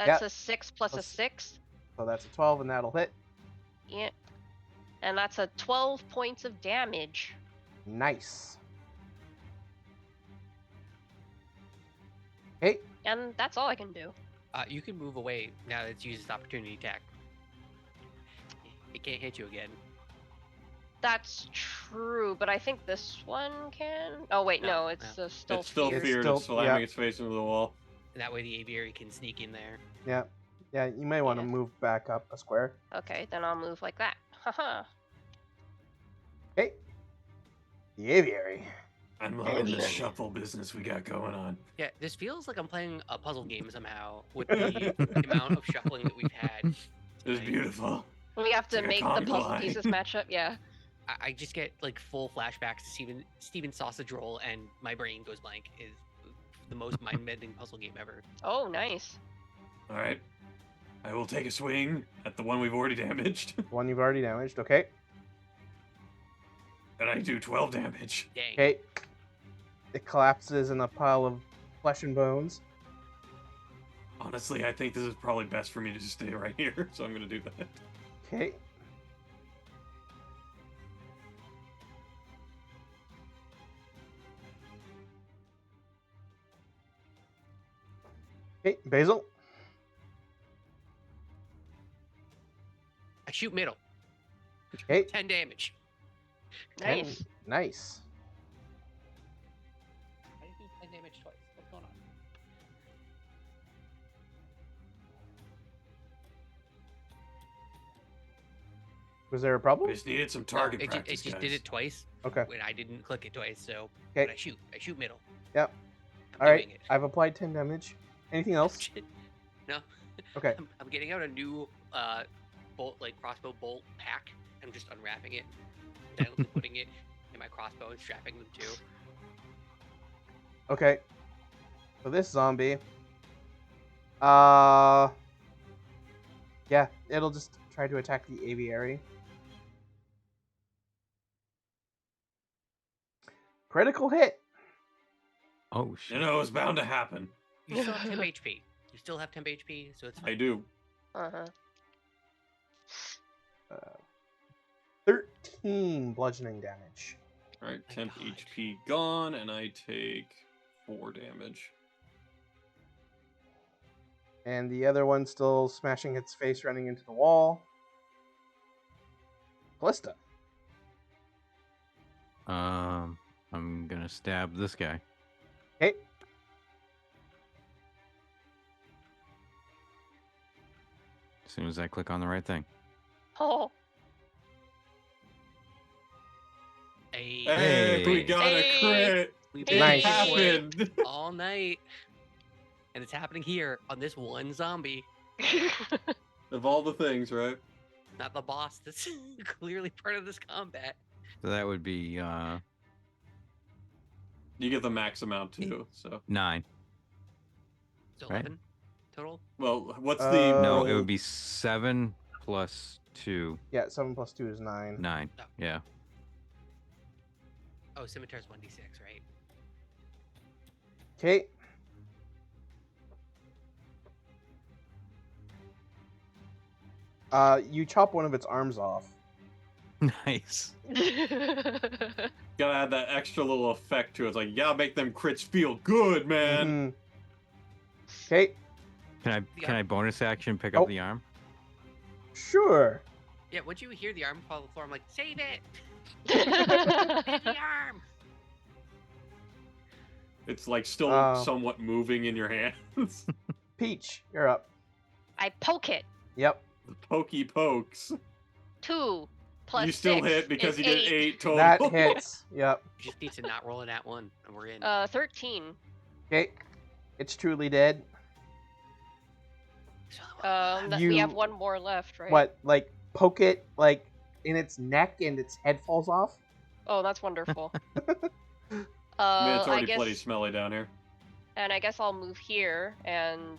Yep. a 6 plus a Plus- 6. So that's a 12, and that'll hit. Yeah. And that's a 12 points of damage. Nice. Okay. And that's all I can do. You can move away now that it's used its opportunity attack. It can't hit you again. That's true, but I think this one can. Oh wait, No, no, it's no. still It's still feared. It's feared. still- It's slamming yeah. its face into the wall. And that way the aviary can sneak in there. Yeah. Yeah, you may want to Yeah. move back up a square. Okay, then I'll move like that. Haha. Okay. The aviary. I'm loving this shuffle business we got going on. Yeah, this feels like I'm playing a puzzle game somehow with the amount of shuffling that we've had. It was tonight. beautiful. We have to like a make the Congo puzzle line. pieces match up. Yeah. I just get like full flashbacks to Steven Sausage Roll, and my brain goes blank. Is the most mind-bending puzzle game ever. Oh, nice. All right. I will take a swing at the one we've already damaged, One you've already damaged. Okay. and I do 12 damage. Dang. Okay. It collapses in a pile of flesh and bones. Honestly, I think this is probably best for me to just stay right here, so I'm gonna do that. Okay. Okay, Basil. I shoot middle. Okay. 10 damage. Nice. Nice. I did do 10 damage twice. What's going on? Was there a We problem? just needed some target it practice, just did guys. it twice Okay. when I didn't click it twice. So Okay. when I shoot middle. Yep. I'm All right. doing it. I've applied 10 damage. Anything else? No. Okay. I'm getting out a new crossbow bolt pack. I'm just unwrapping it, silently putting it in my crossbow and strapping them too. Okay. So this zombie. Yeah, it'll just try to attack the aviary. Critical hit. Oh, You shit. know, it's bound to happen. You still have 10 HP. You still have 10 HP, so it's I fine. do. Uh-huh. 13 bludgeoning damage. All right, My 10 God. HP gone, and I take 4 damage. And the other one still smashing its face running into the wall. Callista. I'm gonna stab this guy. Okay. As soon as I click on the right thing. Oh. Hey, Hey, we Hey. got Hey. a crit! we've Hey. been Nice. this way Happened! all night, and it's happening here on this one zombie, Of all the things, right? not the boss. That's clearly part of this combat. So that would be You get the max amount too, so. 9. So Right. 11 total. Well, what's the. No, roll? it would be 7 plus 2, Yeah, 7 plus 2 is 9. 9. Oh. Yeah. Oh, scimitar's 1d6, right? Okay. You chop one of its arms off. Nice. Gotta add that extra little effect to it. It's like, you gotta make them crits feel good, man! Okay, Can I bonus action pick Oh. up the arm? sure. Yeah, once you hear the arm fall to the floor, I'm like, save it! Save the arm! It's like still Oh. somewhat moving in your hands. Peach, you're up. I poke it. Yep. The pokey pokes. 2 plus You still 6 hit because is you get 8. 8 total. That hits. Yep. You just need to not roll in that one, and we're in. 13. Okay. It's truly dead. We have You- one more left, right? What, like, poke it, like, in its neck and its head falls off? Oh, that's wonderful. I mean, it's I already guess, bloody smelly down here. and I guess I'll move here and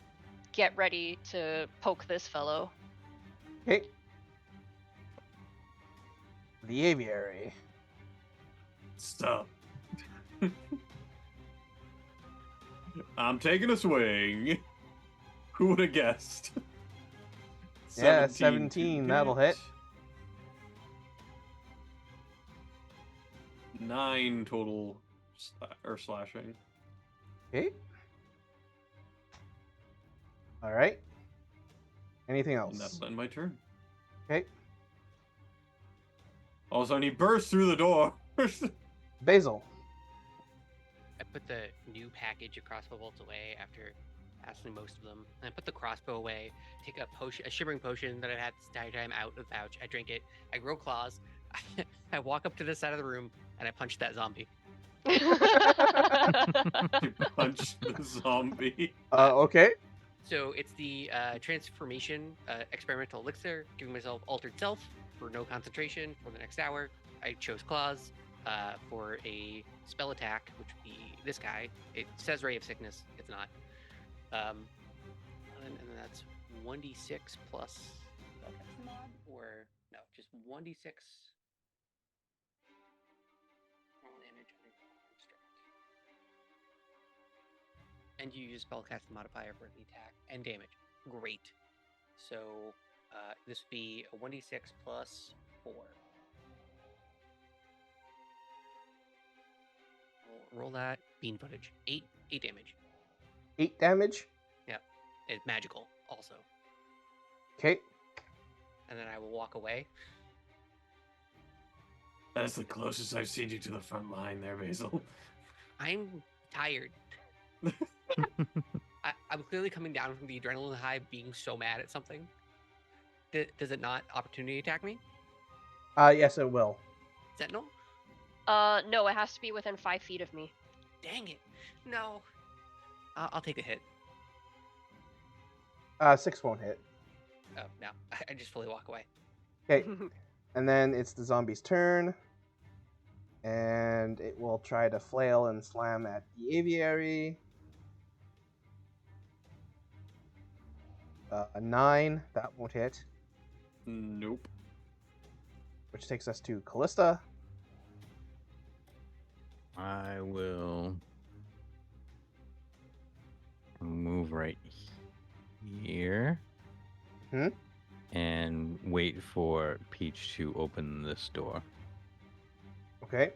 get ready to poke this fellow. Okay. The aviary. Stop. I'm taking a swing. Who would have guessed? Yeah, 17 to 17, that'll hit. 9 total slashing. Okay. Alright. Anything And else? that'll end my turn. Okay. All of a sudden, he bursts through the door. Basil. I put the new package of crossbow bolts away after passing most of them. And I put the crossbow away, take a shimmering potion that I've had this entire time out of the pouch. I drink it. I grow claws. I walk up to this side of the room and I punch that zombie. You punch the zombie. Okay. So it's the transformation experimental elixir, giving myself altered self for no concentration for the next hour. I chose claws for a spell attack, which would be this guy. It says Ray of Sickness. It's not. And then that's 1d6 plus spellcasting mod, or no, just 1d6 normal damage under construct. And you use spellcasting modifier for the attack and damage. Great. So this would be a 1d6 plus 4. Roll that. Bean footage. 8 damage. 8 damage. It's magical also. Okay. And then I will walk away. That's the closest I've seen you to the front line there, Basil. I'm tired. I'm clearly coming down from the adrenaline high of being so mad at something. Does it not opportunity attack me? Yes, it will. Sentinel? No, it has to be within 5 feet of me. Dang it. No. I'll take the hit. 6 won't hit. Oh, no. I just fully walk away. Okay. And then it's the zombie's turn. And it will try to flail and slam at the aviary. A 9, that won't hit. Nope. Which takes us to Callista. I will move right here. Hmm? And wait for Peach to open this door. Okay.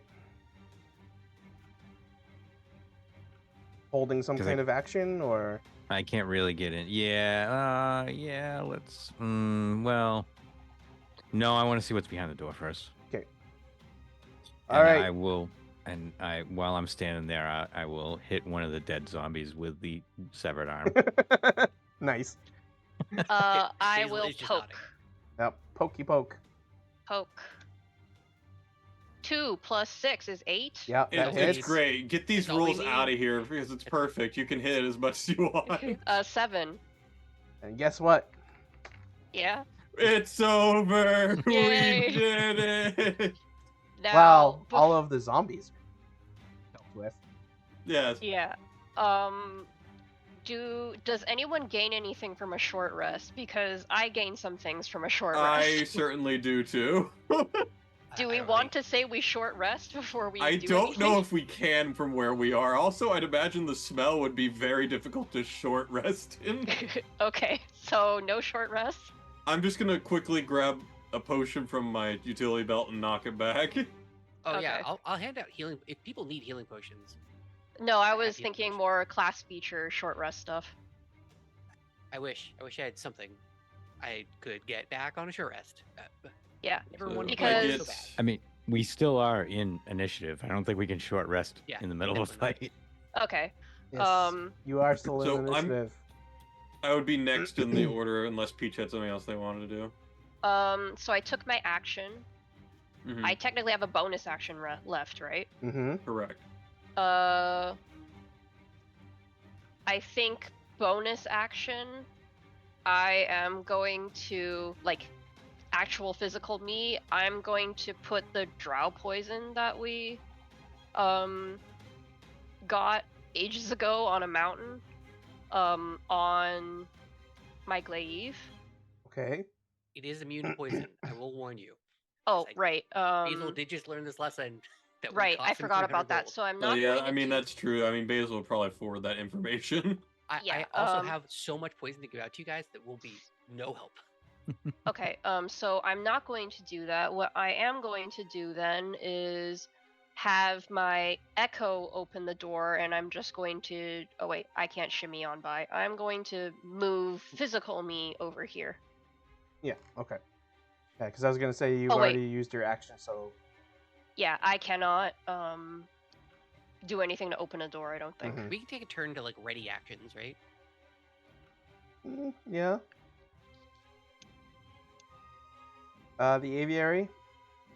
Holding some 'Cause kind of action, or... I can't really get in. Yeah, let's... well... No, I want to see what's behind the door first. Okay. And All right. I will... And while I'm standing there, I will hit one of the dead zombies with the severed arm. Nice. I Basil will is just poke. nodding. Now, pokey poke. Poke. 2 plus 6 is 8. Yeah, that It's hits. great. Get these That's all we rules need. out of here because it's perfect. You can hit as much as you want. 7. And guess what? Yeah. It's over. Yay. We did it. Now, Wow, all of the zombies dealt with. Yes. Yeah. Does anyone gain anything from a short rest? Because I gain some things from a short I rest. certainly do too. Do I we don't want to say we short rest before we I do don't know anything? if we can from where we are. Also, I'd imagine the smell would be very difficult to short rest in. Okay, so no short rest? I'm just gonna quickly grab a potion from my utility belt and knock it back. Oh yeah, Okay. I'll hand out healing if people need healing potions. No, I have was healing thinking potion. more class feature short rest stuff. I wish I had something I could get back on a short rest. Yeah, Never So won I because- get- so bad. I mean, we still are in initiative. I don't think we can short rest Yeah, in the middle of a definitely fight. Okay. Yes, you are still in So I'm- initiative. I would be next in the order unless Peach had something else they wanted to do. So I took my action. Mhm, I technically have a bonus action left, right? Mm-hmm. Correct. I I think bonus action, I am going to, like, actual physical me, I'm going to put the drow poison that we got ages ago on a mountain on my glaive. Okay. It is immune to poison. I will warn you. Oh, I- right. Basil did just learn this lesson. That would Right, cost I him forgot 300 about that. gold. So I'm Oh not yeah, going to I mean do... that's true. I mean Basil will probably forward that information. I Yeah, also have so much poison to give out to you guys that will be no help. Okay, so I'm not going to do that. What I am going to do then is have my echo open the door, and I'm just going to... Oh wait, I can't shimmy on by. I'm going to move physical me over here. Yeah. Okay. Yeah, because I was gonna say you've Oh, wait. already used your action, so Yeah, I cannot do anything to open a door, I don't think. Mhm. We can take a turn to like ready actions, right? Yeah. The aviary.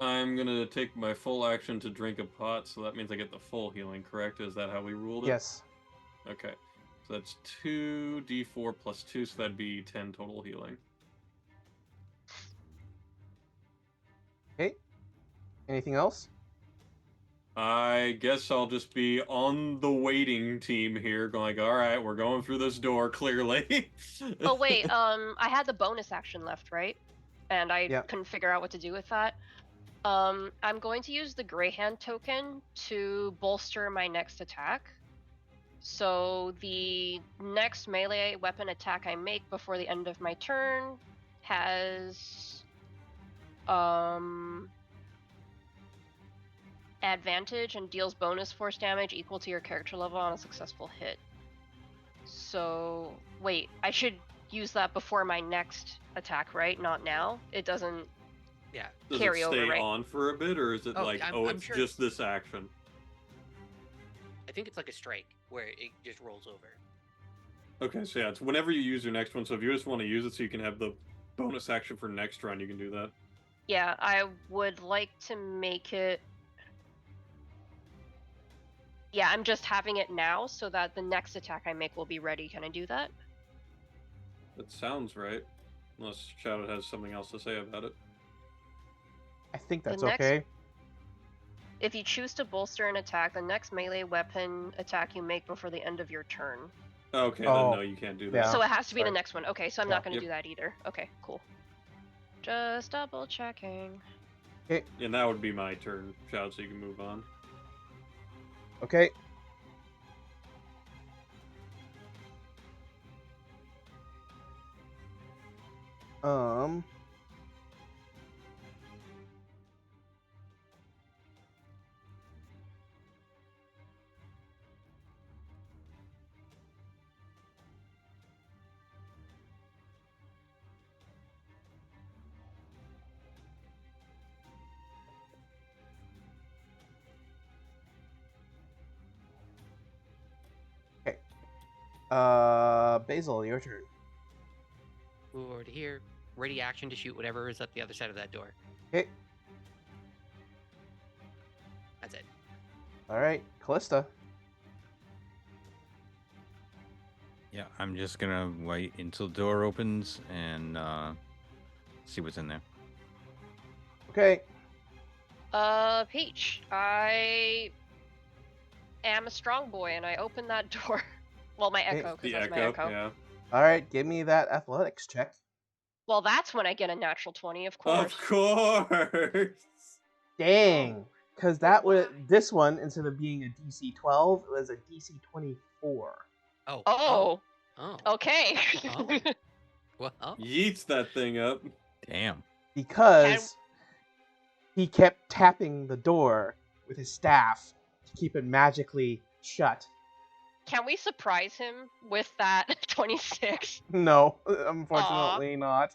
I'm gonna take my full action to drink a pot, so that means I get the full healing, correct? Is that how we ruled it? Yes. Okay. So that's 2d4 plus 2, so that'd be 10 total healing. Okay. Anything else? I guess I'll just be on the waiting team here, going like, alright, we're going through this door, clearly. Oh wait, I had the bonus action left, right? And I Yeah. couldn't figure out what to do with that. I'm going to use the Grey Hand token to bolster my next attack. So the next melee weapon attack I make before the end of my turn has advantage and deals bonus force damage equal to your character level on a successful hit. So wait, I should use that before my next attack, right? Not now. It doesn't Yeah. Does carry it stay over, right? on for a bit, or is it Oh, like, I'm it's sure just it's- this action? I think it's like a strike where it just rolls over. Okay, so yeah, it's whenever you use your next one, so if you just want to use it so you can have the bonus action for next round, you can do that. Yeah, I would like to make it... Yeah, I'm just having it now so that the next attack I make will be ready. Can I do that? That sounds right. Unless Shadow has something else to say about it. I think that's next- okay. If you choose to bolster an attack, the next melee weapon attack you make before the end of your turn. Okay, Oh, then no, you can't do that. yeah. So it has to be sorry. the next one. Okay, so I'm Yeah. not going to Yep. do that either. Okay, cool. Just double checking. And that would be my turn, Shadow, so you can move on. Okay. Okay. Basil, your turn. Move over to here. Ready action to shoot whatever is at the other side of that door. Okay. That's it. All right, Callista. Yeah, I'm just gonna wait until the door opens and see what's in there. Okay. Peach, I am a strong boy and I open that door. Well, my Okay. echo, because The that's my echo, echo. yeah. All right, give me that athletics check. Well, that's when I get a natural 20, of course. Of course! Dang. Because this one, instead of being a DC 12, it was a DC 24. Oh. Oh, Oh. okay. Oh. Well. Oh. Yeets that thing up. Damn. Because he kept tapping the door with his staff to keep it magically shut. Can we surprise him with that 26? No, unfortunately not.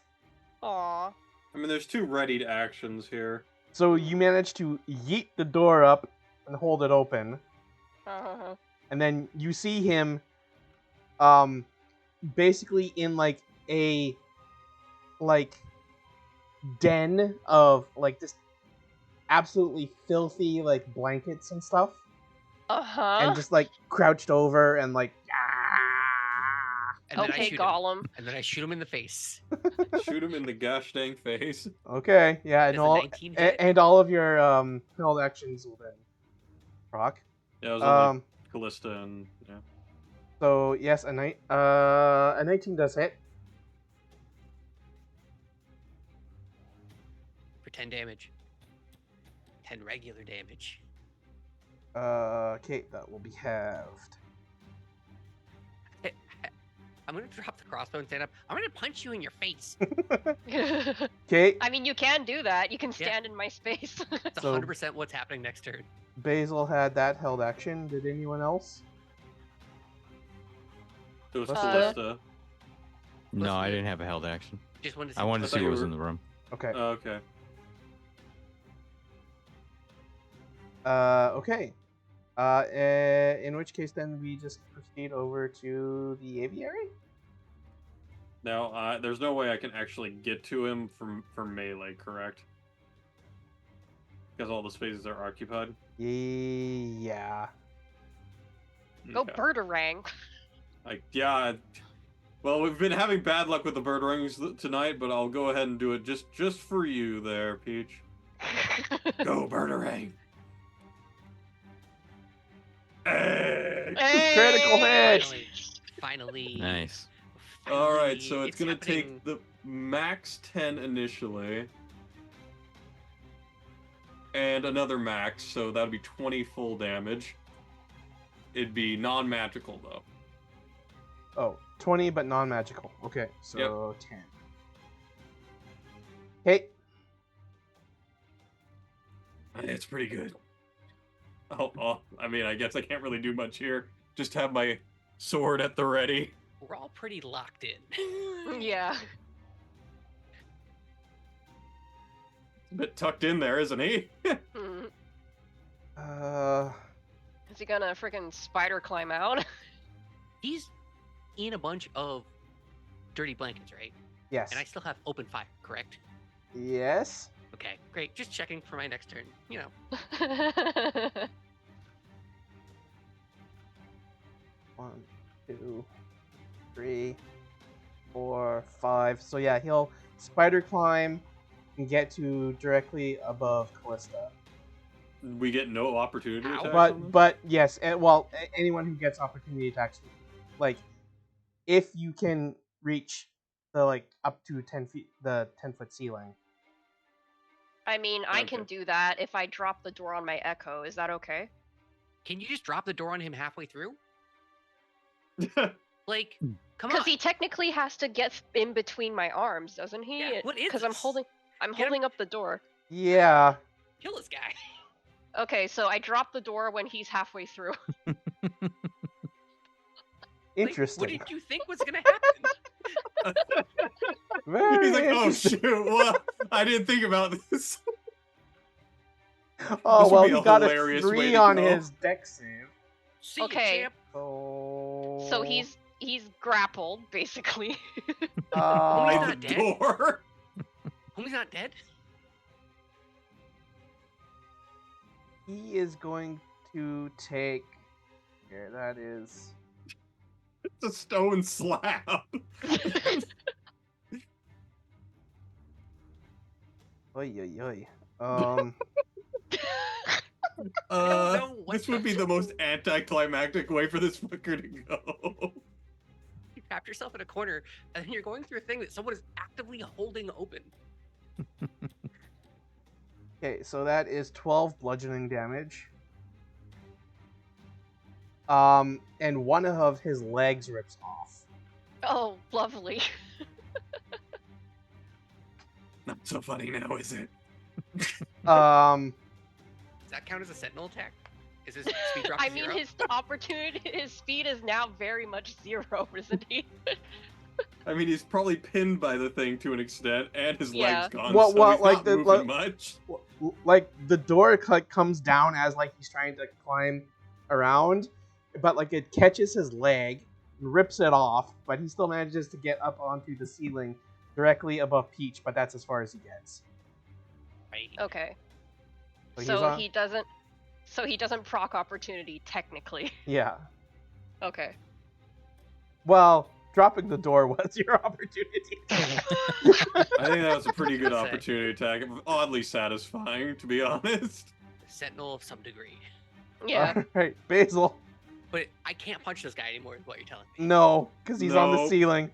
Aw. I mean, there's two readied actions here. So you managed to yeet the door up and hold it open. Uh-huh. And then you see him basically in like a den of like just absolutely filthy like blankets and stuff, Uh-huh. and just like crouched over and like "Ah!" And then I Okay, shoot Gollum. him. And then I shoot him in the face. Shoot him in the gosh dang face. Okay, yeah, and Does a all 19 hit? and all of your held actions will then proc. Yeah, it was only Um, Callista and yeah. so yes, a 19 does hit. For 10 damage. 10 regular damage. Okay, that will be halved. I'm gonna drop the crossbow and stand up. I'm gonna punch you in your face. Okay, I mean, you can do that. You can stand in my space. That's So- 100% what's happening next turn. Basil had that held action. Did anyone else? It was Callista? Callista. No, I Listen, didn't have a held action. Just wanted to I wanted I to thought see you what was were- in the room. Okay. Okay. Okay. In which case, then we just proceed over to the aviary. Now, there's no way I can actually get to him from melee, correct? Because all the spaces are occupied. Yeah. Go Okay. birdarang. Yeah. Well, we've been having bad luck with the bird rings tonight, but I'll go ahead and do it just for you there, Peach. Go birdarang. Hey! Critical hit! Finally. Nice. All right, finally, so it's gonna happening. take the max 10 initially, and another max, so that'd be 20 full damage. It'd be non-magical though. Oh, 20, but non-magical. Okay, so 10. Okay. It's pretty good. Oh, I mean, I guess I can't really do much here. Just have my sword at the ready. We're all pretty locked in. Yeah. A bit tucked in there, isn't he? Hmm. Uh, Is he gonna freaking spider climb out? He's in a bunch of dirty blankets, right? yes. And I still have open fire, correct? Yes. Okay, great. Just checking for my next turn. You know. 1, 2, 3, 4, 5. So yeah, he'll spider climb and get to directly above Callista. We get no opportunity Ow. attacks on them? But yes, well, anyone who gets opportunity attacks, like if you can reach the up to 10 feet, the 10-foot ceiling. I mean, I can Okay. do that if I drop the door on my echo. Is that okay? Can you just drop the door on him halfway through? Like, come on. Because he technically has to get in between my arms, doesn't he? Yeah, what is Because I'm this? holding Get him- holding up the door. Yeah. Kill this guy. Okay, so I drop the door when he's halfway through. Like, Interesting. what did you think was gonna happen? Very He's like, oh interesting. shoot, well, I didn't think about this. Oh This would well, be he a got a hilarious way 3 to on go. his deck save. See ya, Okay. champ. So. So he's grappled, basically. Homie's By not the dead? door. Homie's not dead? He is going to take. Here, that is. It's a stone slab. Oy, oy, oy. know what This would be the most anticlimactic way for this fucker to go. You trapped yourself in a corner, and then you're going through a thing that someone is actively holding open. Okay, so that is 12 bludgeoning damage. And one of his legs rips off. Oh, lovely. Not so funny now, is it? Um, Does that count as a sentinel attack? Is his speed drop to I mean, zero? his opportunity, his speed is now very much 0, isn't he? I mean, he's probably pinned by the thing to an extent, and his Yeah. legs gone, Well, so well, he's like not the- moving like- much. like the door comes down as he's trying to climb around, but it catches his leg and rips it off, but he still manages to get up onto the ceiling directly above Peach, but that's as far as he gets. Right. Okay. So he's So on- he doesn't. So he doesn't proc opportunity technically. Yeah. Okay. Well, dropping the door was your opportunity. I think that was a pretty good Say. opportunity attack. Oddly satisfying, to be honest. Sentinel of some degree. Yeah. All right, Basil. But I can't punch this guy anymore, is what you're telling me. No, because he's on the No. ceiling.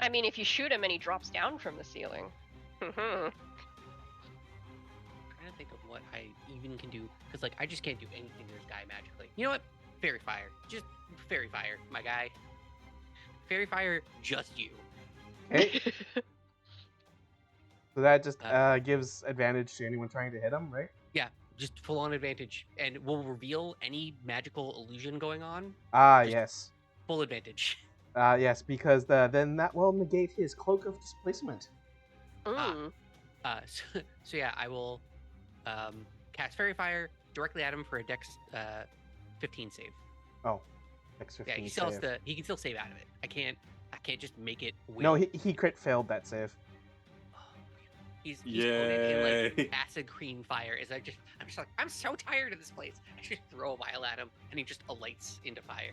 I mean, if you shoot him and he drops down from the ceiling. Mhm. I'm trying to think of what I even can do. Because, like, I just can't do anything to this guy magically. You know what? Fairy Fire. Just Fairy Fire, my guy. Fairy Fire, just you. Okay, so that just gives advantage to anyone trying to hit him, right? Yeah, just full on advantage. And will reveal any magical illusion going on. Ah, Just- yes. Full advantage. Yes, because then that will negate his cloak of displacement. Mm. So yeah, I will cast Fairy Fire directly at him for a Dex 15 save. Oh, X 15 Yeah, he still has save. to. He can still save out of it. I can't just make it win. No, he crit failed that save. He's loaded in like Yay. acid green fire. I'm just like, I'm so tired of this place. I just throw a vial at him and he just alights into fire.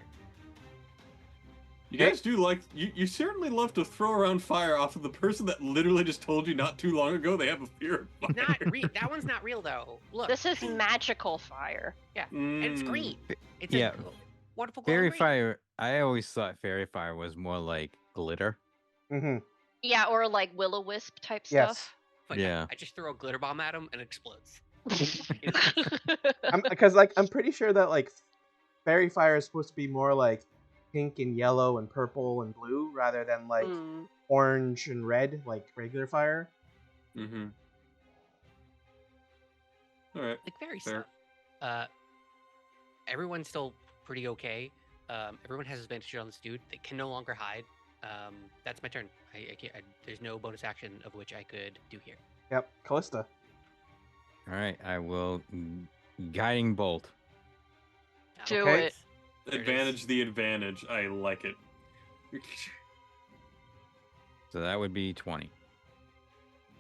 You guys do like you certainly love to throw around fire off of the person that literally just told you not too long ago they have a fear of fire. Not real. That one's not real though. Look, This is magical fire. and it's Mm. green. It's Yeah. a wonderful glowing Fairy green. fire. I always thought fairy fire was more like glitter. Mm-hmm. Yeah, or like will-o-wisp type Yes. stuff. But Yeah. I just throw a glitter bomb at him and it explodes. Because I'm pretty sure that like fairy fire is supposed to be more like pink and yellow and purple and blue rather than like Mm. orange and red like regular fire. Mm-hmm. All right. Like very Fair. stuff. Everyone's still pretty okay. Everyone has advantage on this dude. They can no longer hide. That's my turn. I can't. There's no bonus action of which I could do here. Yep, Callista. All right, I will guiding bolt. Do Okay. it. There it is. Advantage the advantage. I like it. So that would be 20.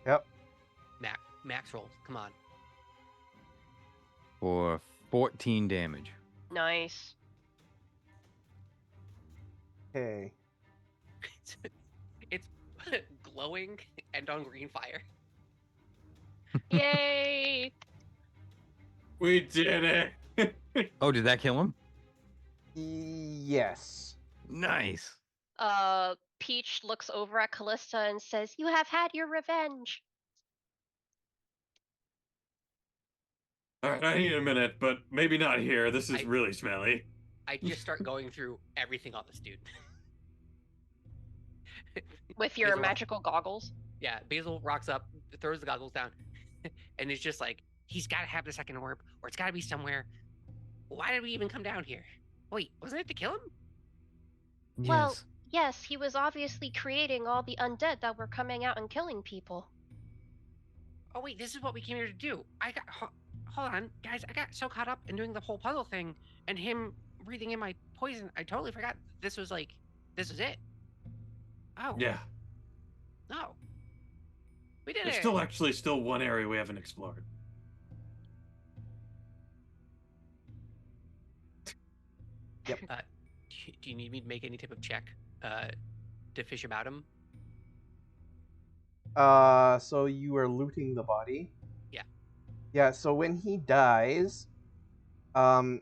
Yep. Max rolls. Come on. For 14 damage. Nice. Okay. It's glowing and on green fire. Yay! We did it. Oh, did that kill him? Yes. Nice. Peach looks over at Callista and says, "You have had your revenge." All right, I need a minute, but maybe not here. This is I- really smelly. I just start going through everything on this dude. With your Basil- magical goggles. Yeah, Basil rocks up, throws the goggles down, and is just like, he's got to have the second orb, or it's got to be somewhere. Why did we even come down here? Wait, wasn't it to kill him? Well, Yes. yes, he was obviously creating all the undead that were coming out and killing people. Oh wait, this is what we came here to do. Hold on, guys. I got so caught up in doing the whole puzzle thing and him breathing in my poison, I totally forgot this was it. Oh Yeah. no, we did There's it. still one area we haven't explored. Do you need me to make any type of check to fish about him? So you were looting the body? Yeah. Yeah, so when he dies, there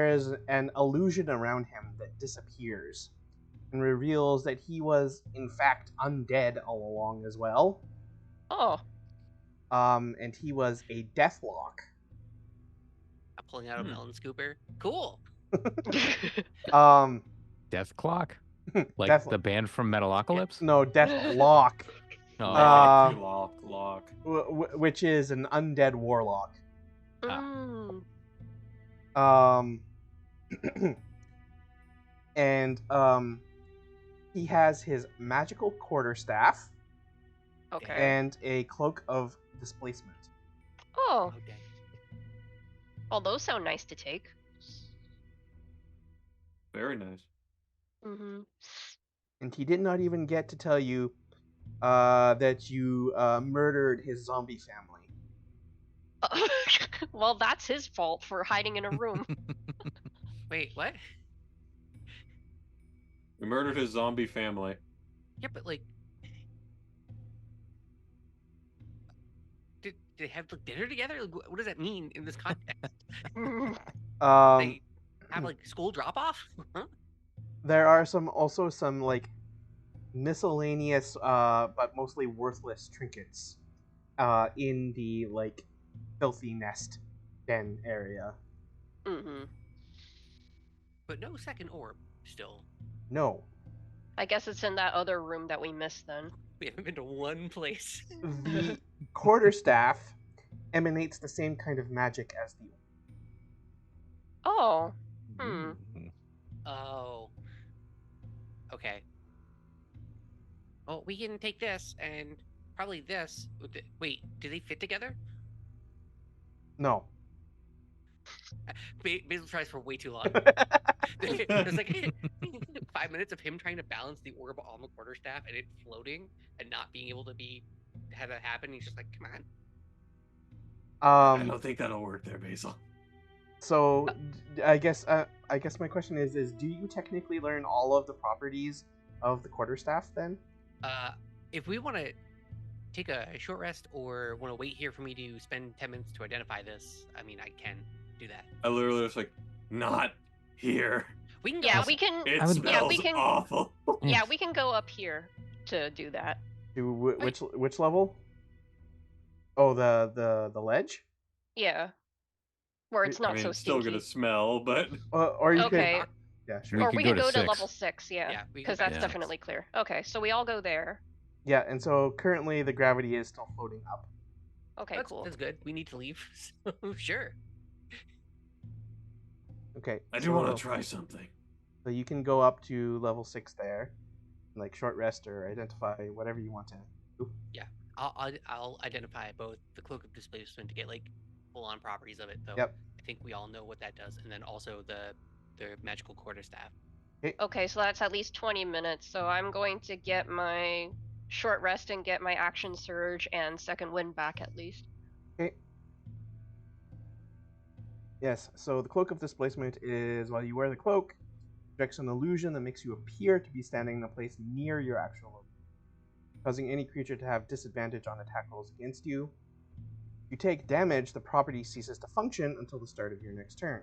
is an illusion around him that disappears and reveals that he was, in fact, undead all along as well. Oh. And he was a Deathlock. I'm pulling out a melon scooper. Cool. Death Clock? Like Death- the band from Metalocalypse? No, Deathlock, Oh, Lock. which is an undead warlock. Mm. And he has his magical quarterstaff Okay. and a cloak of displacement. Oh, Okay. well, those sound nice to take. Very nice. Mm-hmm. And he did not even get to tell you that you murdered his zombie family. Well, that's his fault for hiding in a room. Wait, what? We murdered his zombie family. Yeah, but like, did they have like dinner together? Like, what does that mean in this context? Um, They have like school drop off? there are also some like miscellaneous, but mostly worthless trinkets, in the like filthy nest den area. Mm-hmm. But no second orb still. No, I guess it's in that other room that we missed then. We haven't been to one place. the quarterstaff emanates the same kind of magic as the. Oh. Hmm. Ooh. Oh. Okay. Well, we can take this and probably this. Wait, do they fit together? No. Basil tries for way too long. There's like 5 minutes of him trying to balance the orb on the quarterstaff and it floating and not being able to have that happen. He's just like, come on. I don't think that'll work there, Basil. So I guess my question is do you technically learn all of the properties of the quarterstaff then? If we want to take a short rest or want to wait here for me to spend 10 minutes to identify this, I mean, I can do that. I literally was like, not here. We can go. Yeah, up- we can. It I would- smells Yeah, we can. awful. Yeah, we can go up here to do that. To which level? Oh, the ledge? Yeah. Where it's not I mean, so it's still stinky. gonna smell, but Or you Okay. could. Yeah, sure. We Or could we go can to go to 6. level 6, yeah. Yeah, we can Because go to that's Yeah. definitely clear. Okay, so we all go there. Yeah, and so currently the gravity is still floating up. Okay, that's, cool. That's good. We need to leave. So, sure. Okay. I do want to try something. So you can go up to level 6 there, like short rest or identify whatever you want to do. I'll identify both the cloak of displacement to get like full-on properties of it. Though Yep. I think we all know what that does, and then also the magical quarterstaff. Okay, so that's at least 20 minutes. So I'm going to get my short rest and get my action surge and second wind back at least. Okay. Yes, so the cloak of displacement is while you wear the cloak, projects an illusion that makes you appear to be standing in a place near your actual location, causing any creature to have disadvantage on attack rolls against you. If you take damage, the property ceases to function until the start of your next turn.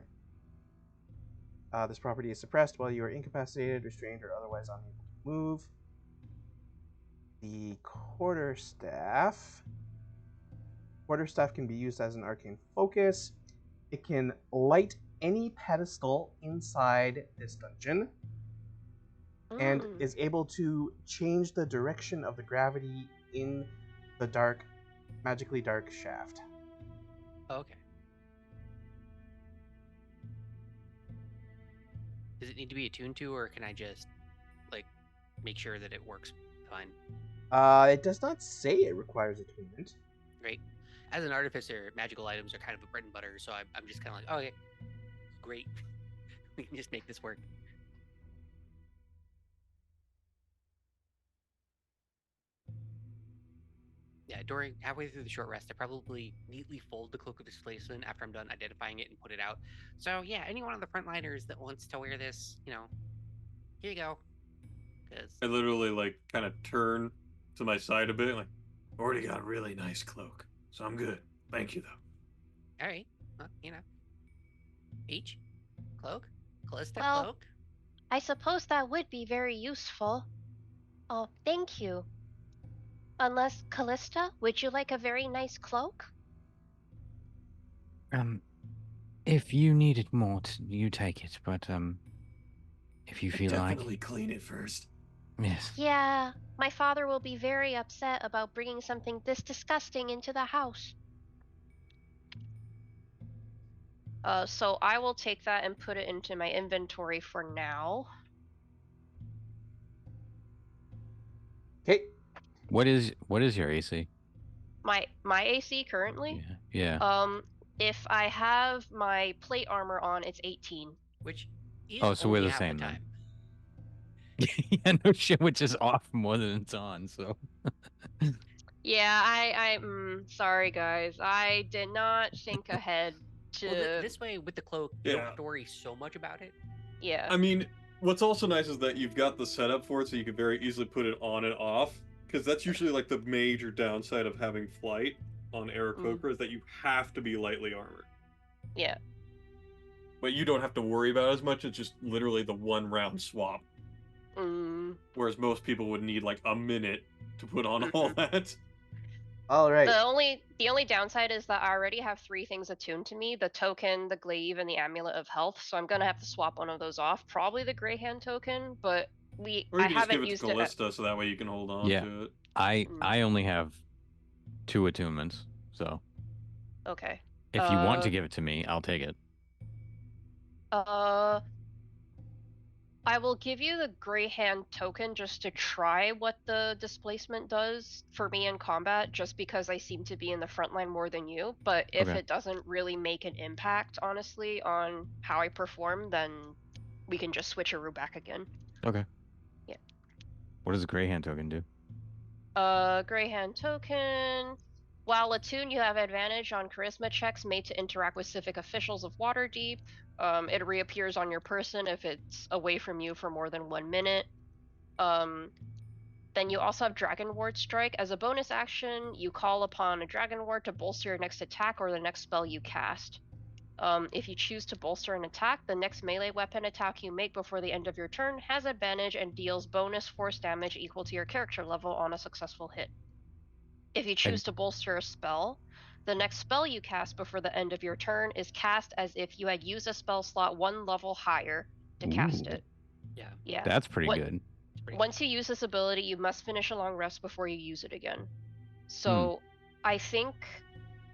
This property is suppressed while you are incapacitated, restrained, or otherwise unable to move. The quarterstaff can be used as an arcane focus. It can light any pedestal inside this dungeon and is able to change the direction of the gravity in the dark, magically dark shaft. Okay. Does it need to be attuned to, or can I just like make sure that it works fine? It does not say it requires attunement. Great. As an artificer, magical items are kind of a bread and butter, so I'm just kind of like, oh, okay, great. We can just make this work. Yeah, during halfway through the short rest, I probably neatly fold the cloak of displacement after I'm done identifying it and put it out. So yeah, anyone on the frontliners that wants to wear this, here you go. Because I literally like kind of turn to my side a bit, like, already got a really nice cloak, so I'm good. Thank you though. all right, well, Peach, cloak, Callista, Well- cloak. I suppose that would be very useful. Oh, thank you. Unless, Callista, would you like a very nice cloak? If you need it more, you take it. But if you feel like, Definitely clean it first. yes. Yeah, my father will be very upset about bringing something this disgusting into the house. So I will take that and put it into my inventory for now. Okay. What is your AC? My AC currently. Yeah. If I have my plate armor on, it's 18. Which is Oh, so we're only the half same the then. time. Yeah, no shit, which is off more than it's on. So. Yeah, sorry guys. I did not think ahead to. Well, this way with the cloak, you Yeah. don't have to worry so much about it. Yeah. I mean, What's also nice is that you've got the setup for it, so you can very easily put it on and off. Because that's usually like the major downside of having flight on Aarakocra is that you have to be lightly armored. Yeah. But you don't have to worry about it as much. It's just literally the 1 round swap. Whereas most people would need like a minute to put on all that. All right. The only downside is that I already have 3 things attuned to me: the token, the glaive, and the amulet of health. So I'm gonna have to swap one of those off. Probably the Grey Hand token, but Or you I can just give haven't it to used it. Callista, so that way you can hold on Yeah. to it. I only have 2 attunements, so Okay. if you want to give it to me, I'll take it. I will give you the Grey Hand token just to try what the displacement does for me in combat, just because I seem to be in the front line more than you. But if Okay. it doesn't really make an impact, honestly, on how I perform, then we can just switcheroo back again. Okay. Yeah. What does the Grey Hand token do? Grey Hand token. While attuned, you have advantage on charisma checks made to interact with civic officials of Waterdeep. It reappears on your person if it's away from you for more than 1 minute. Then you also have Dragon Ward Strike. As a bonus action, you call upon a Dragon Ward to bolster your next attack or the next spell you cast. If you choose to bolster an attack, the next melee weapon attack you make before the end of your turn has advantage and deals bonus force damage equal to your character level on a successful hit. If you choose to bolster a spell, the next spell you cast before the end of your turn is cast as if you had used a spell slot 1 level higher to cast Ooh. it. Yeah. That's pretty good. Once you use this ability, you must finish a long rest before you use it again. So I think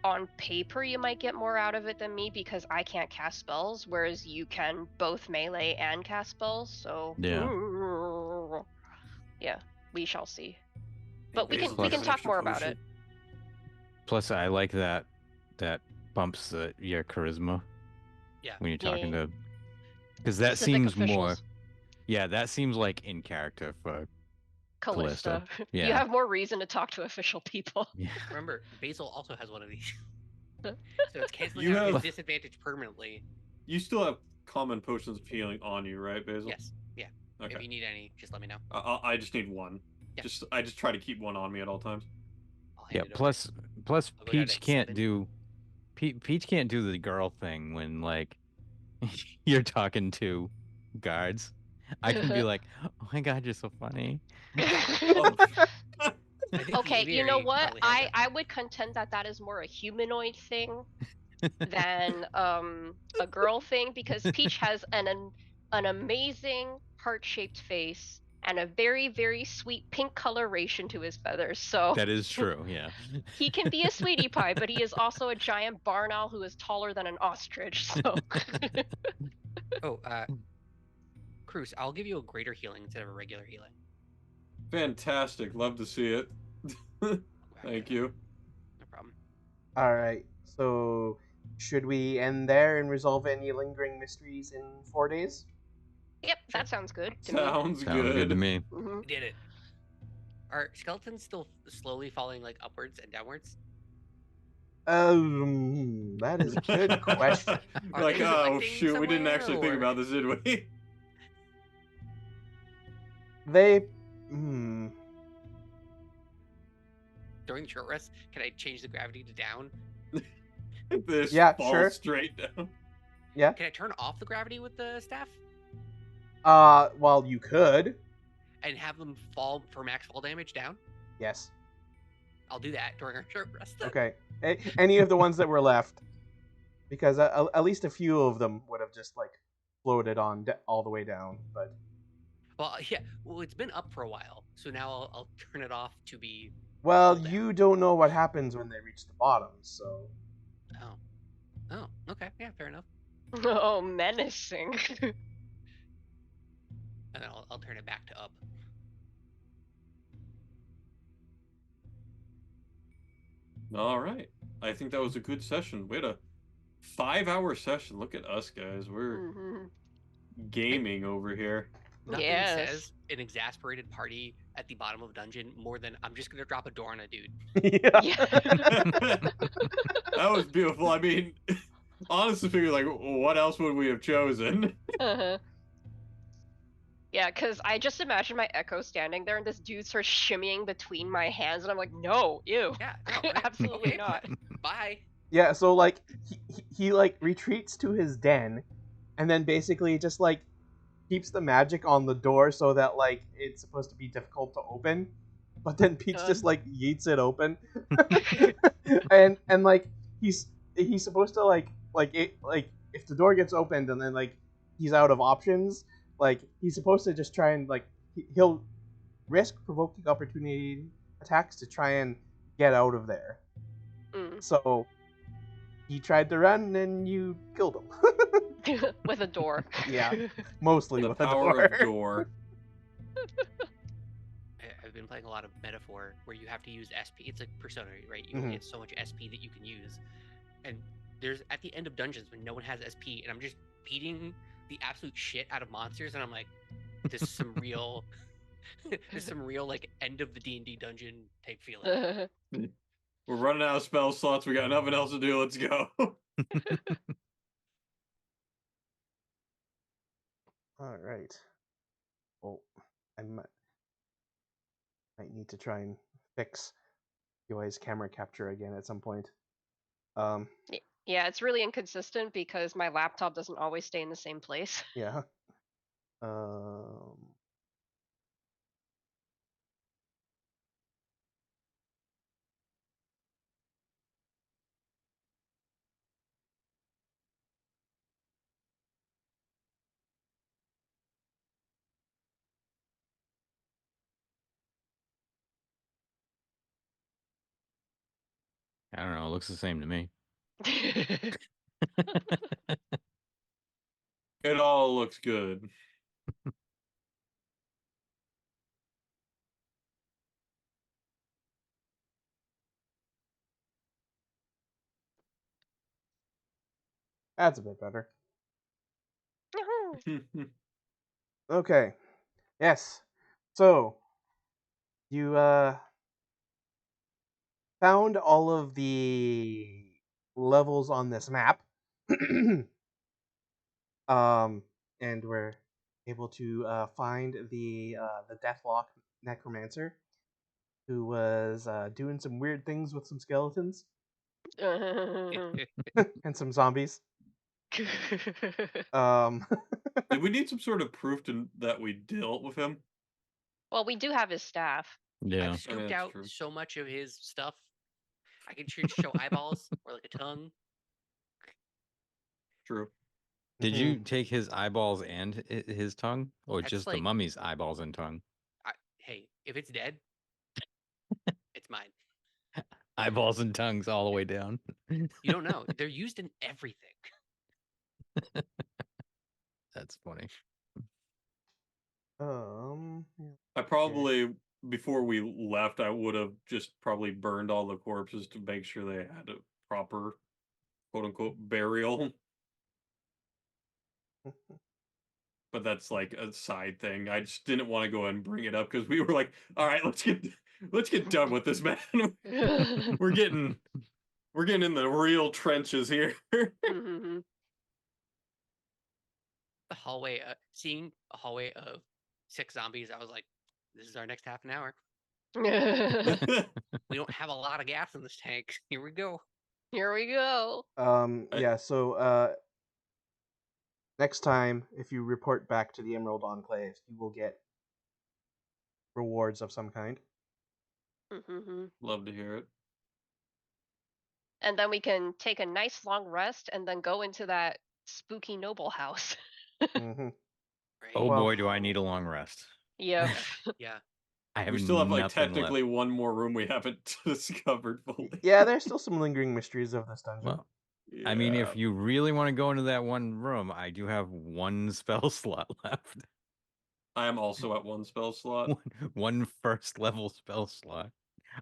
on paper you might get more out of it than me because I can't cast spells, whereas you can both melee and cast spells. So yeah, we shall see. But we can talk more about it. Plus, I like that bumps your charisma. Yeah. When you're talking to, because that Civic seems more. officials. Yeah, that seems like in character for Callista. Yeah. You have more reason to talk to official people. Yeah. Remember, Basil also has one of these. So it's canceling You out have- his disadvantage permanently. You still have common potions of healing on you, right, Basil? Yes. Yeah. Okay. If you need any, just let me know. I just need 1. Yeah. I just try to keep 1 on me at all times. I'll hand Yeah. it over. Plus, I'll go down Peach to can't 7. do. Peach can't do the girl thing when like you're talking to guards. I can be like, "Oh my god, you're so funny." Oh, I think the Okay, you know aviary what? probably has that. I would contend that is more a humanoid thing than a girl thing, because Peach has an amazing heart-shaped face and a very, very sweet pink coloration to his feathers. So That is true. Yeah. he can be a sweetie pie, but he is also a giant barn owl who is taller than an ostrich. So Oh, Cruz, I'll give you a greater healing instead of a regular healing. fantastic. Love to see it. Thank you. No problem. All right. So, should we end there and resolve any lingering mysteries in 4 days? yep, that sounds good to me. Sounds Sounds good to me. Mhm. We did it. Are skeletons still slowly falling like upwards and downwards? That is a good question. Are Like, they oh collecting shoot, we didn't somewhere, actually think or- about this, did we? They. During the short rest, can I change the gravity to down? This Yeah, falls sure. straight down. Yeah. Can I turn off the gravity with the staff Well, you could. and have them fall for max fall damage down? Yes. I'll do that during our short rest. Then. Okay. Any of the ones that were left, because at least a few of them would have just like floated on all the way down. But Well, yeah. Well, it's been up for a while, so now I'll turn it off to be. well, Hold down. you don't know what happens when they reach the bottom, so. Oh. Oh. Okay. Yeah. Fair enough. Oh, menacing. And then I'll turn it back to up. All right. I think that was a good session. We had a 5-hour session. Look at us, guys. We're Mhm. gaming over here. Nothing Yes. says an exasperated party at the bottom of a dungeon more than I'm just gonna drop a door on a dude. Yeah. Yeah. That was beautiful. I mean, honestly, figure like, what else would we have chosen? Uh-huh. Yeah, because I just imagine my Echo standing there and this dude starts shimmying between my hands, and I'm like, no, ew. Yeah, no, okay, Absolutely okay, not. Bye. Yeah, so like he like retreats to his den, and then basically just like keeps the magic on the door so that like it's supposed to be difficult to open, but then Pete's just like yeets it open, and like he's supposed to like it like if the door gets opened and then like he's out of options, like he's supposed to just try and like he'll risk provoking opportunity attacks to try and get out of there. So he tried to run and you killed him. With a door. Yeah, mostly The with a power door. of door. I've been playing a lot of Metaphor where you have to use SP. It's like Persona, right? You Mhm. only get so much SP that you can use. And there's at the end of dungeons when no one has SP, and I'm just beating the absolute shit out of monsters, and I'm like, this is some real, there's some real like end of the D&D dungeon type feeling. We're running out of spell slots. We got nothing else to do. Let's go. All right. Well, I might need to try and fix UI's camera capture again at some point. Yeah, it's really inconsistent because my laptop doesn't always stay in the same place. Yeah. I don't know. It looks the same to me. It all looks good. That's a bit better. Okay. Yes. So you found all of the levels on this map. And we're able to find the Deathlock Necromancer, who was doing some weird things with some skeletons and some zombies. Did we need some sort of proof that we dealt with him? Well, we do have his staff. Yeah. I've scooped that's out true. so much of his stuff. I can show eyeballs or like a tongue. True. Did you take his eyeballs and his tongue, or That's just the like- mummy's eyeballs and tongue? Hey, if it's dead, it's mine. Eyeballs and tongues all the way down. You don't know. They're used in everything. That's funny. I probably, before we left, I would have just probably burned all the corpses to make sure they had a proper, quote unquote, burial. But that's like a side thing. I just didn't want to go ahead and bring it up because we were like, all right, let's get done with this, man. we're getting in the real trenches here. Mm-hmm. The hallway, seeing a hallway of 6 zombies, I was like, this is our next half an hour. We don't have a lot of gas in this tank. Here we go. Here we go. Yeah, so next time, if you report back to the Emerald Enclave, you will get rewards of some kind. Mm-hmm. Love to hear it. And then we can take a nice long rest and then go into that spooky noble house. Mm-hmm. Right? Oh Well- boy, do I need a long rest. Yep. Yeah. I have We still have like nothing technically left. one more room we haven't discovered fully. Yeah, there's still some lingering mysteries of this dungeon. Well, I mean, if Yeah. you really want to go into that one room, I do have one spell slot left. I am also at one spell slot. One first level spell slot.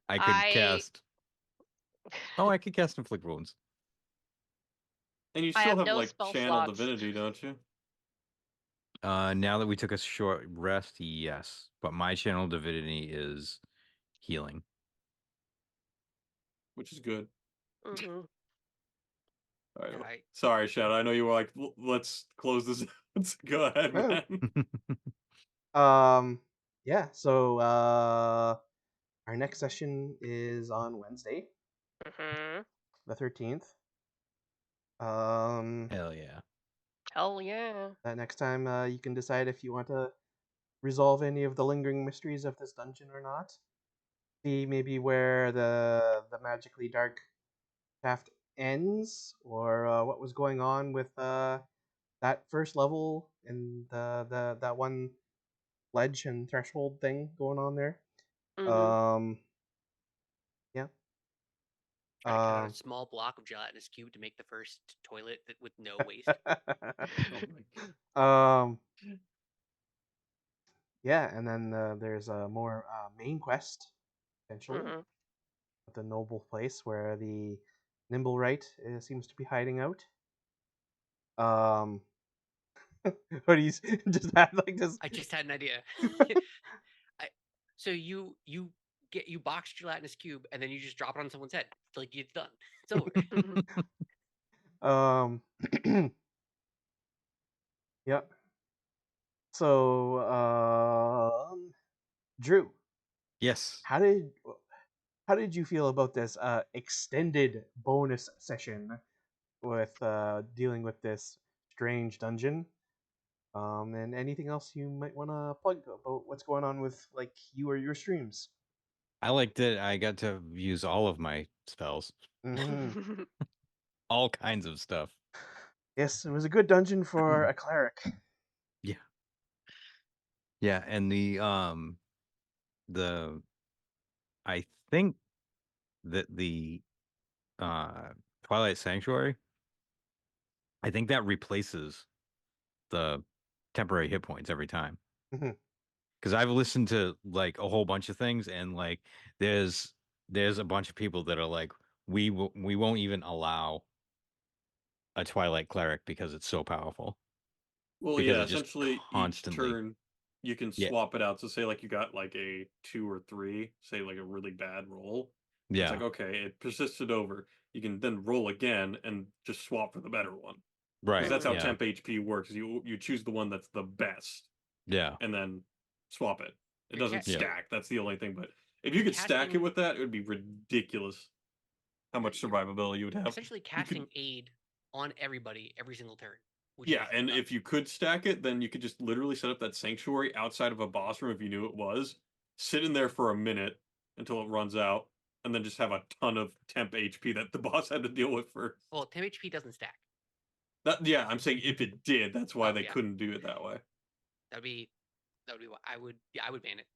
I could I- cast. Oh, I could cast Inflict Wounds. And you I still have have no like spell channel slots. divinity, don't you? Now that we took a short rest, yes. But my channel divinity is healing. Which is good. Mm-hmm. All right. I- Sorry, Shadow. I know you were like, let's close this. Let's go ahead, Oh. man. Yeah. So our next session is on Wednesday, Mm-hmm. the 13th. Um, Hell yeah. Hell yeah. that next time you can decide if you want to resolve any of the lingering mysteries of this dungeon or not. See maybe where the magically dark shaft ends, or what was going on with that first level and the that one ledge and threshold thing going on there. Mm-hmm. Yeah. Gotta cut out a small block of gelatinous cube to make the first toilet with no waste. um. Yeah, and then there's a more main quest potentially Mm-hmm. at the noble place where the nimble right seems to be hiding out. Hoodies just had like this. I just had an idea. So you box gelatinous cube and then you just drop it on someone's head. Like it's done. It's over. Um. Yep. So, Drew, Yes. how did you feel about this extended bonus session with dealing with this strange dungeon? And anything else you might want to plug about what's going on with like you or your streams? I liked it. I got to use all of my spells, Mhm. all kinds of stuff. Yes, it was a good dungeon for a cleric. Yeah. Yeah, and the I think that the Twilight Sanctuary, I think that replaces the temporary hit points every time. Mhm. Because I've listened to like a whole bunch of things, and like there's a bunch of people that are like, we won't even allow a Twilight cleric because it's so powerful. Well, Because yeah, it just essentially each constantly, turn you can yeah, swap it out. So say like you got like a 2 or 3, say like a really bad roll. It's yeah, like, okay, it persisted over. You can then roll again and just swap for the better one. Because right, that's how Mhm. yeah, temp HP works. You choose the one that's the best yeah, and then swap it. It You're doesn't yeah. stack. That's the only thing. But if you you're could stack it casting with that, it would be ridiculous how you're, much you're survivability you would have. essentially You could casting aid on everybody every single turn, which is Yeah, a huge and buff. if you could stack it, then you could just literally set up that sanctuary outside of a boss room if you knew it was, sit in there for a minute until it runs out, and then just have a ton of temp HP that the boss had to deal with first. Well, temp HP doesn't stack. That yeah, I'm saying if it did, that's why Oh they yeah, couldn't do it that way. that'd be what I would. Yeah, I would ban it.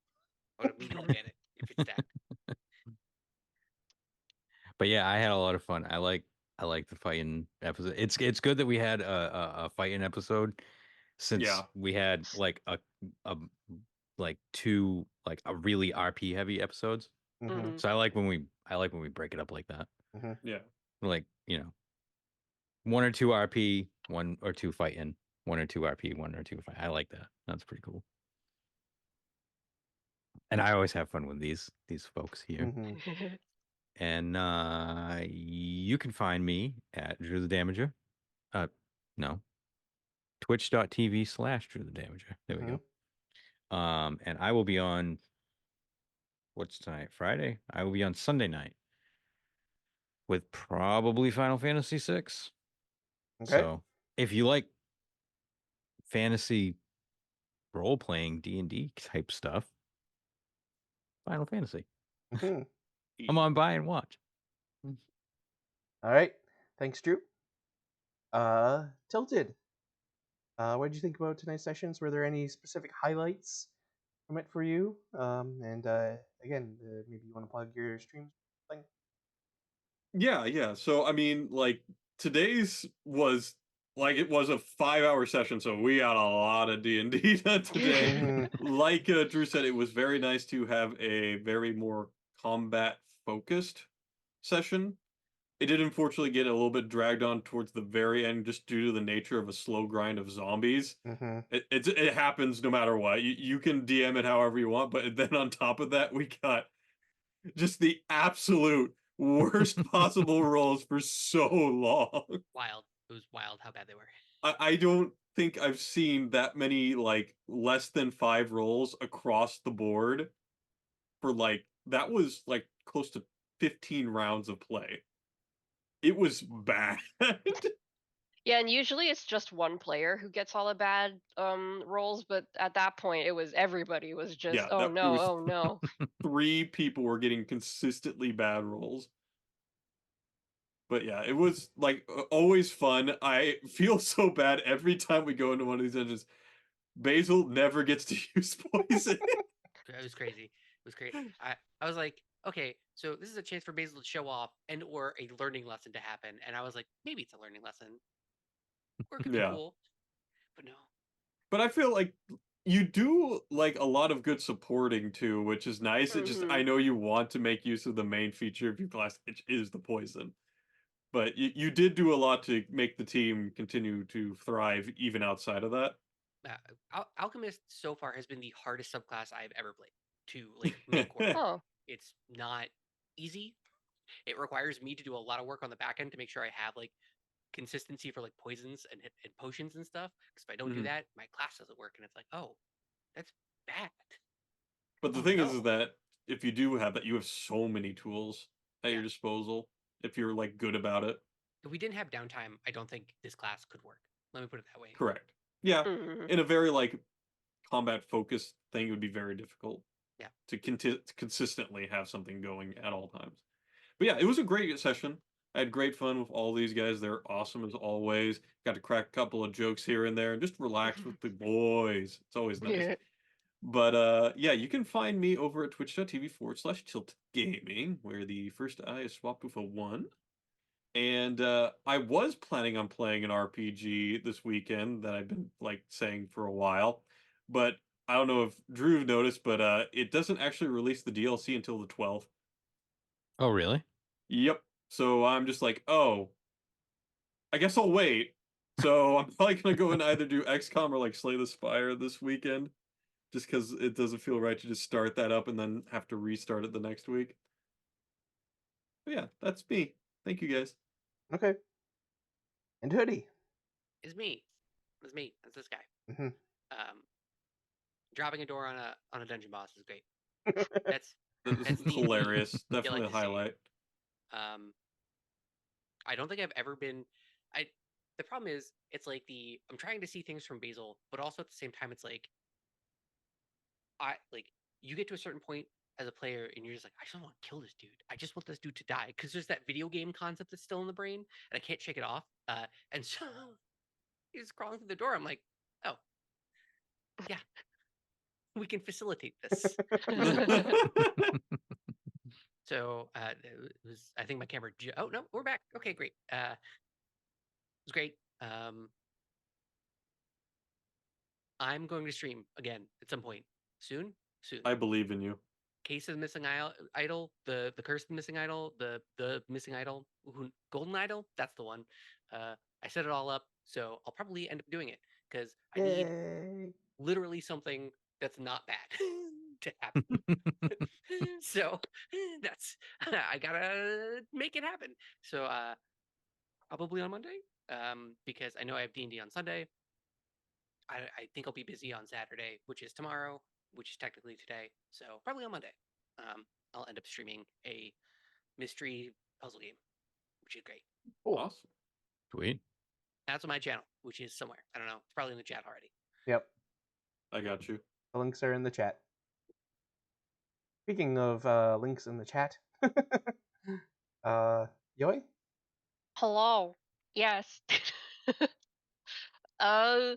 I would immediately ban it if it's stacked. But yeah, I had a lot of fun. I like the fighting episode. It's good that we had a fighting episode since Yeah. we had like a like two like a really RP heavy episodes. Mhm. So I like when we break it up like that. Mhm. Yeah. Like, 1 or 2 RP, 1 or 2 fighting, 1 or 2 RP, 1 or 2 fight. I like that. That's pretty cool. And I always have fun with these folks here. Mhm. And you can find me at Drew the Damager. No. Twitch.tv/Drew the Damager. There we Mhm. go. And I will be on what's tonight? Friday? I will be on Sunday night with probably Final Fantasy VI. Okay. So if you like fantasy role playing D&D type stuff, Final Fantasy. Mhm. Come on by and watch. All right. Thanks, Drew. Tilted. What did you think about tonight's sessions? Were there any specific highlights from it for you? And again, maybe you want to plug your streams thing. Yeah. So I mean, like today's was like it was a 5-hour session, so we had a lot of D&D done today. Mhm. Like Drew said, it was very nice to have a very more combat focused session. It did unfortunately get a little bit dragged on towards the very end just due to the nature of a slow grind of zombies. Mhm. It happens no matter what. You can DM it however you want, but then on top of that, we got just the absolute worst possible rolls for so long. Wild. was wild how bad they were. I don't think I've seen that many like less than 5 rolls across the board for like that was like close to 15 rounds of play. It was bad. Yeah, and usually it's just one player who gets all the bad rolls, but at that point it was everybody was just Yeah, oh it no, was oh no. 3 people were getting consistently bad rolls. But yeah, it was like always fun. I feel so bad every time we go into one of these dungeons. Basil never gets to use poison. It was crazy. It was great. I was like, okay, so this is a chance for Basil to show off and or a learning lesson to happen. And I was like, maybe it's a learning lesson. Or it could be Yeah. cool. But no. But I feel like you do like a lot of good supporting too, which is nice. It just I Mhm. know you want to make use of the main feature of your class, which is the poison. But you did do a lot to make the team continue to thrive even outside of that. Alchemist so far has been the hardest subclass I've ever played to like make work. Oh. It's not easy. It requires me to do a lot of work on the back end to make sure I have like consistency for like poisons and potions and stuff. Because if I don't do Mhm. that, my class doesn't work, and it's like, oh, that's bad. But the Oh, thing no. is that if you do have that, you have so many tools at your Yeah. disposal if you're like good about it. If we didn't have downtime, I don't think this class could work. Let me put it that way. Correct. Yeah. Mhm. In a very like combat focused thing, it would be very difficult. Yeah. To consistently have something going at all times. But yeah, it was a great session. I had great fun with all these guys. They're awesome as always. Got to crack a couple of jokes here and there and just relax with the boys. It's always nice. But yeah, you can find me over at twitch.tv/tiltgaming, where the first eye is swapped with a 1. And I was planning on playing an RPG this weekend that I've been like saying for a while, but I don't know if Drew noticed, but it doesn't actually release the DLC until the 12th. Oh, really? Yep. So I'm just like, oh, I guess I'll wait. So I'm probably gonna go and either do XCOM or like Slay the Spire this weekend, just because it doesn't feel right to just start that up and then have to restart it the next week. But yeah, that's me. Thank you guys. Okay. And Hoodie. It's me. It's me. That's this guy. Mhm. Dropping a door on a dungeon boss is great. That's This That's is neat. hilarious. You Definitely like a to see. highlight. I don't think I've ever been. The problem is, it's like I'm trying to see things from Basil, but also at the same time, it's like you get to a certain point as a player, and you're just like, I just want to kill this dude. I just want this dude to die because there's that video game concept that's still in the brain, and I can't shake it off. And so he's crawling through the door. I'm like, oh, yeah, we can facilitate this. So it was. I think my camera. Oh no, we're back. Okay, great. It was great. I'm going to stream again at some point soon. Soon. I believe in you. Case of the Missing Idol, the Curse of the Missing Idol, the Missing Idol, Golden Idol. That's the one. I set it all up, so I'll probably end up doing it because I need Yay. literally something that's not bad to happen. So that's I gotta make it happen. So probably on Monday, because I know I have D&D on Sunday. I think I'll be busy on Saturday, which is tomorrow, which is technically today. So probably on Monday, I'll end up streaming a mystery puzzle game, which is great. Cool. Awesome. Sweet. That's on my channel, which is somewhere. I don't know. It's probably in the chat already. Yep. I got you. The links are in the chat. Speaking of links in the chat, Yoi? Hello. Yes. uh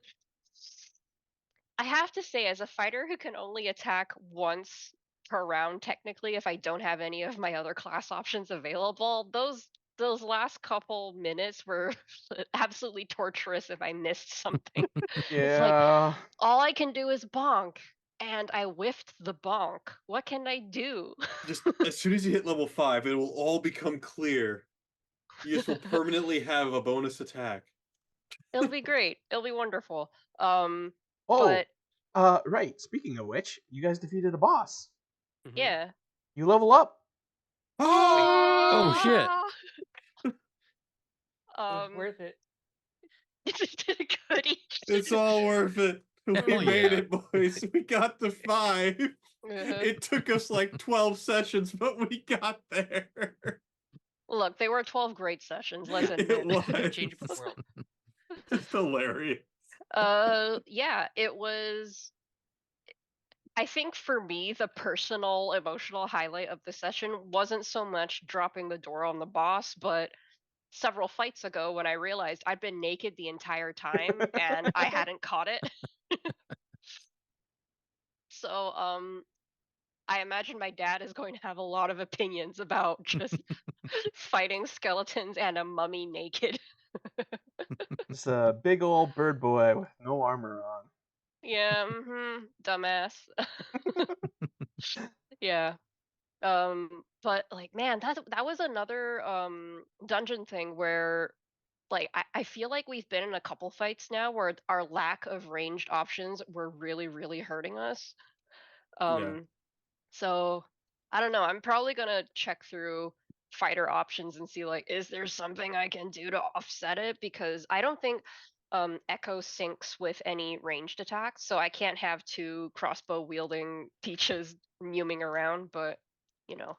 I have to say, as a fighter who can only attack once per round, technically, if I don't have any of my other class options available, those last couple minutes were absolutely torturous if I missed something. It's like Yeah. all I can do is bonk, and I whiffed the bonk. What can I do? Just as soon as you hit level 5, it will all become clear. You just will permanently have a bonus attack. It'll be great. It'll be wonderful. Oh, But right. Speaking of which, you guys defeated a boss. Mhm. yeah. You level up. Oh shit. It was worth it. did good. It's all worth it. We Oh, made yeah. it, boys. We got to 5. Uh-huh. It took us like 12 sessions, but we got there. Look, they were 12 great sessions. Let's admit. It was. Change it for the world. It's hilarious. Yeah, it was. I think for me, the personal emotional highlight of the session wasn't so much dropping the door on the boss, but several fights ago when I realized I'd been naked the entire time and I hadn't caught it. So, I imagine my dad is going to have a lot of opinions about just fighting skeletons and a mummy naked. Just a big old bird boy with no armor on. Yeah, dumbass. Yeah. But like, man, that was another dungeon thing where like I feel like we've been in a couple fights now where our lack of ranged options were really, really hurting us. Yeah. So I don't know. I'm probably gonna check through fighter options and see like, is there something I can do to offset it? Because I don't think Echo syncs with any ranged attacks, so I can't have two crossbow wielding peaches mewing around. But you know,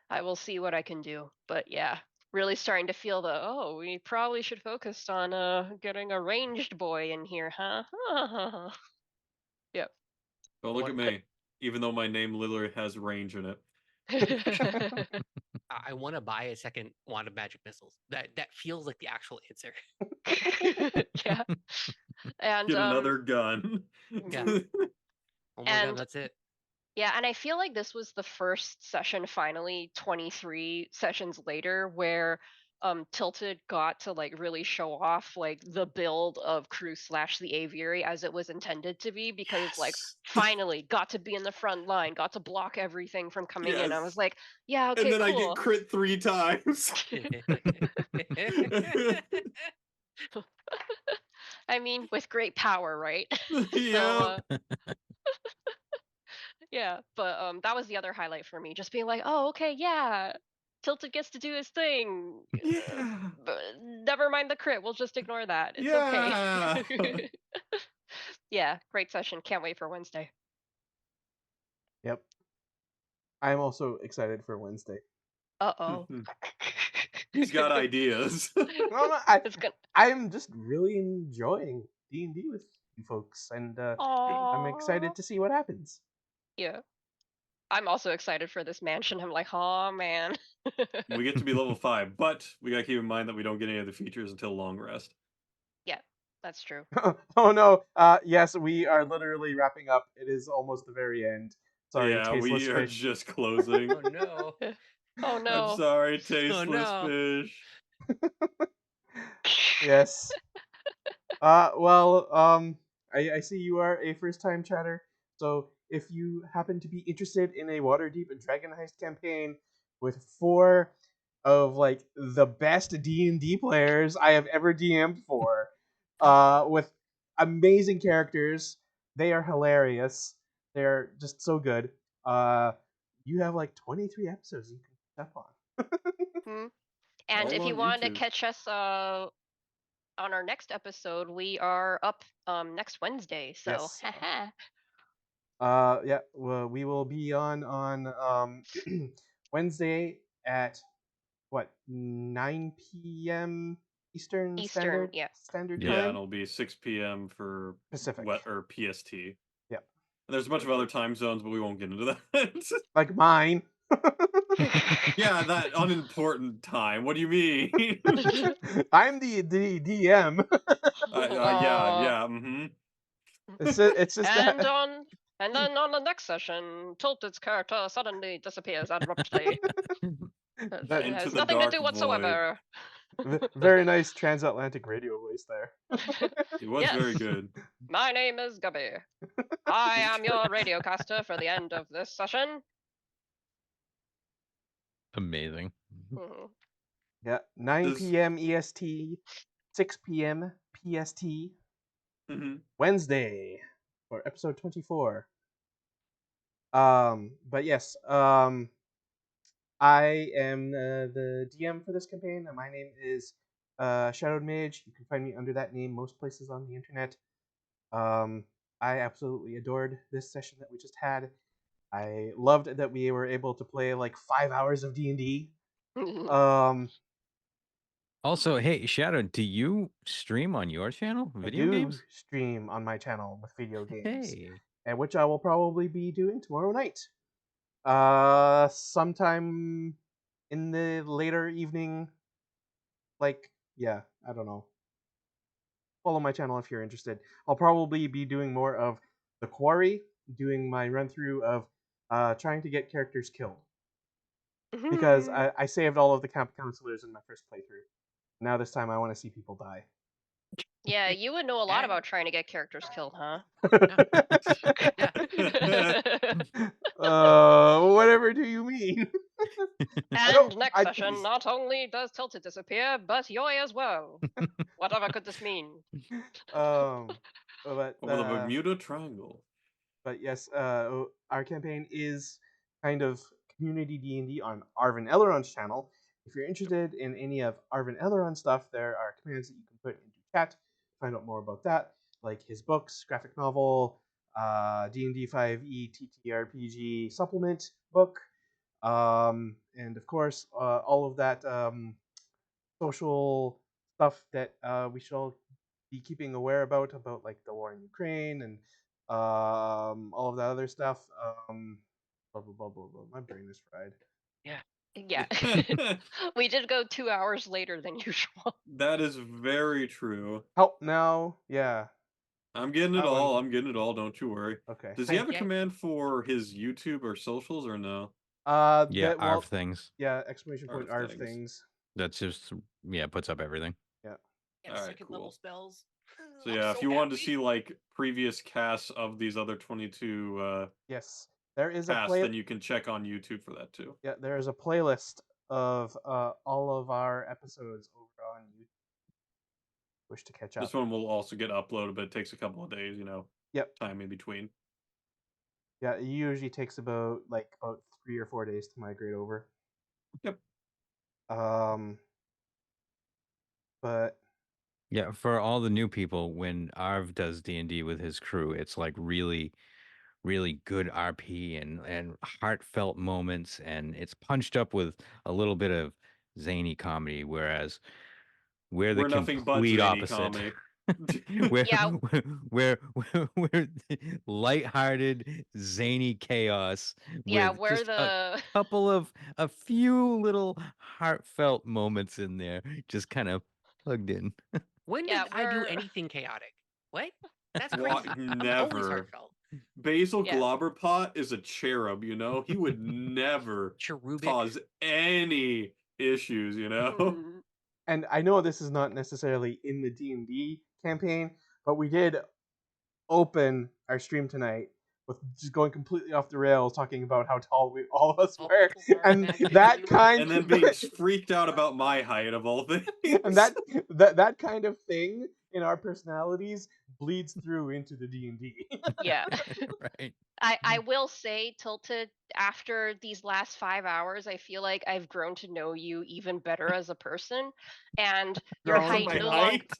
I will see what I can do. But yeah, really starting to feel we probably should focus on getting a ranged boy in here, huh? Yep. Oh, look at me. Even though my name literally has range in it. I want to buy a second wand of magic missiles. That feels like the actual answer. Yeah. And Get another gun. Yeah. mhm. Oh my god, And that's it. yeah, and I feel like this was the first session finally 23 sessions later where Tilted got to like really show off like the build of Crew / the Aviary as it was intended to be, because like Yes. finally got to be in the front line, got to block everything from coming in. I was Yes. like, yeah, And okay, then I cool. get crit 3 times. I mean, with great power, right? So Yeah. yeah, but that was the other highlight for me, just being like, oh, okay, yeah, Tilted gets to do his thing. Yeah. But never mind the crit, we'll just ignore that. It's Yeah. okay. Yeah, great session. Can't wait for Wednesday. Yep. I'm also excited for Wednesday. Uh-oh. He's got ideas. No, It's gonna. I'm just really enjoying D&D with you folks, and I'm excited Aww. to see what happens. Yeah. I'm also excited for this mansion. I'm like, oh man. We get to be level 5, but we gotta keep in mind that we don't get any of the features until long rest. Yeah, that's true. Oh no! Yes, we are literally wrapping up. It is almost the very end. Sorry, Yeah, tasteless we are fish. just closing. Oh no. Oh I'm no. sorry, tasteless no. fish. Yes. I see you are a first-time chatter. So if you happen to be interested in a Waterdeep and Dragon Heist campaign with 4 of like the best D&D players I have ever DM'd for, with amazing characters, they are hilarious. They're just so good. You have like 23 episodes you can step on. Hmm. And All if you on wanted to YouTube. catch us on our next episode, we are up next Wednesday. So Yes. haha. Yeah, well, we will be on Wednesday at what, 9 p.m. Eastern Eastern, yeah. Standard Yeah. Yeah, Time? it'll be 6 p.m. for Pacific. PST. Yep. And there's a bunch of other time zones, but we won't get into that. Like mine. Yeah, that unimportant time. What do you mean? I'm the DM. Yeah. Mm-hmm. It's just and that. then on the next session, Tilted's character suddenly disappears abruptly. It That- Into has the nothing to dark do void. whatsoever. Very nice transatlantic radio voice there. It was Yes. very good. My name is Gubby. I am your radiocaster for the end of this session. Amazing. Mhm. Yeah, 9 This- p.m. EST, 6 p.m. PST, Mhm. Wednesday for episode 24. But yes, I am the DM for this campaign, and my name is Shadowed Mage. You can find me under that name most places on the internet. I absolutely adored this session that we just had. I loved that we were able to play like 5 hours of D&D. Also, hey, Shadow, do you stream on your channel video I do games? stream on my channel with video games, Hey. and which I will probably be doing tomorrow night. Sometime in the later evening. Like, yeah, I don't know. Follow my channel if you're interested. I'll probably be doing more of The Quarry, doing my run through of trying to get characters killed. Because I saved all of the camp counselors in my first playthrough. Now this time I want to see people die. Yeah, you would know a lot And- about trying to get characters killed, huh? Whatever do you mean? And next session, not only does Tilted disappear, but Yoy as well. Whatever could this mean? But Over the Bermuda Triangle. But yes, our campaign is kind of Community D&D on Arvin Elrond's channel. If you're interested in any of Arvin Elrond stuff, there are commands that you can put into chat to find out more about that, like his books, graphic novel, D&D 5e TTRPG supplement book, and of course all of that social stuff that we should all be keeping aware about like the war in Ukraine and all of that other stuff. Blah blah blah blah blah. My brain is fried. Yeah. We did go 2 hours later than usual. That is very true. Help now. Yeah. I'm getting it That all. one. I'm getting it all. Don't you worry. Okay. Does he have a Yeah. command for his YouTube or socials or no? Yeah, that, well, ARV things. Yeah, exclamation point ARV ARV things. things. That's just, yeah, puts up everything. Get Alright, second level cool. spells. So I'm yeah, if you wanted to happy. see like previous casts of these other 22 Yes, there is a casts, then you can check on YouTube for that too. Yeah, there is a playlist of all of our episodes over on YouTube. Wish to catch up. This one will also get uploaded, but it takes a couple of days, Yep. time in between. Yeah, it usually takes about 3 or 4 days to migrate over. Yep. But yeah, for all the new people, when Arv does D&D with his crew, it's like really, really good RP and heartfelt moments, and it's punched up with a little bit of zany comedy, whereas we're the nothing but complete zany opposite. comedy. we're lighthearted, zany chaos. Yeah, with we're just the a few little heartfelt moments in there, just kind of plugged in. When Yeah, did I do we're- anything chaotic? What? That's What? crazy. I'm always Never. heartfelt. Basil Yeah. Globberpot is a cherub, He would never Cherubic. cause any issues, Mhm. And I know this is not necessarily in the D&D campaign, but we did open our stream tonight with just going completely off the rails, talking about how tall all of us All were, people are and imagining that you. kind, And then being freaked out about my height of all things. and that kind of thing in our personalities bleeds through into the D&D. Yeah. Right. I will say, Tilted, after these last 5 hours, I feel like I've grown to know you even better as a person, and your Grown height My no height?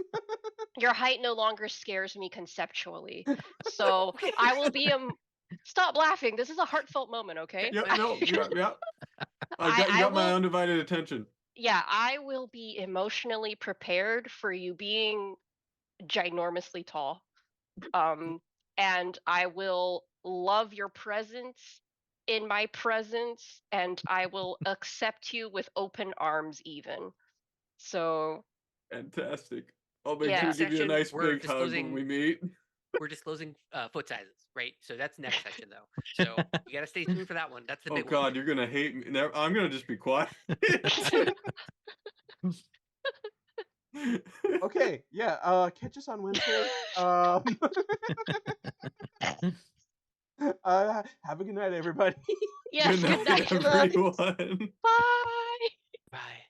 your height no longer scares me conceptually. So I will be stop laughing. This is a heartfelt moment, okay? Yep, no, yep. I You got my will- undivided attention. Yeah, I will be emotionally prepared for you being ginormously tall. And I will love your presence in my presence, and I will accept you with open arms even. So Fantastic. I'll make Yeah. sure to give you a Section, nice we're big hug when disclosing- we meet. We're disclosing foot sizes, right? So that's next section, though. So you got to stay tuned for that one. That's the Oh big God, one. you're gonna hate me. I'm gonna just be quiet. Okay, yeah. Catch us on Wednesday. Have a good night, everybody. yes, Good good night. night, everyone. Bye. Bye.